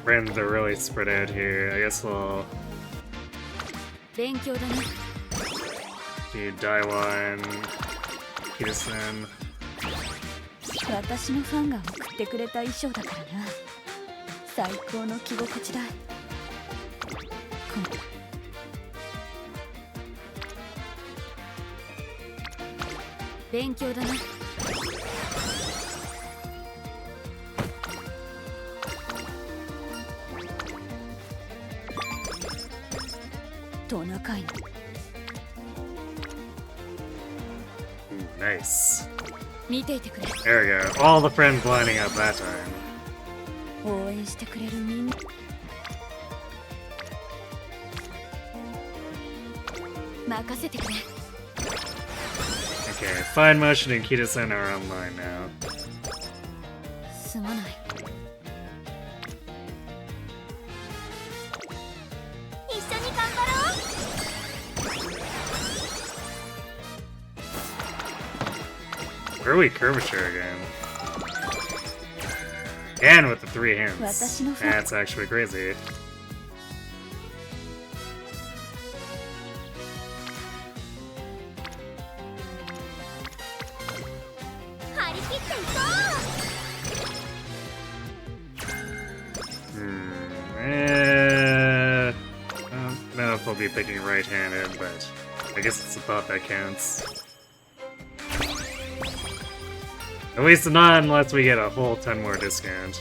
Friends are really spread out here. I guess we'll 勉強だね。 do Daiwan, Kitasen. 私のファンが送ってくれた衣装だからな。最高の着心地だ。勉強だな。トナカイ。 Nice. 見ていてくれ。 There we go. All the friends lining up that time. 応援してくれるみんな。任せてくれ。 Okay, Fine Motion and Kitasen are online now. すまない。一緒に頑張ろう。 Early curvature again. And with the 3 hands. That's actually crazy. 張り切っていこう。I don't know if I'll be picking right-handed, but I guess it's the thought that counts. At least not unless we get a whole 10 more discount.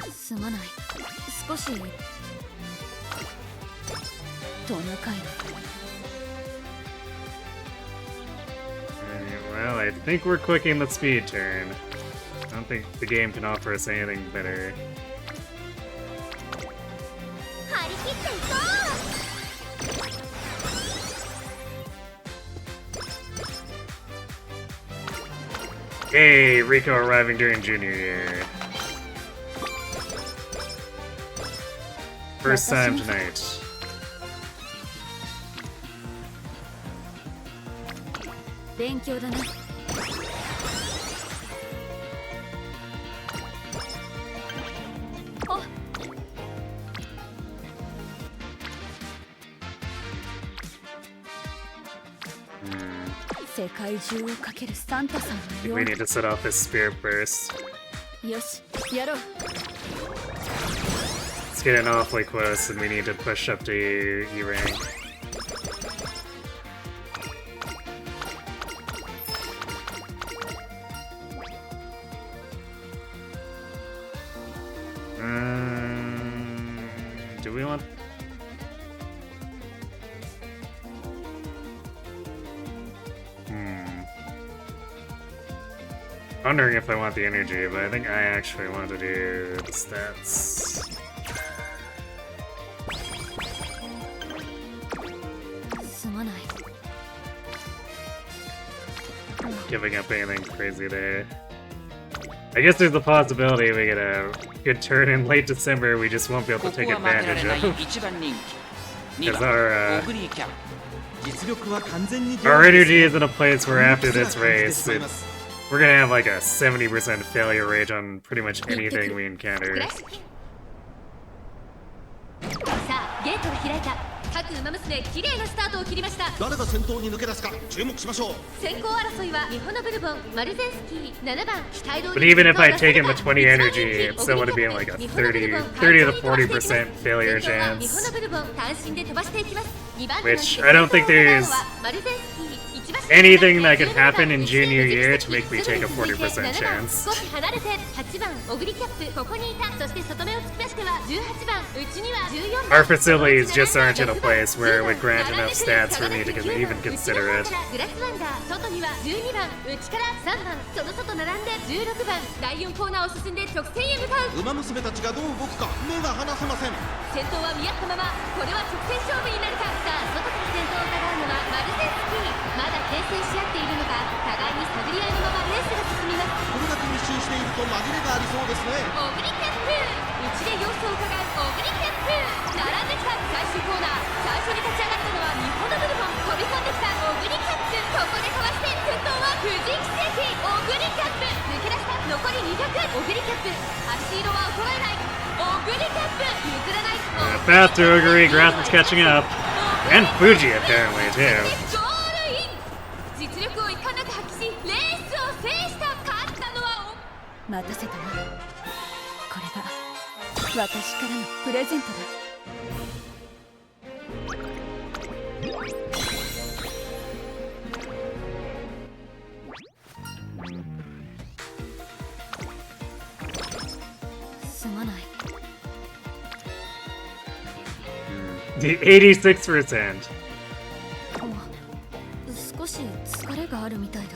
すまない。少しトナカイ。 Well, I think we're clicking the speed turn. I don't think the game can offer us anything better. 張り切っていこう。 Hey, Rico arriving during junior year. First time tonight. 勉強だな。お。世界中をかけるサンタさんの We よ need to set off his spirit burst. よし、やろう。 It's getting awfully close, and we need to push up to E rank. Do we want? Wondering if I want the energy, but I think I actually want to do the stats. すまない。 Giving up anything crazy there. I guess there's the possibility we get a good turn in late December we just won't be able to take advantage of. Because our 実力は完全に Our energy is in a place where after this race, we're gonna have like a 70% failure rate on pretty much anything we encounter. さあゲートが開いた。各馬娘綺麗なスタートを切りました。誰が先頭に抜け出すか注目しましょう。先行争いは日本のブルボンマルゼンスキー7番期待通 But り even if I'd taken the 20 energy, it still would have been like a 30 to 40% failure 日本の chance. ブルボン単身で飛ばしていきます。2番 Which I don't think there's anything that could happen in junior year to make me take a 40% chance. 少し離れて8番オグリキャップここにいた。そして外目を突き出しては18番うちには14番 Our facilities just aren't in a place where it would grant enough stats for me to even consider it. グラスワンダー外には12番内から3番その外並んで16番第4コーナーを進んで直線へ向かう。馬娘たちがどう動くか目が離せません。先頭は見合ったままこれは直線勝負になるか。さあ外から先頭を伺うのはマルゼンスキー。まだ牽制し合っているのか互いに探り合いのままレースが進みます。これだけ密集していると紛れがありそうですね。オグリキャップ内で様子を伺うオグリキャップ並んできた。最終コーナー最初に立ち上がったのは日本のブルボン飛び込んできたオグリキャップここでかわして先頭は藤井奇跡オグリキャップ抜け出した残り200オグリキャップ足色は衰えないオグリキャップ譲らない。Faster Oguri, Grass is catching up. And Fuji apparently too. ゴールイン実力をいかなく発揮しレースを制した。勝ったのは待たせたな。これが私からのプレゼントだ。すまない。The 86%. 少し疲れがあるみたいだ。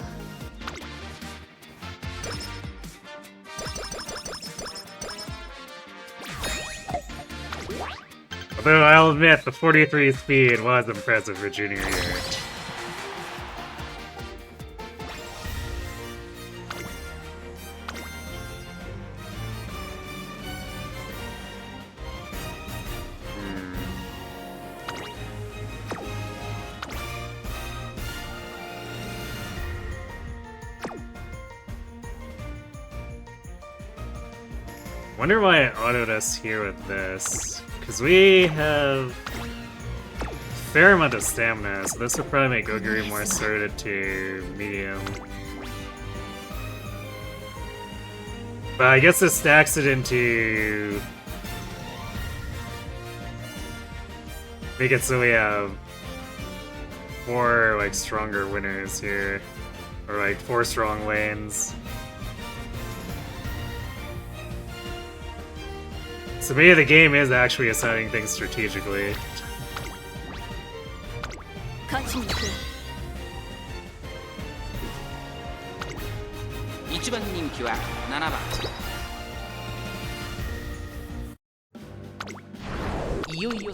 Although I'll admit, the 43 speed was impressive for junior year. Wonder why it autoed us here with this. Because we have a fair amount of stamina, so this would probably make Oguri more suited to medium. But I guess this stacks it into... make it so we have 4 like stronger winners here. Or like 4 strong lanes. So maybe the game is actually assigning things strategically. 勝ちに行く。1番人気は7番。いよいよ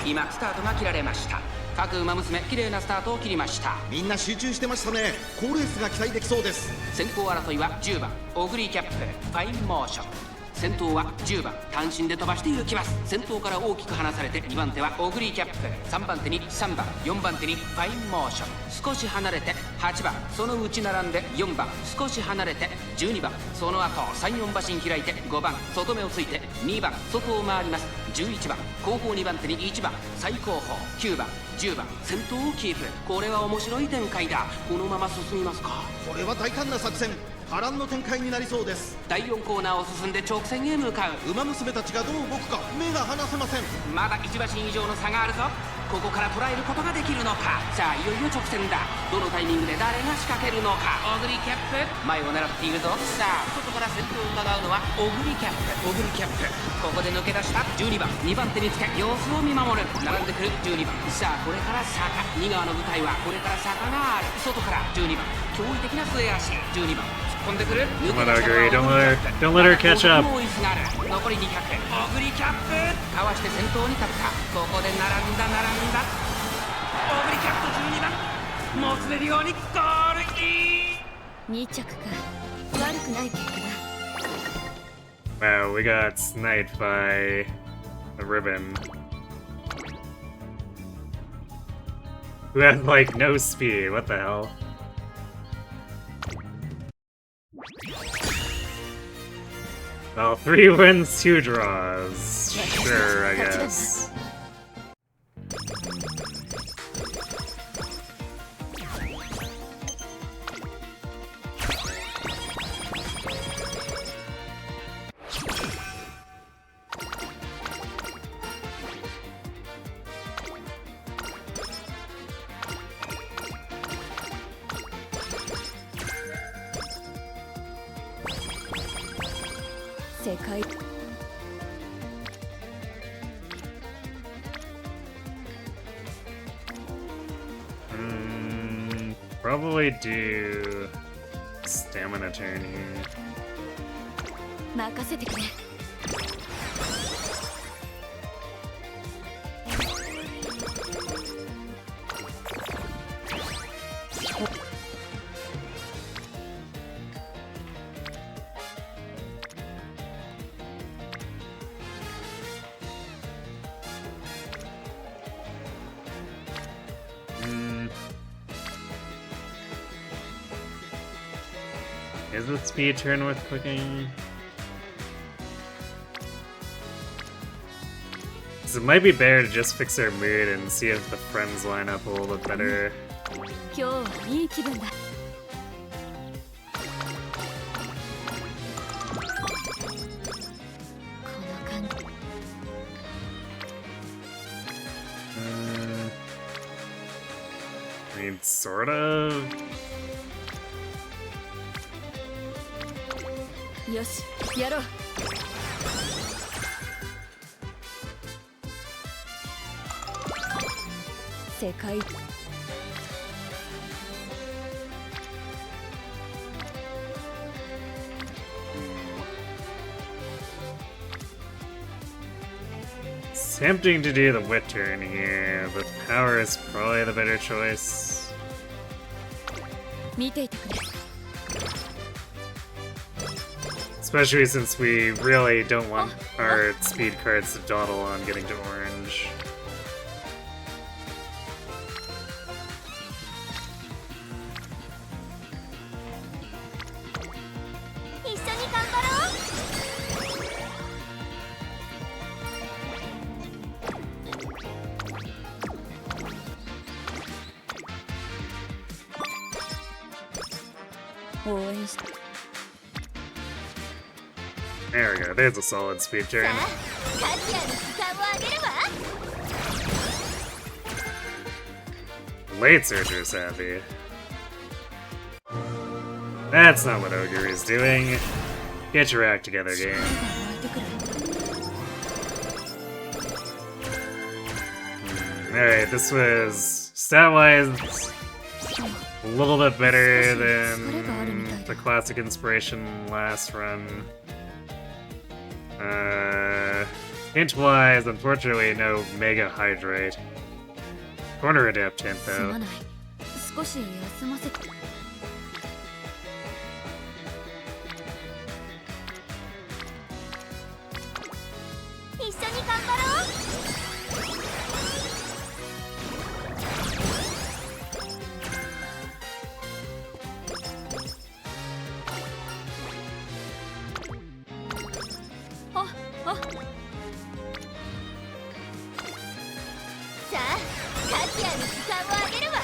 今スタートが切られました。各馬娘綺麗なスタートを切りました。みんな集中してましたね。好レースが期待できそうです。先行争いは10番オグリーキャップファインモーション。先頭は10番単身で飛ばして行きます。先頭から大きく離されて2番手はオグリーキャップ、3番手に3番、4番手にファインモーション。少し離れて8番、その内並んで4番、少し離れて12番、その後3、4馬身開いて5番、外目をついて2番、外を回ります。11番、後方2番手に1番、最後方9番、10番、先頭をキープ。これは面白い展開だ。このまま進みますか。これは大胆な作戦。波乱の展開になりそうです。第4コーナーを進んで直線へ向かう。馬娘たちがどう動くか目が離せません。まだ1馬身以上の差があるぞ。ここから捉えることができるのか。さあいよいよ直線だ。どのタイミングで誰が仕掛けるのか。オグリキャップ前を狙っているぞ。さあ外から先頭を伺うのはオグリキャップ。オグリキャップここで抜け出した12番、2番手につけ様子を見守る。並んでくる12番。さあこれから坂、2側の舞台はこれから坂がある。外から12番、驚異的な末足。12番飛んでくる。 Come on, Oguri, don't let her catch up. 残り200。オグリキャップかわして先頭に立った。ここで並んだ。オグリキャップ12番もつれるようにゴールイン。2着か。悪くない結果だ。 Wow, we got sniped by a ribbon. who has like no speed. What the hell? Well, 3 wins, 2 draws. Sure, I guess. Probably do stamina turn here. 任せてくれ。Is it speed turn worth clicking? So it might be better to just fix our mood and see if the friends line up a little bit better. 今日はいい気分だ。I mean, sort of. よし、やろう。世界。It's tempting to do the wit turn here, but power is probably the better choice. 見ていてくれ。 Especially since we really don't want our speed cards to dawdle on getting to orange. There we go, there's a solid speed turn. Late Searcher's happy. That's not what Oguri is doing. Get your act together, game. Alright, this was stat-wise a little bit better than the classic inspiration last run. Hint-wise, unfortunately, no Mega Hydrate. Corner Adept hint, though. 少し休ませて。一緒に頑張ろう。さあ、カズヤの時間をあげるわ。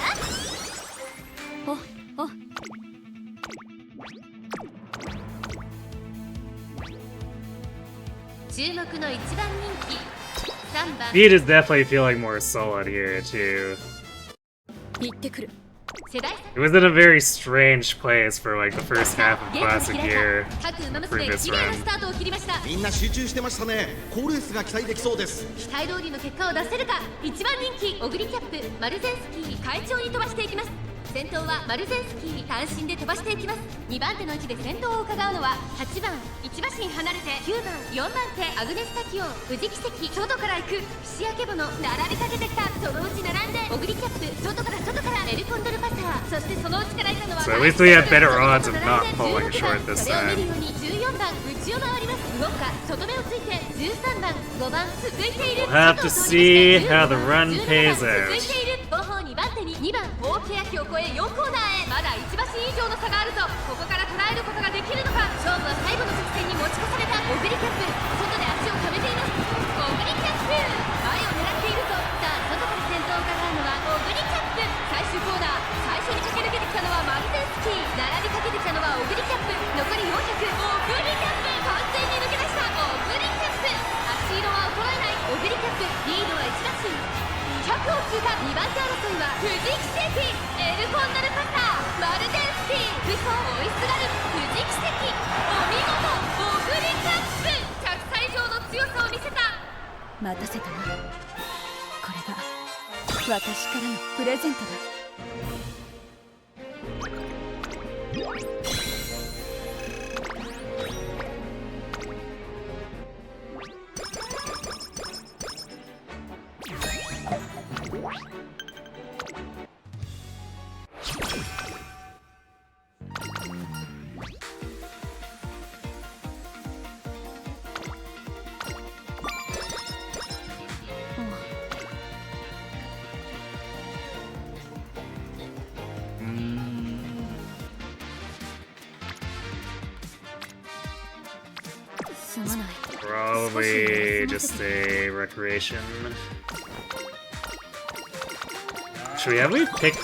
注目の一番人気3番 Speed is definitely feeling more solid here, too. 行ってくる。 It was in a very strange place for like the first half of Classic Year previous run. みんな集中してましたね。好レースが期待できそうです。期待通りの結果を出せるか。一番人気オグリキャップマルゼンスキー快調に飛ばしていきます。先頭はマルゼンスキー単身で飛ばしていきます。2番手の位置で先頭を伺うのは8番1馬身離れて9番4番手アグネスタキオン富士奇跡外から行く菱焼けボの並びかけてきた。そのうち並んでオグリキャップ外からエルコンドルパサー、そしてそのうちからいたのは So at least we have better odds of not falling short this それを見 time. るように14番内を回ります。ウォッカ外目をついて13番5番続いている We'll have to see how the run pays out. 続いている後方2番手に2番大欅を越え4コーナーへ。まだ1馬身以上の差があるぞ。ここから捉えることができるのか。勝負は最後の直線に持ち越されたオグリキャップ。外で足を止めています。オグリキャップ前を狙っているぞ。さあ外から先頭を伺うのはオグリキャップ。最終コーナー最初に駆け抜けてきたのはマルゼンスキー。並びかけてきたのはオグリキャップ。残り400。オグリキャップ完全に抜け出したオグリキャップ。足色は衰えないオグリキャップ。リードは1馬身200を通過。2番手争いは藤木関、エルコンナルパサー、マルゼンスキー、ウソを追いすがる藤木関。お見事オグリキャップ。100歳以上の強さを見せた。待たせたな。これが私からのプレゼントだ。すまない。 Probably just a recreation. Should we have we picked?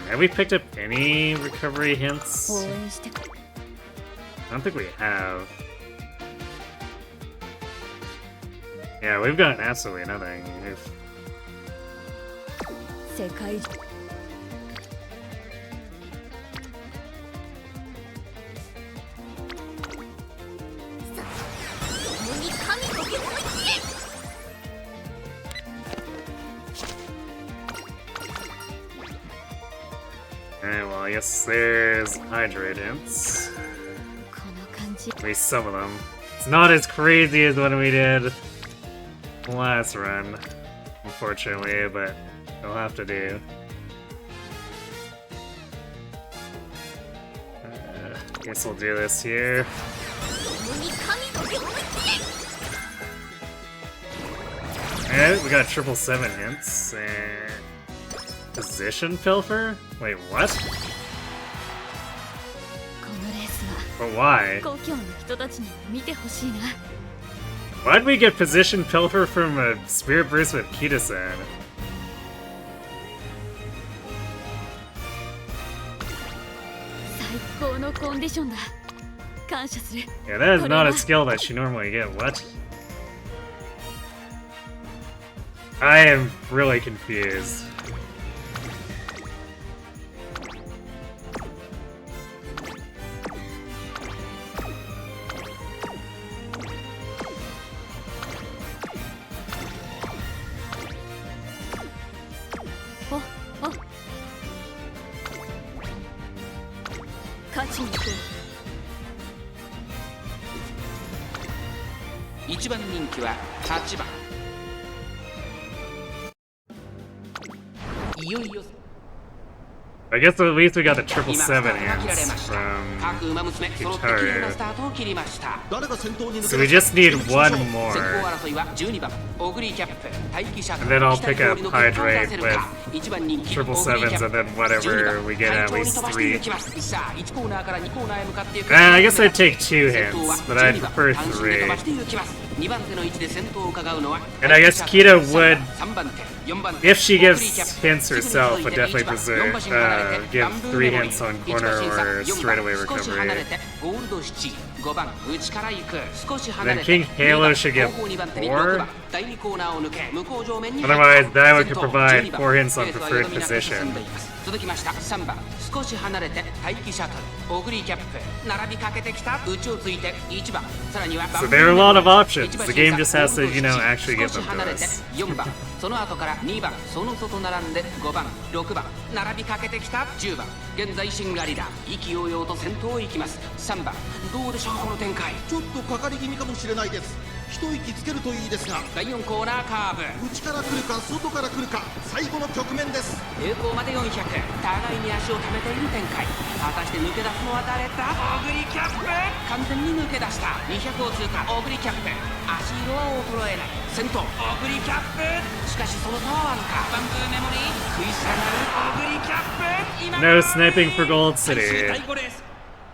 Have we picked up any recovery hints? 応援してく I don't think we have. Yeah, we've got absolutely nothing. We've... 世界中Alright, well, I guess there's hydrate hints. この感じ At least some of them. It's not as crazy as when we did last run, unfortunately, but it'll have to do. Guess we'll do this here. And we got 777 hints and position pilfer? Wait, what? このレース But why? は故郷の人たちにも見てほしいな。 Why'd we get position pilfer from a spirit burst with Kita-san? 最高のコンディションだ。感謝する。 Yeah, that is not a skill that you normally get. What? I am really confused. Oh, oh. 勝ちに行こう。 1番人気は8番。いよいよ I guess at least we got the 777今スタートが切られ hands ました。 from 各馬娘揃って綺麗なスタートを切りました。誰が先頭に抜 So け we 出 just need one 先 more. 行争いは12番オグリキャップ待機車 And then I'll pick up 期待通りの結果を出 hydrate せる with か。1番人気 777s and then whatever we get at 順に least 飛ばしてい 3. きますさあ1コーナーから2コーナーへ向かっていく I guess I'd take 2先頭は hints, but I'd 12番 prefer 単身で飛ば 3. していきます2番手の位置で先頭を伺うのは And I guess Kita would, 3番手4番手 if she オグリ gives キャップ hints herself, would definitely 1番 preserve, 4馬身離れて give バンブー 3 メモリ hints on 1馬 corner 身差 or 4番 straightaway 少し離れ recovery. てゴールド7 5番内から行く少し離 Then れて King Halo should get 後方2番手に 4. 6番第2コーナーを抜け向こう上面に Otherwise, that one 先 could 頭 provide 12番 4 hints on レースは preferred よどみなく進 position. んでいます続きました3番少し離れて待機シャトルオグリキャップ並びかけてきた内をついて1番さらには So there are a lot of options. The game just has to, you know, actually give 少し them 離 to れて us. 4番その後から2番その外並んで5番6番並びかけてきた10番現在シンガリラ意気揚々と先頭を行きます3番どうでしょうこの展開ちょっとかかり気味かもしれないです。一息つけるといいですが、第4コーナーカーブ内から来るか外から来るか、最後の局面です。平行まで400互いに足を溜めている展開果たして抜け出すのは誰だオグリキャップ完完全に抜け出した200を通過オグリキャップ足色は衰えない先頭オグリキャップしかしその差はわずかバンブーメモリー食い下がるオグリキャップ今 No sniping for Gold 最終 City. 第5レース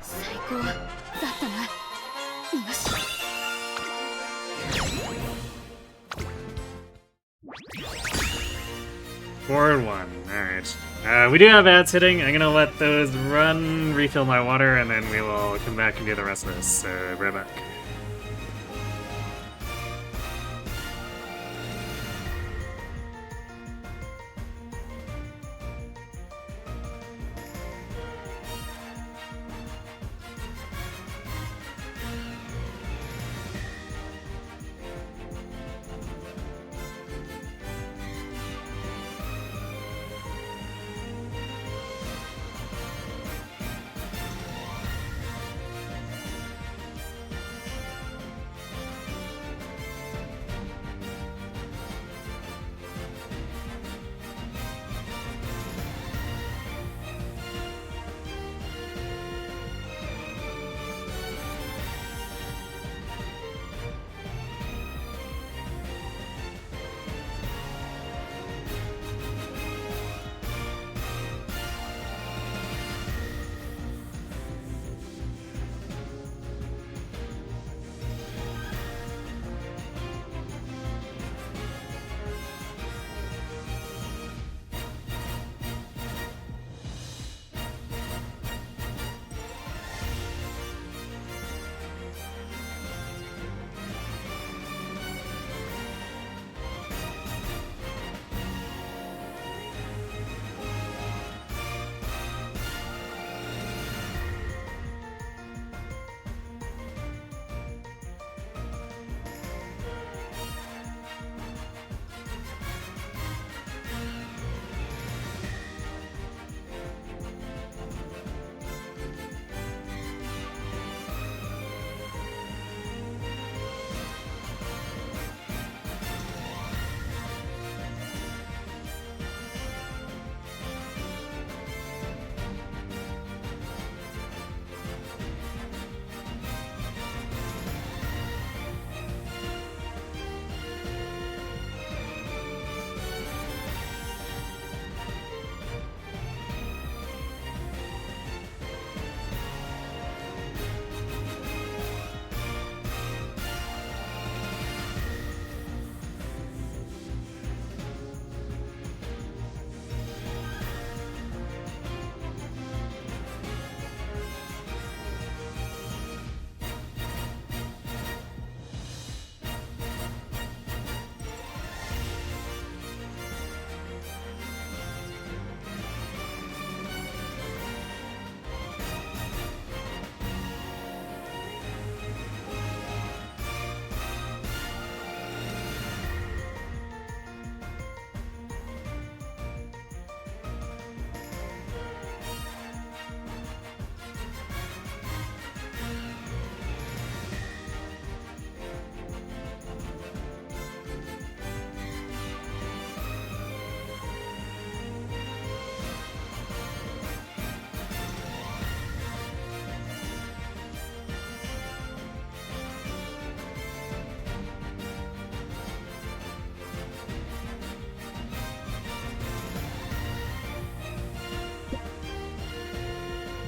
最高だったな。よし。 4-1. Alright. We do have ads hitting. I'm gonna let those run, refill my water, and then we will come back and do the rest of this. So, right back.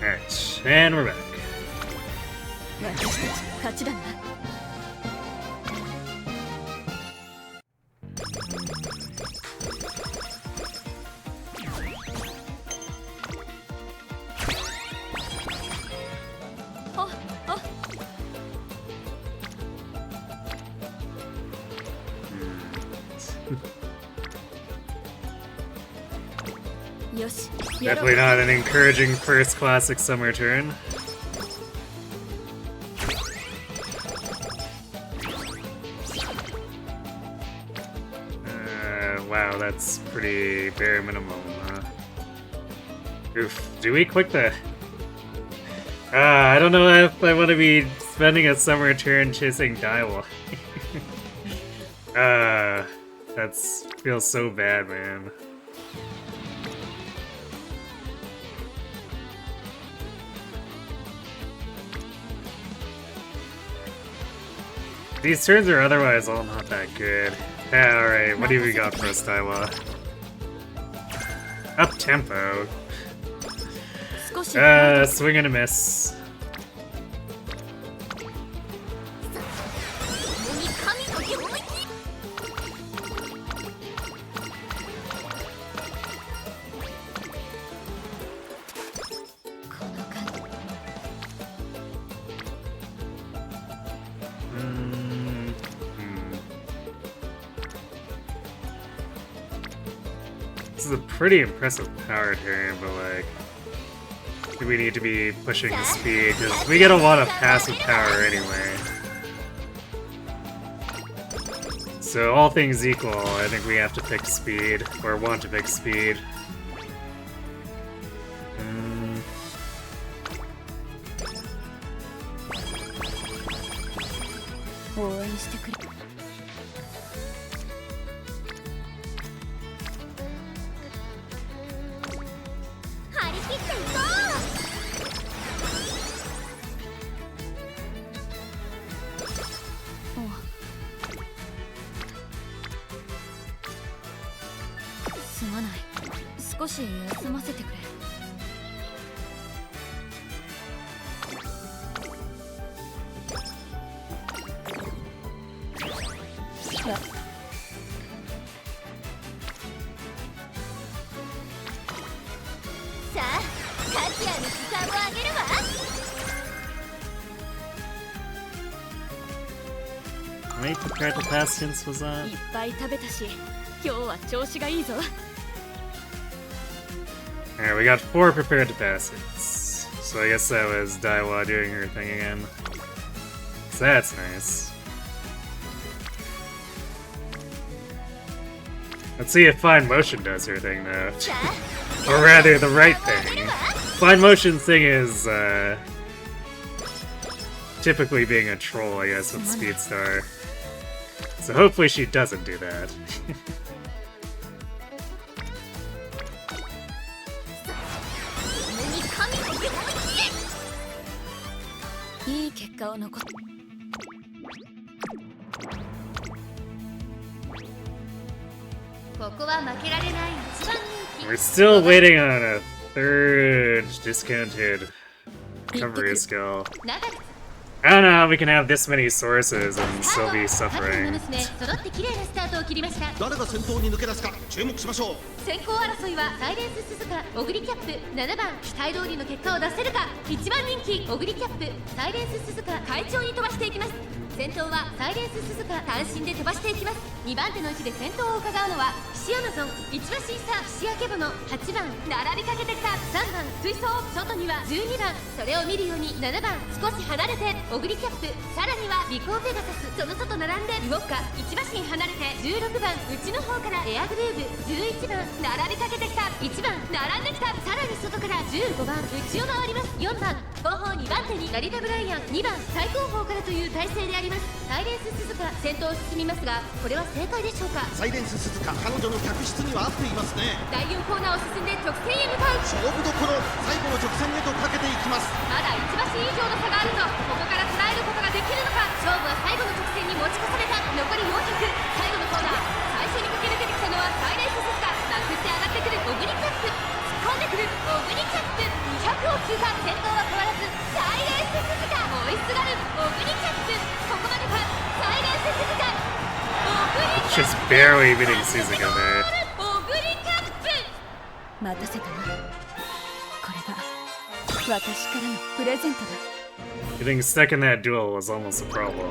Alright, and we're back. 私たち勝ちだな。よし。 Definitely not an encouraging first classic summer turn. Wow, that's pretty bare minimum. Oof. Do we click the... I don't know if I want to be spending a summer turn chasing Daiwa. That's feels so bad, man. These turns are otherwise all not that good. Yeah, alright, what do we got for us, Daiwa? Up tempo. Swing and a miss. This is a pretty impressive power turn, but like, do we need to be pushing the speed? Because we get a lot of passive power anyway. So all things equal, I think we have to pick speed, or want to pick speed. How many prepared capacitance was that? Alright, we got 4 prepared capacitance. So I guess that was Daiwa doing her thing again. So that's nice. Let's see if Fine Motion does her thing though. Or rather, the right thing. Fine Motion's thing is, typically being a troll, I guess, with Speedstar. So hopefully she doesn't do that. We're still waiting on a 3rd discounted recovery skill. I don't know how we can have this many sources and still be suffering. 誰が先頭に抜け出すか注目しましょう。先行争いはサイレンス鈴鹿オグリキャップ7番期待通りの結果を出せるか1番人気オグリキャップサイレンス鈴鹿快調に飛ばしていきます。先頭はサイレンス鈴鹿単身で飛ばしていきます。2番手の位置で先頭を伺うのは岸アマゾン1馬審査岸明部の8番並びかけてきた3番追走外には12番それを見るように7番少し離れてオグリキャップさらには尾行ペガサスその外並んでウォッカ1馬身離れて16番内の方からエアグルーブ11番並びかけてきた1番並んできたさらに外から15番内を回ります4番後方2番手に成田ブライアン2番最後方からという体勢であります。サイレンス鈴鹿先頭を進みますがこれは正解でしょうか。サイレンス鈴鹿彼女の客室には合っていますね。第4コーナーを進んで直線へ向かう勝負どころ最後の直線へとかけていきます。まだ1馬身以上の差があるぞここから捉えることができるのか勝負は最後の直線に持ち越された残り400最後のコーナー最初に駆け抜けてきたのはサイレンス鈴鹿まくって上がってくるオグリキャップ突っ込んでくるオグリキャップ200を通過先頭は変わらずサイレンス鈴鹿追いすがるオグリキャップここまでかサイレンス鈴鹿オグリキャップ Just barely beating Suzuka there. オグリキャップ待たせたな。これが私からのプレゼントだ。 Getting stuck in that duel was almost a problem.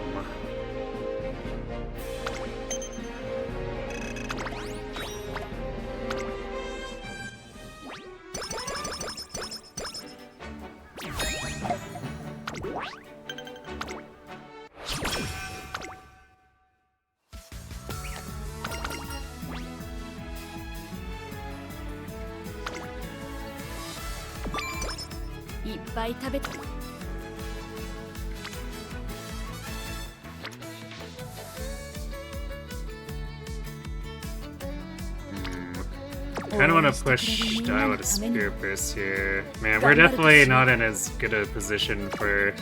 I don't want to push Daiwa to Spear Burst here. Man, we're definitely not in as good a position for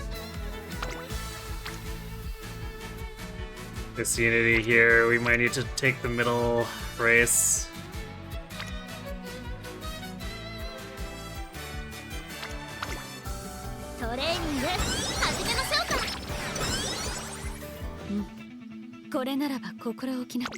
this unity here. We might need to take the middle race. Training 始めましょうか。これならば心置きなく。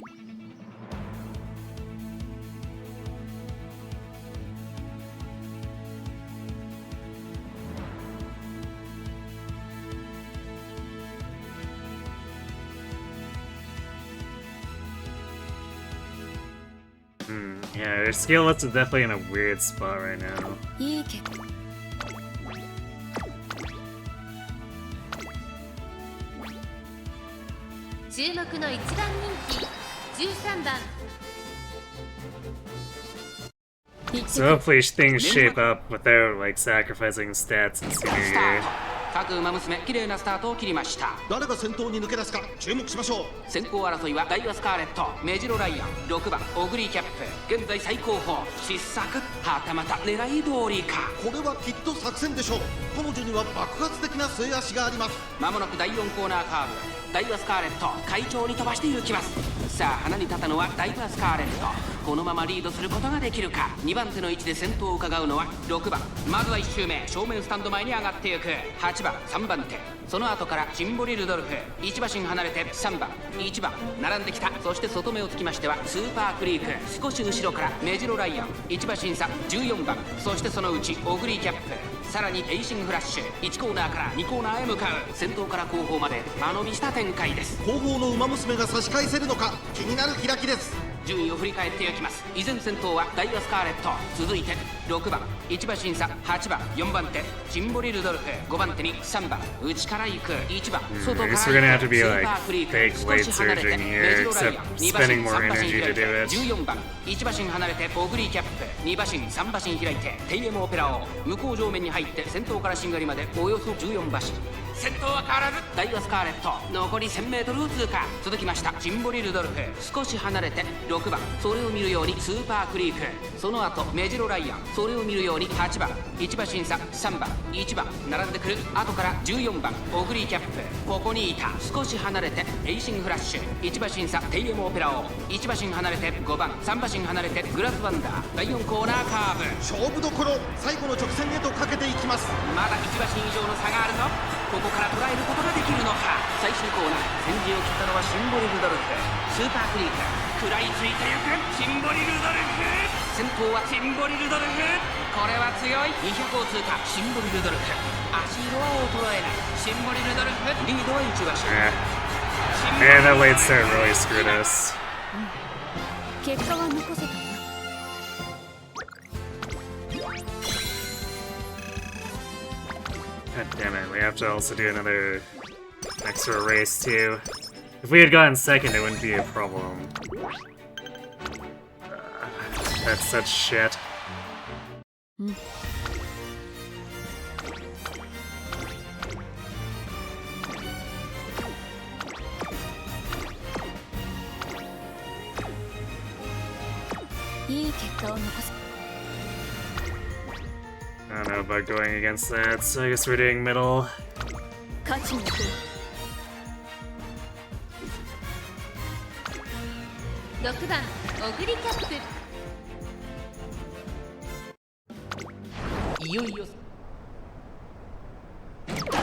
Yeah, their skill list is definitely in a weird spot right now. いい結果。注目の1番人気13番 So hopefully things shape up without like sacrificing stats in senior スタ year. ート各馬娘綺麗なスタートを切りました。誰が先頭に抜け出すか注目しましょう。先行争いはダイワスカーレット、メジロライアン、6番オグリーキャップ、現在最高峰失策、はたまた狙い通りか。これはきっと作戦でしょう。彼女には爆発的な末脚があります。まもなく第4コーナーカーブ、ダイワスカーレット快調に飛ばしていきます。さあ花に立ったのはダイワスカーレット、このままリードすることができるか。2番手の位置で先頭を伺うのは6番、まずは1周目正面スタンド前に上がっていく8番3番手、その後からシンボリ・ルドルフ、1馬身離れて3番1番並んできた。そして外目をつきましてはスーパークリーク、少し後ろからメジロライアン1馬身差14番、そしてそのうちオグリーキャップ、さらにエイシングフラッシュ、1コーナーから2コーナーへ向かう。先頭から後方まで間延びした展開です。後方の馬娘が差し返せるのか気になる開きです。順位を振り返っていきます。依然先頭はダイワスカーレット、続いて6番1馬身差8番4番手シンボリ・ルドルフ、5番手に3番内から行く1番外から行く So we're gonna have to be スー like パークリーク、 fake 少 late し離れて surging メ here, ジロライアン except 2馬身 spending more 3馬身 energy 開 to いて do it. 14番1馬身離れてオグリーキャップ、2馬身3馬身開いてテイエムオペラを向こう上面に入って先頭からしんがりまでおよそ14馬身。先頭は変わらずダイワスカーレット、残り 1000m を通過。続きましたシンボリ・ルドルフ、少し離れて6番それを見るようにスーパークリーク、その後メジロライアンそれを見るように8番1馬身差3番1番並んでくる。後から14番オグリーキャップ、ここにいた。少し離れてエイシングフラッシュ、1馬身差テイエムオペラを1馬身離れて5番3馬身離れてグラスワンダー、第4コーナーカーブ、勝負どころ最後の直線へとかけていきます。まだ1馬身以上の差があるぞ。ここから捉えることができるのか。最終コーナー先陣を切ったのはシンボリ・ルドルフ、スーパークリーク食らいついてゆくシンボリ・ルドルフ、先頭はシンボリ・ルドルフ、これは強い。200を通過シンボリ・ルドルフ、足色は衰えないシンボリ・ルドルフ、リードは1馬身。 Man, that late start really screwed us. 結果は残せたわ。God damn it, we have to also do another extra race too. If we had gotten second, it wouldn't be a problem. That's such shit. いい結果を残す。 I don't know about going against that, so I guess we're doing middle. 勝ちに行く。6番オグリキャップ、いよいよ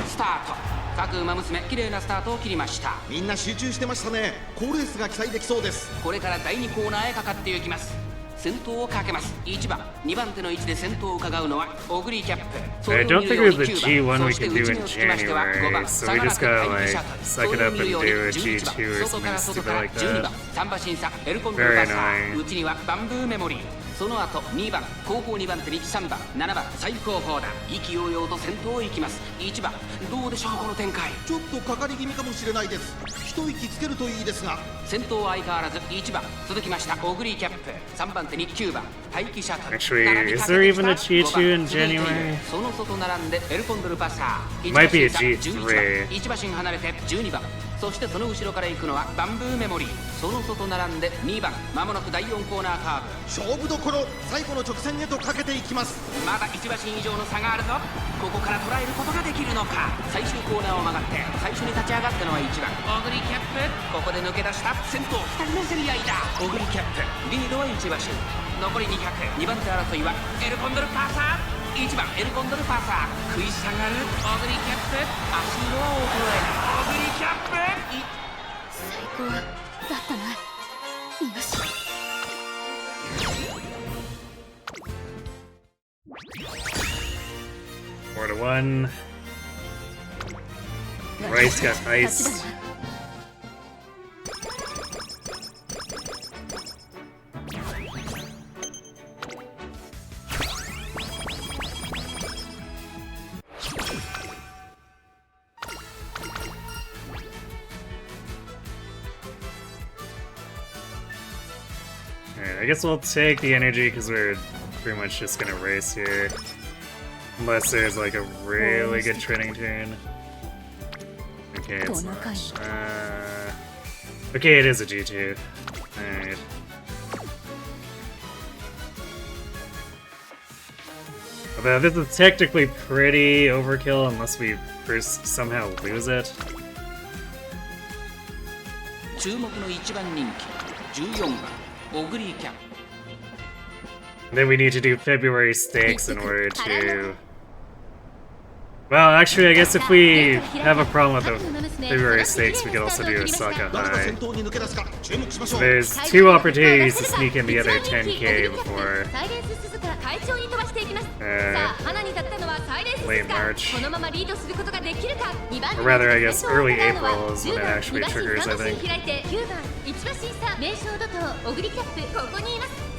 スタート。各馬娘綺麗なスタートを切りました。みんな集中してましたね。好レースが期待できそうです。これから第2コーナーへかかっていきます。先頭をかけます。1番2番手の位置で先頭を伺うのはオグリーキャップ、 I don't think there's a G1 we can do in January, so we just gotta like suck it up and do a G2 or something stupid like that. 3馬身差エルコンドルパサ Very ー、 annoying. 内にはバンブーメモリー、その後2番後方2番手に3番7番最高峰だ。意気揚々と先頭を行きます。1番どうでしょうこの展開。ちょっとかかり気味かもしれないです。一息つけるといいですが。先頭は相変わらず1番、続きましたオグリーキャップ、3番手に9番待機シャトル。 Actually, is there even a G2 in January? その外並んでエルコンドルパサー、 Might be a G3. 1馬身離れて12番、そしてその後ろから行くのはバンブーメモリー。その外並んで2番、まもなく第4コーナーカーブ。勝負どころ、最後の直線へとかけていきます。まだ1馬身以上の差があるぞ。ここから捉えることができるのか。最終コーナーを曲がって最初に立ち上がったのは1番オグリキャップ。ここで抜け出した先頭2人の競り合いだ。オグリキャップリードは1馬身。残り200、2番手争いはエルコンドルパーサー。1番エルコンドルパーサー食い下がるオグリキャップ。足の衰えないオグリキャップ。最高だったな。よし。4 to 1. Rice got iced. Alright, I guess we'll take the energy because we're pretty much just gonna race here. Unless there's like a really good training turn. Okay, it's not. Okay, it is a G2. Alright. Although this is technically pretty overkill unless we first somehow lose it. 注目の1番人気14番オグリーキャップ。 Then we need to do February stakes in order to... Well, actually, I guess if we have a problem with the February stakes, we could also do Osaka High. So there's 2 opportunities to sneak in the other 10k before late March. Or rather, I guess early April is when it actually triggers, I think.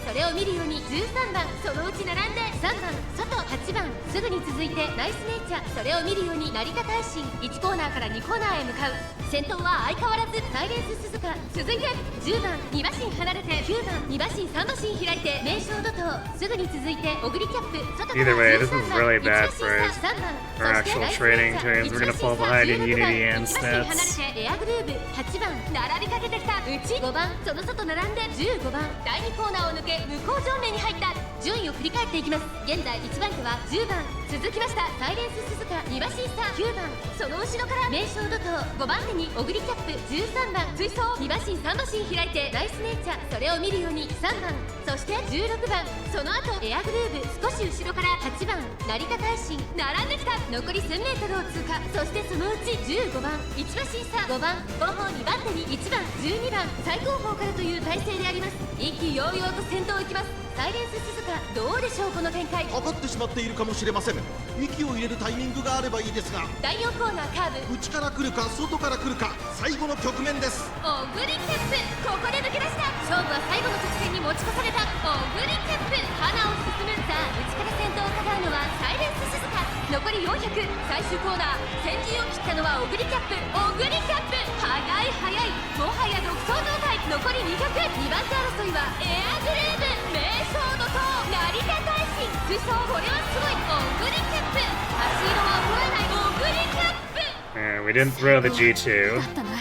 それを見るように13番そのうち並んで3番外8番すぐに続いてナイスネイチャー。それを見るように成田大臣1コーナーから2コーナーへ向かう。先頭は相変わらずサイレンス鈴鹿。続いて10番2馬身離れて9番2馬身3馬身開いて名将怒涛。すぐに続いてオグリキャップ外から Either way, this is 13番 really 1 bad 馬 for 身差3番 our そして actual ナイス trading ネイチャー turns. We're gonna fall 1馬 behind 身 in 差 Unity and 16番1馬身離 stats. れてエアグルーブ8番並びかけてきた内5番その外並んで15番第2コーナーを抜け向こう上面に入った。順位を振り返っていきます。現在1番手は10番続きましたサイレンス鈴鹿2馬身差9番その後ろから名将怒涛5番手にオグリキャップ13番追走2馬身3馬身開いてナイスネイチャー。それを見るように3番そして16番その後エアグルーブ少し後ろから8番成田大臣並んできた。残り 1000m を通過。そしてそのうち15番1馬身差5番後方2番手に1番12番最後方からという体勢であります。意気揚々と先頭行きます。サイレンス鈴鹿どうでしょうこの展開。かかってしまっているかもしれません。息を入れるタイミングがあればいいですが、第4コーナーカーブ内から来るか外から来るか、最後の局面です。オグリキャップここで抜け出した。勝負は最後の直線に持ち越された。オグリキャップ花を進む。さあ内から先頭を伺うのはサイレンス鈴鹿。残り400最終コーナー先陣を切ったのはオグリキャップ。オグリキャップ速い速いもはや独走状態。残り200 2番手争いはエアグルーブ名将怒涛成田大臣追走。これはすごいオグリキャップ足色は衰えないオグリキャップ。And we didn't throw the G2. だったな。よ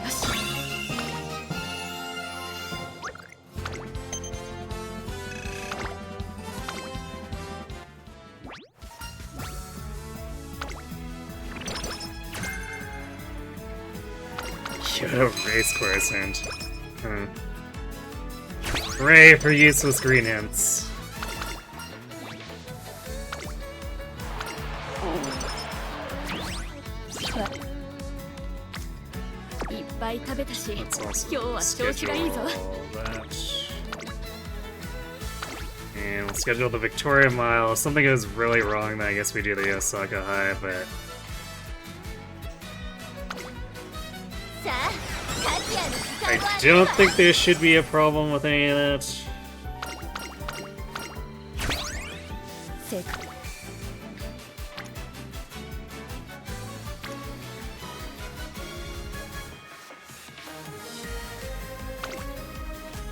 し。Yo, race quotient. Hooray for useless green hints. いっぱい食べたし、 Let's 今 also 日は調子がいいぞ。 schedule that. And we'll schedule the Victoria Mile. If something goes really wrong, then I guess we do the Osaka High, but さあ勝ちやる時間 I は don't think there should be a problem with any of that. 正解。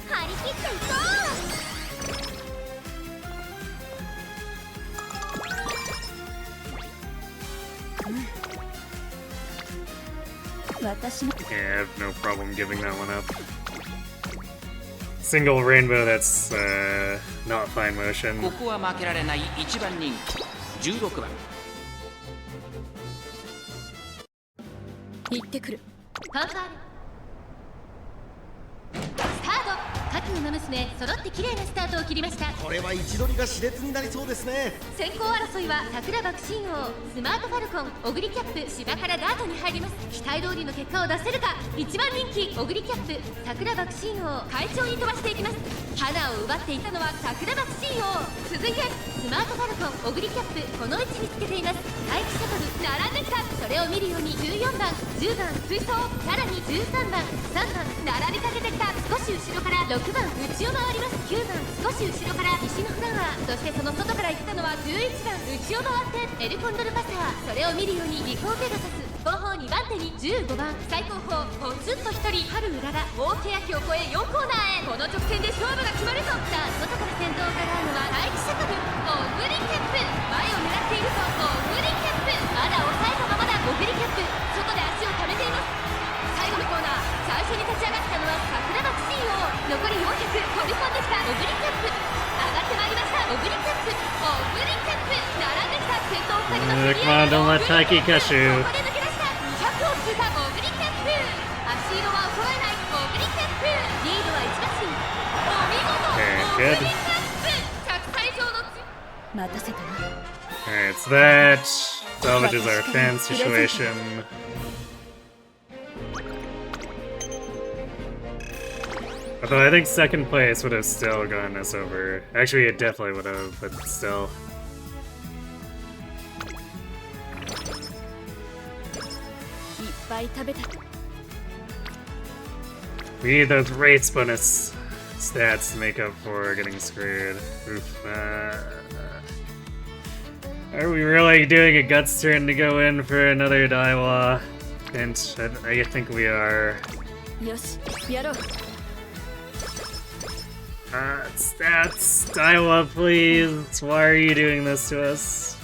張り切っていこ私の Yeah, I have no problem giving that one up. Single rainbow that's not fine motion. ここは負けられない1番人気16番。行ってくる。ファンファーレスタート。各馬娘揃って綺麗なスタートを切りました。これは位置取りが熾烈になりそうですね。先行争いは桜爆心王、スマートファルコン、オグリキャップ、芝からダートに入ります。期待通りの結果を出せるか。1番人気オグリキャップ、桜爆心王、快調に飛ばしていきます。花を奪っていたのは桜爆心王。続いてスマートファルコン、オグリキャップ、この位置につけています。待機シャトル並んできた。それを見るように14番、10番追走、さらに13番、3番並びかけてきた。少し後ろから6番内を回ります。9番少し後ろから西のフラワー、そしてその外から行ったのは11番内を回ってエルコンドルパサー。それを見るようにリコーペガサス、後方2番手に15番最後方ポツンと1人春うらら、大欅を越え4コーナーへ。この直線で勝負が決まるぞ。さあ外から先頭を伺うのは待機シャトルオグリキャップ。前を狙っているとオグリキャップ、まだ抑えたままだ。オグリキャップ外で足を溜めています。最後のコーナー、最初に立ち上がったのは桜爆心王。残り400飛び込んできたオグリキャップ、上がってまいりました。オグリキャップ、オグリキャップ並んできた。先頭2人の競り合い。 Come on, don't let Taiki catch you. ここで抜け出した。200を通過オグリキャップ、足色は衰えないオグリキャップ、リードは1馬身。お見事、オグリキャップ100歳以上の待たせたな。 Alright, so that salvages our fan situation. Although I think second place would have still gotten us over. Actually, it definitely would have, but still. いっぱい食べた。 We need those race bonus stats to make up for getting screwed. Oof. Are we really doing a guts turn to go in for another Daiwa? And I think we are. よし、やろう。 Stats, Daiwa, please. Why are you doing this to us?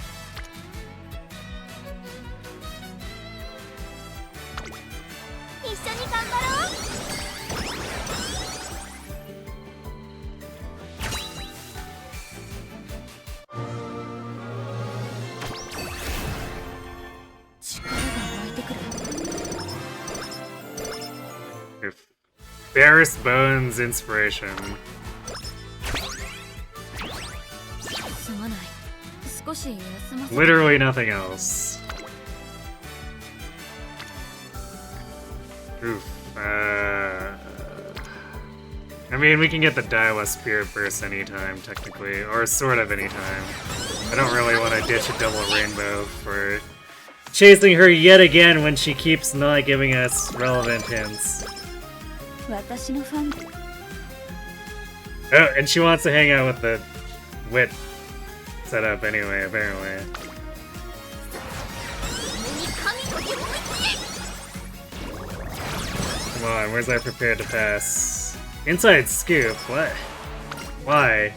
Barris Bones Inspiration. すまない。少し休ませて。 Literally nothing else. Oof. I mean, we can get the Daiwa Spirit Burst anytime, technically. Or sort of anytime. I don't really want to ditch a double rainbow for chasing her yet again when she keeps not giving us relevant hints. 私のファン。 Oh, and she wants to hang out with the wit setup anyway, apparently. Come on, where's I prepared to pass? Inside scoop, what? Why?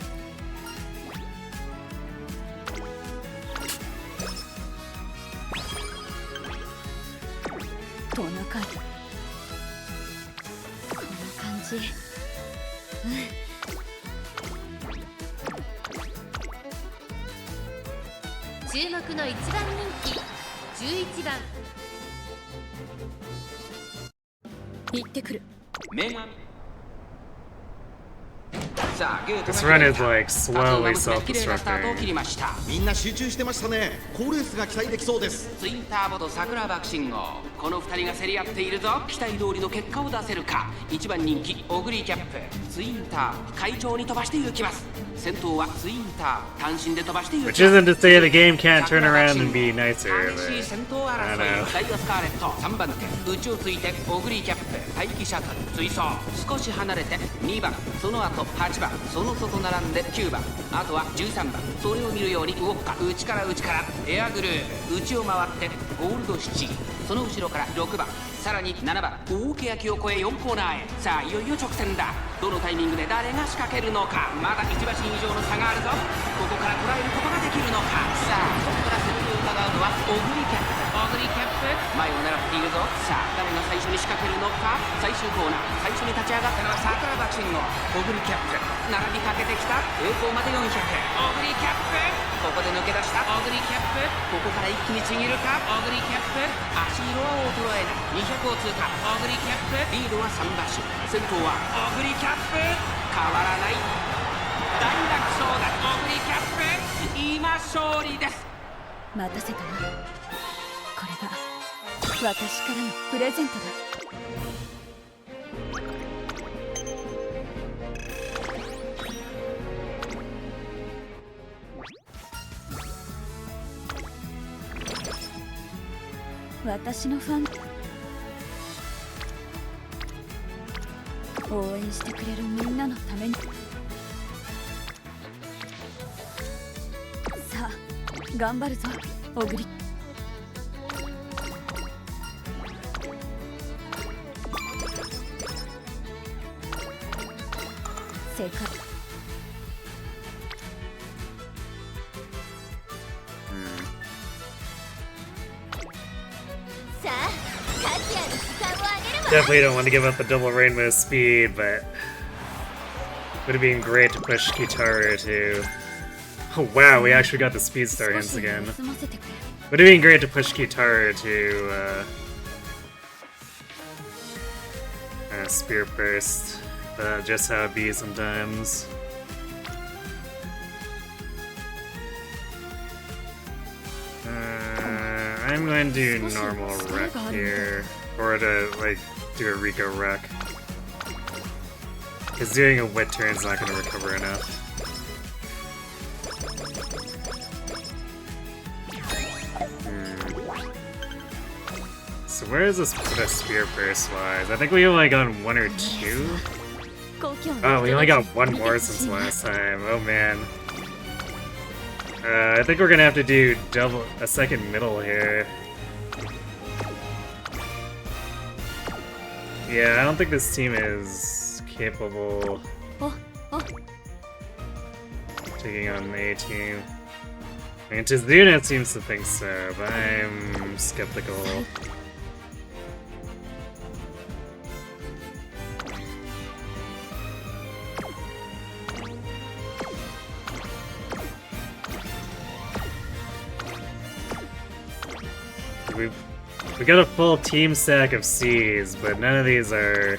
トナカイ。こんな感じ。注目の1番人気11番。行ってくる。女神。さあ、ゲート This が run 開い is た。 like 各 slowly 馬娘綺麗なスタートを切 self-destructing. りました。みんな集中してましたね。好レースが期待できそうです。ツインターボと桜爆心号、この2人が競り合っているぞ。期待通りの結果を出せるか。1番人気オグリキャップ、ツインター快調に飛ばしていきます。先頭はツインター単身で飛ばしていきます。 Which isn't to say the game can't turn around and be nicer, 激しい but 先頭 I 争 don't know. い。ダイヤスカーレット3番手、内をついてオグリキャップ、待機シャトル追走、少し離れて2番、その後8番、その外並んで9番、あとは13番。それを見るように動くか。内からエアグルー、内を回ってゴールドシチ、その後ろから6番、さらに7番、大欅を越え4コーナーへ。さあいよいよ直線だ。どのタイミングで誰が仕掛けるのか。まだ1馬身以上の差があるぞ。ここから捉えることができるのか。さあここから先頭を伺うのはオグリキャップ。オグリキャップ前を狙ってっているぞ。さあ誰が最初に仕掛けるのか。最終コーナー最初に立ち上がったのは桜庭慎吾。オグリキャップ並びかけてきた。栄光まで400。オグリキャップここで抜け出した。オグリキャップここから一気にちぎるか。オグリキャップ足色は衰えない。200を通過。オグリキャップリードは3馬身。先頭はオグリキャップ変わらない。大楽勝だ。オグリキャップ今勝利です。待たせたな。これが私からのプレゼントだ。私のファン、応援してくれるみんなのために。さあ頑張るぞオグリ。正解。さあ勝也の時間をあげるわ。 Definitely don't want to give up the double rainbow speed, but would have been great to push Kitaru to. Oh wow, we actually got the speed star hints again. Would have been great to push Kitaru to spear burst. Just how it be sometimes. I'm going to do normal wreck here, or to like do a Rico wreck. Because doing a wet turn is not going to recover enough. So where is this put us spear burst wise? I think we only got one or two. Oh, we only got one more since last time. Oh man. I think we're gonna have to do a second middle here. Yeah, I don't think this team is capable taking on the A team. I mean, Tizuna seems to think so, but I'm skeptical. We got a full team stack of C's, but none of these are...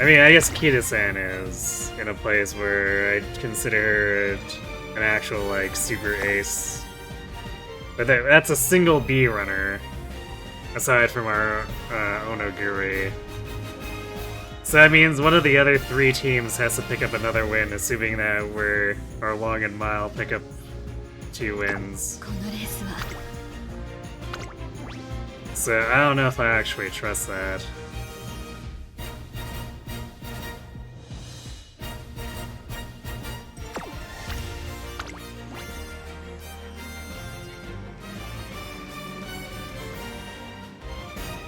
I mean, I guess Kita-san is in a place where I'd consider it an actual, like, super ace. But that's a single B runner, aside from our Onoguri. So that means one of the other three teams has to pick up another win, assuming that our Long and Mile pick up 2 wins. So I don't know if I actually trust that.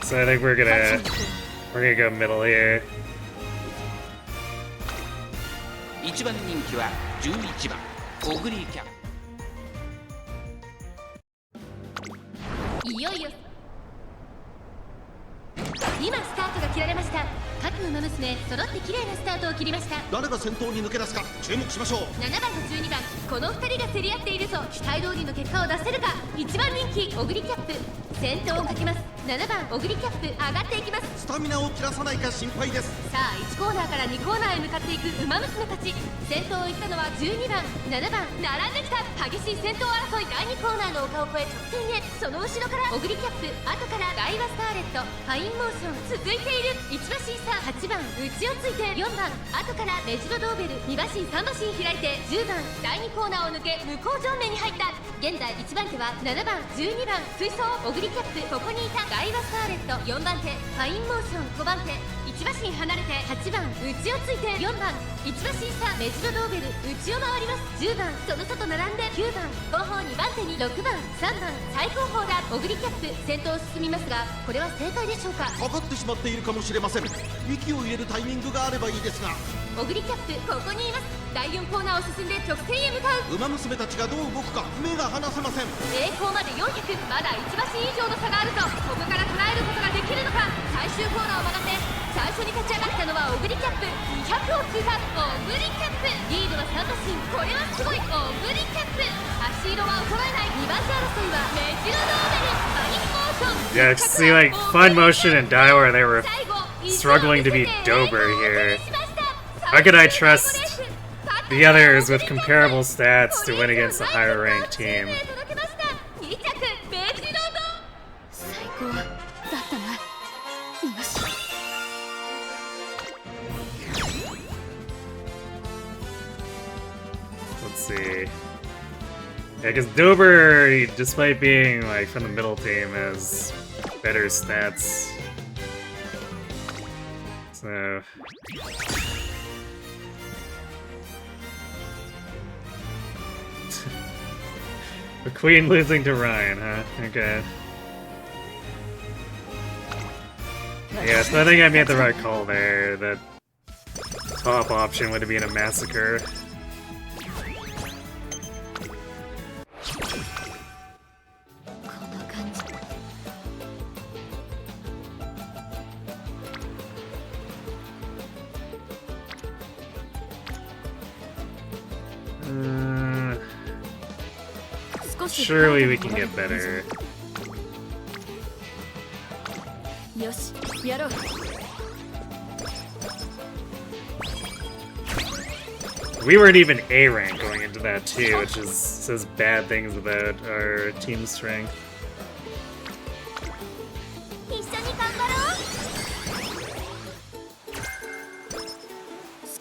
So I think we're gonna go middle here. 1番人気は11番オグリーキャン。いよいよ今スタートが切られました。各馬娘揃って綺麗なスタートを切りました。誰が先頭に抜け出すか注目しましょう。7番と12番この2人が競り合っているぞ。期待通りの結果を出せるか。1番人気オグリキャップ先頭をかけます。7番オグリキャップ上がっていきます。スタミナを切らさないか心配です。さあ1コーナーから2コーナーへ向かっていく馬娘たち。先頭を行ったのは12番7番並んできた。激しい先頭争い。第2コーナーの丘を越え直線へ。その後ろからオグリキャップ、後からダイワスターレット、ファインモーション続いている。1馬身差。8番内をついて4番後からメジロドーベル。2馬身3馬身開いて10番第2コーナーを抜け向こう上面に入った。現在1番手は7番12番追走オグリキャップ。ここにいたダイワスターレット。4番手ファインモーション。5番手1馬身離れて8番内をついて4番1馬身差メジロドーベル内を回ります。10番その外並んで9番後方2番手に6番3番最高峰だ。オグリキャップ先頭を進みますがこれは正解でしょうか。かかってしまっているかもしれません。息を入れるタイミングがあればいいですが。オグリキャップここにいます。第4コーナーを進んで直線へ向かう。ウマ娘たちがどう動くか目が離せません。栄光まで400、まだ1馬身以上の差があるぞ。ここから捉えることができるのか。最終コーナーを曲がって最初に立ち上がったのはオグリキャップ。200を通過。オグリキャップリードは3馬身。これはすごい。オグリキャップ足色は衰えない。2番手争いはメジロノーベルマニモーション。 Yeah, I see like Fun Motion and Daiwa, they were struggling to beat Dober here. How could I trust the others with comparable stats to win against a higher ranked team? 最高だったな。よし。 Let's see. Yeah, because Dober, despite being like from the middle team, has better stats. So. The Queen losing to Ryan, huh? Okay. Yeah, so I think I made the right call there. The top option would have been a massacre. Surely we can get better. よし、やろう。 We weren't even A rank going into that too, which is says bad things about our team strength. 一緒に頑張ろう。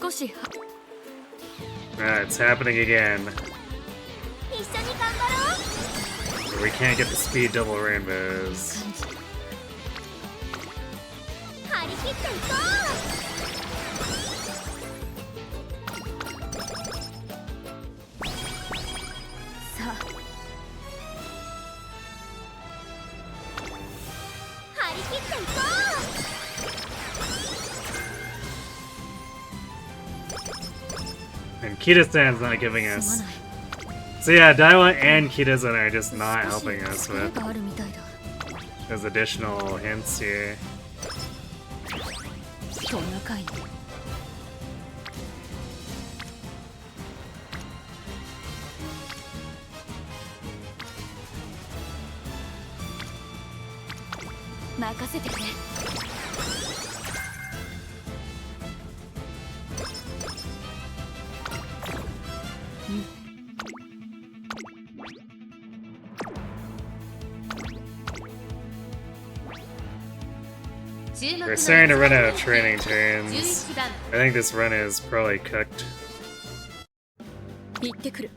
少し Ah, it's happening again. 一緒に頑張ろう。 We can't get the speed double rainbows. 張り切っていこさあ。 張り切っていこう。 And Kita-san's not giving us. So yeah, Daiwa and Kita-san are just not helping us with があるみたいだ。 those additional hints here. そんな回。 任せてくれ。 We're starting to run out of training turns. I think this run is probably cooked. 行ってくる。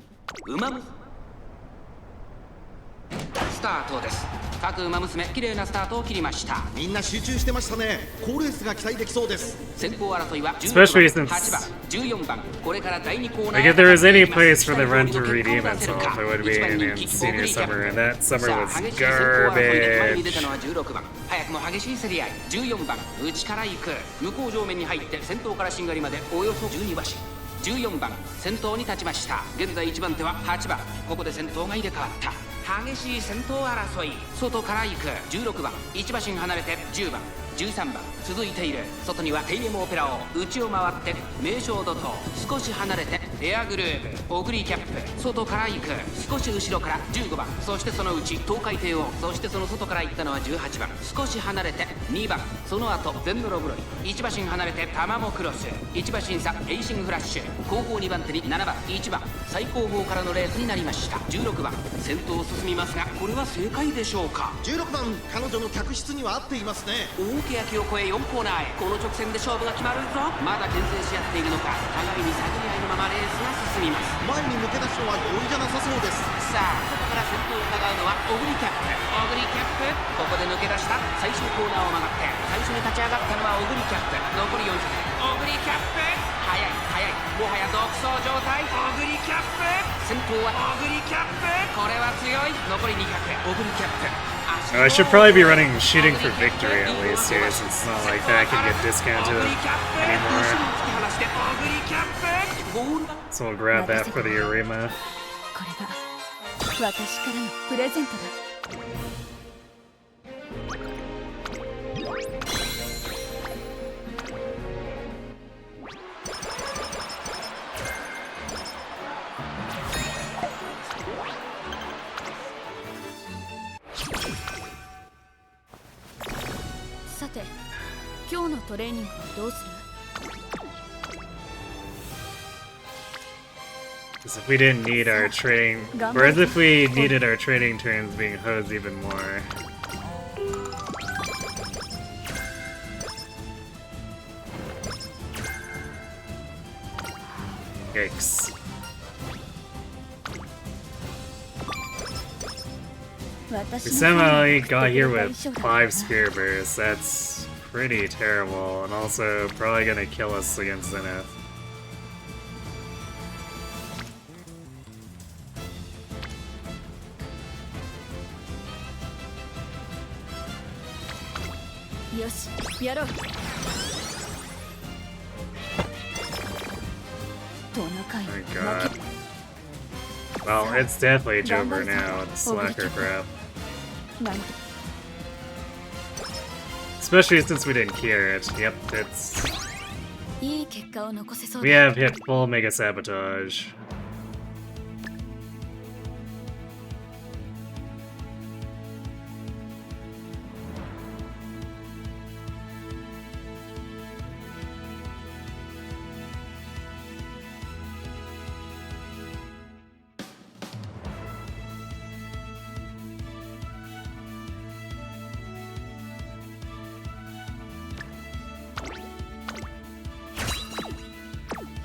ウマムスタートです。各ウマ娘綺麗なスタートを切りました。みんな集中してましたね。好レースが期待できそうです。先行争いは Especially 16 since 番、8番、14番。これから第2コーナー。 Like if there was any place for the run to redeem itself, it would be in senior summer, and that summer was 前に出たのは garbage. 16番。早くも激しい競り合い。14番、内から行く。向こう上面に入って先頭からしんがりまでおよそ12馬身。14番、先頭に立ちました。現在1番手は8番。ここで先頭が入れ替わった。激しい先頭争い。外から行く16番、1馬身離れて10番、13番続いている。外にはテイエムオペラを内を回って名将怒涛。少し離れてエアグルーブ、オグリーキャップ。外から行く少し後ろから15番、そしてそのうち東海帝王。そしてその外から行ったのは18番。少し離れて2番、その後ゼンドロブロイ。1馬身離れてタマモクロス。1馬身差エイシングフラッシュ。後方2番手に7番、1番最後方からのレースになりました。16番先頭を進みますが、これは正解でしょうか。16番、彼女の客室には合っていますね。大欅を越え4コーナーへ。この直線で勝負が決まるぞ。まだ牽制し合っているのか、互いに探り合いのままレースが進みます。前に抜け出すのは容易じゃなさそうです。さあ、ここから先頭を伺うのはオグリキャップ。オグリキャップ、ここで抜け出した最終コーナーを曲がって最初に立ち上がったのはオグリキャップ。残り400。オグリキャップ、速い速い、もはや独走状態。オグリキャップ、先頭はオグリキャップ。これは強い。残り200。オグリキャップ。I should probably be running shooting for victory at least here, since it's not like that can get discounted anymore. してオグリキャップゴールバッ So we'll grab that for the Arima. これが私からのプレゼントだ。さて、今日のトレーニングはどうする？ As if we didn't need our trading, or as if we needed our trading turns being hosed even more. Yikes. We somehow got here with 5 spear bursts. That's pretty terrible, and also probably gonna kill us against Zenith. Yoshi, やろう。トナカイ My god. Well, it's definitely Jover now, it's slacker crap. Especially since we didn't cure it. Yep, it's... いい結果を残せそう We だ。 have hit full Mega Sabotage.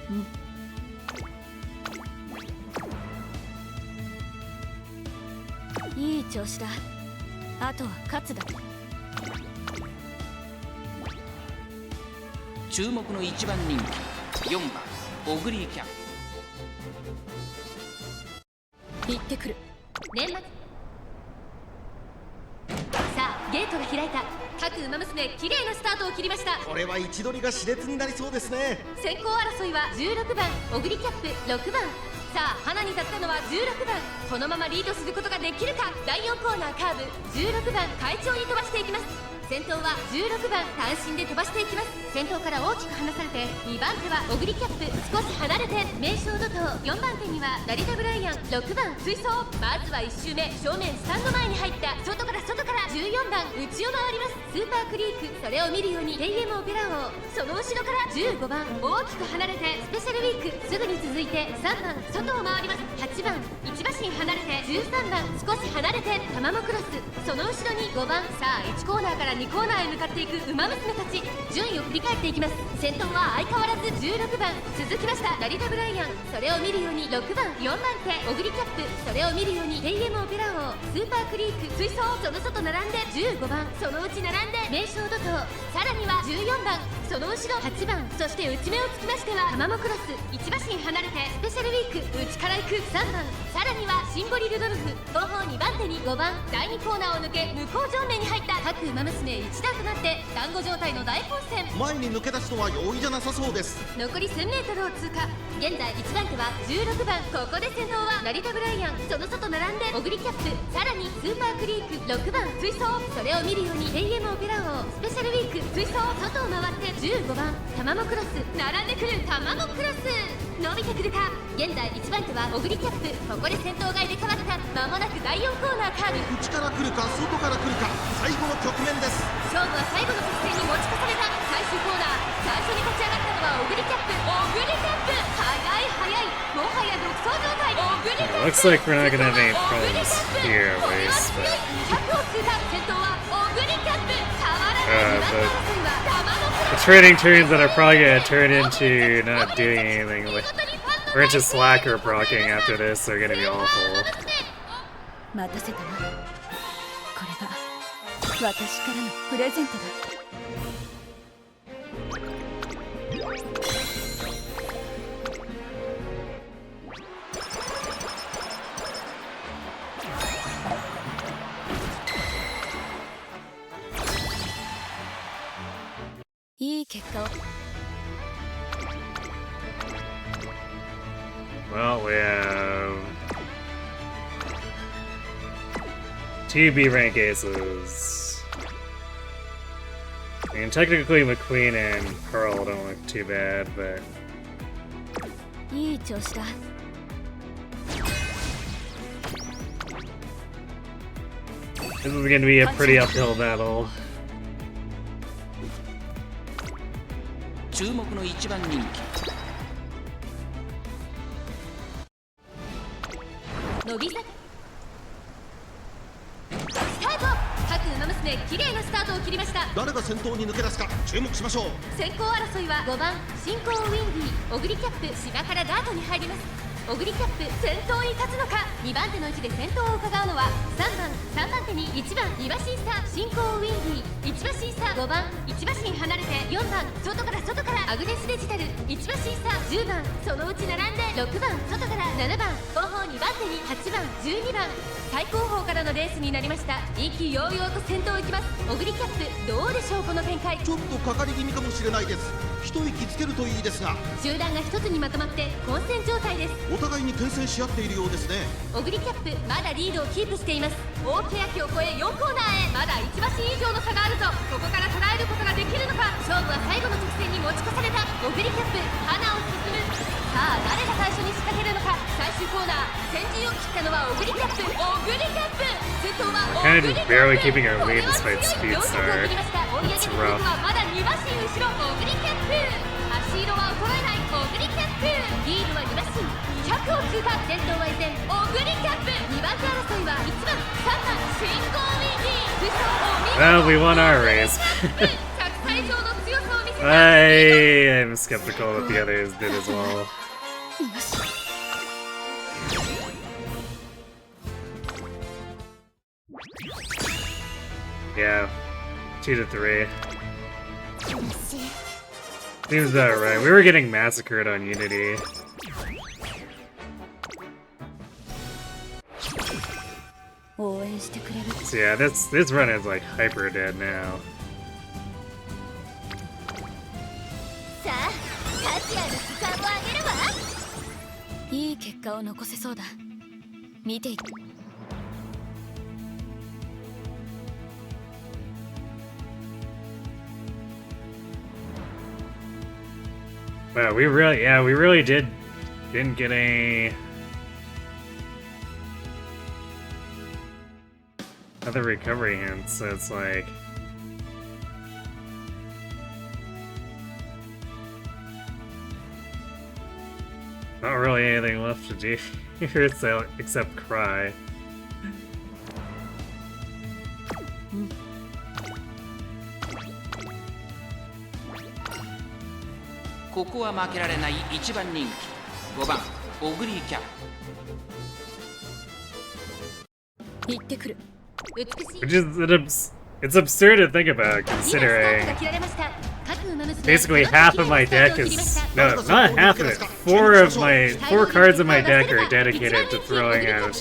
Hmm. いい調子だ。あとは勝つだけ。注目の1番人気4番オグリーキャップ。行ってくる。年末さあゲートが開いた。各馬娘綺麗なスタートを切りました。これは位置取りが熾烈になりそうですね。先行争いは16番オグリキャップ6番。さあ花に立ったのは16番。このままリードすることができるか。第4コーナーカーブ16番快調に飛ばしていきます。先頭は16番単身で飛ばしていきます。先頭から大きく離されて2番手はオグリキャップ少し離れて名将怒涛。4番手にはダリタ・ブライアン6番追走。まずは1周目正面スタンド前に入った外から14番内を回ります。スーパークリークそれを見るように TM オペラ王。その後ろから15番大きく離れてスペシャルウィークすぐに続いて3番外を回ります。8番1馬身離れて13番少し離れてタマモクロス。その後ろに5番。さあ1コーナーから2コーナーへ向かっていくウマ娘たち。順位を振り返っていきます。先頭は相変わらず16番続きましたダリタ・ブライアン。それを見るように6番4番手オグリキャップそれを見るように TM オペラ王。スーパークリーク追走。その外並んで15番そのうち並んで名将怒涛。さらには14番その後ろ8番。そして内目をつきましてはタマモクロス1馬身離れてスペシャルウィーク内から行く3番。さらにはシンボリ・ルドルフ後方2番手に5番。第2コーナーを抜け向こう正面に入った各馬娘一段となって団子状態の大混戦。前に抜け出すのは容易じゃなさそうです。残り 1000m を通過。現在1番手は16番。ここで先頭は成田ブライアン。その外並んでオグリキャップさらにスーパークリーク6番追走。それを見るように TM オペラ王スペシャルウィーク追走。外を回って15番タマモクロス並んでくるタマモクロス伸びてくるか。現在1番手はオグリキャップ。ここで先頭が入れ替わった。間もなく第4コーナーカーブ。内から来るか外から来るか最後の局面です。勝負は最後の直線に持ち越された。最終コーナー最初に立ち上がったのはオグリキャップ。オグリキャップ速いもはや独走状態。オグリキャップ Looks like we're not gonna have any problems here, at これは least. 強い。100を通過。先頭はオグリキャップ。変わらない2番手争いはタマモクロ The ス。 trading turns that are probably gonna turn into not doing anything. We're into slacker procking after this. They're gonna be awful. 待たせたな。これが私からのプレゼントだ。いい結果を。Well, we have 2 B rank aces. I mean, technically McQueen and Pearl don't look too bad, but いい調子だ。 this is going to be a pretty uphill battle. 注目の一番人気。伸び盛スタート。各馬娘綺麗なスタートを切りました。誰が先頭に抜け出すか注目しましょう。先行争いは5番進行ウィンディー、オグリキャップ芝からダートに入ります。オグリキャップ先頭に立つのか。2番手の位置で先頭を伺うのは3番手に1番2馬審査進行ウィンディー、1馬審査5番1馬身離れて4番外からアグネスデジタル1馬審査10番そのうち並んで6番外から7番後方2番手に8番12番最後方からのレースになりました。意気揚々と先頭行きます。オグリキャップどうでしょうこの展開。ちょっとかかり気味かもしれないです。一息つけるといいですが、集団が一つにまとまって混戦状態です。お互いに牽制し合っているようですね。オグリキャップまだリードをキープしています。大欅を越え4コーナーへまだ1馬身以上の差があるとここから捉えることができるのか。勝負は最後の直線に持ち越された。オグリキャップ花を進む。さあ誰が最初に仕掛けるのか。最終コーナー先陣を切ったのはオグリキャップ。オグリキャップ先頭はオグリキャップ。 barely keeping our lead これは強い despite speed 4着を star. 切りました。追い上げてくるのはまだ2馬身後ろオグリキャップ。足色は衰えないオグリキャップ。リードは2馬身200を通過。先頭は依然オグリキャップ。2番手争いは1番3番進行ウィンディー。不走を見事 Well, we won our race. 100歳以上の強さを見せた。 I'm skeptical that the others did as well. よし。 Yeah, 2 to 3. Seems about right. We were getting massacred on Unity. So yeah, this run is like hyper dead now. さあタチアのスカーを上げるわ。いい結果を残せそうだ。見ていて。 Wow, we really didn't get any other recovery hints, so it's like not really anything left to do here except cry. ここは負けられない一番人気5番オグリーキャップ。行ってくる。 It's absurd to think about, considering basically half of my deck is no, not half of it. 4 cards of my deck are dedicated to throwing out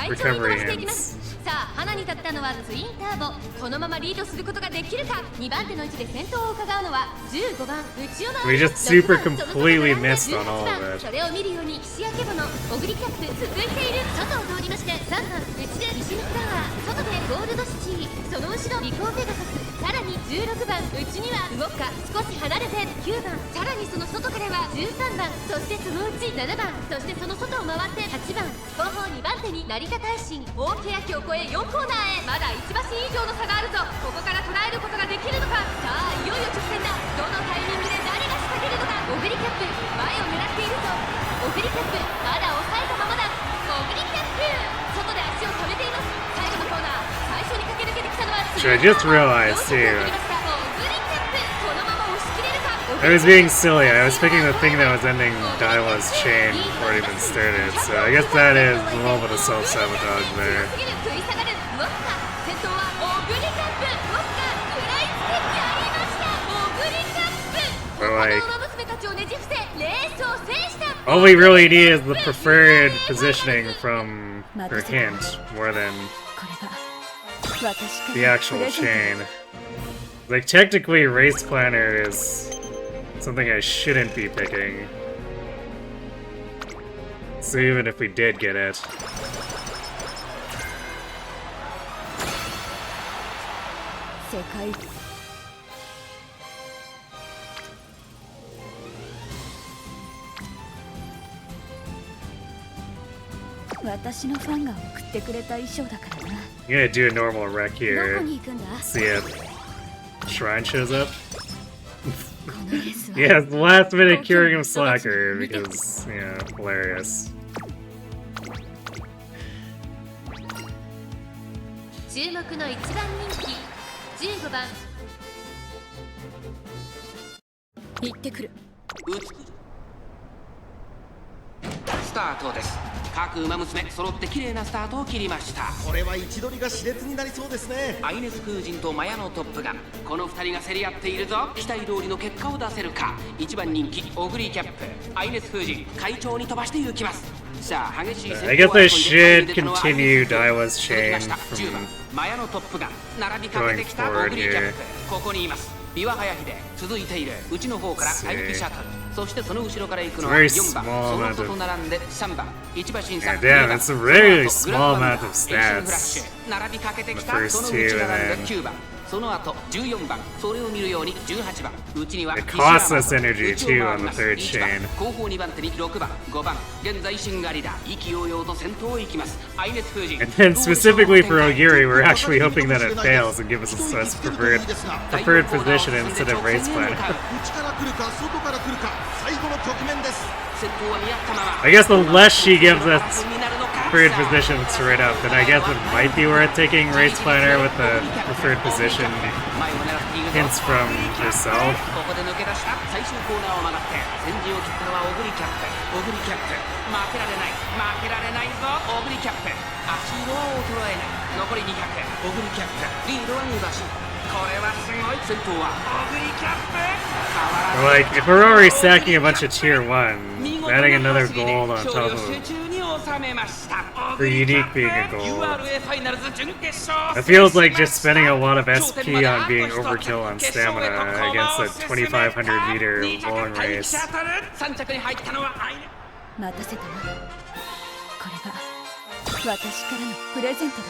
recovery hints. さあ花に立ったのはツインターボ。このままリードすることができるか。2番手の位置で先頭を伺うのは15番内山。 We just super completely missed on all of it. それを見るように岸明のオグリキャップ続いている。外を通りまして3番内で西のフラワー、外でゴールドシティ、その後ろリコーペガサス、さらに16番内にはウォッカ、少し離れて9番、さらにその外からは13番、そしてそのうち7番、そしてその外を回って8番、後方2番手に成田大臣。大欅を越え4コーナーへまだ1馬身以上の差があるぞ。ここから捉えることができるのか。さあいよいよ直線だ。どのタイミングで誰が仕掛けるのか。オグリキャップ前を狙っているぞ。オグリキャップまだ抑えたままだ。オグリキャップ外で足を止めています。最後のコーナー最初に駆け抜けてきたのは Sure, I just realized too. オグリキャップこのまま押し切れるか。 I was being silly. I was picking the thing that was ending Daiwa's chain before it even started, so I guess that is a little bit of self-sabotage there. 食い下がるウォッカ。先頭はオグリキャップ。ウォッカ食らいつけやりました。オグリキャップ Or like, 他の娘たちをねじ伏せレースを制した。 all we really need is the preferred positioning from her hint more than これが私から the actual chain. Like, technically, Race Planner is something I shouldn't be picking. So even if we did get it. 世界 私のファンが送ってくれた衣装だからな。 I'm gonna do a normal wreck ど here. こに行くんだ？ See if Shrine shows up. このレースは Yeah, it's last minute curing of Slacker because, yeah, hilarious. 注目の一番人気15番。行ってくる。スタートです。各馬娘揃って綺麗なスタートを切りました。これは位置取りが熾烈になりそうですね。アイネス空人とマヤのトップガン、この2人が競り合っているぞ。期待通りの結果を出せるか。1番人気オグリーキャップ、アイネス空人会長に飛ばして行きます。さあ激しい戦闘 I guess I should continue Daiwa's chain 10番 from マヤのトップガン、並びかけてきたオグリーキャップ、ここにいます。ビワハヤヒで続いている。うちの方から待機シャトル、そしてその後ろから行くのは4番、その外並んで3番、1馬審査 Yeah, damn, it's a really small amount of フラッシ stats. ュ並びかけてきた。 The そ first の two 内並ん and で then 9番、その後14番、それを見るように18番、うちには It costs us energy too on the third 1番 chain. 後方2番手に6番5番、現在シンガリだ。意気揚々と先頭を行きます。アイネス風神 And then specifically for Oguri, we're actually hoping that it fails and gives us a preferred position instead of race plan. 内から来るか外から来るか、最後の局面です。 先頭は見合ったまま I guess unless she gives us preferred position straight up, then I guess it might be worth taking race planner with the preferred position hints from herself. ここで抜け出した最終コーナーを曲がって先陣を切ったのはオグリキャップ。オグリキャップ負けられない、負けられないぞ。オグリキャップ足色は衰えない。残り200。オグリキャップリードは2馬身。これはすごい。先頭はオグリキャップ。 Like, if we're already stacking a bunch of tier 1, adding another gold on top of for unique being a gold, it feels like just spending a lot of SP on being overkill on stamina against a 2,500 meter long race. 3着に入ったのはアイネ。待たせたな。これが私からのプレゼントだ。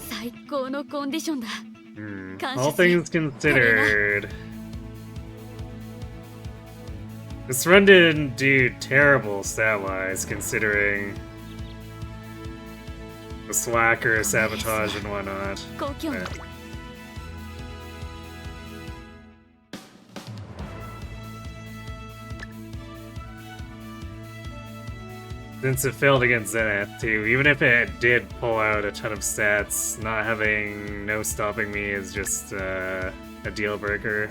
最高のコンディションだ。 All things considered, this run didn't do terrible stat-wise, considering the slacker, sabotage, and whatnot. 高級 Yeah. Since it failed against Zenith too, even if it did pull out a ton of stats, not having no stopping me is just a deal breaker.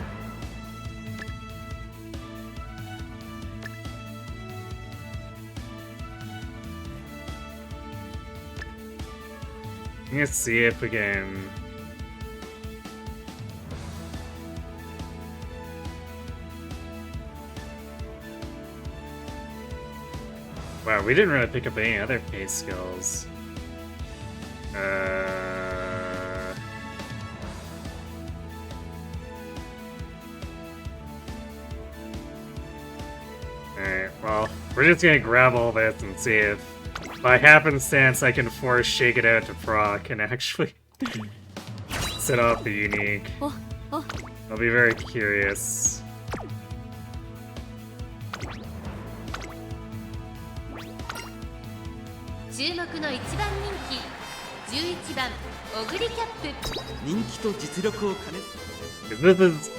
Let's see if we can. Wow, we didn't really pick up any other pace skills. Alright, well, we're just gonna grab all this and see if, by happenstance, I can force Shake It Out to proc and actually set off the unique. I'll be very curious. 注目の一番人気11番オグリキャップ。人気と実力を兼ね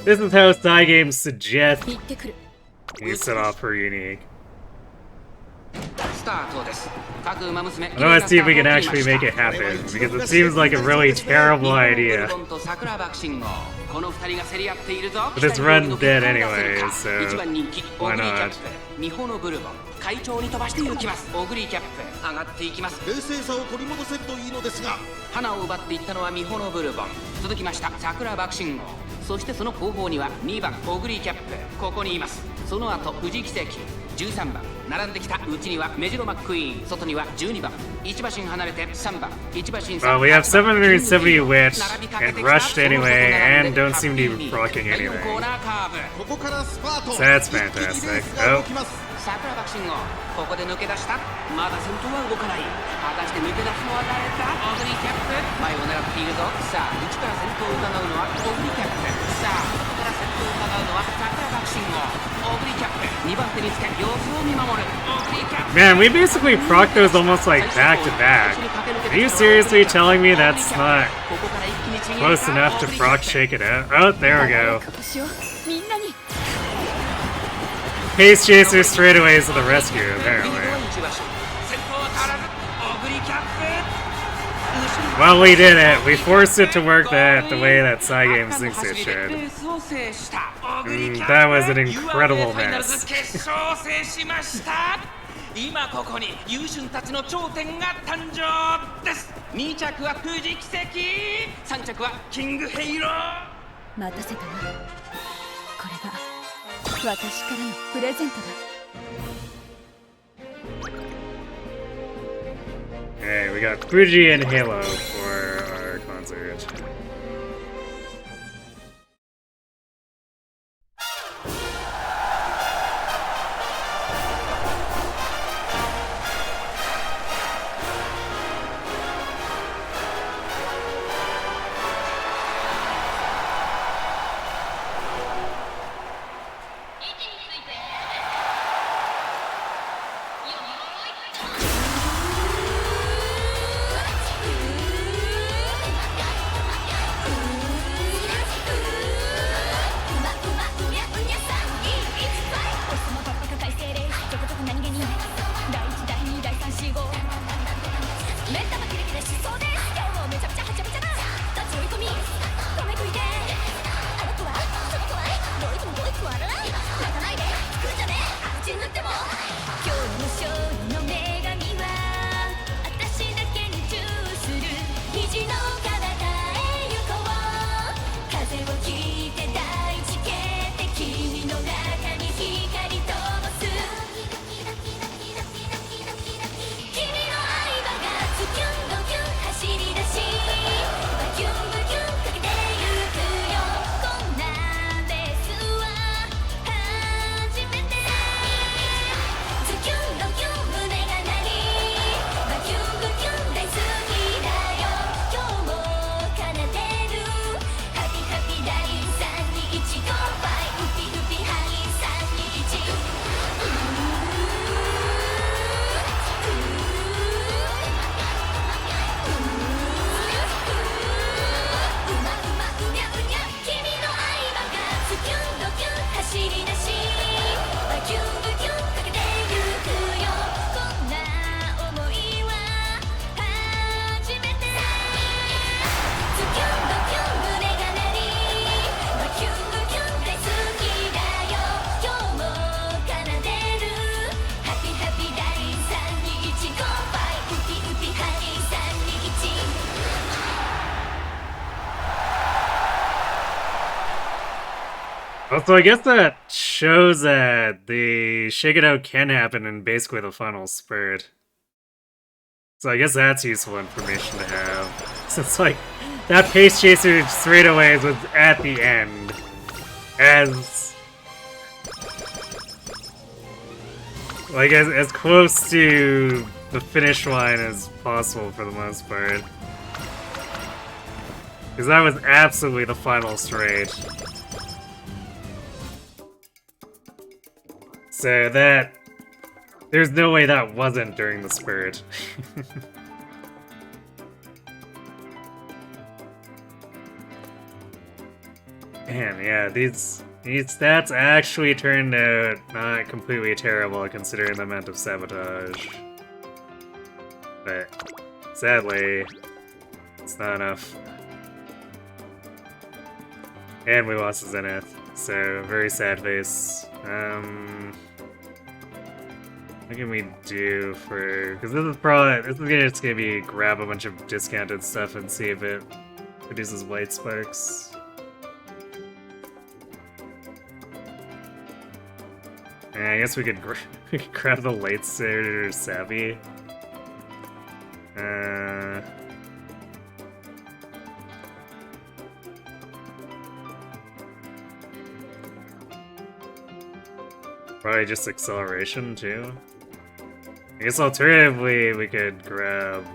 This is how Psy Games suggest 行ってくる。 you set off her unique. スタートです。各馬娘 I want to see if we can actually make it happen, because it seems like a really terrible idea. と桜爆信号、この2人が競り合っているぞ。 But this run dead anyway, 1 so 番人気オ why グリキャッ not? プ、ミホのブルボン会長に飛ばして行きます。オグリキャップ上がっていきます。冷静さを取り戻せるといいのですが、花を奪っていったのは美穂のブルボン、続きました桜爆心号、そしてその後方には2番オグリキャップ、ここにいます。その後富士奇跡、13番並んできた。うちにはメジロマックイーン、外には12番、1馬身離れて3番、1馬身3 Well, we have 770 wit and rushed anyway, and don't seem to be rocking 第4 anything. コーナーカーブ、ここからスパート。 So that's 一気にレー fantastic. スが動きます。桜爆心号、ここで抜け出した。まだ先頭は動かない。果たして抜け出すのは誰だ。オグリキャップ、前を狙っているぞ。さあ内から先頭を伺うのはオグリキャップ、さあ外から先頭を伺うのは桜爆心号。オグリキャップ2番手につけ様子を見守る。オグリキャップ、 Man, we basically proc those almost like back to back. Are you seriously telling me that's not ここから一気にちぎれ close enough to proc shake it out? Oh, there we go. ことしようみんなに Pace chaser straightaways to the rescue, apparently. 先頭は変わらずオグリキャップ。 Well, we did it. We forced it to work the way that Psy Game thinks it should. That was an incredible mess. 決勝を制しました。今ここに優秀たちの頂点が誕生です。2着は富士奇跡、3着はキングヘイロー。待たせたな。これが私からのプレゼントだ。 Hey, we got Fuji and Halo for our concert. So I guess that shows that the shake it out can happen in basically the final spurt. So I guess that's useful information to have. Since like that pace chaser straightaways was at the end. As like as close to the finish line as possible for the most part. Because that was absolutely the final straight. So that... there's no way that wasn't during the spurt. Man, yeah, these stats actually turned out not completely terrible considering the amount of sabotage. But sadly, it's not enough. And we lost Zenith, so very sad face. What can we do for... Because this is just gonna be grab a bunch of discounted stuff and see if it produces white sparks. Yeah, I guess we could, we could grab the lightsaber savvy. Probably just acceleration too. I guess alternatively we could grab...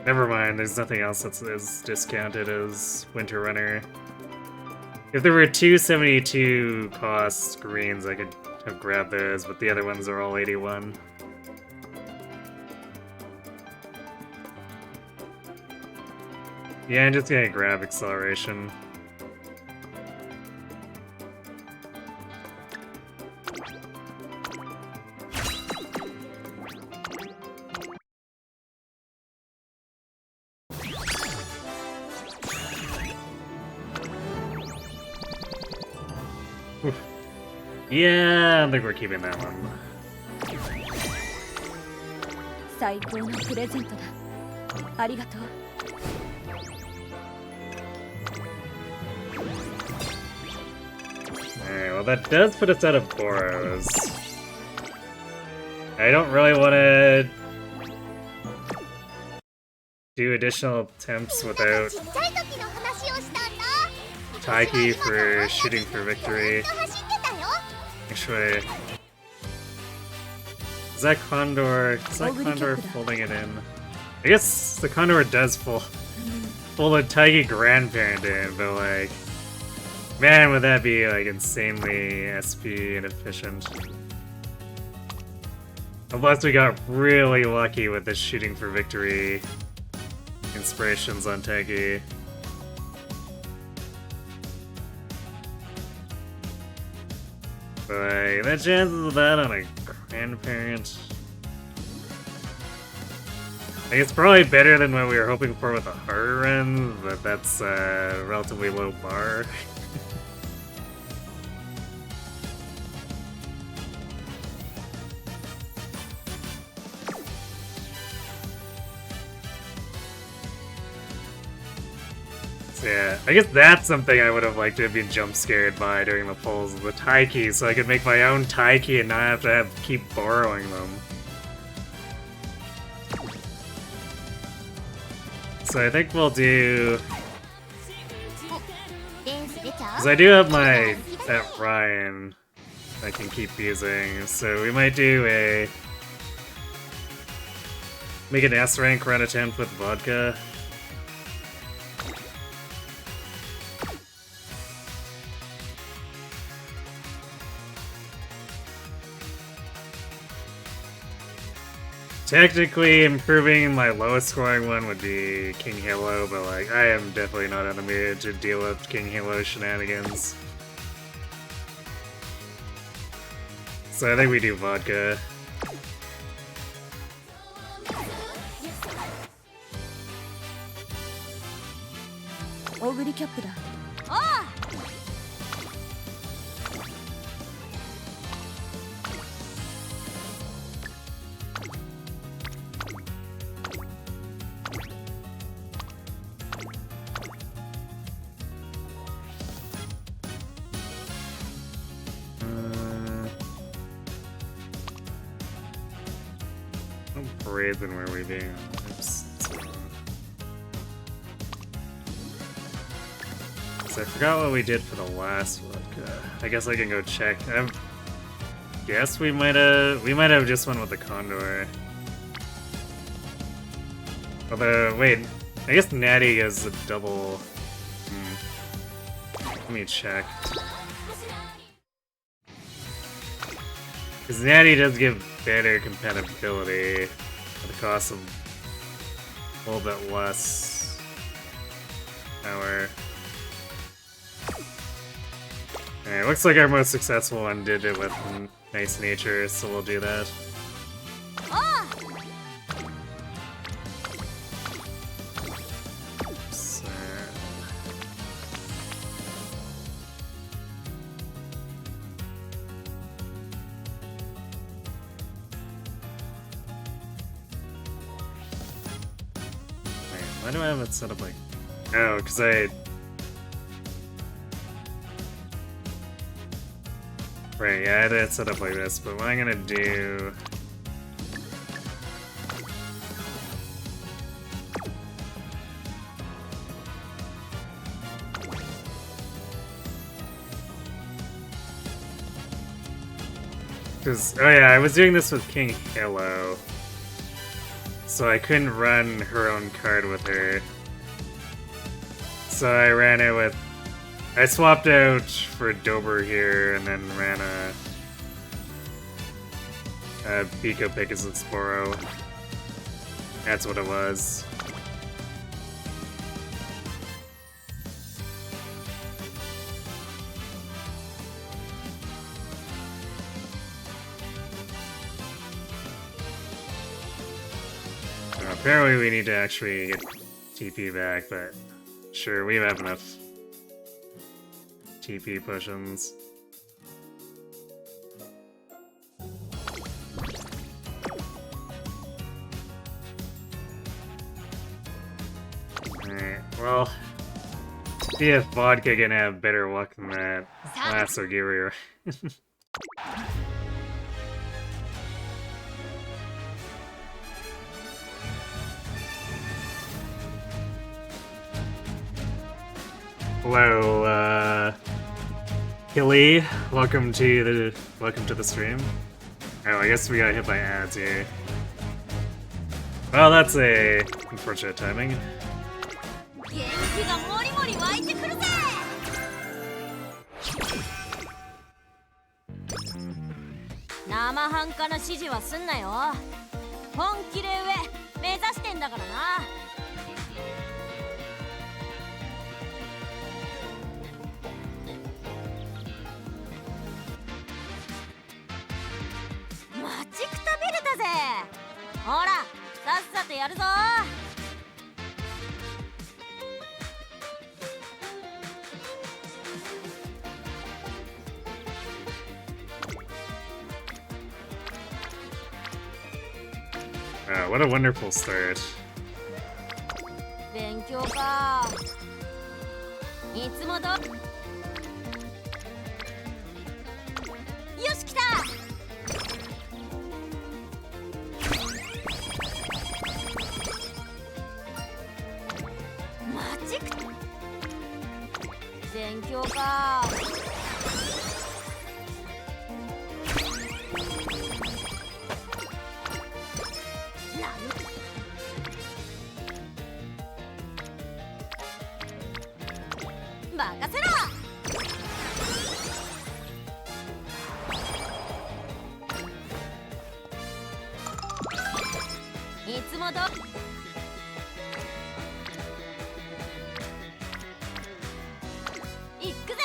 never mind, there's nothing else that's as discounted as Winter Runner. If there were 272 cost greens, I could have grabbed those, but the other ones are all 81. Yeah, I'm just gonna grab acceleration. Oof. Yeah, I think we're keeping that one. 最高のプレゼントだ。ありがとう。Alright, well that does put us out of Boros. I don't really want to do additional attempts without Taiki for shooting for victory. Actually, is that Condor folding it in? I guess the Condor does fold the Taiki grandparent in, but like, man, would that be like insanely SP inefficient. Unless we got really lucky with the shooting for victory inspirations on Taiki. But the chances of that on a grandparent... I think it's probably better than what we were hoping for with the harder run, but that's a relatively low bar. Yeah, I guess that's something I would have liked to have been jump scared by during the polls, the Taiki, so I could make my own Taiki and not have to keep borrowing them. So I think we'll do... Because I do have that Ryan I can keep using, so we might do a... Make an S rank run attempt with Vodka. Technically, improving my lowest scoring one would be King Halo, but like, I am definitely not in the mood to deal with King Halo shenanigans. So I think we do Vodka. Oguri-Tama-Haru だ。おう。Brazen were we being? Oops. So I forgot what we did for the last one. I guess I can go check. I guess we might have just went with the Condor. Although, wait, I guess Natty is a double. Let me check. Because Natty does give better compatibility at the cost of a little bit less power. Alright, looks like our most successful one did it with Nice Nature, so we'll do that. Why do I have it set up like... Oh, because I... Right, yeah, I had it set up like this, but what I'm gonna do... Because, oh yeah, I was doing this with King Halo, so I couldn't run her own card with her. So I ran it with... I swapped out for Dober here, and then ran a Pico Pegasus Sporo. That's what it was. Apparently we need to actually get TP back, but sure, we have enough TP potions. Alright, well, see if Vodka can have better luck than that last Oguri. Hello, Hilly. Welcome to the stream. Oh, I guess we got hit by ads here. Well, that's a unfortunate timing. 元気がもりもり湧いてくるぜ。生半可な指示はすんなよ。本気で上目指してんだからな。待ちくたびれたぜ。ほら、さっさとやるぞ。What a wonderful start. 勉強か。いつもどよし来た。マジック勉強か。任せろ。いつもど行くぜ。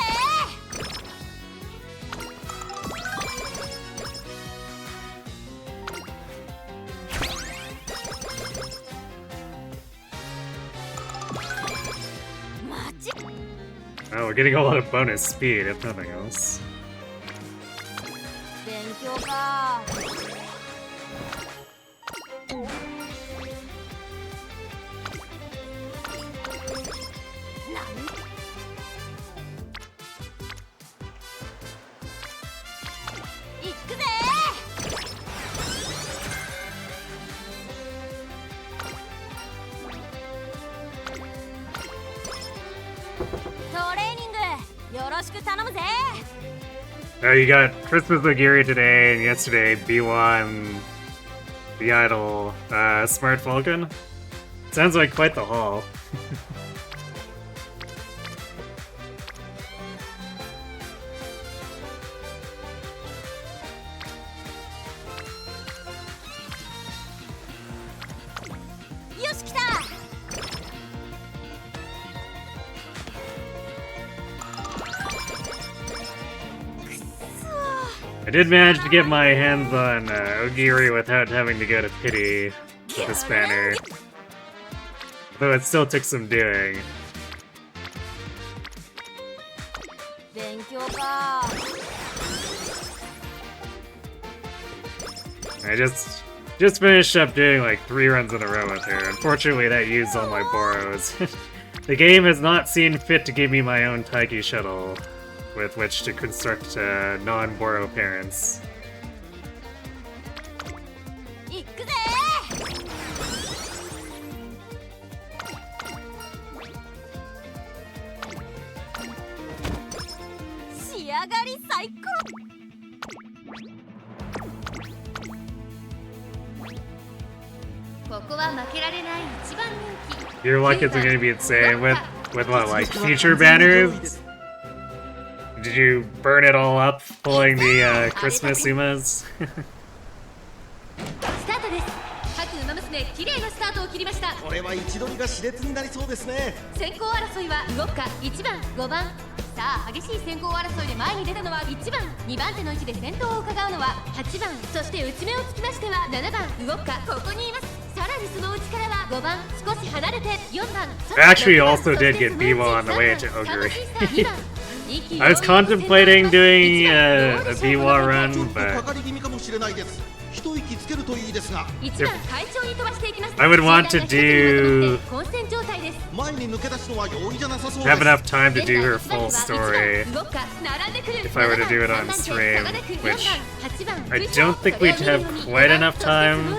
マジOh, we're getting a lot of bonus speed, if nothing else. 勉強か。行くぜ。トレーニングよろしく頼むぜ。Oh, you got Christmas Oguri today, and yesterday B1, the Idol, Smart Falcon. Sounds like quite the haul.よし来た。I did manage to get my hands on Oguri without having to go to Pity with this banner. Though it still took some doing. 勉強か。I just Just finished up doing like 3 runs in a row with her. Unfortunately, that used all my Boros. The game has not seen fit to give me my own Taiki shuttle with which to construct non-Boro parents. 行くぜ仕上がり最高 ここは負けられない一番人気 Your luck is gonna be insane with what, like future banners? Did you burn it all up pulling the Christmas Umas? スタートです各ウマ娘綺麗なスタートを切りました。これは位置取りが熾烈になりそうですね。先行争いはウォッカ1番5番。さあ激しい先行争いで前に出たのは1番。2番手の位置で先頭を伺うのは8番。そして内目をつきましては7番ウォッカここにいます。さらにその内からは5番少し離れて4番。 I actually also did get Biwa on the way to Oguri. I was contemplating doing a Biwa ちょ run, っと but かかり気味かもしれないです。一息つけるといいですが。 1番快調に飛ばしていきます。 I would want to do 混戦状態です。 前に抜け出すのは容易じゃなさそうで have す。 enough time to do her full story. If I were to do it on stream, which I don't think we'd have quite enough time.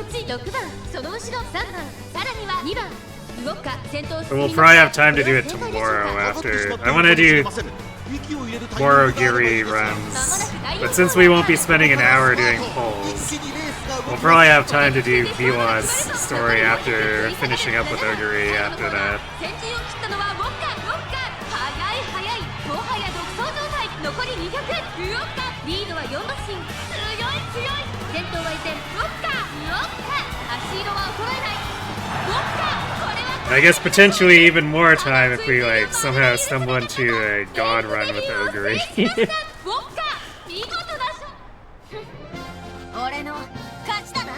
But we'll probably have time to do it tomorrow after. I want to do Borogiri runs, but since we won't be spending an hour doing polls, we'll probably have time to do Biwa's story after finishing up with Oguri after that. 残り200ウォッカリードは4馬身強い強い先頭は依然ウォッカ足色は衰えないウォッカこれは I guess potentially even more time if we like somehow stumble into a god run with Oguri. ウォッカ見事だしょ俺の勝ちだな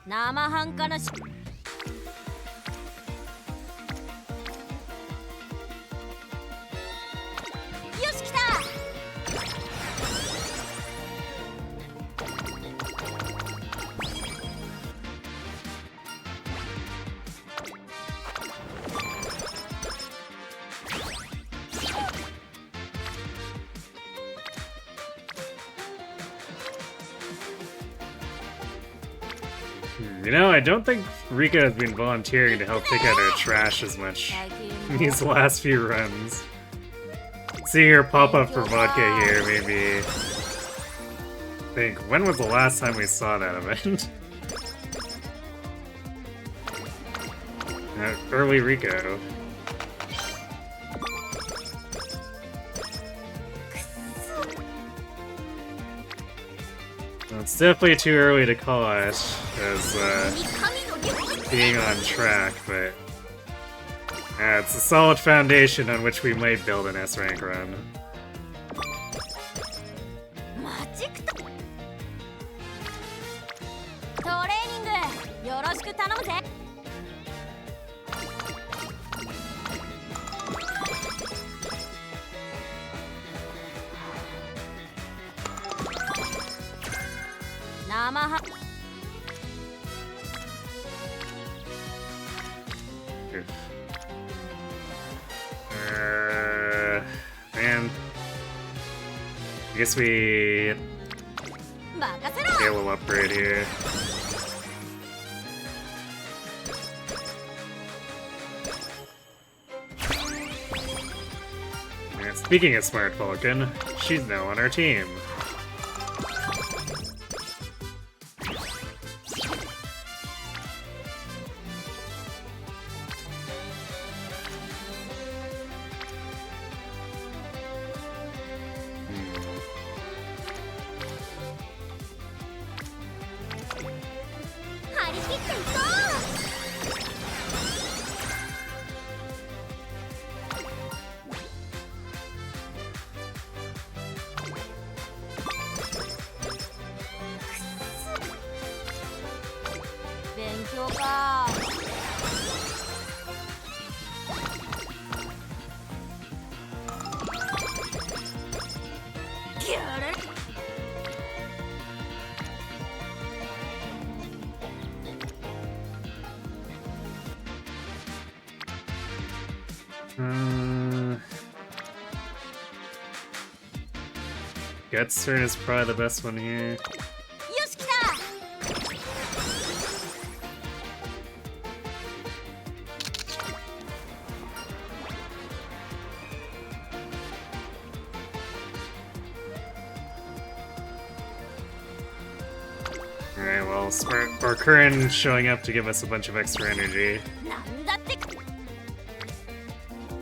生半可なしよし来たYou know, I don't think Rika has been volunteering to help pick out our trash as much in these last few runs. Seeing her pop up for Vodka here made me think, when was the last time we saw that event? Early Rico. Well, it's definitely too early to call it as being on track, but it's a solid foundation on which we might build an S rank run. マジックトレーニングよろしく頼むぜ生は Man. I guess we get a little upgrade here. And speaking of Smart Falcon, she's now on our team. 強か。Guts turn is probably the best one here. よし来た。 Alright, well, Curran showing up to give us a bunch of extra energy. なんだって。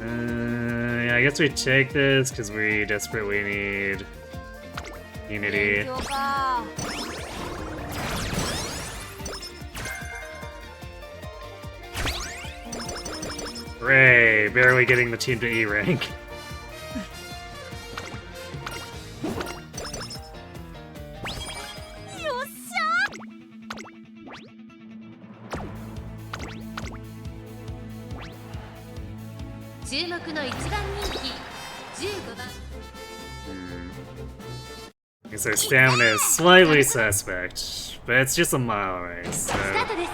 Yeah, I guess we take this because we desperately need unity. 強か。 Hooray! Barely getting the team to E rank. よっし注目の一番人気15番 Because our stamina is slightly suspect, but it's just a mile away, so... スタートです。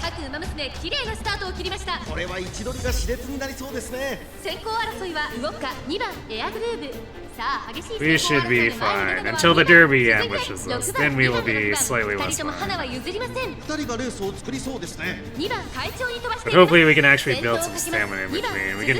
各馬娘綺麗なスタートを切りました。これは位置取りが熾烈になりそうですね。先行争いは動くか2番エアグルーヴ。さあ激しい We should be fine until the derby ambushes us. Then we will be slightly less 2人とも fine. 花は譲りません。2人がレースを作りそうですね。2番会長に飛ばして But います。 hopefully we can actually build some stamina in between. We can,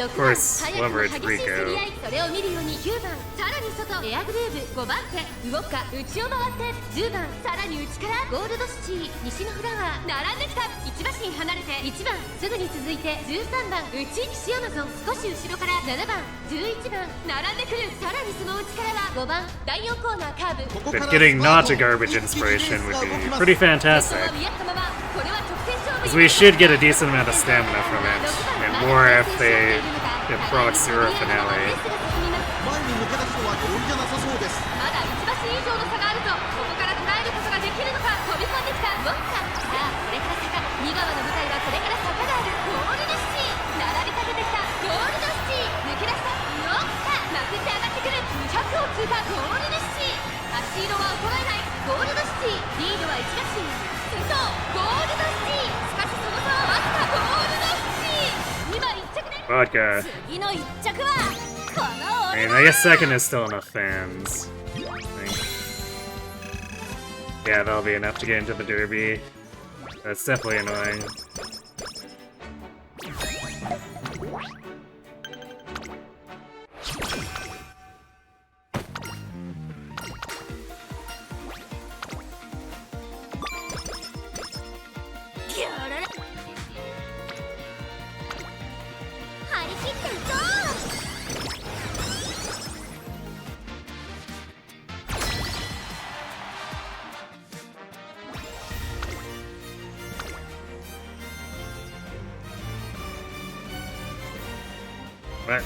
of course, leverage 激しい競り合 Rico. いそれを見るように9番さらに外エアグルーヴ5番手動くか内を回って10番さらに内からゴールドシチー西のフラワー並んできた1馬身離れて1番すぐに続いて13番内岸アマゾン少し後ろから7番11番並んでくるさらにその内からは5番第4コーナーカーブ ここから But getting スパー not ト a garbage 一気にレース inspiration が would 動き be ます pretty 先頭 fantastic. は見合ったままこれは直線勝負 Because we should get a decent amount of stamina from it, and more if they proc Zero Finale. 前に抜け出すのは容易じゃなさそうです。まだ1馬身以上の差があるとここから捉えることができるのか飛び込んできたウォッカさあこれから坂2側の舞台はこれから坂があるゴールドシティ並びかけてきたゴールドシティ抜け出したウォッカまくって上がってくる200を通過ゴールドシティ足色は衰えないゴールドシティリードは1馬身先頭ゴールドシティしかしその差はわずかゴールドシティ今1着で Vodka. 次の1着はこの I 俺 mean, I guess second is still enough fans. I think. Yeah, that'll be enough to get into the derby. That's definitely annoying. What?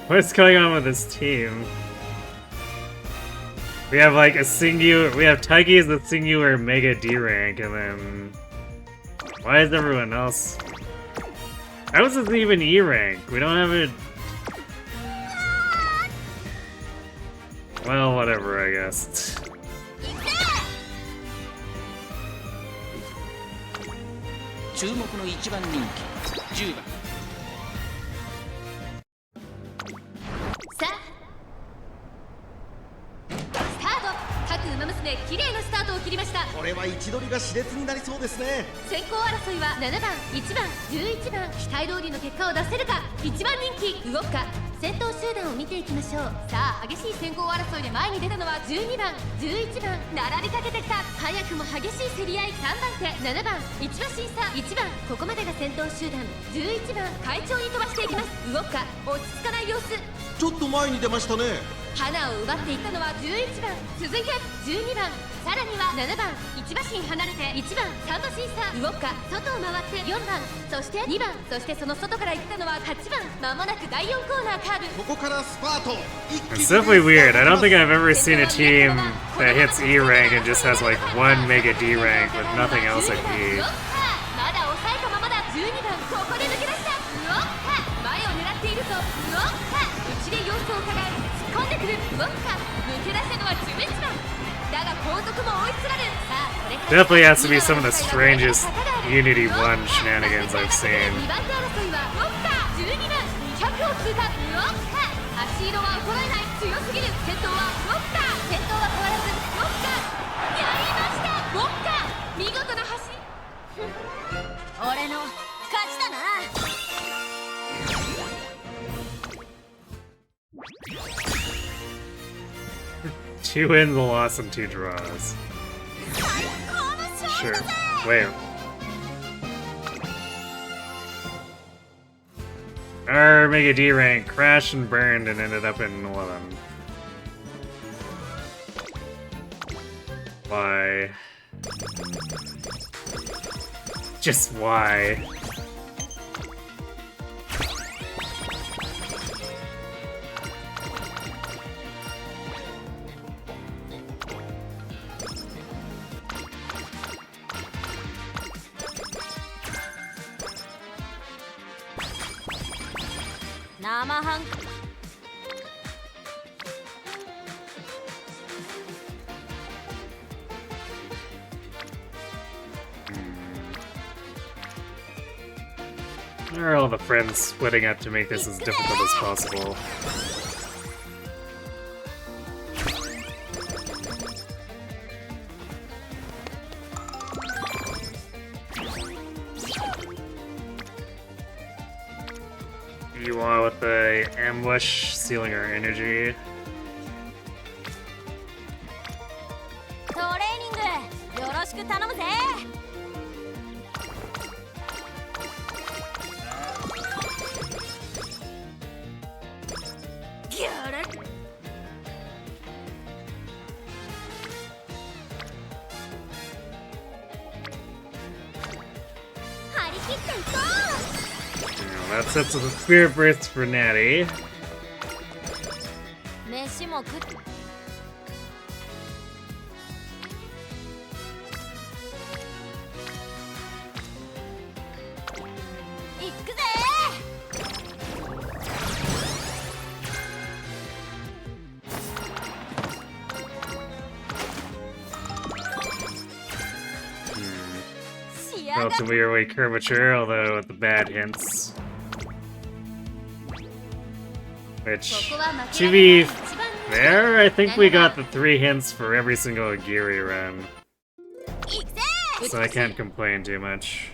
What's going on with this team? We have like a singular. We have Taiki as the singular Mega D rank, and then why is everyone else? How is this even E rank? We don't have it. Well, whatever, I guess. 注目の一番人気10番さあスタート各馬娘綺麗なスタートを切りましたこれは位置取りが熾烈になりそうですね。先行争いは7番1番11番期待通りの結果を出せるか1番人気動くか先頭集団を見ていきましょうさあ激しい先行争いで前に出たのは12番11番並びかけてきた早くも激しい競り合い3番手7番1馬身差1番ここまでが先頭集団11番会長に飛ばしていきます動くか落ち着かない様子ちょっと前に出ましたね。花を奪っていったのは11番、続いて12番、さらには7番、1馬身離れて1番、3馬身差、動くか、外を回って4番、そして2番、そしてその外から行ったのは8番、まもなく第4コーナーカーブ。ここからスパート。 It's definitely weird. I don't think I've ever seen a team that hits E rank and just has like one Mega D rank with nothing else at E. まだ抑えたままだ。12番、ここで抜け出した。ウォッカ、前を狙っているぞ。ウォッカ、内で様子を伺い突っ込んでくる。ウォッカ、抜け出したのは11番だが後続も追いつられる。さあこれから Definitely has to be some of the strangest Unity 1 shenanigans I've seen. 2番手争いはウォッカ、12番、200を通過。ウォッカ、足色は衰えない。強すぎる。先頭はウォッカ、先頭は変わらず。ウォッカ、やりました。ウォッカ、見事な走り。俺の勝ちだな。Two wins, a loss, and 2 draws. Sure. Wait. Our Mega D rank crashed and burned and ended up in 11. Why? Just why? Where are all the friends splitting up to make this as difficult as possible? You want with the ambush, stealing our energy. トレーニングよろしく頼むぜ。That sets up a Spirit Burst for Natty. 飯も食っ行くぜ。Relatively early curvature, although with the bad hints. Which, to be fair, I think we got the 3 hints for every single Oguri run. So I can't complain too much.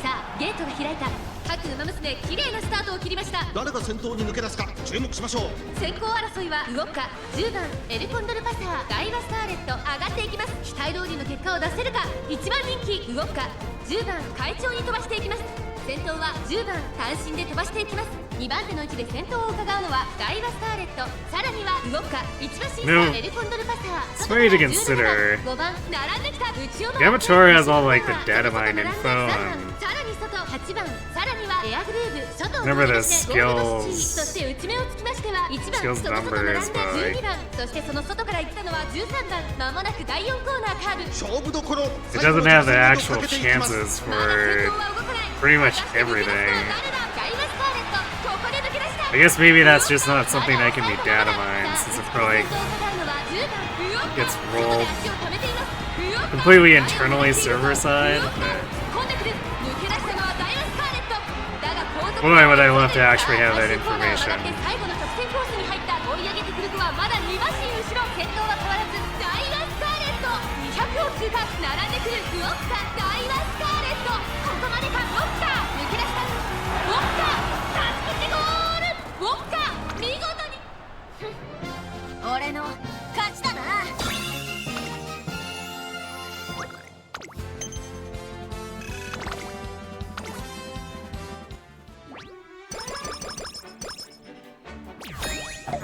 さあゲートが開いた。各ウマ娘綺麗なスタートを切りました。誰が先頭に抜け出すか注目しましょう。先行争いはウォッカ、10番エルコンドルパサー、ダイワスターレット上がっていきます。期待通りの結果を出せるか。1番人気ウォッカ、10番快調に飛ばしていきます。先頭は10番単身で飛ばしていきます。2番手の位置で先頭を伺うのはダイワスターレット、さらにはウォッカ、1馬身差エルコンドルパサー、 It's funny to consider. 5番並んできた。内を Yamatora has all like the data mine info さらに外8番、さらにはエアグルーヴ外を Remember 飛び the 出してゴールドシティ、 skills. そして内目をつきましては1番 Skills 外々並んで numbers by 12番、そしてその外から行ったのは13番。まもなく第4コーナーカーブ。勝負どころ。 It doesn't have the actual chances for pretty much everything. I guess maybe that's just not something that can be data mined, since it probably gets rolled completely internally server side. Boy, would I love to actually have that information. 俺の勝ちだな。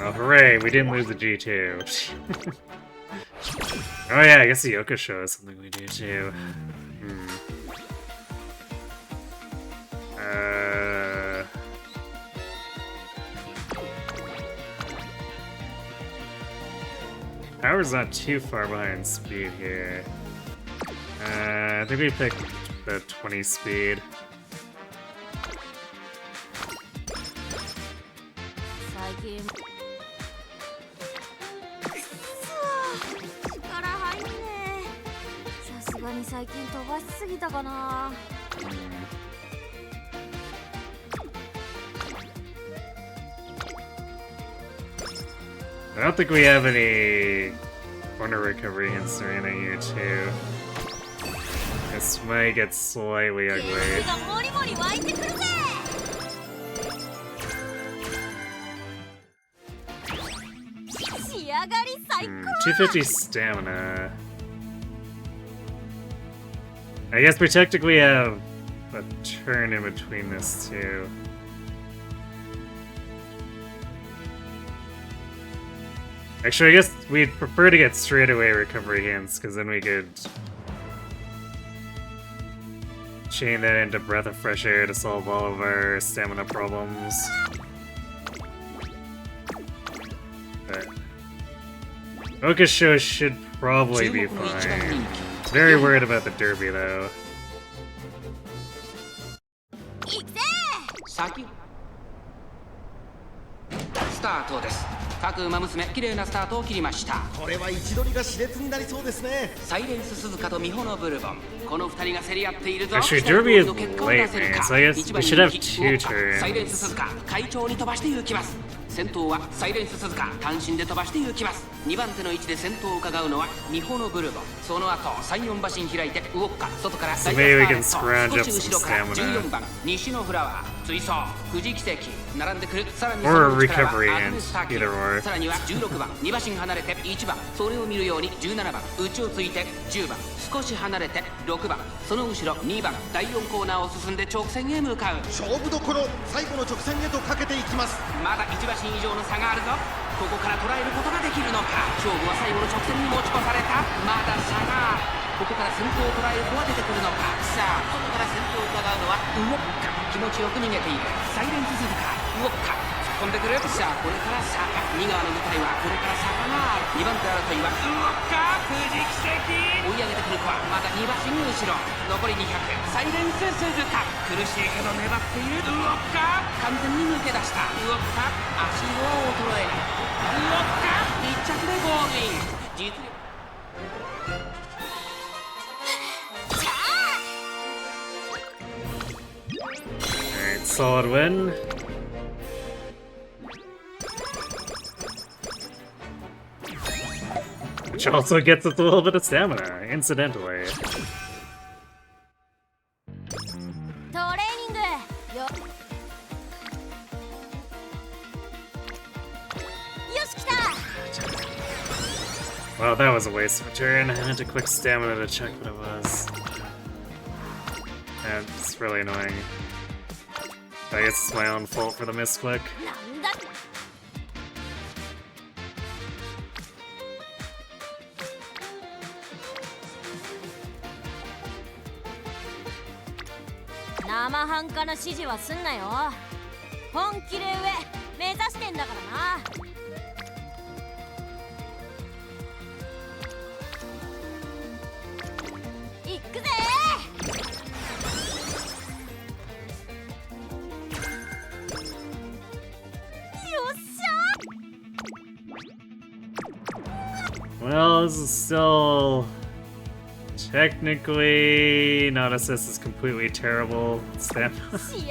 Oh, hooray, we didn't lose the G2. Oh yeah, I guess the Yoka show is something we do too. Power's not too far behind speed here. I think we picked the 20 speed. I don't think we have any corner recovery hints or anything here too. This might get slightly ugly. 250 stamina. I guess we technically have a turn in between this two. Actually, I guess we'd prefer to get straightaway recovery hints, because then we could chain that into Breath of Fresh Air to solve all of our stamina problems. But Okasho should probably be fine. Very worried about the Derby, though. スタートです。各馬娘、綺麗なスタートを切りました。これは位置取りが熾烈になりそうですね。サイレンス鈴鹿と美穂のブルボン。この二人が競り合っているぞ。Actually, Derby is late, man, so I guess we should have two turns. サイレンス鈴鹿、快調に飛ばして行きます。先頭はサイレンス鈴鹿、単身で飛ばして行きます。2番手の位置で先頭を伺うのは美穂のブルボン。その後、3、4馬身開いてウォッカ、外からダイヤスターレット、少し後ろから14番、西のフラワー、追走、富士奇跡、並んでくる、さらにその内からはアグネスターキー、さらには16番、2馬身離れて1番、それを見るように17番、内をついて10番、少し離れて6番、その後ろ2番、第4コーナーを進んで直線へ向かう。勝負どころ、最後の直線へとかけていきます。まだ1馬身以上の差があるぞ。ここから捉えることができるのか。勝負は最後の直線に持ち越された。まだ差がある。ここから先頭を捉える子は出てくるのか。さあ、外から先頭を伺うのはウォッカ。気持ちよく逃げているサイレンス鈴鹿、ウォッカ突っ込んでくる。さあ、これから坂、2側の舞台はこれから坂がある。2番手争いはウォッカ、富士奇跡。追い上げてくる子はまだ2馬身後ろ。残り200、サイレンス鈴鹿。苦しいけど粘っているウォッカ。完全に抜け出したウォッカ。足を衰えるウォッカ。1着でゴールイン。実力Alright, solid win. Which also gets us a little bit of stamina, incidentally. トレーニングよ。よし、来た。 Wow, that was a waste of a turn. I had to click stamina to check what it was. That's really annoying. I guess it's my own fault for the misclick. なんだ。生半可な指示はすんなよ。本気で上目指してんだからな。行くぜ。Well, this is still technically not assist is completely terrible stamina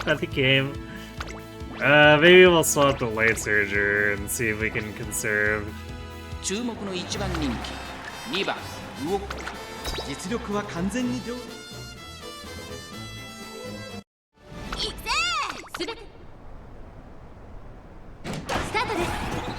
of the game. Maybe we'll swap the Light Surger and see if we can conserve. 注目の1番人気、2番ウォッカ。実力は完全に上。行くぜ。すべてスタートです。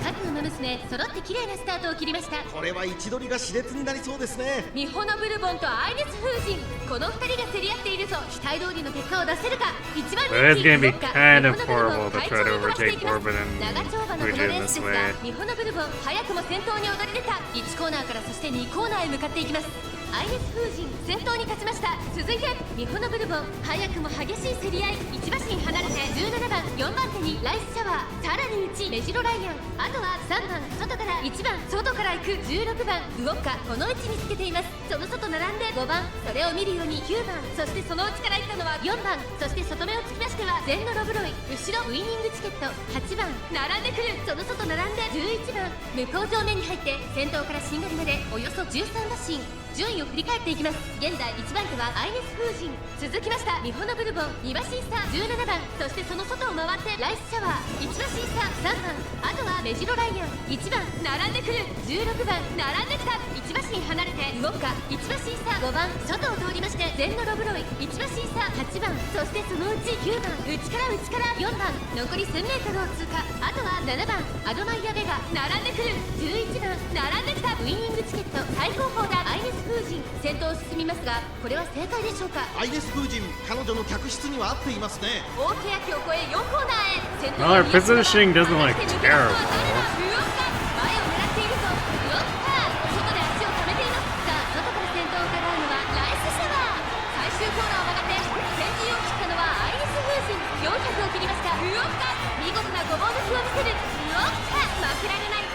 各馬娘娘揃って綺麗なスタートを切りました。これは位置取りが熾烈になりそうですね。ミホノブルボンとアイネス風神、この2人が競り合っているぞ。期待通りの結果を出せるか。一番 But it's 人 gonna 気 be ウォッカ kind of ミホノブルボ horrible ン to 快 try 調 to に飛ばしてい overtake きます。 Corbin 長丁場のこ and のレ Fujin ース this ですが way. ミホノブルボン早くも先頭に躍り出た。1コーナーからそして2コーナーへ向かっていきます。アイネス風神先頭に勝ちました。続いてミホノブルボン早くも激しい競り合い。1馬身離れて17番4番手にライスシャワー、さらに1メジロライアン、あとは3番外から1番外から行く16番ウォッカ、この位置につけています。その外並んで5番、それを見るように9番、そしてその内から行ったのは4番、そして外目をつきましては前のロブロイ、後ろウイニングチケット8番並んでくる。その外並んで11番、向こう上面に入って先頭からしんがりまでおよそ13馬身。順位を振り返っていきます。現在1番手はアイネス風神、続きましたミホノブルボン2馬身差17番、そしてその外を回ってライスシャワー1馬身差3番、あとはメジロライアン1番並んでくる。16番並んできた。1馬身離れてウォッカ1馬身差5番、外を通りまして前のロブロイ1馬身差8番、そしてそのうち9番内から4番、残り 1000m を通過。あとは7番アドマイヤベガ並んでくる。11番並んできた。ウイニングチケット最高峰だアイネス風神、先頭を進みますがこれは正解でしょうか。アイネス風神、彼女の客室には合っていますね。大欅を越え4コーナーへ。先頭 Well, は our positioning doesn't look 果たして抜け出すのは terrible. 誰だ。ウォッカ前を狙っているぞ。ウォッカ外で足を溜めています。さあ外から先頭を伺うのはライスシャワー。最終コーナーを曲がって先陣を切ったのはアイネス風神、400を切りました。ウォッカ見事なごぼう抜きを見せる。ウォッカ負けられない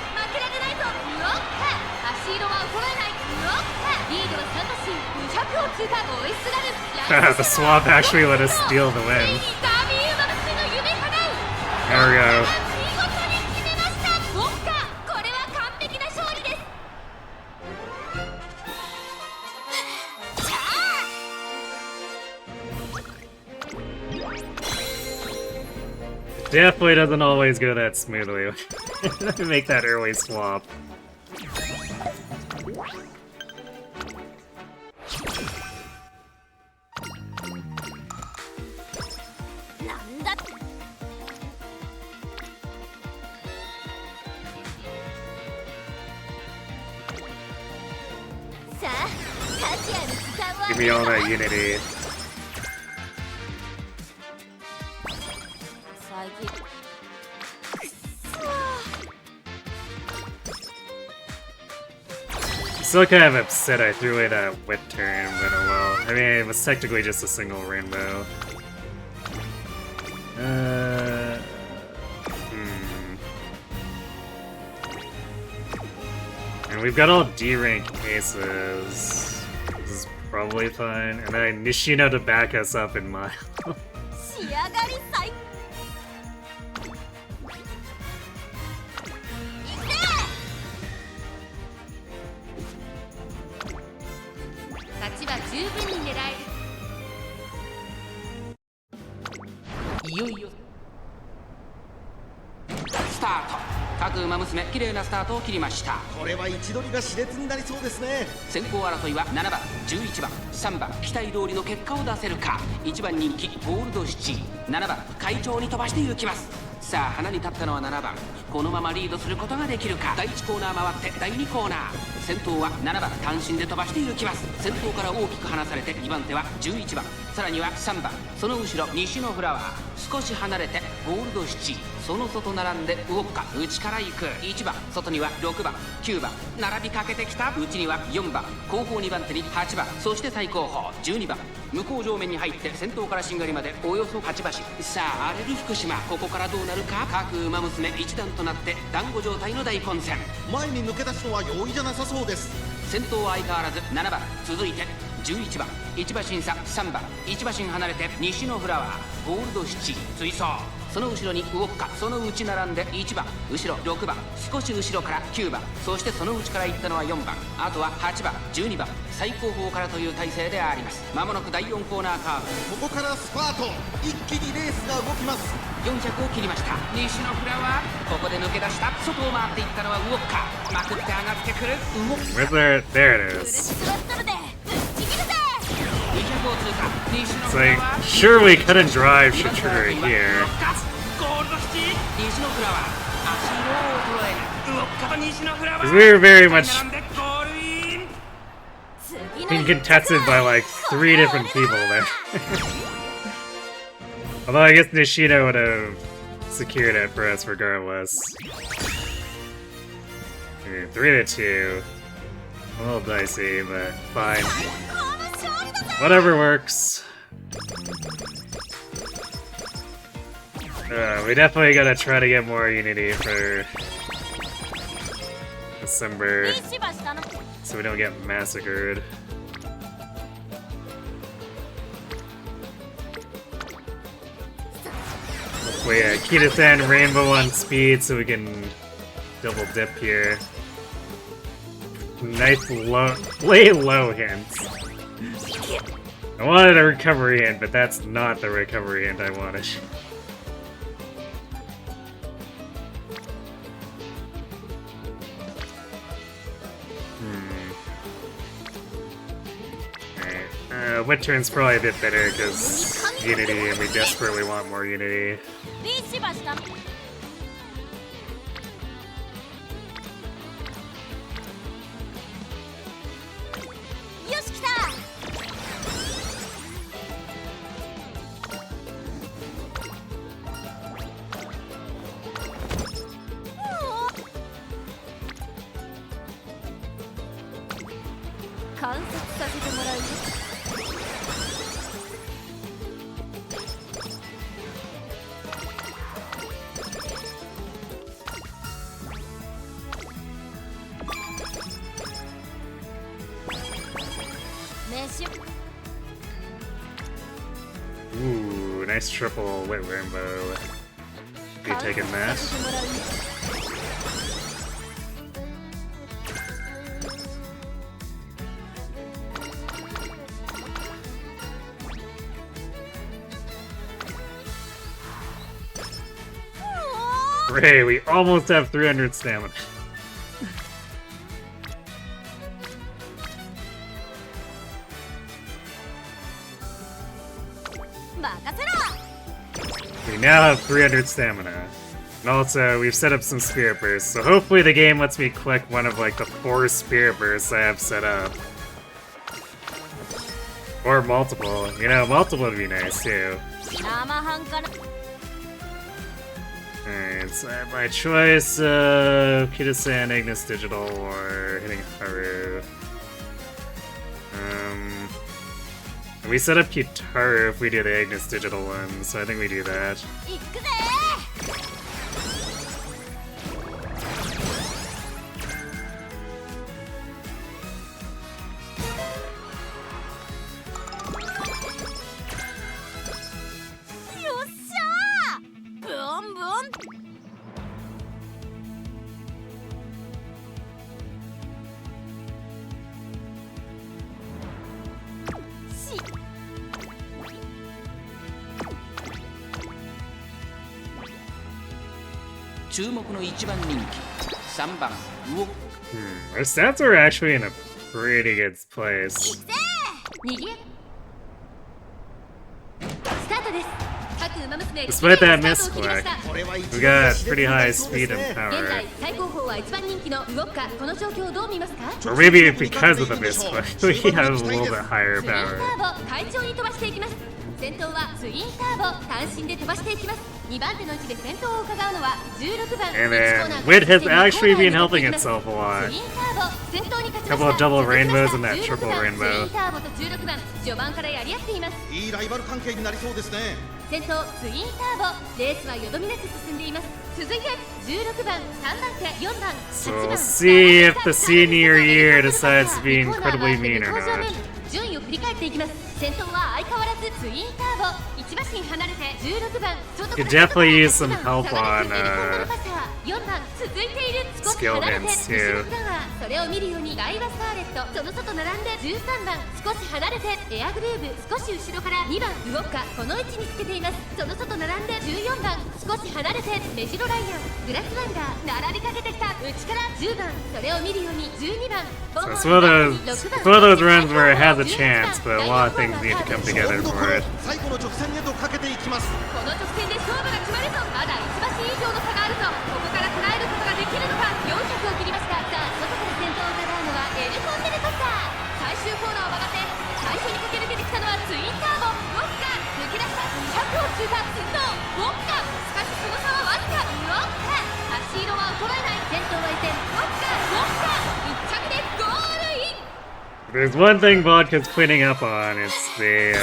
ぞ。ウォッカ足色は衰えない。ウォッカリードは3馬身200を通過。追いすがるライ The スシャワー。 swap actually let us steal the つい win. にダービーウマ娘の夢叶う。 There we go. 見事に決めました。ウォッカこれは完璧な勝利です。じゃあ Definitely doesn't always go that smoothly. Make that early swap. なんださあタチアの時間は Give me all that unity. 最近 Still kind of upset I threw away that whip turn, but oh well. I mean, it was technically just a single rainbow. And we've got all D rank aces. This is probably fine. And then Nishino to back us up in mile. 仕上がり最勝ちは十分に狙える。いよいよスタート。各馬娘綺麗なスタートを切りました。これは位置取りが熾烈になりそうですね。先行争いは7番11番3番、期待通りの結果を出せるか。1番人気ゴールドシチー、7番快調に飛ばして行きます。さあ花に立ったのは7番、このままリードすることができるか。第1コーナー回って第2コーナー、先頭は7番単身で飛ばして行きます。先頭から大きく離されて2番手は11番、さらには3番、その後ろ西のフラワー、少し離れてゴールドシチー、その外並んでウォッカ内から行く。1番外には6番9番並びかけてきた。内には4番、後方2番手に8番、そして最後方12番、向こう上面に入って先頭からしんがりまでおよそ8馬身。さあ荒れる福島、ここからどうなるか。各馬娘一段となって団子状態の大混戦。前に抜け出すのは容易じゃなさそうです。先頭は相変わらず7番、続いて11番1馬身差3番、1馬身離れて西のフラワー、ゴールドシチー追走。その後ろにウォッカ、その内並んで1番、後ろ6番、少し後ろから9番、そしてその内から行ったのは4番、あとは8番12番、最後方からという体勢であります。まもなく第4コーナーカーブ、ここからスパート、一気にレースが動きます。400を切りました。西のフラワー、ここで抜け出した。外を回っていったのはウォッカ、まくって上がってくるウォッカ。 There it is. 座ったのでぶっちぎるぜ。200を通過。西の It's フラ like, ワー、 sure we couldn't drive Shituri here. ゴールドシティ、西のフラワー、足色を衰えないウォッカ Because we were very much being contested by like 3 different people there. Although I guess Nishino would have secured it for us regardless. Okay, 3-2. A little dicey, but fine. Whatever works. We definitely gotta try to get more unity for December, so we don't get massacred. Hopefully, Kita-san Rainbow on speed so we can double dip here. Nice low, lay low hints. I wanted a recovery hint, but that's not the recovery hint I wanted. Alright, Wit turn's probably a bit better because unity, and we desperately want more unity. Ooh, nice triple Wit Rainbow. You taking that? Hooray, we almost have 300 stamina. We now have 300 stamina. And also, we've set up some Spirit Bursts, so hopefully the game lets me click one of like the 4 Spirit Bursts I have set up. Or multiple. You know, multiple would be nice too. Alright, so I have my choice of Kita-san, Ignis Digital, or hitting Haru. We set up Kitaru if we do the Ignis Digital one, so I think we do that. Our stats are actually in a pretty good place. Despite that misclick, we got pretty high speed and power. Or maybe because of the misclick, we have a little bit higher power. And then Wit has actually been helping itself a lot. A couple of double rainbows and that triple rainbow. いいライバル関係になりそうですね。先頭ツインターボレースはよどみなく進んでいます。続いて16番、3番手、4番、So 8 we'll 番、 see if the senior year decides to be incredibly mean or not. 順位を振り返っていきます。先頭は相変わらずツインターボ1馬身離れて16番 Could definitely use some help on 4番続いている少し skill 離れて hints 後 too. ろだがそれを見るようにダイワスターレットその外並んで13番少し離れてエアグルーブ少し後ろから2番ウォッカこの位置につけています。その外並んで14番少し離れてメジロライアングラスワンダー並びかけてきた内から10番それを見るように12番 So it's one of those runs where it has a chance, but a lot of things need to come together for it. 最後の直線へとかけていきます。この直線で勝負が決まるぞまだ1馬身以上の差があるぞここから捉えることができるのか400を切りま There's one thing Vodka's cleaning up on, it's the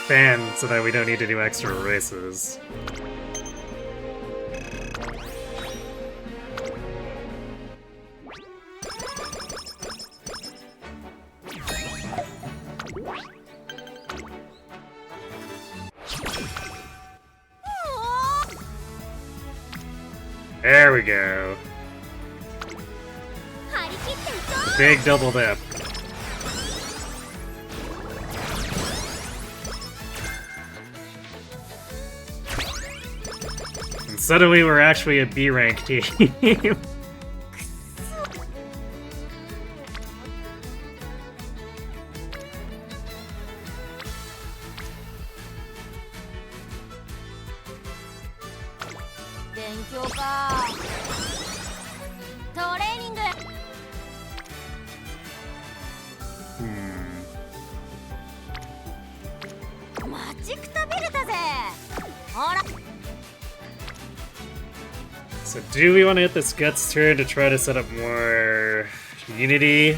fan, so that we don't need to do extra races. There we go. Big double dip. And suddenly we're actually a B rank team. So do we want to hit this Guts turn to try to set up more Unity?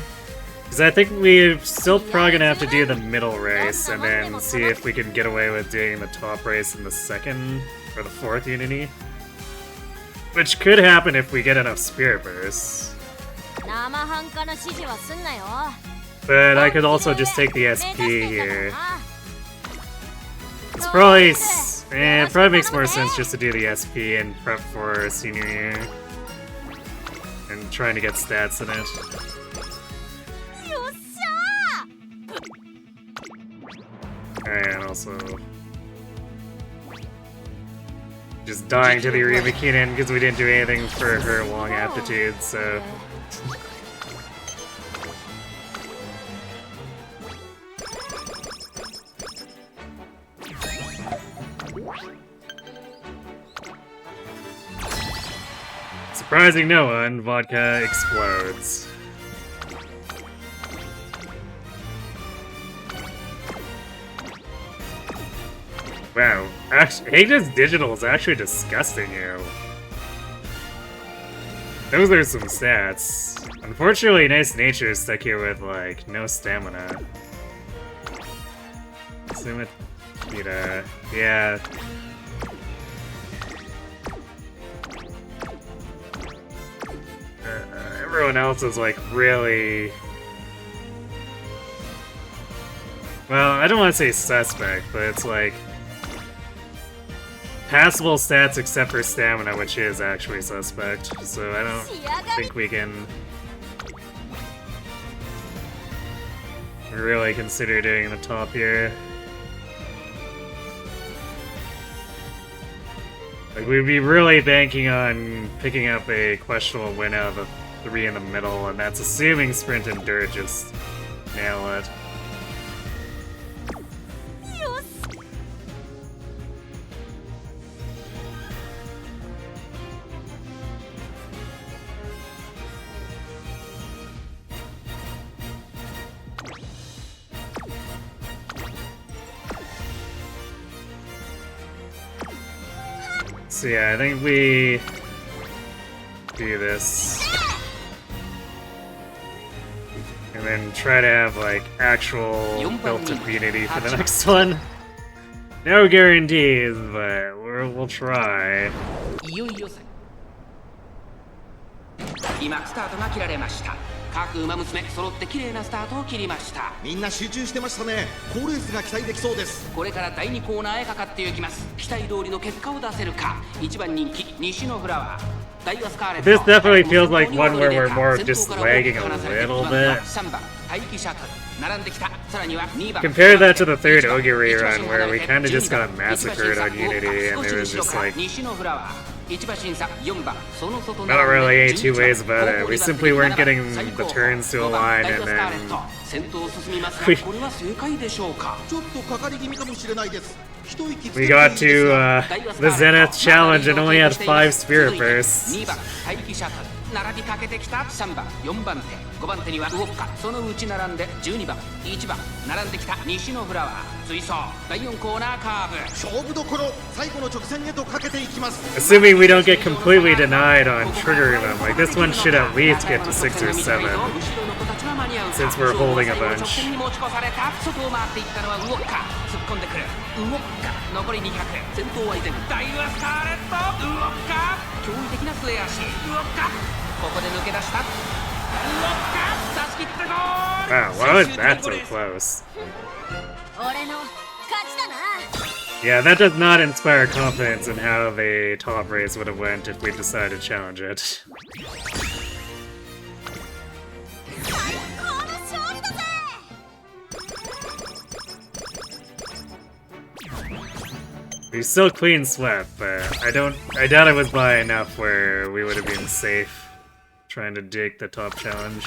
Because I think we're still probably going to have to do the middle race and then see if we can get away with doing the top race in the second or the fourth Unity. Which could happen if we get enough Spirit Bursts. But I could also just take the SP here. It's probably... it probably makes more sense just to do the SP and prep for senior year. And trying to get stats in it. And also... just dying to the Arima Keenan because we didn't do anything for her long aptitude, so... Surprising no one, Vodka explodes. Wow, actually, Haged's digital is actually disgusting, you. Those are some stats. Unfortunately, Nice Nature is stuck here with, like, no stamina. Sumitita, yeah. Everyone else is, like, really... well, I don't want to say suspect, but it's, like... passable stats except for stamina, which is actually suspect, so I don't think we can really consider doing the top here. Like, we'd be really banking on picking up a questionable win out of the 3 in the middle, and that's assuming Sprint and Dirt just nail it. So yeah, I think we do this. And then try to have, like, actual built-up unity for the next one. No guarantees, but we'll try. 今スタートが切られました。各馬娘揃って綺麗なスタートを切りました。みんな集中してましたね。好レースが期待できそうです。これから第2コーナーへかかっていきます。期待通りの結果を出せるか。1番人気西のフラワー。This definitely feels like one where we're more just lagging a little bit. Compare that to the third Oguri run where we kind of just got massacred on Unity and there was just like not really any two ways about it. We simply weren't getting the turns to align and then we got to the Zenith Challenge and only had 5 Spirit Bursts. 並びかけてきた3番、4番手、5番手にはウォッカ、そのうち並んで12番、1番、並んできた西のフラワー、追走、第4コーナーカーブ。勝負どころ、最後の直線へとかけていきます。Assuming we don't get completely denied on triggering them, like this one should at least get to 6 or 7. 間に合うか。 Since we're holding a 最後の直 bunch. 線に持ち越された。外を回っていったのはウォッカ。突っ込んでくるウォッカ。残り200。先頭は依然ダイワスカーレット。ウォッカ。驚異的な末足。ウォッカ。ここで抜け出した。ウォッカ。差し切ってゴール。 Wow, why was that so close? 俺の勝ちだな。 Yeah, that does not inspire confidence in how the top race would have went if we decided to challenge it. この勝利だぜ。 We still clean swept, but I doubt it was by enough where we would have been safe trying to dig the top challenge.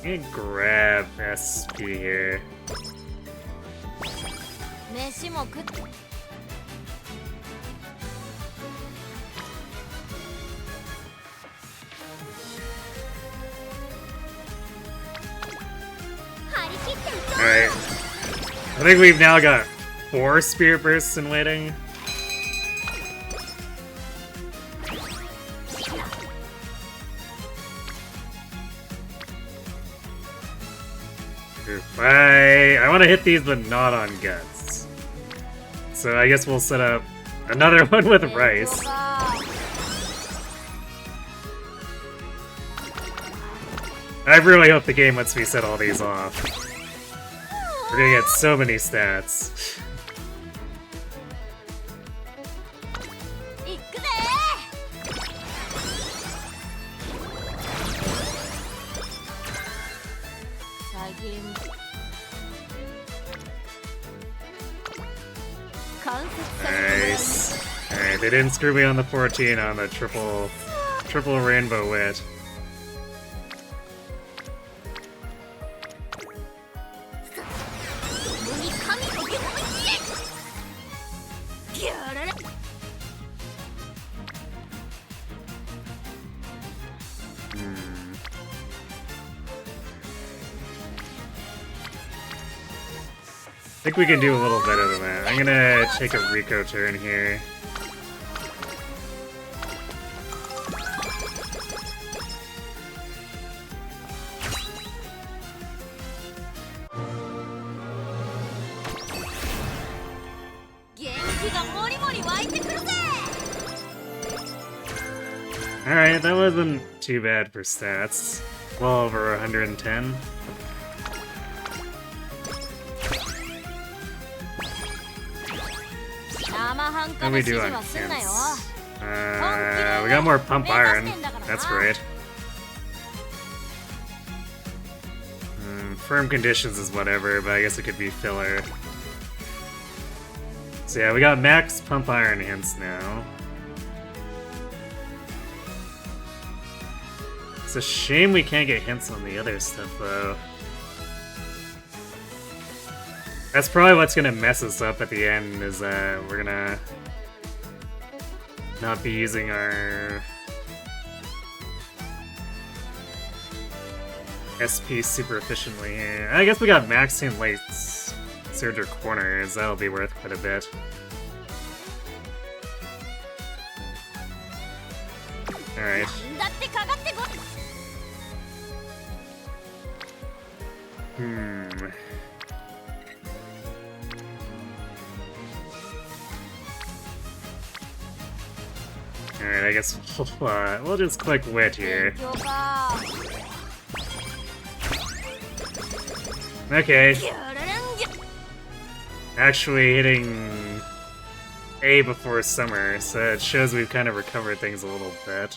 I'm gonna grab SP here. 飯も食って。 Alright. I think we've now got 4 Spirit Bursts in waiting. I want to hit these, but not on guts. So I guess we'll set up another one with rice. I really hope the game lets me set all these off. We're gonna get so many stats. 行くぜ。 最近 Nice. Alright, they didn't screw me on the 14 on the triple rainbow wit. I think we can do a little better than that. I'm gonna take a Rico turn here. Alright, that wasn't too bad for stats. Well over 110. What do we do on hints? We got more pump iron. That's great. Firm conditions is whatever, but I guess it could be filler. So yeah, we got max pump iron hints now. It's a shame we can't get hints on the other stuff though. That's probably what's gonna mess us up at the end, is that we're gonna not be using our SP super efficiently here. I guess we got max in late surge or corners, that'll be worth quite a bit. Alright. Alright, I guess we'll just click wit here. Okay. Actually hitting A before summer, so it shows we've kind of recovered things a little bit.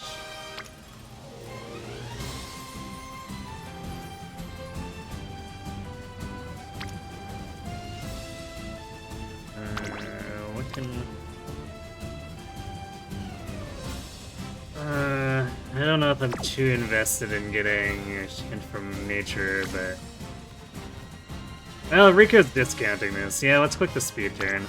What can... I don't know if I'm too invested in getting a hint from nature, but... Well, Rico's discounting this. Yeah, let's click the speed turn.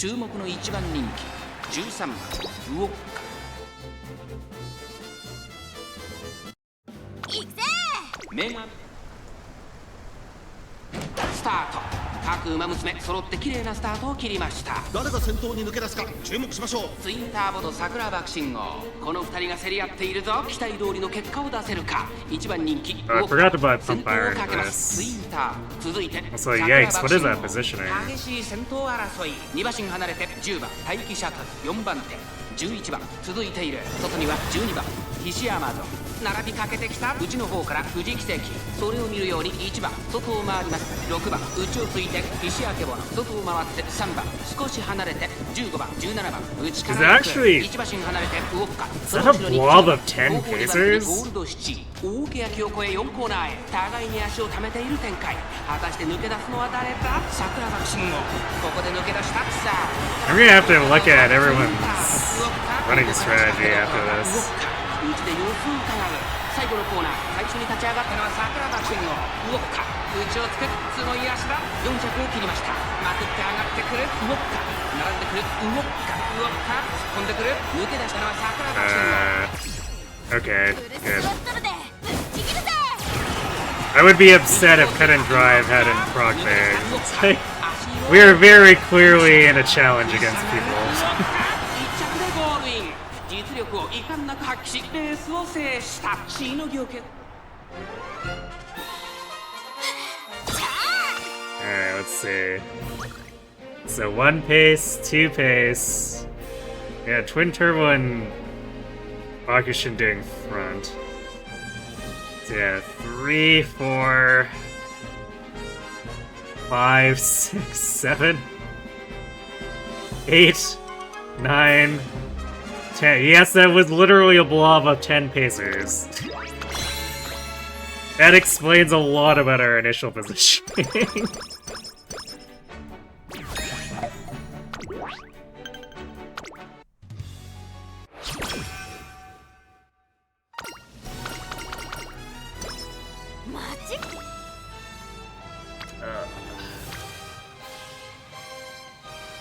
注目の一番人気13番ウォッカ。行くぜメガスタート。各馬娘揃って綺麗なスタートを切りました。誰が先頭に抜け出すか注目しましょう。ツインターボと桜爆心号、この2人が競り合っているぞ。期待通りの結果を出せるか。一番人気 I forgot to buy 先 pump 頭を iron かけ for ますツイ this. ンターボ。続いて So 桜 yikes, 爆 what is 心 that 号。 positioning? 激しい先頭争い。2馬身離れて10番待機シャトル、4番手11番続いている。外には12番菱山ぞ。並びかけてきた内の方から富士奇跡。それを見るように1番外を回ります。6番内をついて石明物。外を回って3番少し離れて15番17番内から Is that actually- 1馬身離れてウォッカ。 Is that a blob of 10 pacers? ゴールド7大欅を越え4コーナーへ互いに足を溜めている展開。果たして抜け出すのは誰だ。桜爆信号。ここで抜け出した。さあ I'm gonna have to look at everyone's running strategy after ウォ this. ッカ内で様子を伺う。最後のコーナー最初に立ち上がったのは桜爆信号。ウォッカ内をつく角い足だ。4着を切りました。まくって上がってくるウォッカ。並んでくるウォッカ。ウォッカ突っ込んでくる。抜け出したのは桜爆信号。 Okay, フルス good. ロットルでぶっちぎるぜ I would be upset if Cut and Drive hadn't proc there. It's like, we are very clearly in a challenge against people. 1着でゴールイン。実力を遺憾なく発揮しレースを制した。しのぎをけ Alright, let's see. So 1 pace, 2 pace. Yeah, Twin Turbo and Bakushin doing front. So yeah, 3, 4, 5, 6, 7, 8, 9, 10. Yes, that was literally a blob of 10 pacers. That explains a lot about our initial positioning.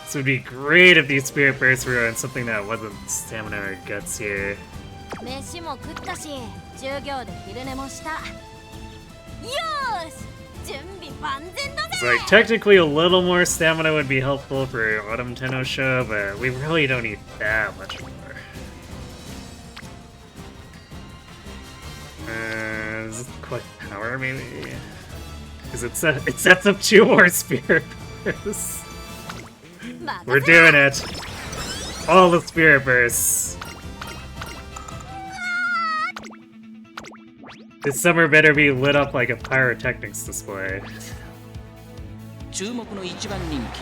This would be great if these Spirit Bursts were on something that wasn't Stamina or Guts here. 飯も食ったし授業で昼寝もした。よーし準備万全だ It's ぜ like, technically a little more stamina would be helpful for Autumn Tenno Show, but we really don't need that much more. Is it quick power, maybe? Because it sets up 2 more Spirit Bursts. We're doing it! All the Spirit Bursts! This summer better be lit up like a pyrotechnics display. 注目の一番人気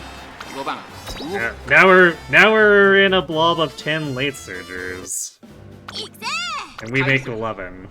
5番ウォッ Yeah, now we're in a blob of 10 late surgers. 行くぜ And we make 11.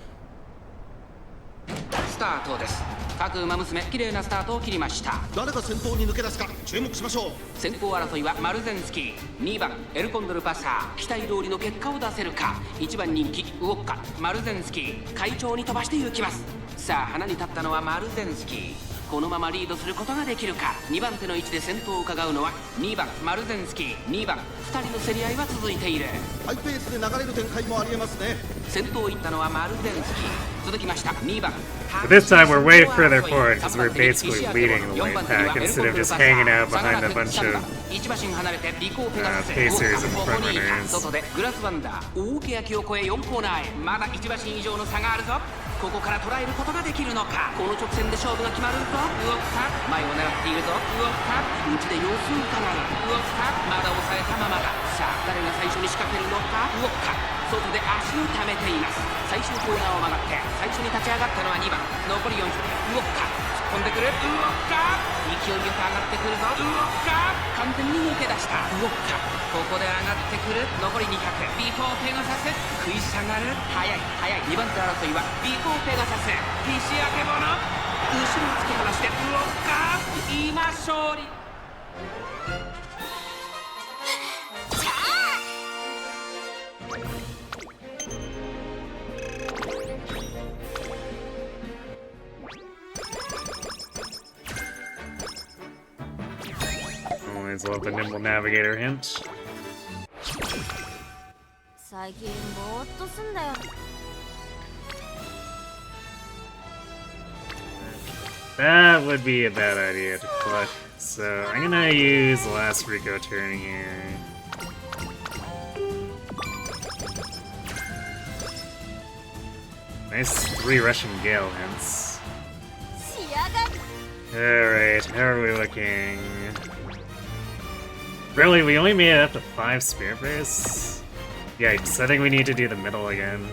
スタートです。各馬娘綺麗なスタートを切りました。誰が先頭に抜け出すか注目しましょう。先行争いはマルゼンスキー。2番エルコンドルパサー。期待通りの結果を出せるか。1番人気ウォッカマルゼンスキー。快調に飛ばして行きます。さあ花に立ったのはマルゼンスキー。このままリードすることができるか。2番手の位置で先頭を伺うのは2番マルゼンスキー。2番2人の競り合いは続いている。ハイペースで流れる展開もありえますね。先頭行ったのはマルゼンスキー。続きました2番 But this time we're way further forward because we're basically leading the late pack instead of just hanging out behind a bunch of pacers and frontrunners. 外でグラスワンダー大欅を越え4コーナーへ。まだ1馬身以上の差があるぞ。ここから捉えることができるのか。この直線で勝負が決まるぞ。ウォッカ前を狙っているぞ。ウォッカ内で様子を伺う。ウォッカまだ抑えたままだ。さあ誰が最初に仕掛けるのか。ウォッカ外で足を溜めています。最終コーナーを曲がって最初に立ち上がったのは2番残り400。ウォッカ突っ込んでくる。ウォッカ勢いよく上がってくるぞ。ウォッカ完全に抜け出した。ウォッカここで上がってくる。残り200。ビフォーペガサス食い下がる。速い速い2番手争いはビフォーペガサス菱明物後ろを突き放してウォッカ今勝利。Always love the nimble navigator hint. 最近ぼーっとすんだよ。 That would be a bad idea to collect, so I'm gonna use the last Rico turn here. Nice 3 Russian Gale hints. 仕上がっ Alright, how are we looking? Really, we only made it up to 5 Spirit Base? Yikes, I think we need to do the middle again.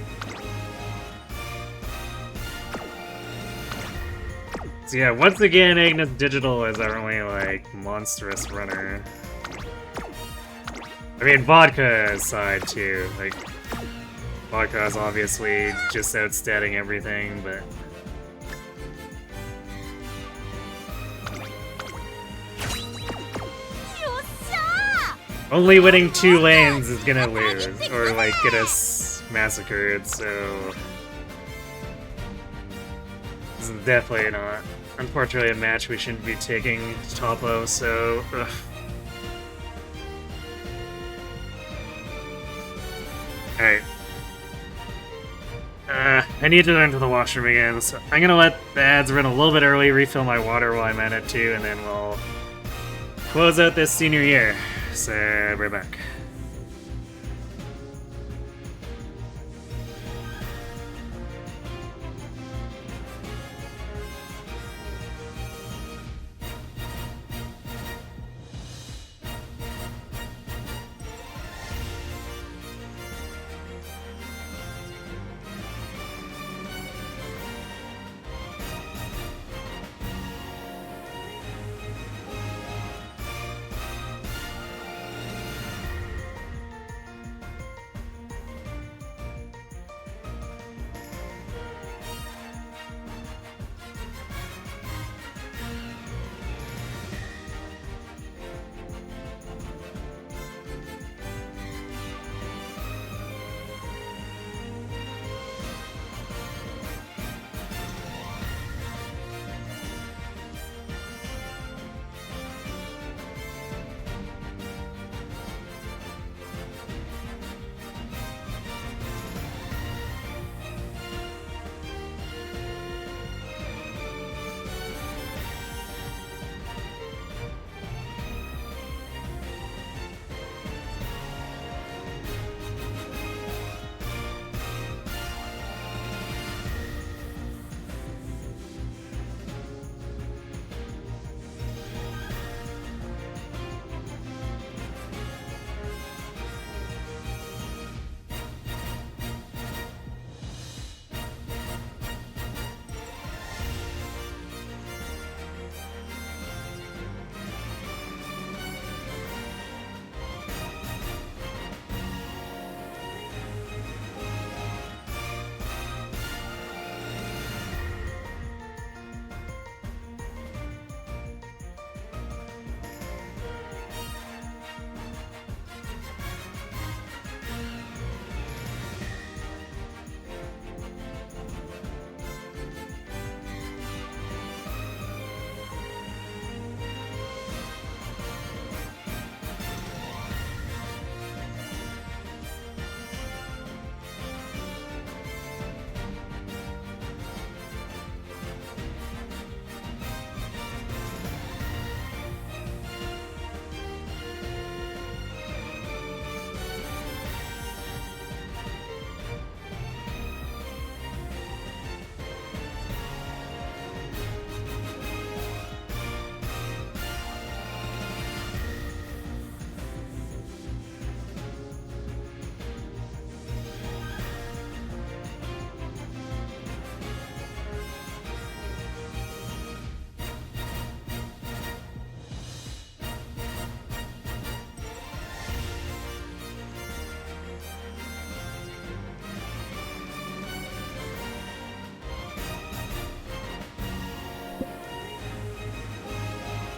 So yeah, once again, Agnes Digital is our only, like, monstrous runner. I mean, Vodka aside, too. Like, Vodka is obviously just outstanding everything, but... Only winning 2 lanes is gonna lose, or, like, get us massacred, so... This is definitely not, unfortunately, a match we shouldn't be taking top of, so... Ugh. Alright. I need to go into the washroom again, so I'm gonna let the ads run a little bit early, refill my water while I'm at it too, and then we'll close out this senior year. So, we're back.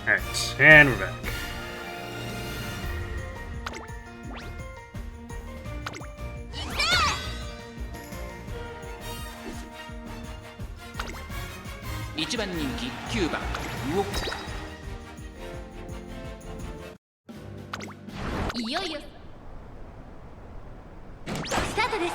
Alright, and we're back. One 人気9番ウォッカートです。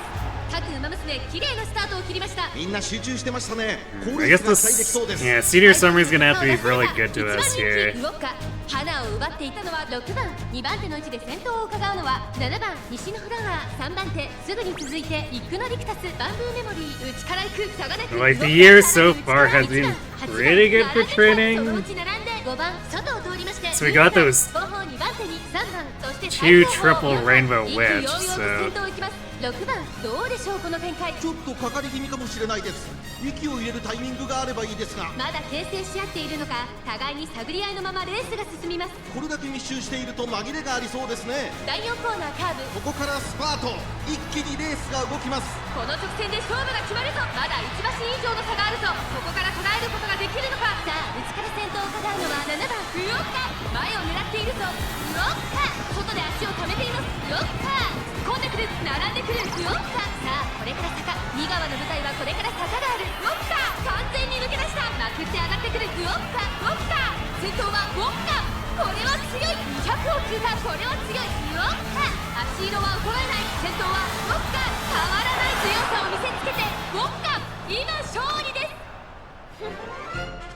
各馬娘綺麗なスタートを切りました。みんな集中してましたね。高 I レー guess スが期待できそうです。 yeah, Senior Summer is gonna have to be really good to us here. ウォッカ花を奪っていたのは6番、2番手の位置で先頭を伺うのは7番西のフラワー、3番手すぐに続いてイクノリクタス、バンブーメモリー、内から行くサガネク。 Like the year so far has been pretty good for training. そのうち並んで5番外を通りまして、 So we got those 後方2番手に3番、そして two triple rainbow 意気 whips, 揚々と so 先頭を行きます。6番どうでしょうこの展開。ちょっとかかり気味かもしれないです。息を入れるタイミングがあればいいですが、まだ形成し合っているのか、互いに探り合いのままレースが進みます。これだけ密集していると紛れがありそうですね。第4コーナーカーブ、ここからスパート、一気にレースが動きます。この直線で勝負が決まるぞ。まだ1馬身以上の差があるぞ。ここから捉えることができるのか。さあ内から先頭を伺うのは7番ウオッカ、前を狙っているぞウオッカ、外で足を止めていますウオッカ、突っ込んでくる、並んでくるウオッカ。さあこれから坂、2側の舞台はこれから坂があるウオッカ、完全に抜け出した、まくって上がってくるウオッカ、ウォッカ、先頭はウォッカ、これは強い、200を通過、これは強いウォッカ、足色は衰えない、先頭はウォッカ、変わらない強さを見せつけてウォッカ、今勝利です。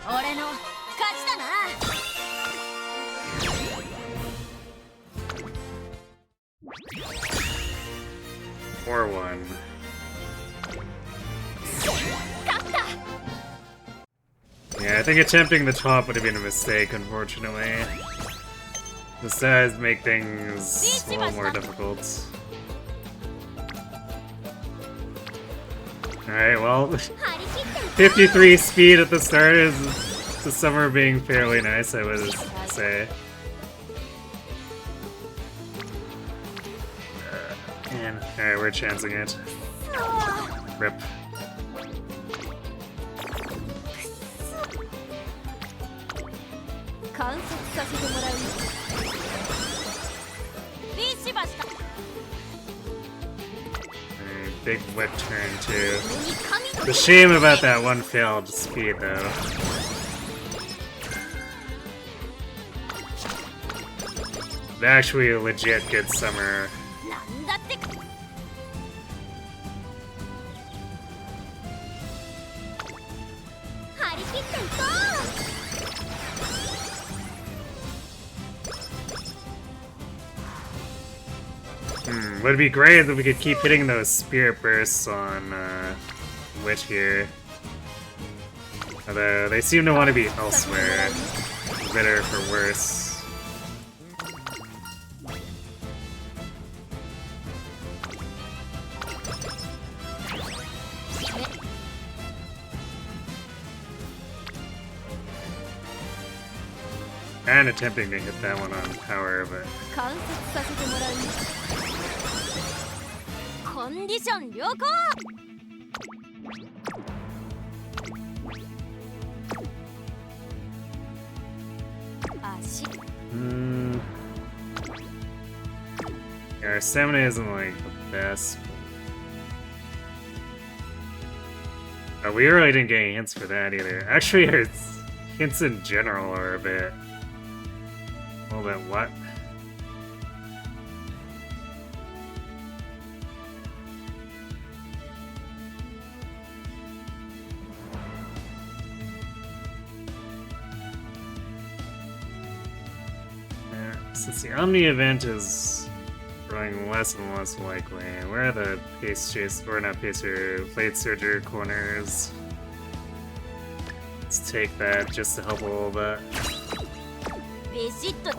俺の勝ちだな。 4-1. Yeah, I think attempting the top would have been a mistake, unfortunately. This does make things a little more difficult. Alright, well, 53 speed at the start is the summer being fairly nice, I would say. Man, alright, we're chancing it. Rip. 観察させてもらうよ。ビシバシか。 Big whip turn too. The shame about that one failed speed though. But actually a legit good summer. なんだってか。 張り切っていこう。 Would be great if we could keep hitting those spirit bursts on Witch here. Although they seem to want to be elsewhere. For better or for worse. And attempting to hit that one on power, but 観察させてもらうよ。コンディション良好。足。Yeah, our stamina isn't like the best. We really didn't get any hints for that either. Actually, our hints in general are a bit. Well, then what? Since the Omni event is growing less and less likely, where are the pace chase, or not pacer, blade surger corners? Let's take that just to help a little bit. ビシッと。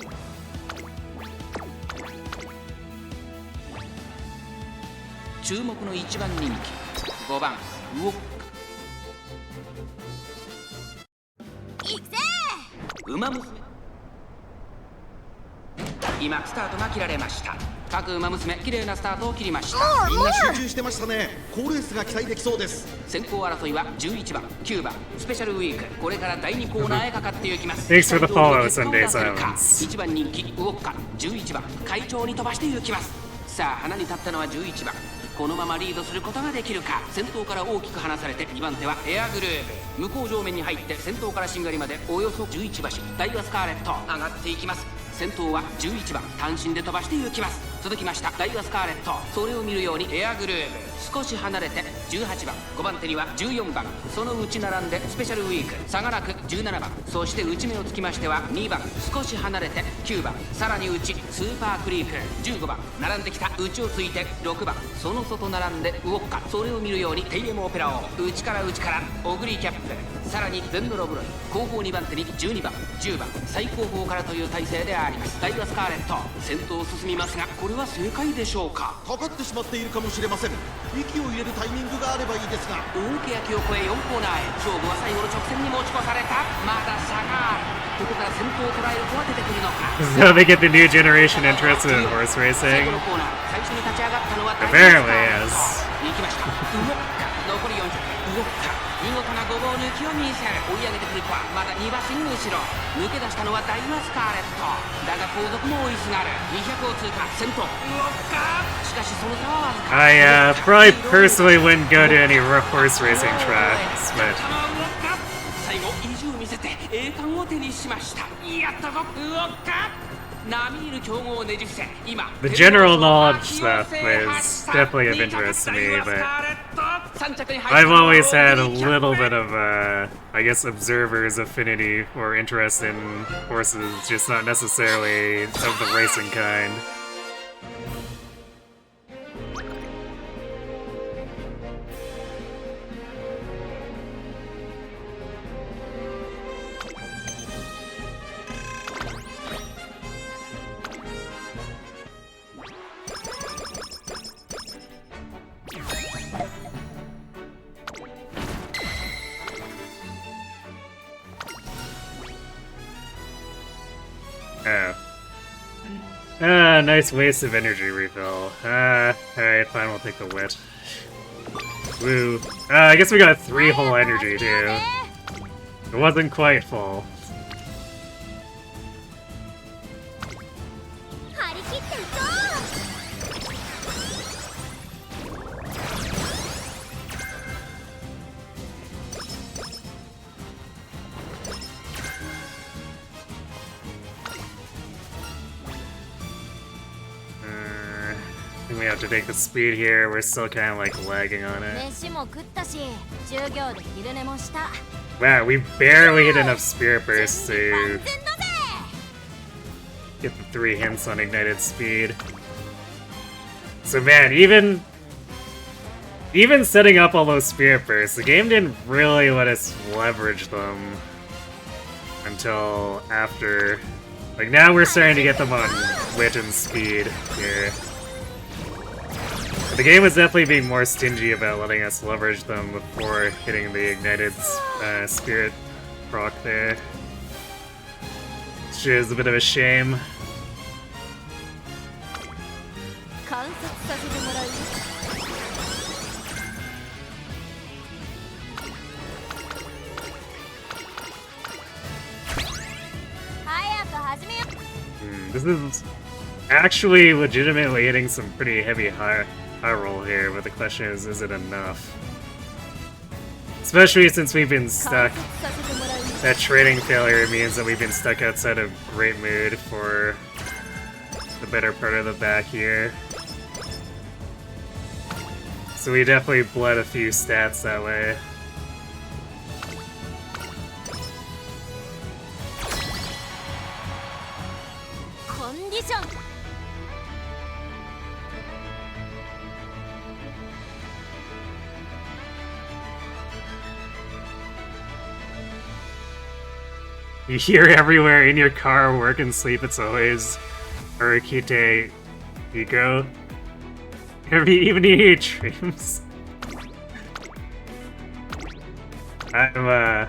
注目の1番人気5番ウオッカ。いくぜウマ娘。今スタートが切られました。各馬娘綺麗なスタートを切りました。みんな集中してましたね。好レースが期待できそうです。先行争いは11番9番スペシャルウィーク、これから第2コーナーへかかっていきます。 Thanks for the follow, Sunday Silence. 1番人気ウォッカ、11番会長に飛ばしていきます。さあ花に立ったのは11番、このままリードすることができるか。先頭から大きく離されて2番手はエアグルーヴ、向こう上面に入って先頭からしんがりまでおよそ11馬身、ダイワスカーレット上がっていきます。先頭は11番単身で飛ばしていきます。続きましたダイワスカーレット、それを見るようにエアグルーヴ、少し離れて18番、5番手には14番、そのうち並んでスペシャルウィーク、差がなく17番、そして内目をつきましては2番、少し離れて9番、さらに内スーパークリープ15番、並んできた内をついて6番、その外並んでウォッカ、それを見るようにテイエムオペラを内からオグリキャップ、さらにデンドロブロイ、後方2番手に12番10番、最後方からという体勢であります。ダイワスカーレット先頭を進みますが、これは正解でしょうか。かかってしまっているかもしれません。息を入れるタイミングがあればいいですが。大欅を越え4コーナーへ、勝負は最後の直線に持ち越された。まだ差がある。ここから先頭を捉える子は出てくるのか。 So they get the new generation interested in horse 最 racing. 後のコーナー、最初に立ち上がったのは Apparently, yes. 行きました。ウォッカ、残り400、ウォッカ、見事なごぼう抜きを見せる。追い上げてくる子はまだ2馬身後ろ。抜け出したのはダイワスカーレットだが後続も追いすがる。200を通過、先頭ウォッカ、しかしその差はわずか。I probably personally wouldn't go to any horse racing tracks, but 最後意地を見せて栄冠を手にしました。やったぞウォッカ、並みいる強豪をねじ伏せ、今 the general knowledge stuff is definitely of interest to me, but I've always had a little bit of, I guess, observer's affinity or interest in horses, just not necessarily of the racing kind. Nice waste of energy refill. Alright, fine, we'll take the wit. Woo. I guess we got 3 whole energy, too. It wasn't quite full. 張り切っていこI think we have to take the speed here. We're still kind of like lagging on it. 飯も食ったし、授業で昼寝もした。 Wow, we barely hit enough spirit bursts 万 to 全だぜ。 get the 3 hints on ignited speed. So man, even setting up all those spirit bursts, the game didn't really let us leverage them until after. Like now we're starting to get them on wit and speed here. But the game was definitely being more stingy about letting us leverage them before hitting the ignited spirit proc there. Which is a bit of a shame. 観察させてもらうよ。早く始めよ。 This is actually legitimately hitting some pretty heavy high roll here, but the question is it enough? Especially since we've been stuck. 観察させてもらうよ。 That trading failure means that we've been stuck outside of great mood for the better part of the back here. So we definitely bled a few stats that way. コンディション。 You hear everywhere in your car, work and sleep, it's always Urikite Ego. Even in your dreams. I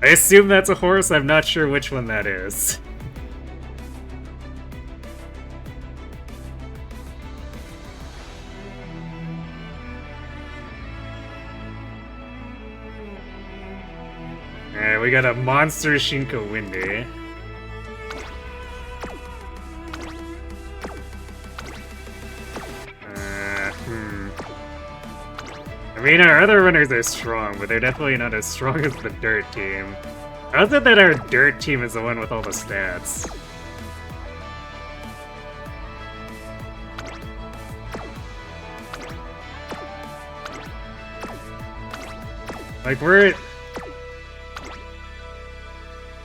assume that's a horse, I'm not sure which one that is. Alright, we got a monster Shinko Windy. I mean, our other runners are strong, but they're definitely not as strong as the dirt team. I thought that our dirt team is the one with all the stats. Like,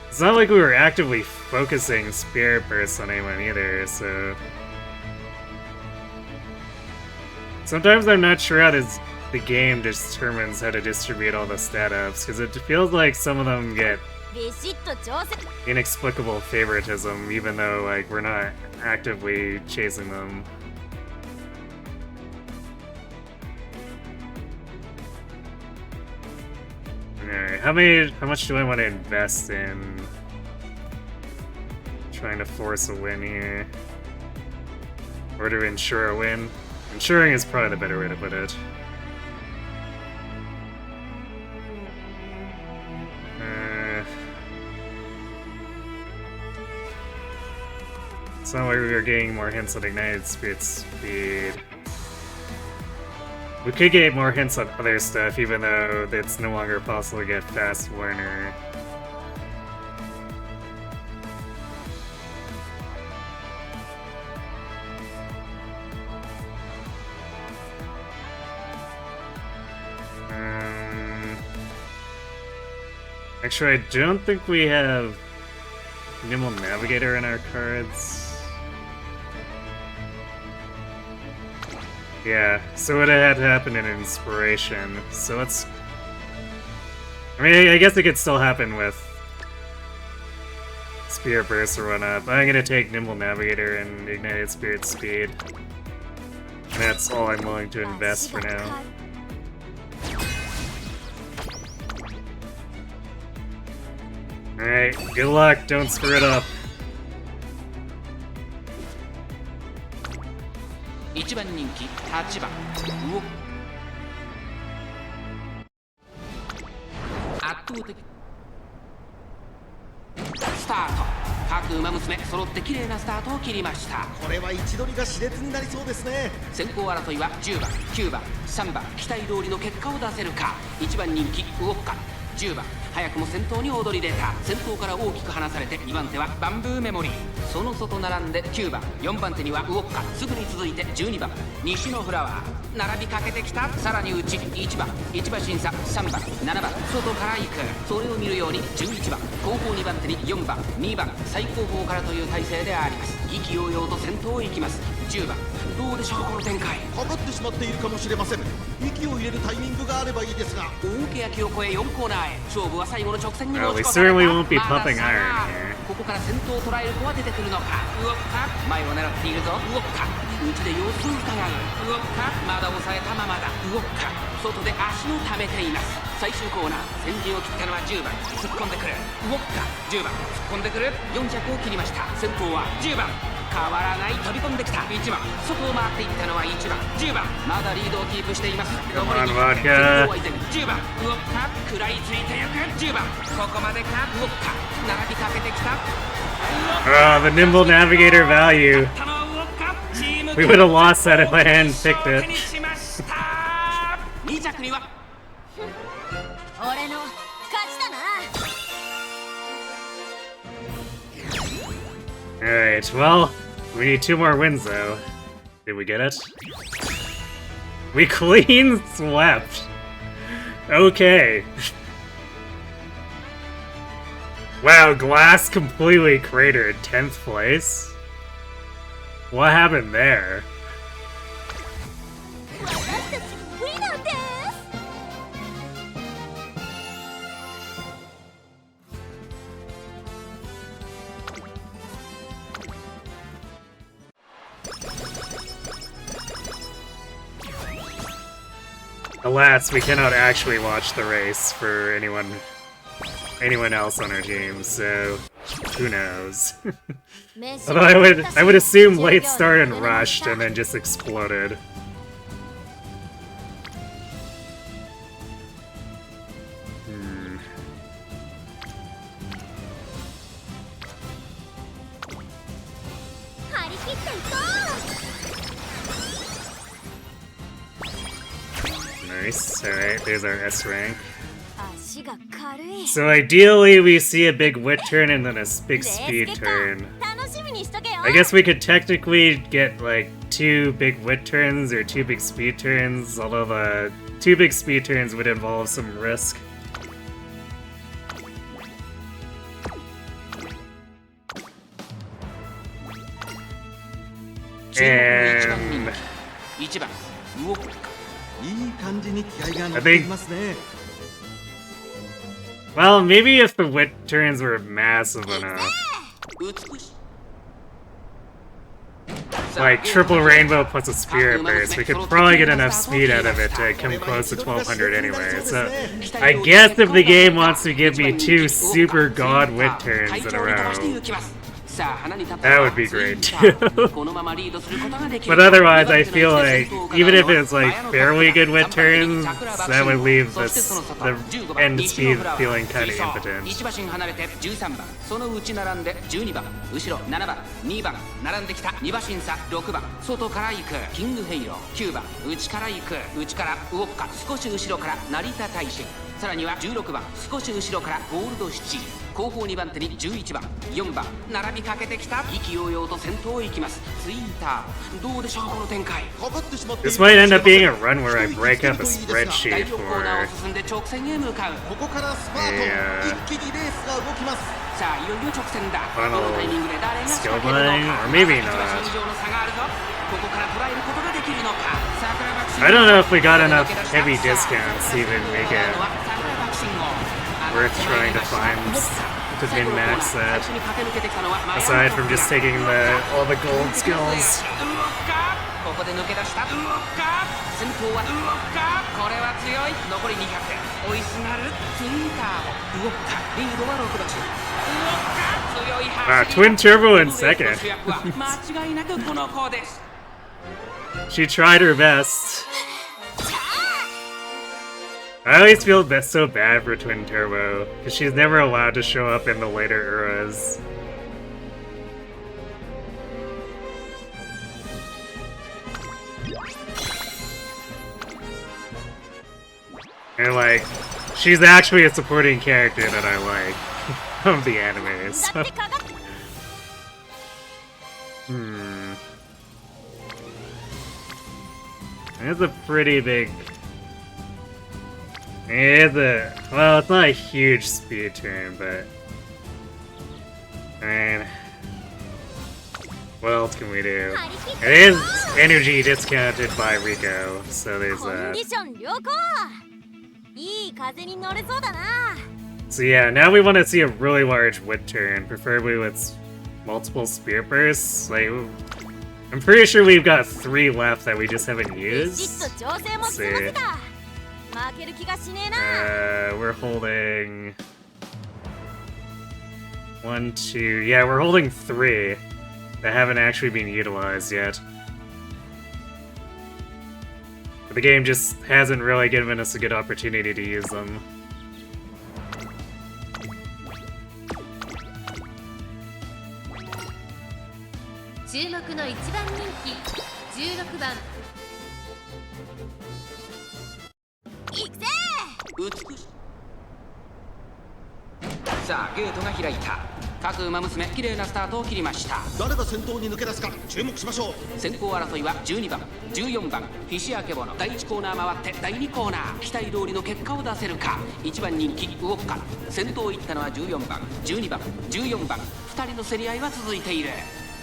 it's not like we were actively focusing Spirit Burst on anyone either, so... Sometimes I'm not sure how the game determines how to distribute all the stat ups, because it feels like some of them get inexplicable favoritism, even though, like, we're not actively chasing them. Alright, how much do I want to invest in trying to force a win here? Or to ensure a win? Ensuring is probably the better way to put it. It's not like we are getting more hints on Ignited Spirit Speed. We could get more hints on other stuff, even though it's no longer possible to get Fast Warner. Actually, I don't think we have Nimble Navigator in our cards. Yeah, so it had to happen in Inspiration. So let's... I mean, I guess it could still happen with Spirit Burst or whatnot, but I'm gonna take Nimble Navigator and Ignited Spirit Speed. And that's all I'm willing to invest for now. Alright, good luck, don't screw it up. 1番人気8番ウオ圧倒的スタート各馬娘揃って綺麗なスタートを切りました。これは位置取りが熾烈になりそうですね。先行争いは10番9番3番期待通りの結果を出せるか。1番人気ウォッカ10番早くも先頭に躍り出た。先頭から大きく離されて2番手はバンブーメモリー。その外並んで9番4番手にはウォッカすぐに続いて12番西のフラワー並びかけてきた。さらに内1番1馬審査3番7番外から行く。それを見るように11番後方2番手に4番2番最後方からという体勢であります。意気揚々と先頭を行きます。10番どうでしょうこの展開。かかってしまっているかもしれません。息を入れるタイミングがあればいいですが。大欅を越え4コーナーへ。勝負は最後の直線に持 Well, ち we 込まれた。 certainly won't be まだ pumping 差が iron here. ここから先頭を捉える子は出てくるのか。ウォッカ前を狙っているぞ。ウォッカ内で様子を伺う。ウォッカまだ抑えたままだ。ウォッカ外で足を溜めています。最終コーナー先陣を切ったのは10番突っ込んでくる。ウォッカ10番突っ込んでくる。400を切りました。先頭は10番変わらない飛び込んできた。1番外を回っていったのは1番10番まだリードをキープしています。残り2分。先頭は依然10番ウォッカ食らいついてゆく。10番ここまでか。ウォッカ並びかけてきた。The Nimble Navigator value. We would have lost that if I hadn't picked it. 2着には俺の勝ちだな。 Alright, well, we need 2 more wins though. Did we get it? We clean swept. Okay. Wow, Glass completely cratered 10th place? What happened there? 私たちウィナーです。 Alas, we cannot actually watch the race for anyone else on our team, so who knows? Although I would assume late start and rushed and then just exploded. Nice. Alright, there's our S rank. So ideally we see a big wit turn and then a big speed turn. I guess we could technically get like 2 big wit turns or 2 big speed turns, although the 2 big speed turns would involve some risk. And 1番ウォッカ。いい感じに気合が乗っていますね。 well, maybe if the wit turns were massive enough. 美しい。 Like triple rainbow plus a spirit burst, we could probably get enough speed out of it to come close to 1200 anyway. So I guess if the game wants to give me 2 super god wit turns in a row, that would be great too. But otherwise, I feel like even if it's like fairly good wit turns, that would leave the end speed feeling kind of impotent. 1馬身離れて13番、その内並んで12番、後ろ7番、2番並んできた2馬身差6番、外から行くキングヘイロー9番、内から行く内からウォッカ、少し後ろから成田大臣、さらには16番、少し後ろからゴールドシチー、後方2番手に11番、4番並びかけてきた、意気揚々と先頭へ行きます。ツイーターどうでしょうこの展開。 This might end up being a run where I break up a spreadsheet for 直線へ向かう。ここからスパート、一気にレースが動きます。さあいよいよ直線だ。 funnel このタイミングで誰が仕 skill 掛けるの playing, か。 or maybe 1 馬 not. 身以上の差があるぞ。ここから捉えることができるのか。桜爆心 I don't know if we got enough heavy discounts to even make it worth trying to find to min-max that, aside from just taking all the gold skills. ここで抜け出した。先頭はこれは強い。残り200。追いすがるツインターもウォッカ。リードは6馬身。ウォッカ強い走り。 Twin turbo in second. 間違いなくこの子です。 She tried her best. I always feel so bad for Twin Turbo, because she's never allowed to show up in the later eras. And like, she's actually a supporting character that I like of the anime, so. It's a pretty big... well, it's not a huge speed turn, but... I mean... what else can we do? It is energy discounted by Rico, so there's that. So yeah, now we want to see a really large wit turn, preferably with multiple spear bursts. Like, I'm pretty sure we've got 3 left that we just haven't used. Let's see. We're holding 1, 2. Yeah, we're holding 3 that haven't actually been utilized yet. But the game just hasn't really given us a good opportunity to use them. Umamusume さあゲートが開いた。各馬娘綺麗なスタートを切りました。誰が先頭に抜け出すか注目しましょう。先行争いは12番、14番、ひしあけぼの。第1コーナー回って第2コーナー。期待通りの結果を出せるか。1番人気ウォッカ。先頭を行ったのは14番、12番、14番。2人の競り合いは続いている。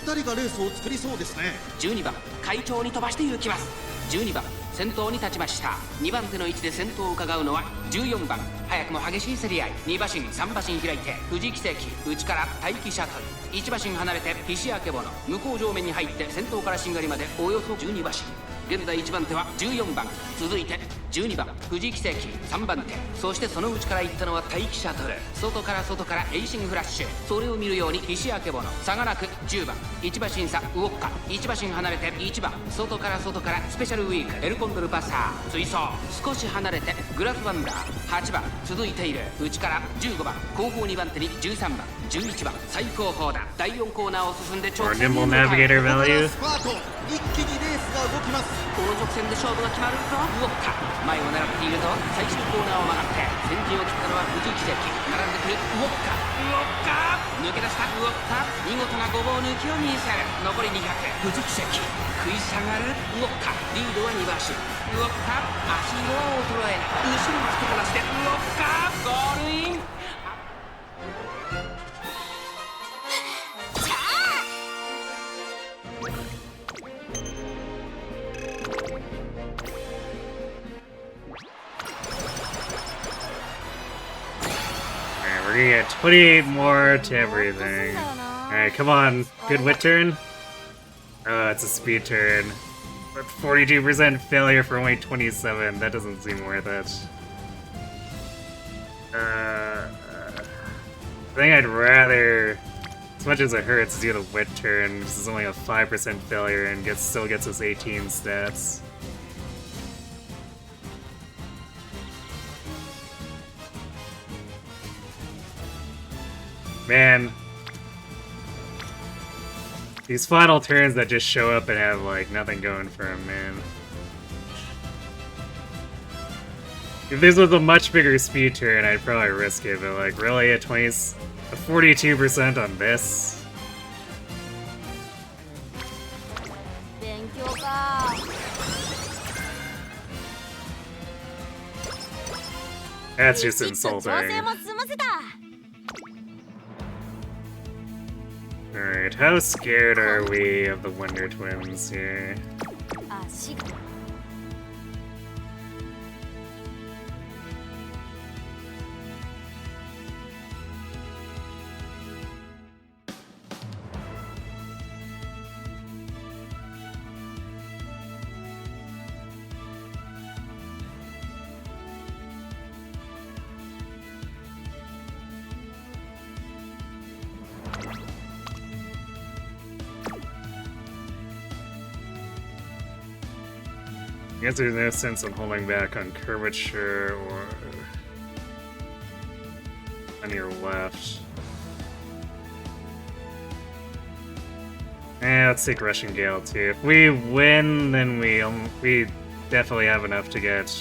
2人がレースを作りそうですね。12番、会長に飛ばして行きます。12番、先頭に立ちました。2番手の位置で先頭を伺うのは14番。早くも激しい競り合い。2馬身3馬身開いて富士奇跡、内から待機シャトル。1馬身離れてひしあけぼの。向こう上面に入って先頭からしんがりまでおよそ12馬身。現在1番手は14番、続いて12番富士奇跡3番手、そしてその内から行ったのは待機シャトル。外からエイシングフラッシュ。それを見るようにひしあけぼの。差がなく10番、1馬身差ウォッカ。1馬身離れて1番、外からスペシャルウィークエルコンドルパサー追走。少し離れてグラスワンダー8番、続いている内から15番、後方2番手に13番、11番、最高峰だ。第4コーナーを進んで直線に向かう。 Navigator ここから value. スパート、一気にレースが動きます。この直線で勝負が決まるぞ。ウォッカ前を狙っているぞ。最終コーナーを曲がって先陣を切ったのは富士奇跡。並んでくるウォッカ。抜け出したウォッカ。見事なごぼう抜きを見せる。残り200。富士奇跡食い下がるウォッカ。リードは2馬身。ウォッカ足のは衰えない。後ろに突き放してウォッカゴールイン。We get 28 more to everything. Alright, come on. Good wit turn? Oh, it's a speed turn. But 42% failure for only 27. That doesn't seem worth it. I think I'd rather, as much as it hurts, do the wit turn. This is only a 5% failure and still gets us 18 stats. Man. These final turns that just show up and have, like, nothing going for him, man. If this was a much bigger speed turn, I'd probably risk it, but, like, really, a 42% on this? That's just insulting. Alright, how scared are we of the Wonder Twins here? I guess there's no sense in holding back on curvature or on your left. Let's take Russian Gale too. If we win, then we definitely have enough to get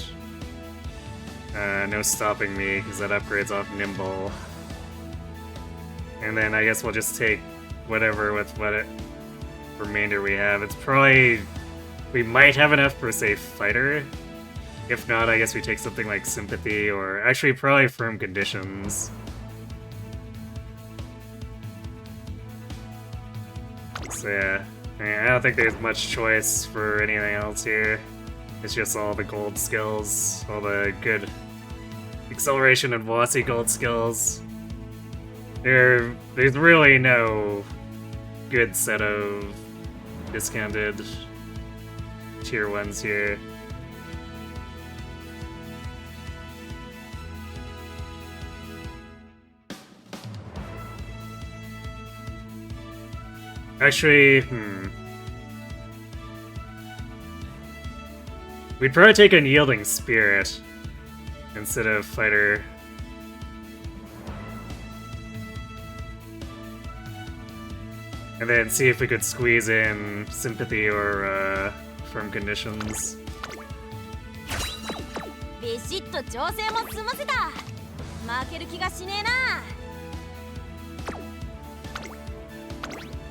no stopping me, because that upgrades off Nimble. And then I guess we'll just take whatever with what remainder we have. It's probably... We might have enough for, say, Fighter. If not, I guess we take something like Sympathy, or actually probably Firm Conditions. So yeah, I don't think there's much choice for anything else here. It's just all the gold skills, all the good acceleration and velocity gold skills. There's really no good set of discounted tier 1s here. Actually, we'd probably take Unyielding Spirit instead of Fighter. And then see if we could squeeze in Sympathy or Firm Conditions.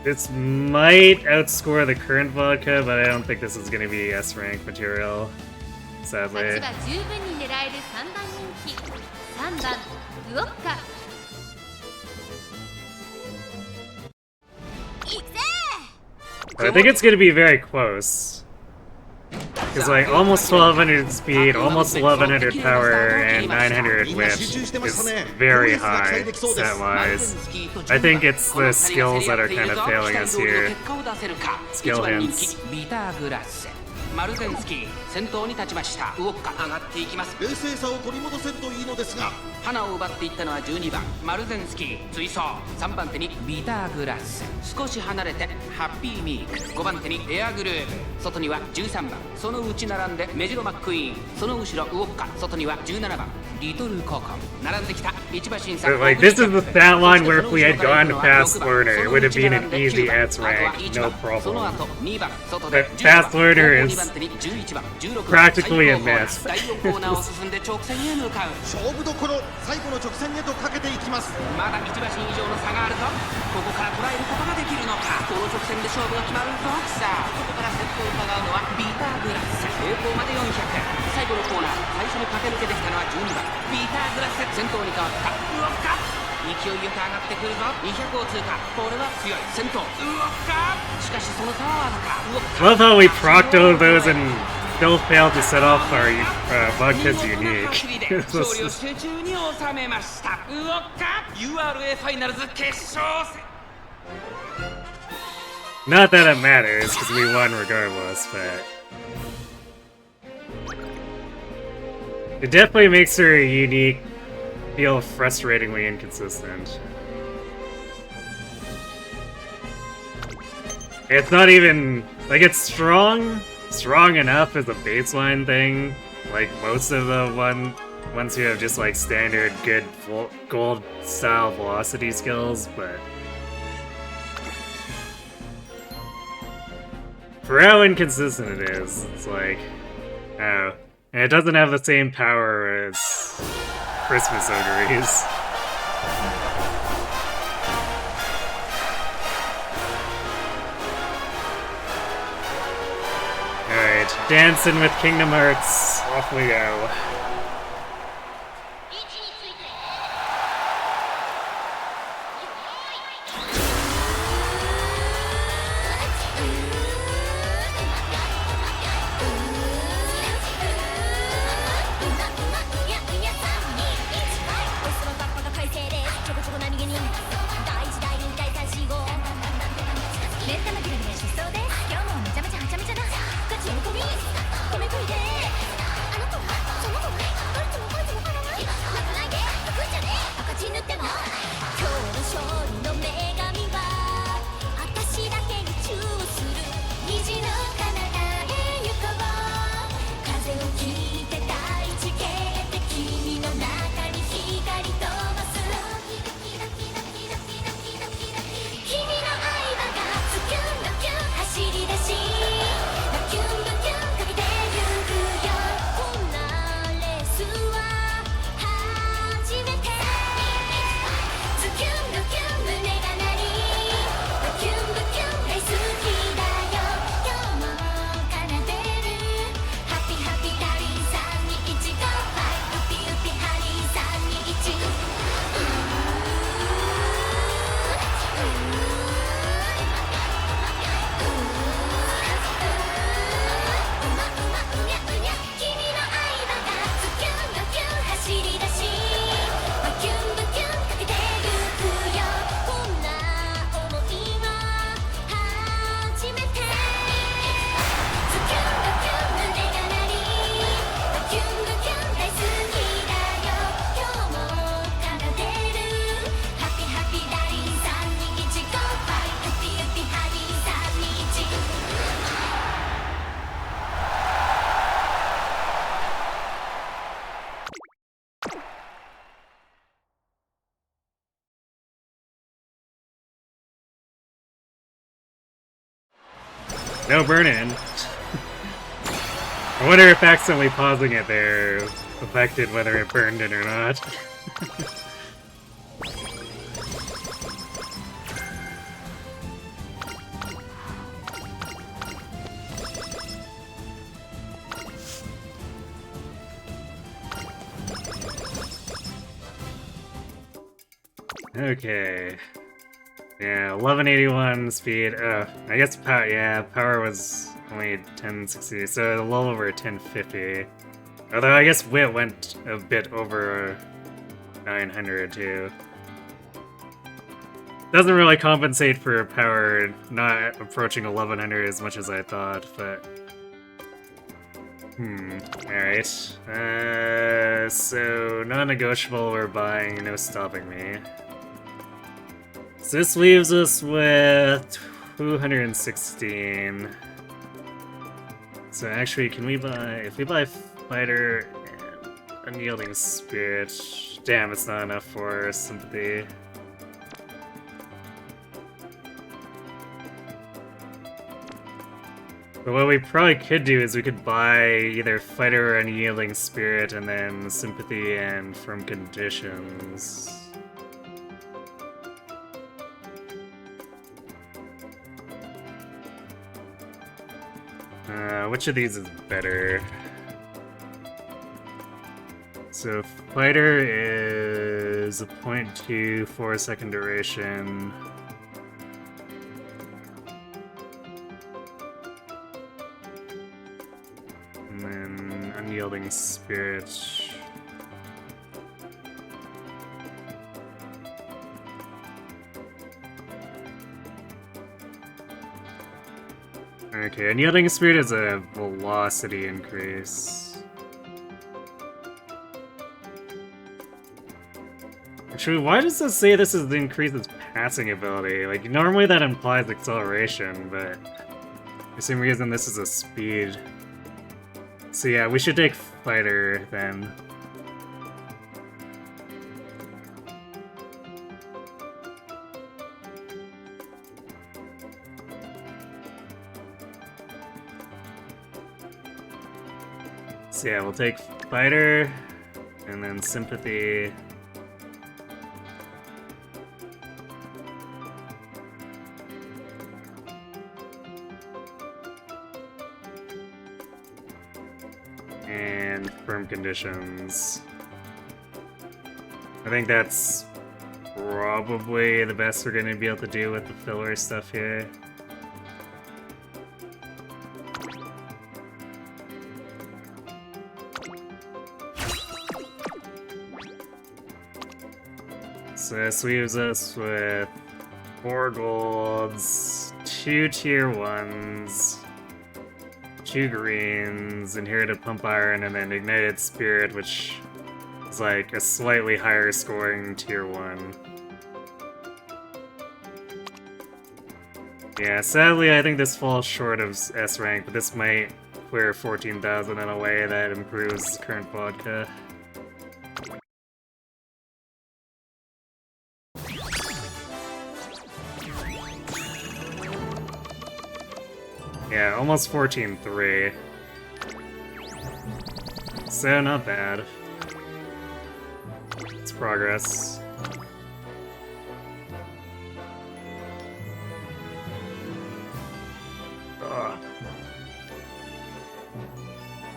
This might outscore the current Vodka, but I don't think this is going to be S rank material, sadly. I think it's going to be very close. Because, like, almost 1200 speed, almost 1100 power, and 900 wit is very high, stat-wise. I think it's the skills that are kind of failing us here. Skill hints. マルゼンスキー先頭に立ちました。ウォッカ上がっていきます。冷静さを取り戻せるといいのですが、花を奪っていったのは12番マルゼンスキー追走。3番手にビターグラス、少し離れてハッピーミーク。5番手にエアグルーヴ、外には13番、その内並んでメジロマックイーン、その後ろウォッカ、外には17番リトルココン。並んできた一馬審査。Like, this is the stat line where if we had gone to Fast Learner, it would have been an easy S rank, no problem. But Fast Learner is practically a miss. 勝負どころ、最後の直線へとかけていきます。まだ1馬身以上の差があるぞ。ここから捉えることができるのか。この直線で勝負が決まるぞ。さあ、ここから先頭を伺うのはビターグラス。栄光まで400。最後のコーナー、最初に駆け抜けてきたのは12番ビターグラス。先頭に変わったウォッカ。勢いよく上がってくるぞ。200を通過。これは強い。先頭ウォッカ。しかしその差はわずか。ウォッカ。Love how we procced all those in still failed to set off our Vodka's unique. 勝利を手中に収めました。ウォッカ URA ファイナルズ決勝戦。 Not that it matters, because we won regardless, but... It definitely makes her unique feel frustratingly inconsistent. It's not even... like, it's strong enough as a baseline thing, like most of the ones who have just like standard good gold style velocity skills, but for how inconsistent it is, it's like, oh, and it doesn't have the same power as Xmas Oguri's. Dancing with Kingdom Hearts. Off we go. No burn-in. I wonder if accidentally pausing it there affected whether it burned in or not. Okay. Yeah, 1181 speed. I guess power. Yeah, power was only 1060, so a little over 1050. Although I guess wit went a bit over 900 too. Doesn't really compensate for power not approaching 1100 as much as I thought, but alright. So non-negotiable. We're buying. No stopping me. So this leaves us with 216. So actually, can we buy... if we buy Fighter and Unyielding Spirit... Damn, it's not enough for Sympathy. But what we probably could do is we could buy either Fighter or Unyielding Spirit and then Sympathy and Firm Conditions. Which of these is better? So Fighter is a 0.2 second duration. And then Unyielding Spirit. Okay, Unyielding Spirit is a velocity increase. Actually, why does this say this is the increase its passing ability? Like, normally that implies acceleration, but for some reason this is a speed. So yeah, we should take Fighter then. So yeah, we'll take Fighter, and then Sympathy. And Firm Conditions. I think that's probably the best we're going to be able to do with the filler stuff here. So this leaves us with 4 golds, 2 tier 1s, 2 greens, Inherited Pump Iron, and then Ignited Spirit, which is like a slightly higher scoring tier 1. Yeah, sadly I think this falls short of S rank, but this might clear 14,000 in a way that improves current Vodka. Yeah, almost 14.3. So, not bad. It's progress. Ugh.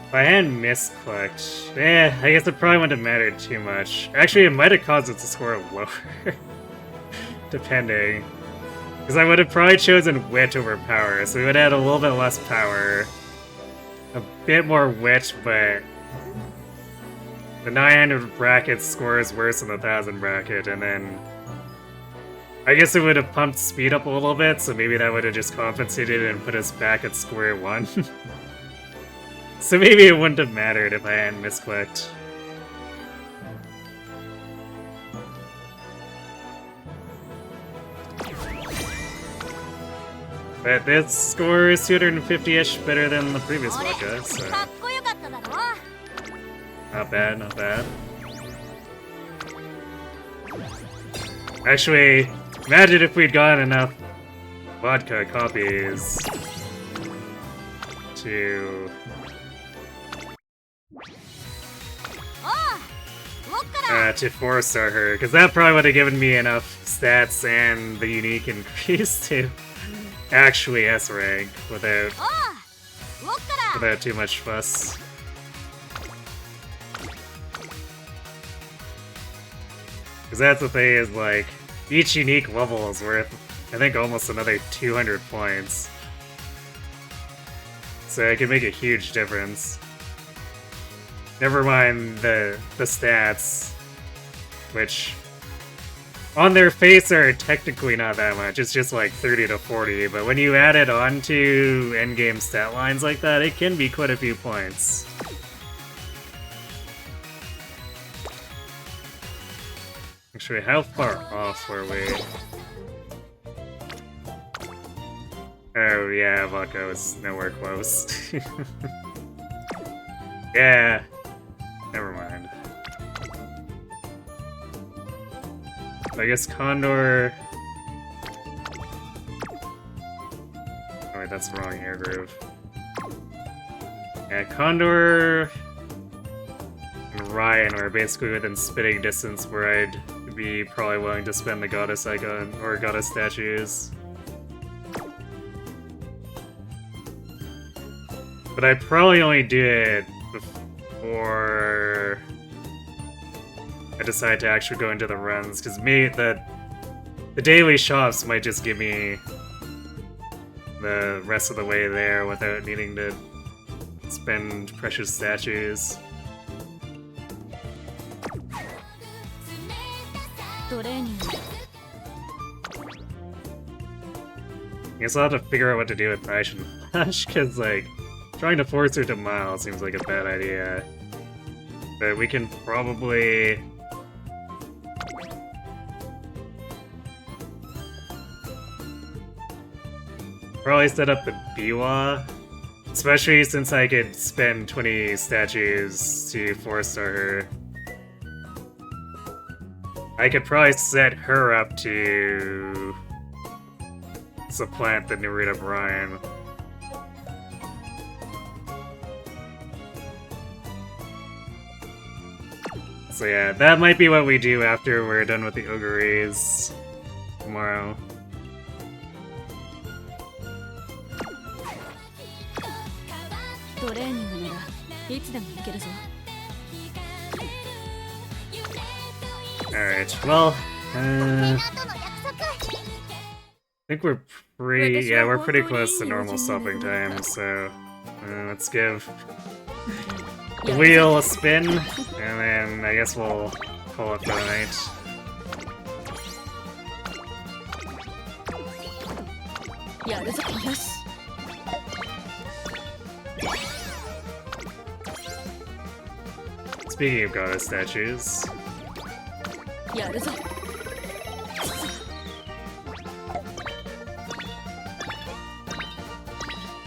If I hadn't misclicked, I guess it probably wouldn't have mattered too much. Actually, it might have caused it to score lower. Depending. Because I would have probably chosen Wit over Power, so we would have had a little bit less power. A bit more Wit, but the 900 bracket scores worse than the 1000 bracket, and then I guess it would have pumped speed up a little bit, so maybe that would have just compensated and put us back at square one. So maybe it wouldn't have mattered if I hadn't misclicked. But this score is 250-ish better than the previous Vodka, so... Not bad, not bad. Actually, imagine if we'd gotten enough Vodka copies to... to 4-star her, because that probably would have given me enough stats and the unique increase to actually S-rank without too much fuss. Because that's the thing, is like, each unique level is worth, I think, almost another 200 points. So it can make a huge difference. Never mind the stats, which on their face are technically not that much. It's just like 30 to 40, but when you add it on to endgame stat lines like that, it can be quite a few points. Actually, how far off were we? Oh yeah, Vodka was nowhere close. Yeah, never mind. I guess Condor... Oh wait, that's the wrong air groove. Yeah, Condor and Ryan are basically within spitting distance where I'd be probably willing to spend the goddess icon or goddess statues. But I'd probably only do it before I decide to actually go into the runs, because the daily shops might just give me the rest of the way there without needing to spend precious statues. トレーニング I guess I'll have to figure out what to do with Aishin Flash, because, like, trying to force her to Mile seems like a bad idea. But we can probably... probably set up the Biwa, especially since I could spend 20 statues to 4-star her. I could probably set her up to supplant the Narita Brian. So yeah, that might be what we do after we're done with the Oguris tomorrow. トレーニングならいつでも行けるぞ Alright, well, I think we're we're pretty close to normal stopping time, so let's give the wheel a spin, and then I guess we'll call it for the night. Yes. Speaking of goddess statues,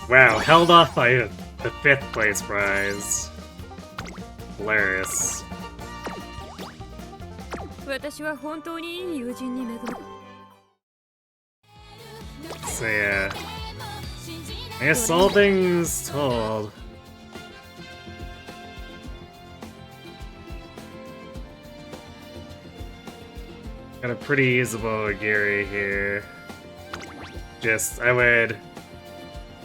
wow, held off by the 5th place prize. Hilarious. 私は本当にいい友人に恵まれ So yeah, I guess all things told, got a pretty usable Oguri here. Just, I would...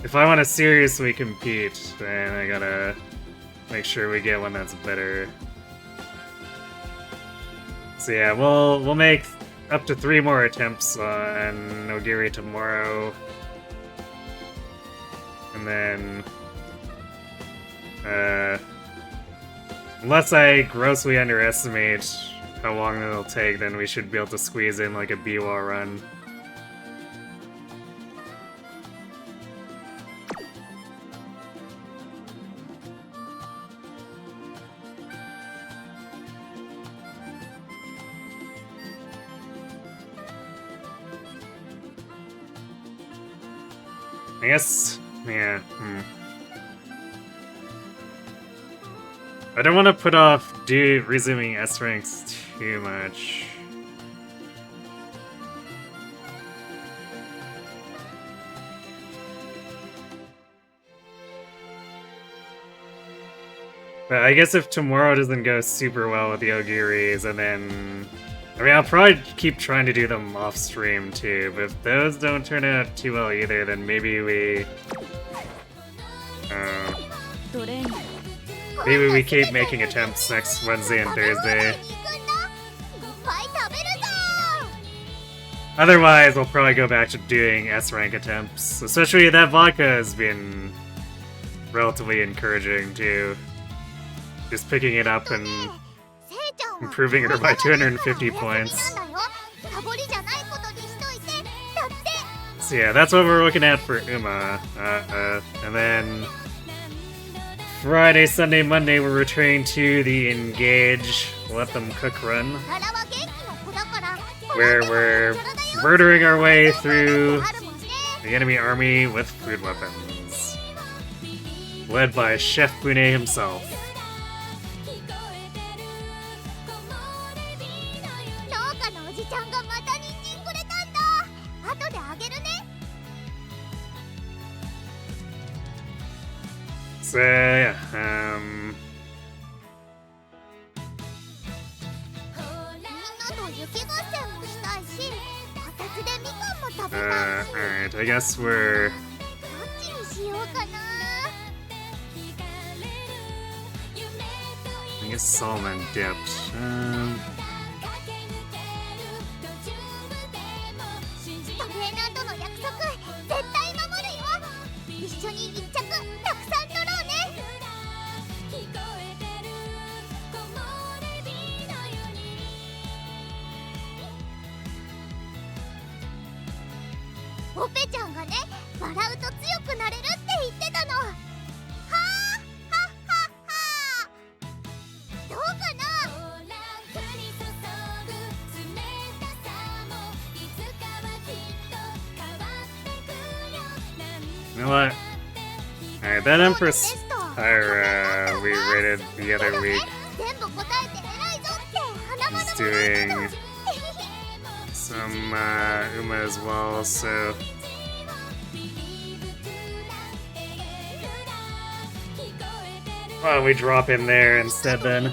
if I want to seriously compete, then I gotta make sure we get one that's better. So yeah, we'll make up to 3 more attempts on Oguri tomorrow. And then... unless I grossly underestimate how long it'll take, then we should be able to squeeze in like a Biwa run. I guess, yeah, I don't want to put off resuming S ranks too much. But I guess if tomorrow doesn't go super well with the Oguris, and then... I mean, I'll probably keep trying to do them off stream too, but if those don't turn out too well either, then maybe we... maybe we keep making attempts next Wednesday and Thursday. Otherwise, we'll probably go back to doing S-rank attempts. Especially that Vodka has been relatively encouraging too. Just picking it up and improving her by 250 points. So yeah, that's what we're looking at for Uma. And then Friday, Sunday, Monday, we're returning to the Engage, Let Them Cook run, where we're murdering our way through the enemy army with food weapons, led by Chef Bune himself. So yeah, alright, I guess we're... I guess salmon dipped. オペちゃんがね、笑うと強くなれるって言ってたの。はあはっはっは。どうかな。 You know what? Alright, that Empress Pyra we rated the other week. 全部答えて偉いぞって花々 He's も言ってた doing some Uma as well, so why don't we drop in there instead then?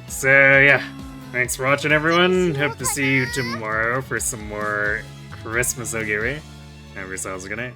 So yeah, thanks for watching everyone. Hope to see you tomorrow for some more Christmas Oguri. Have yourselves a good night.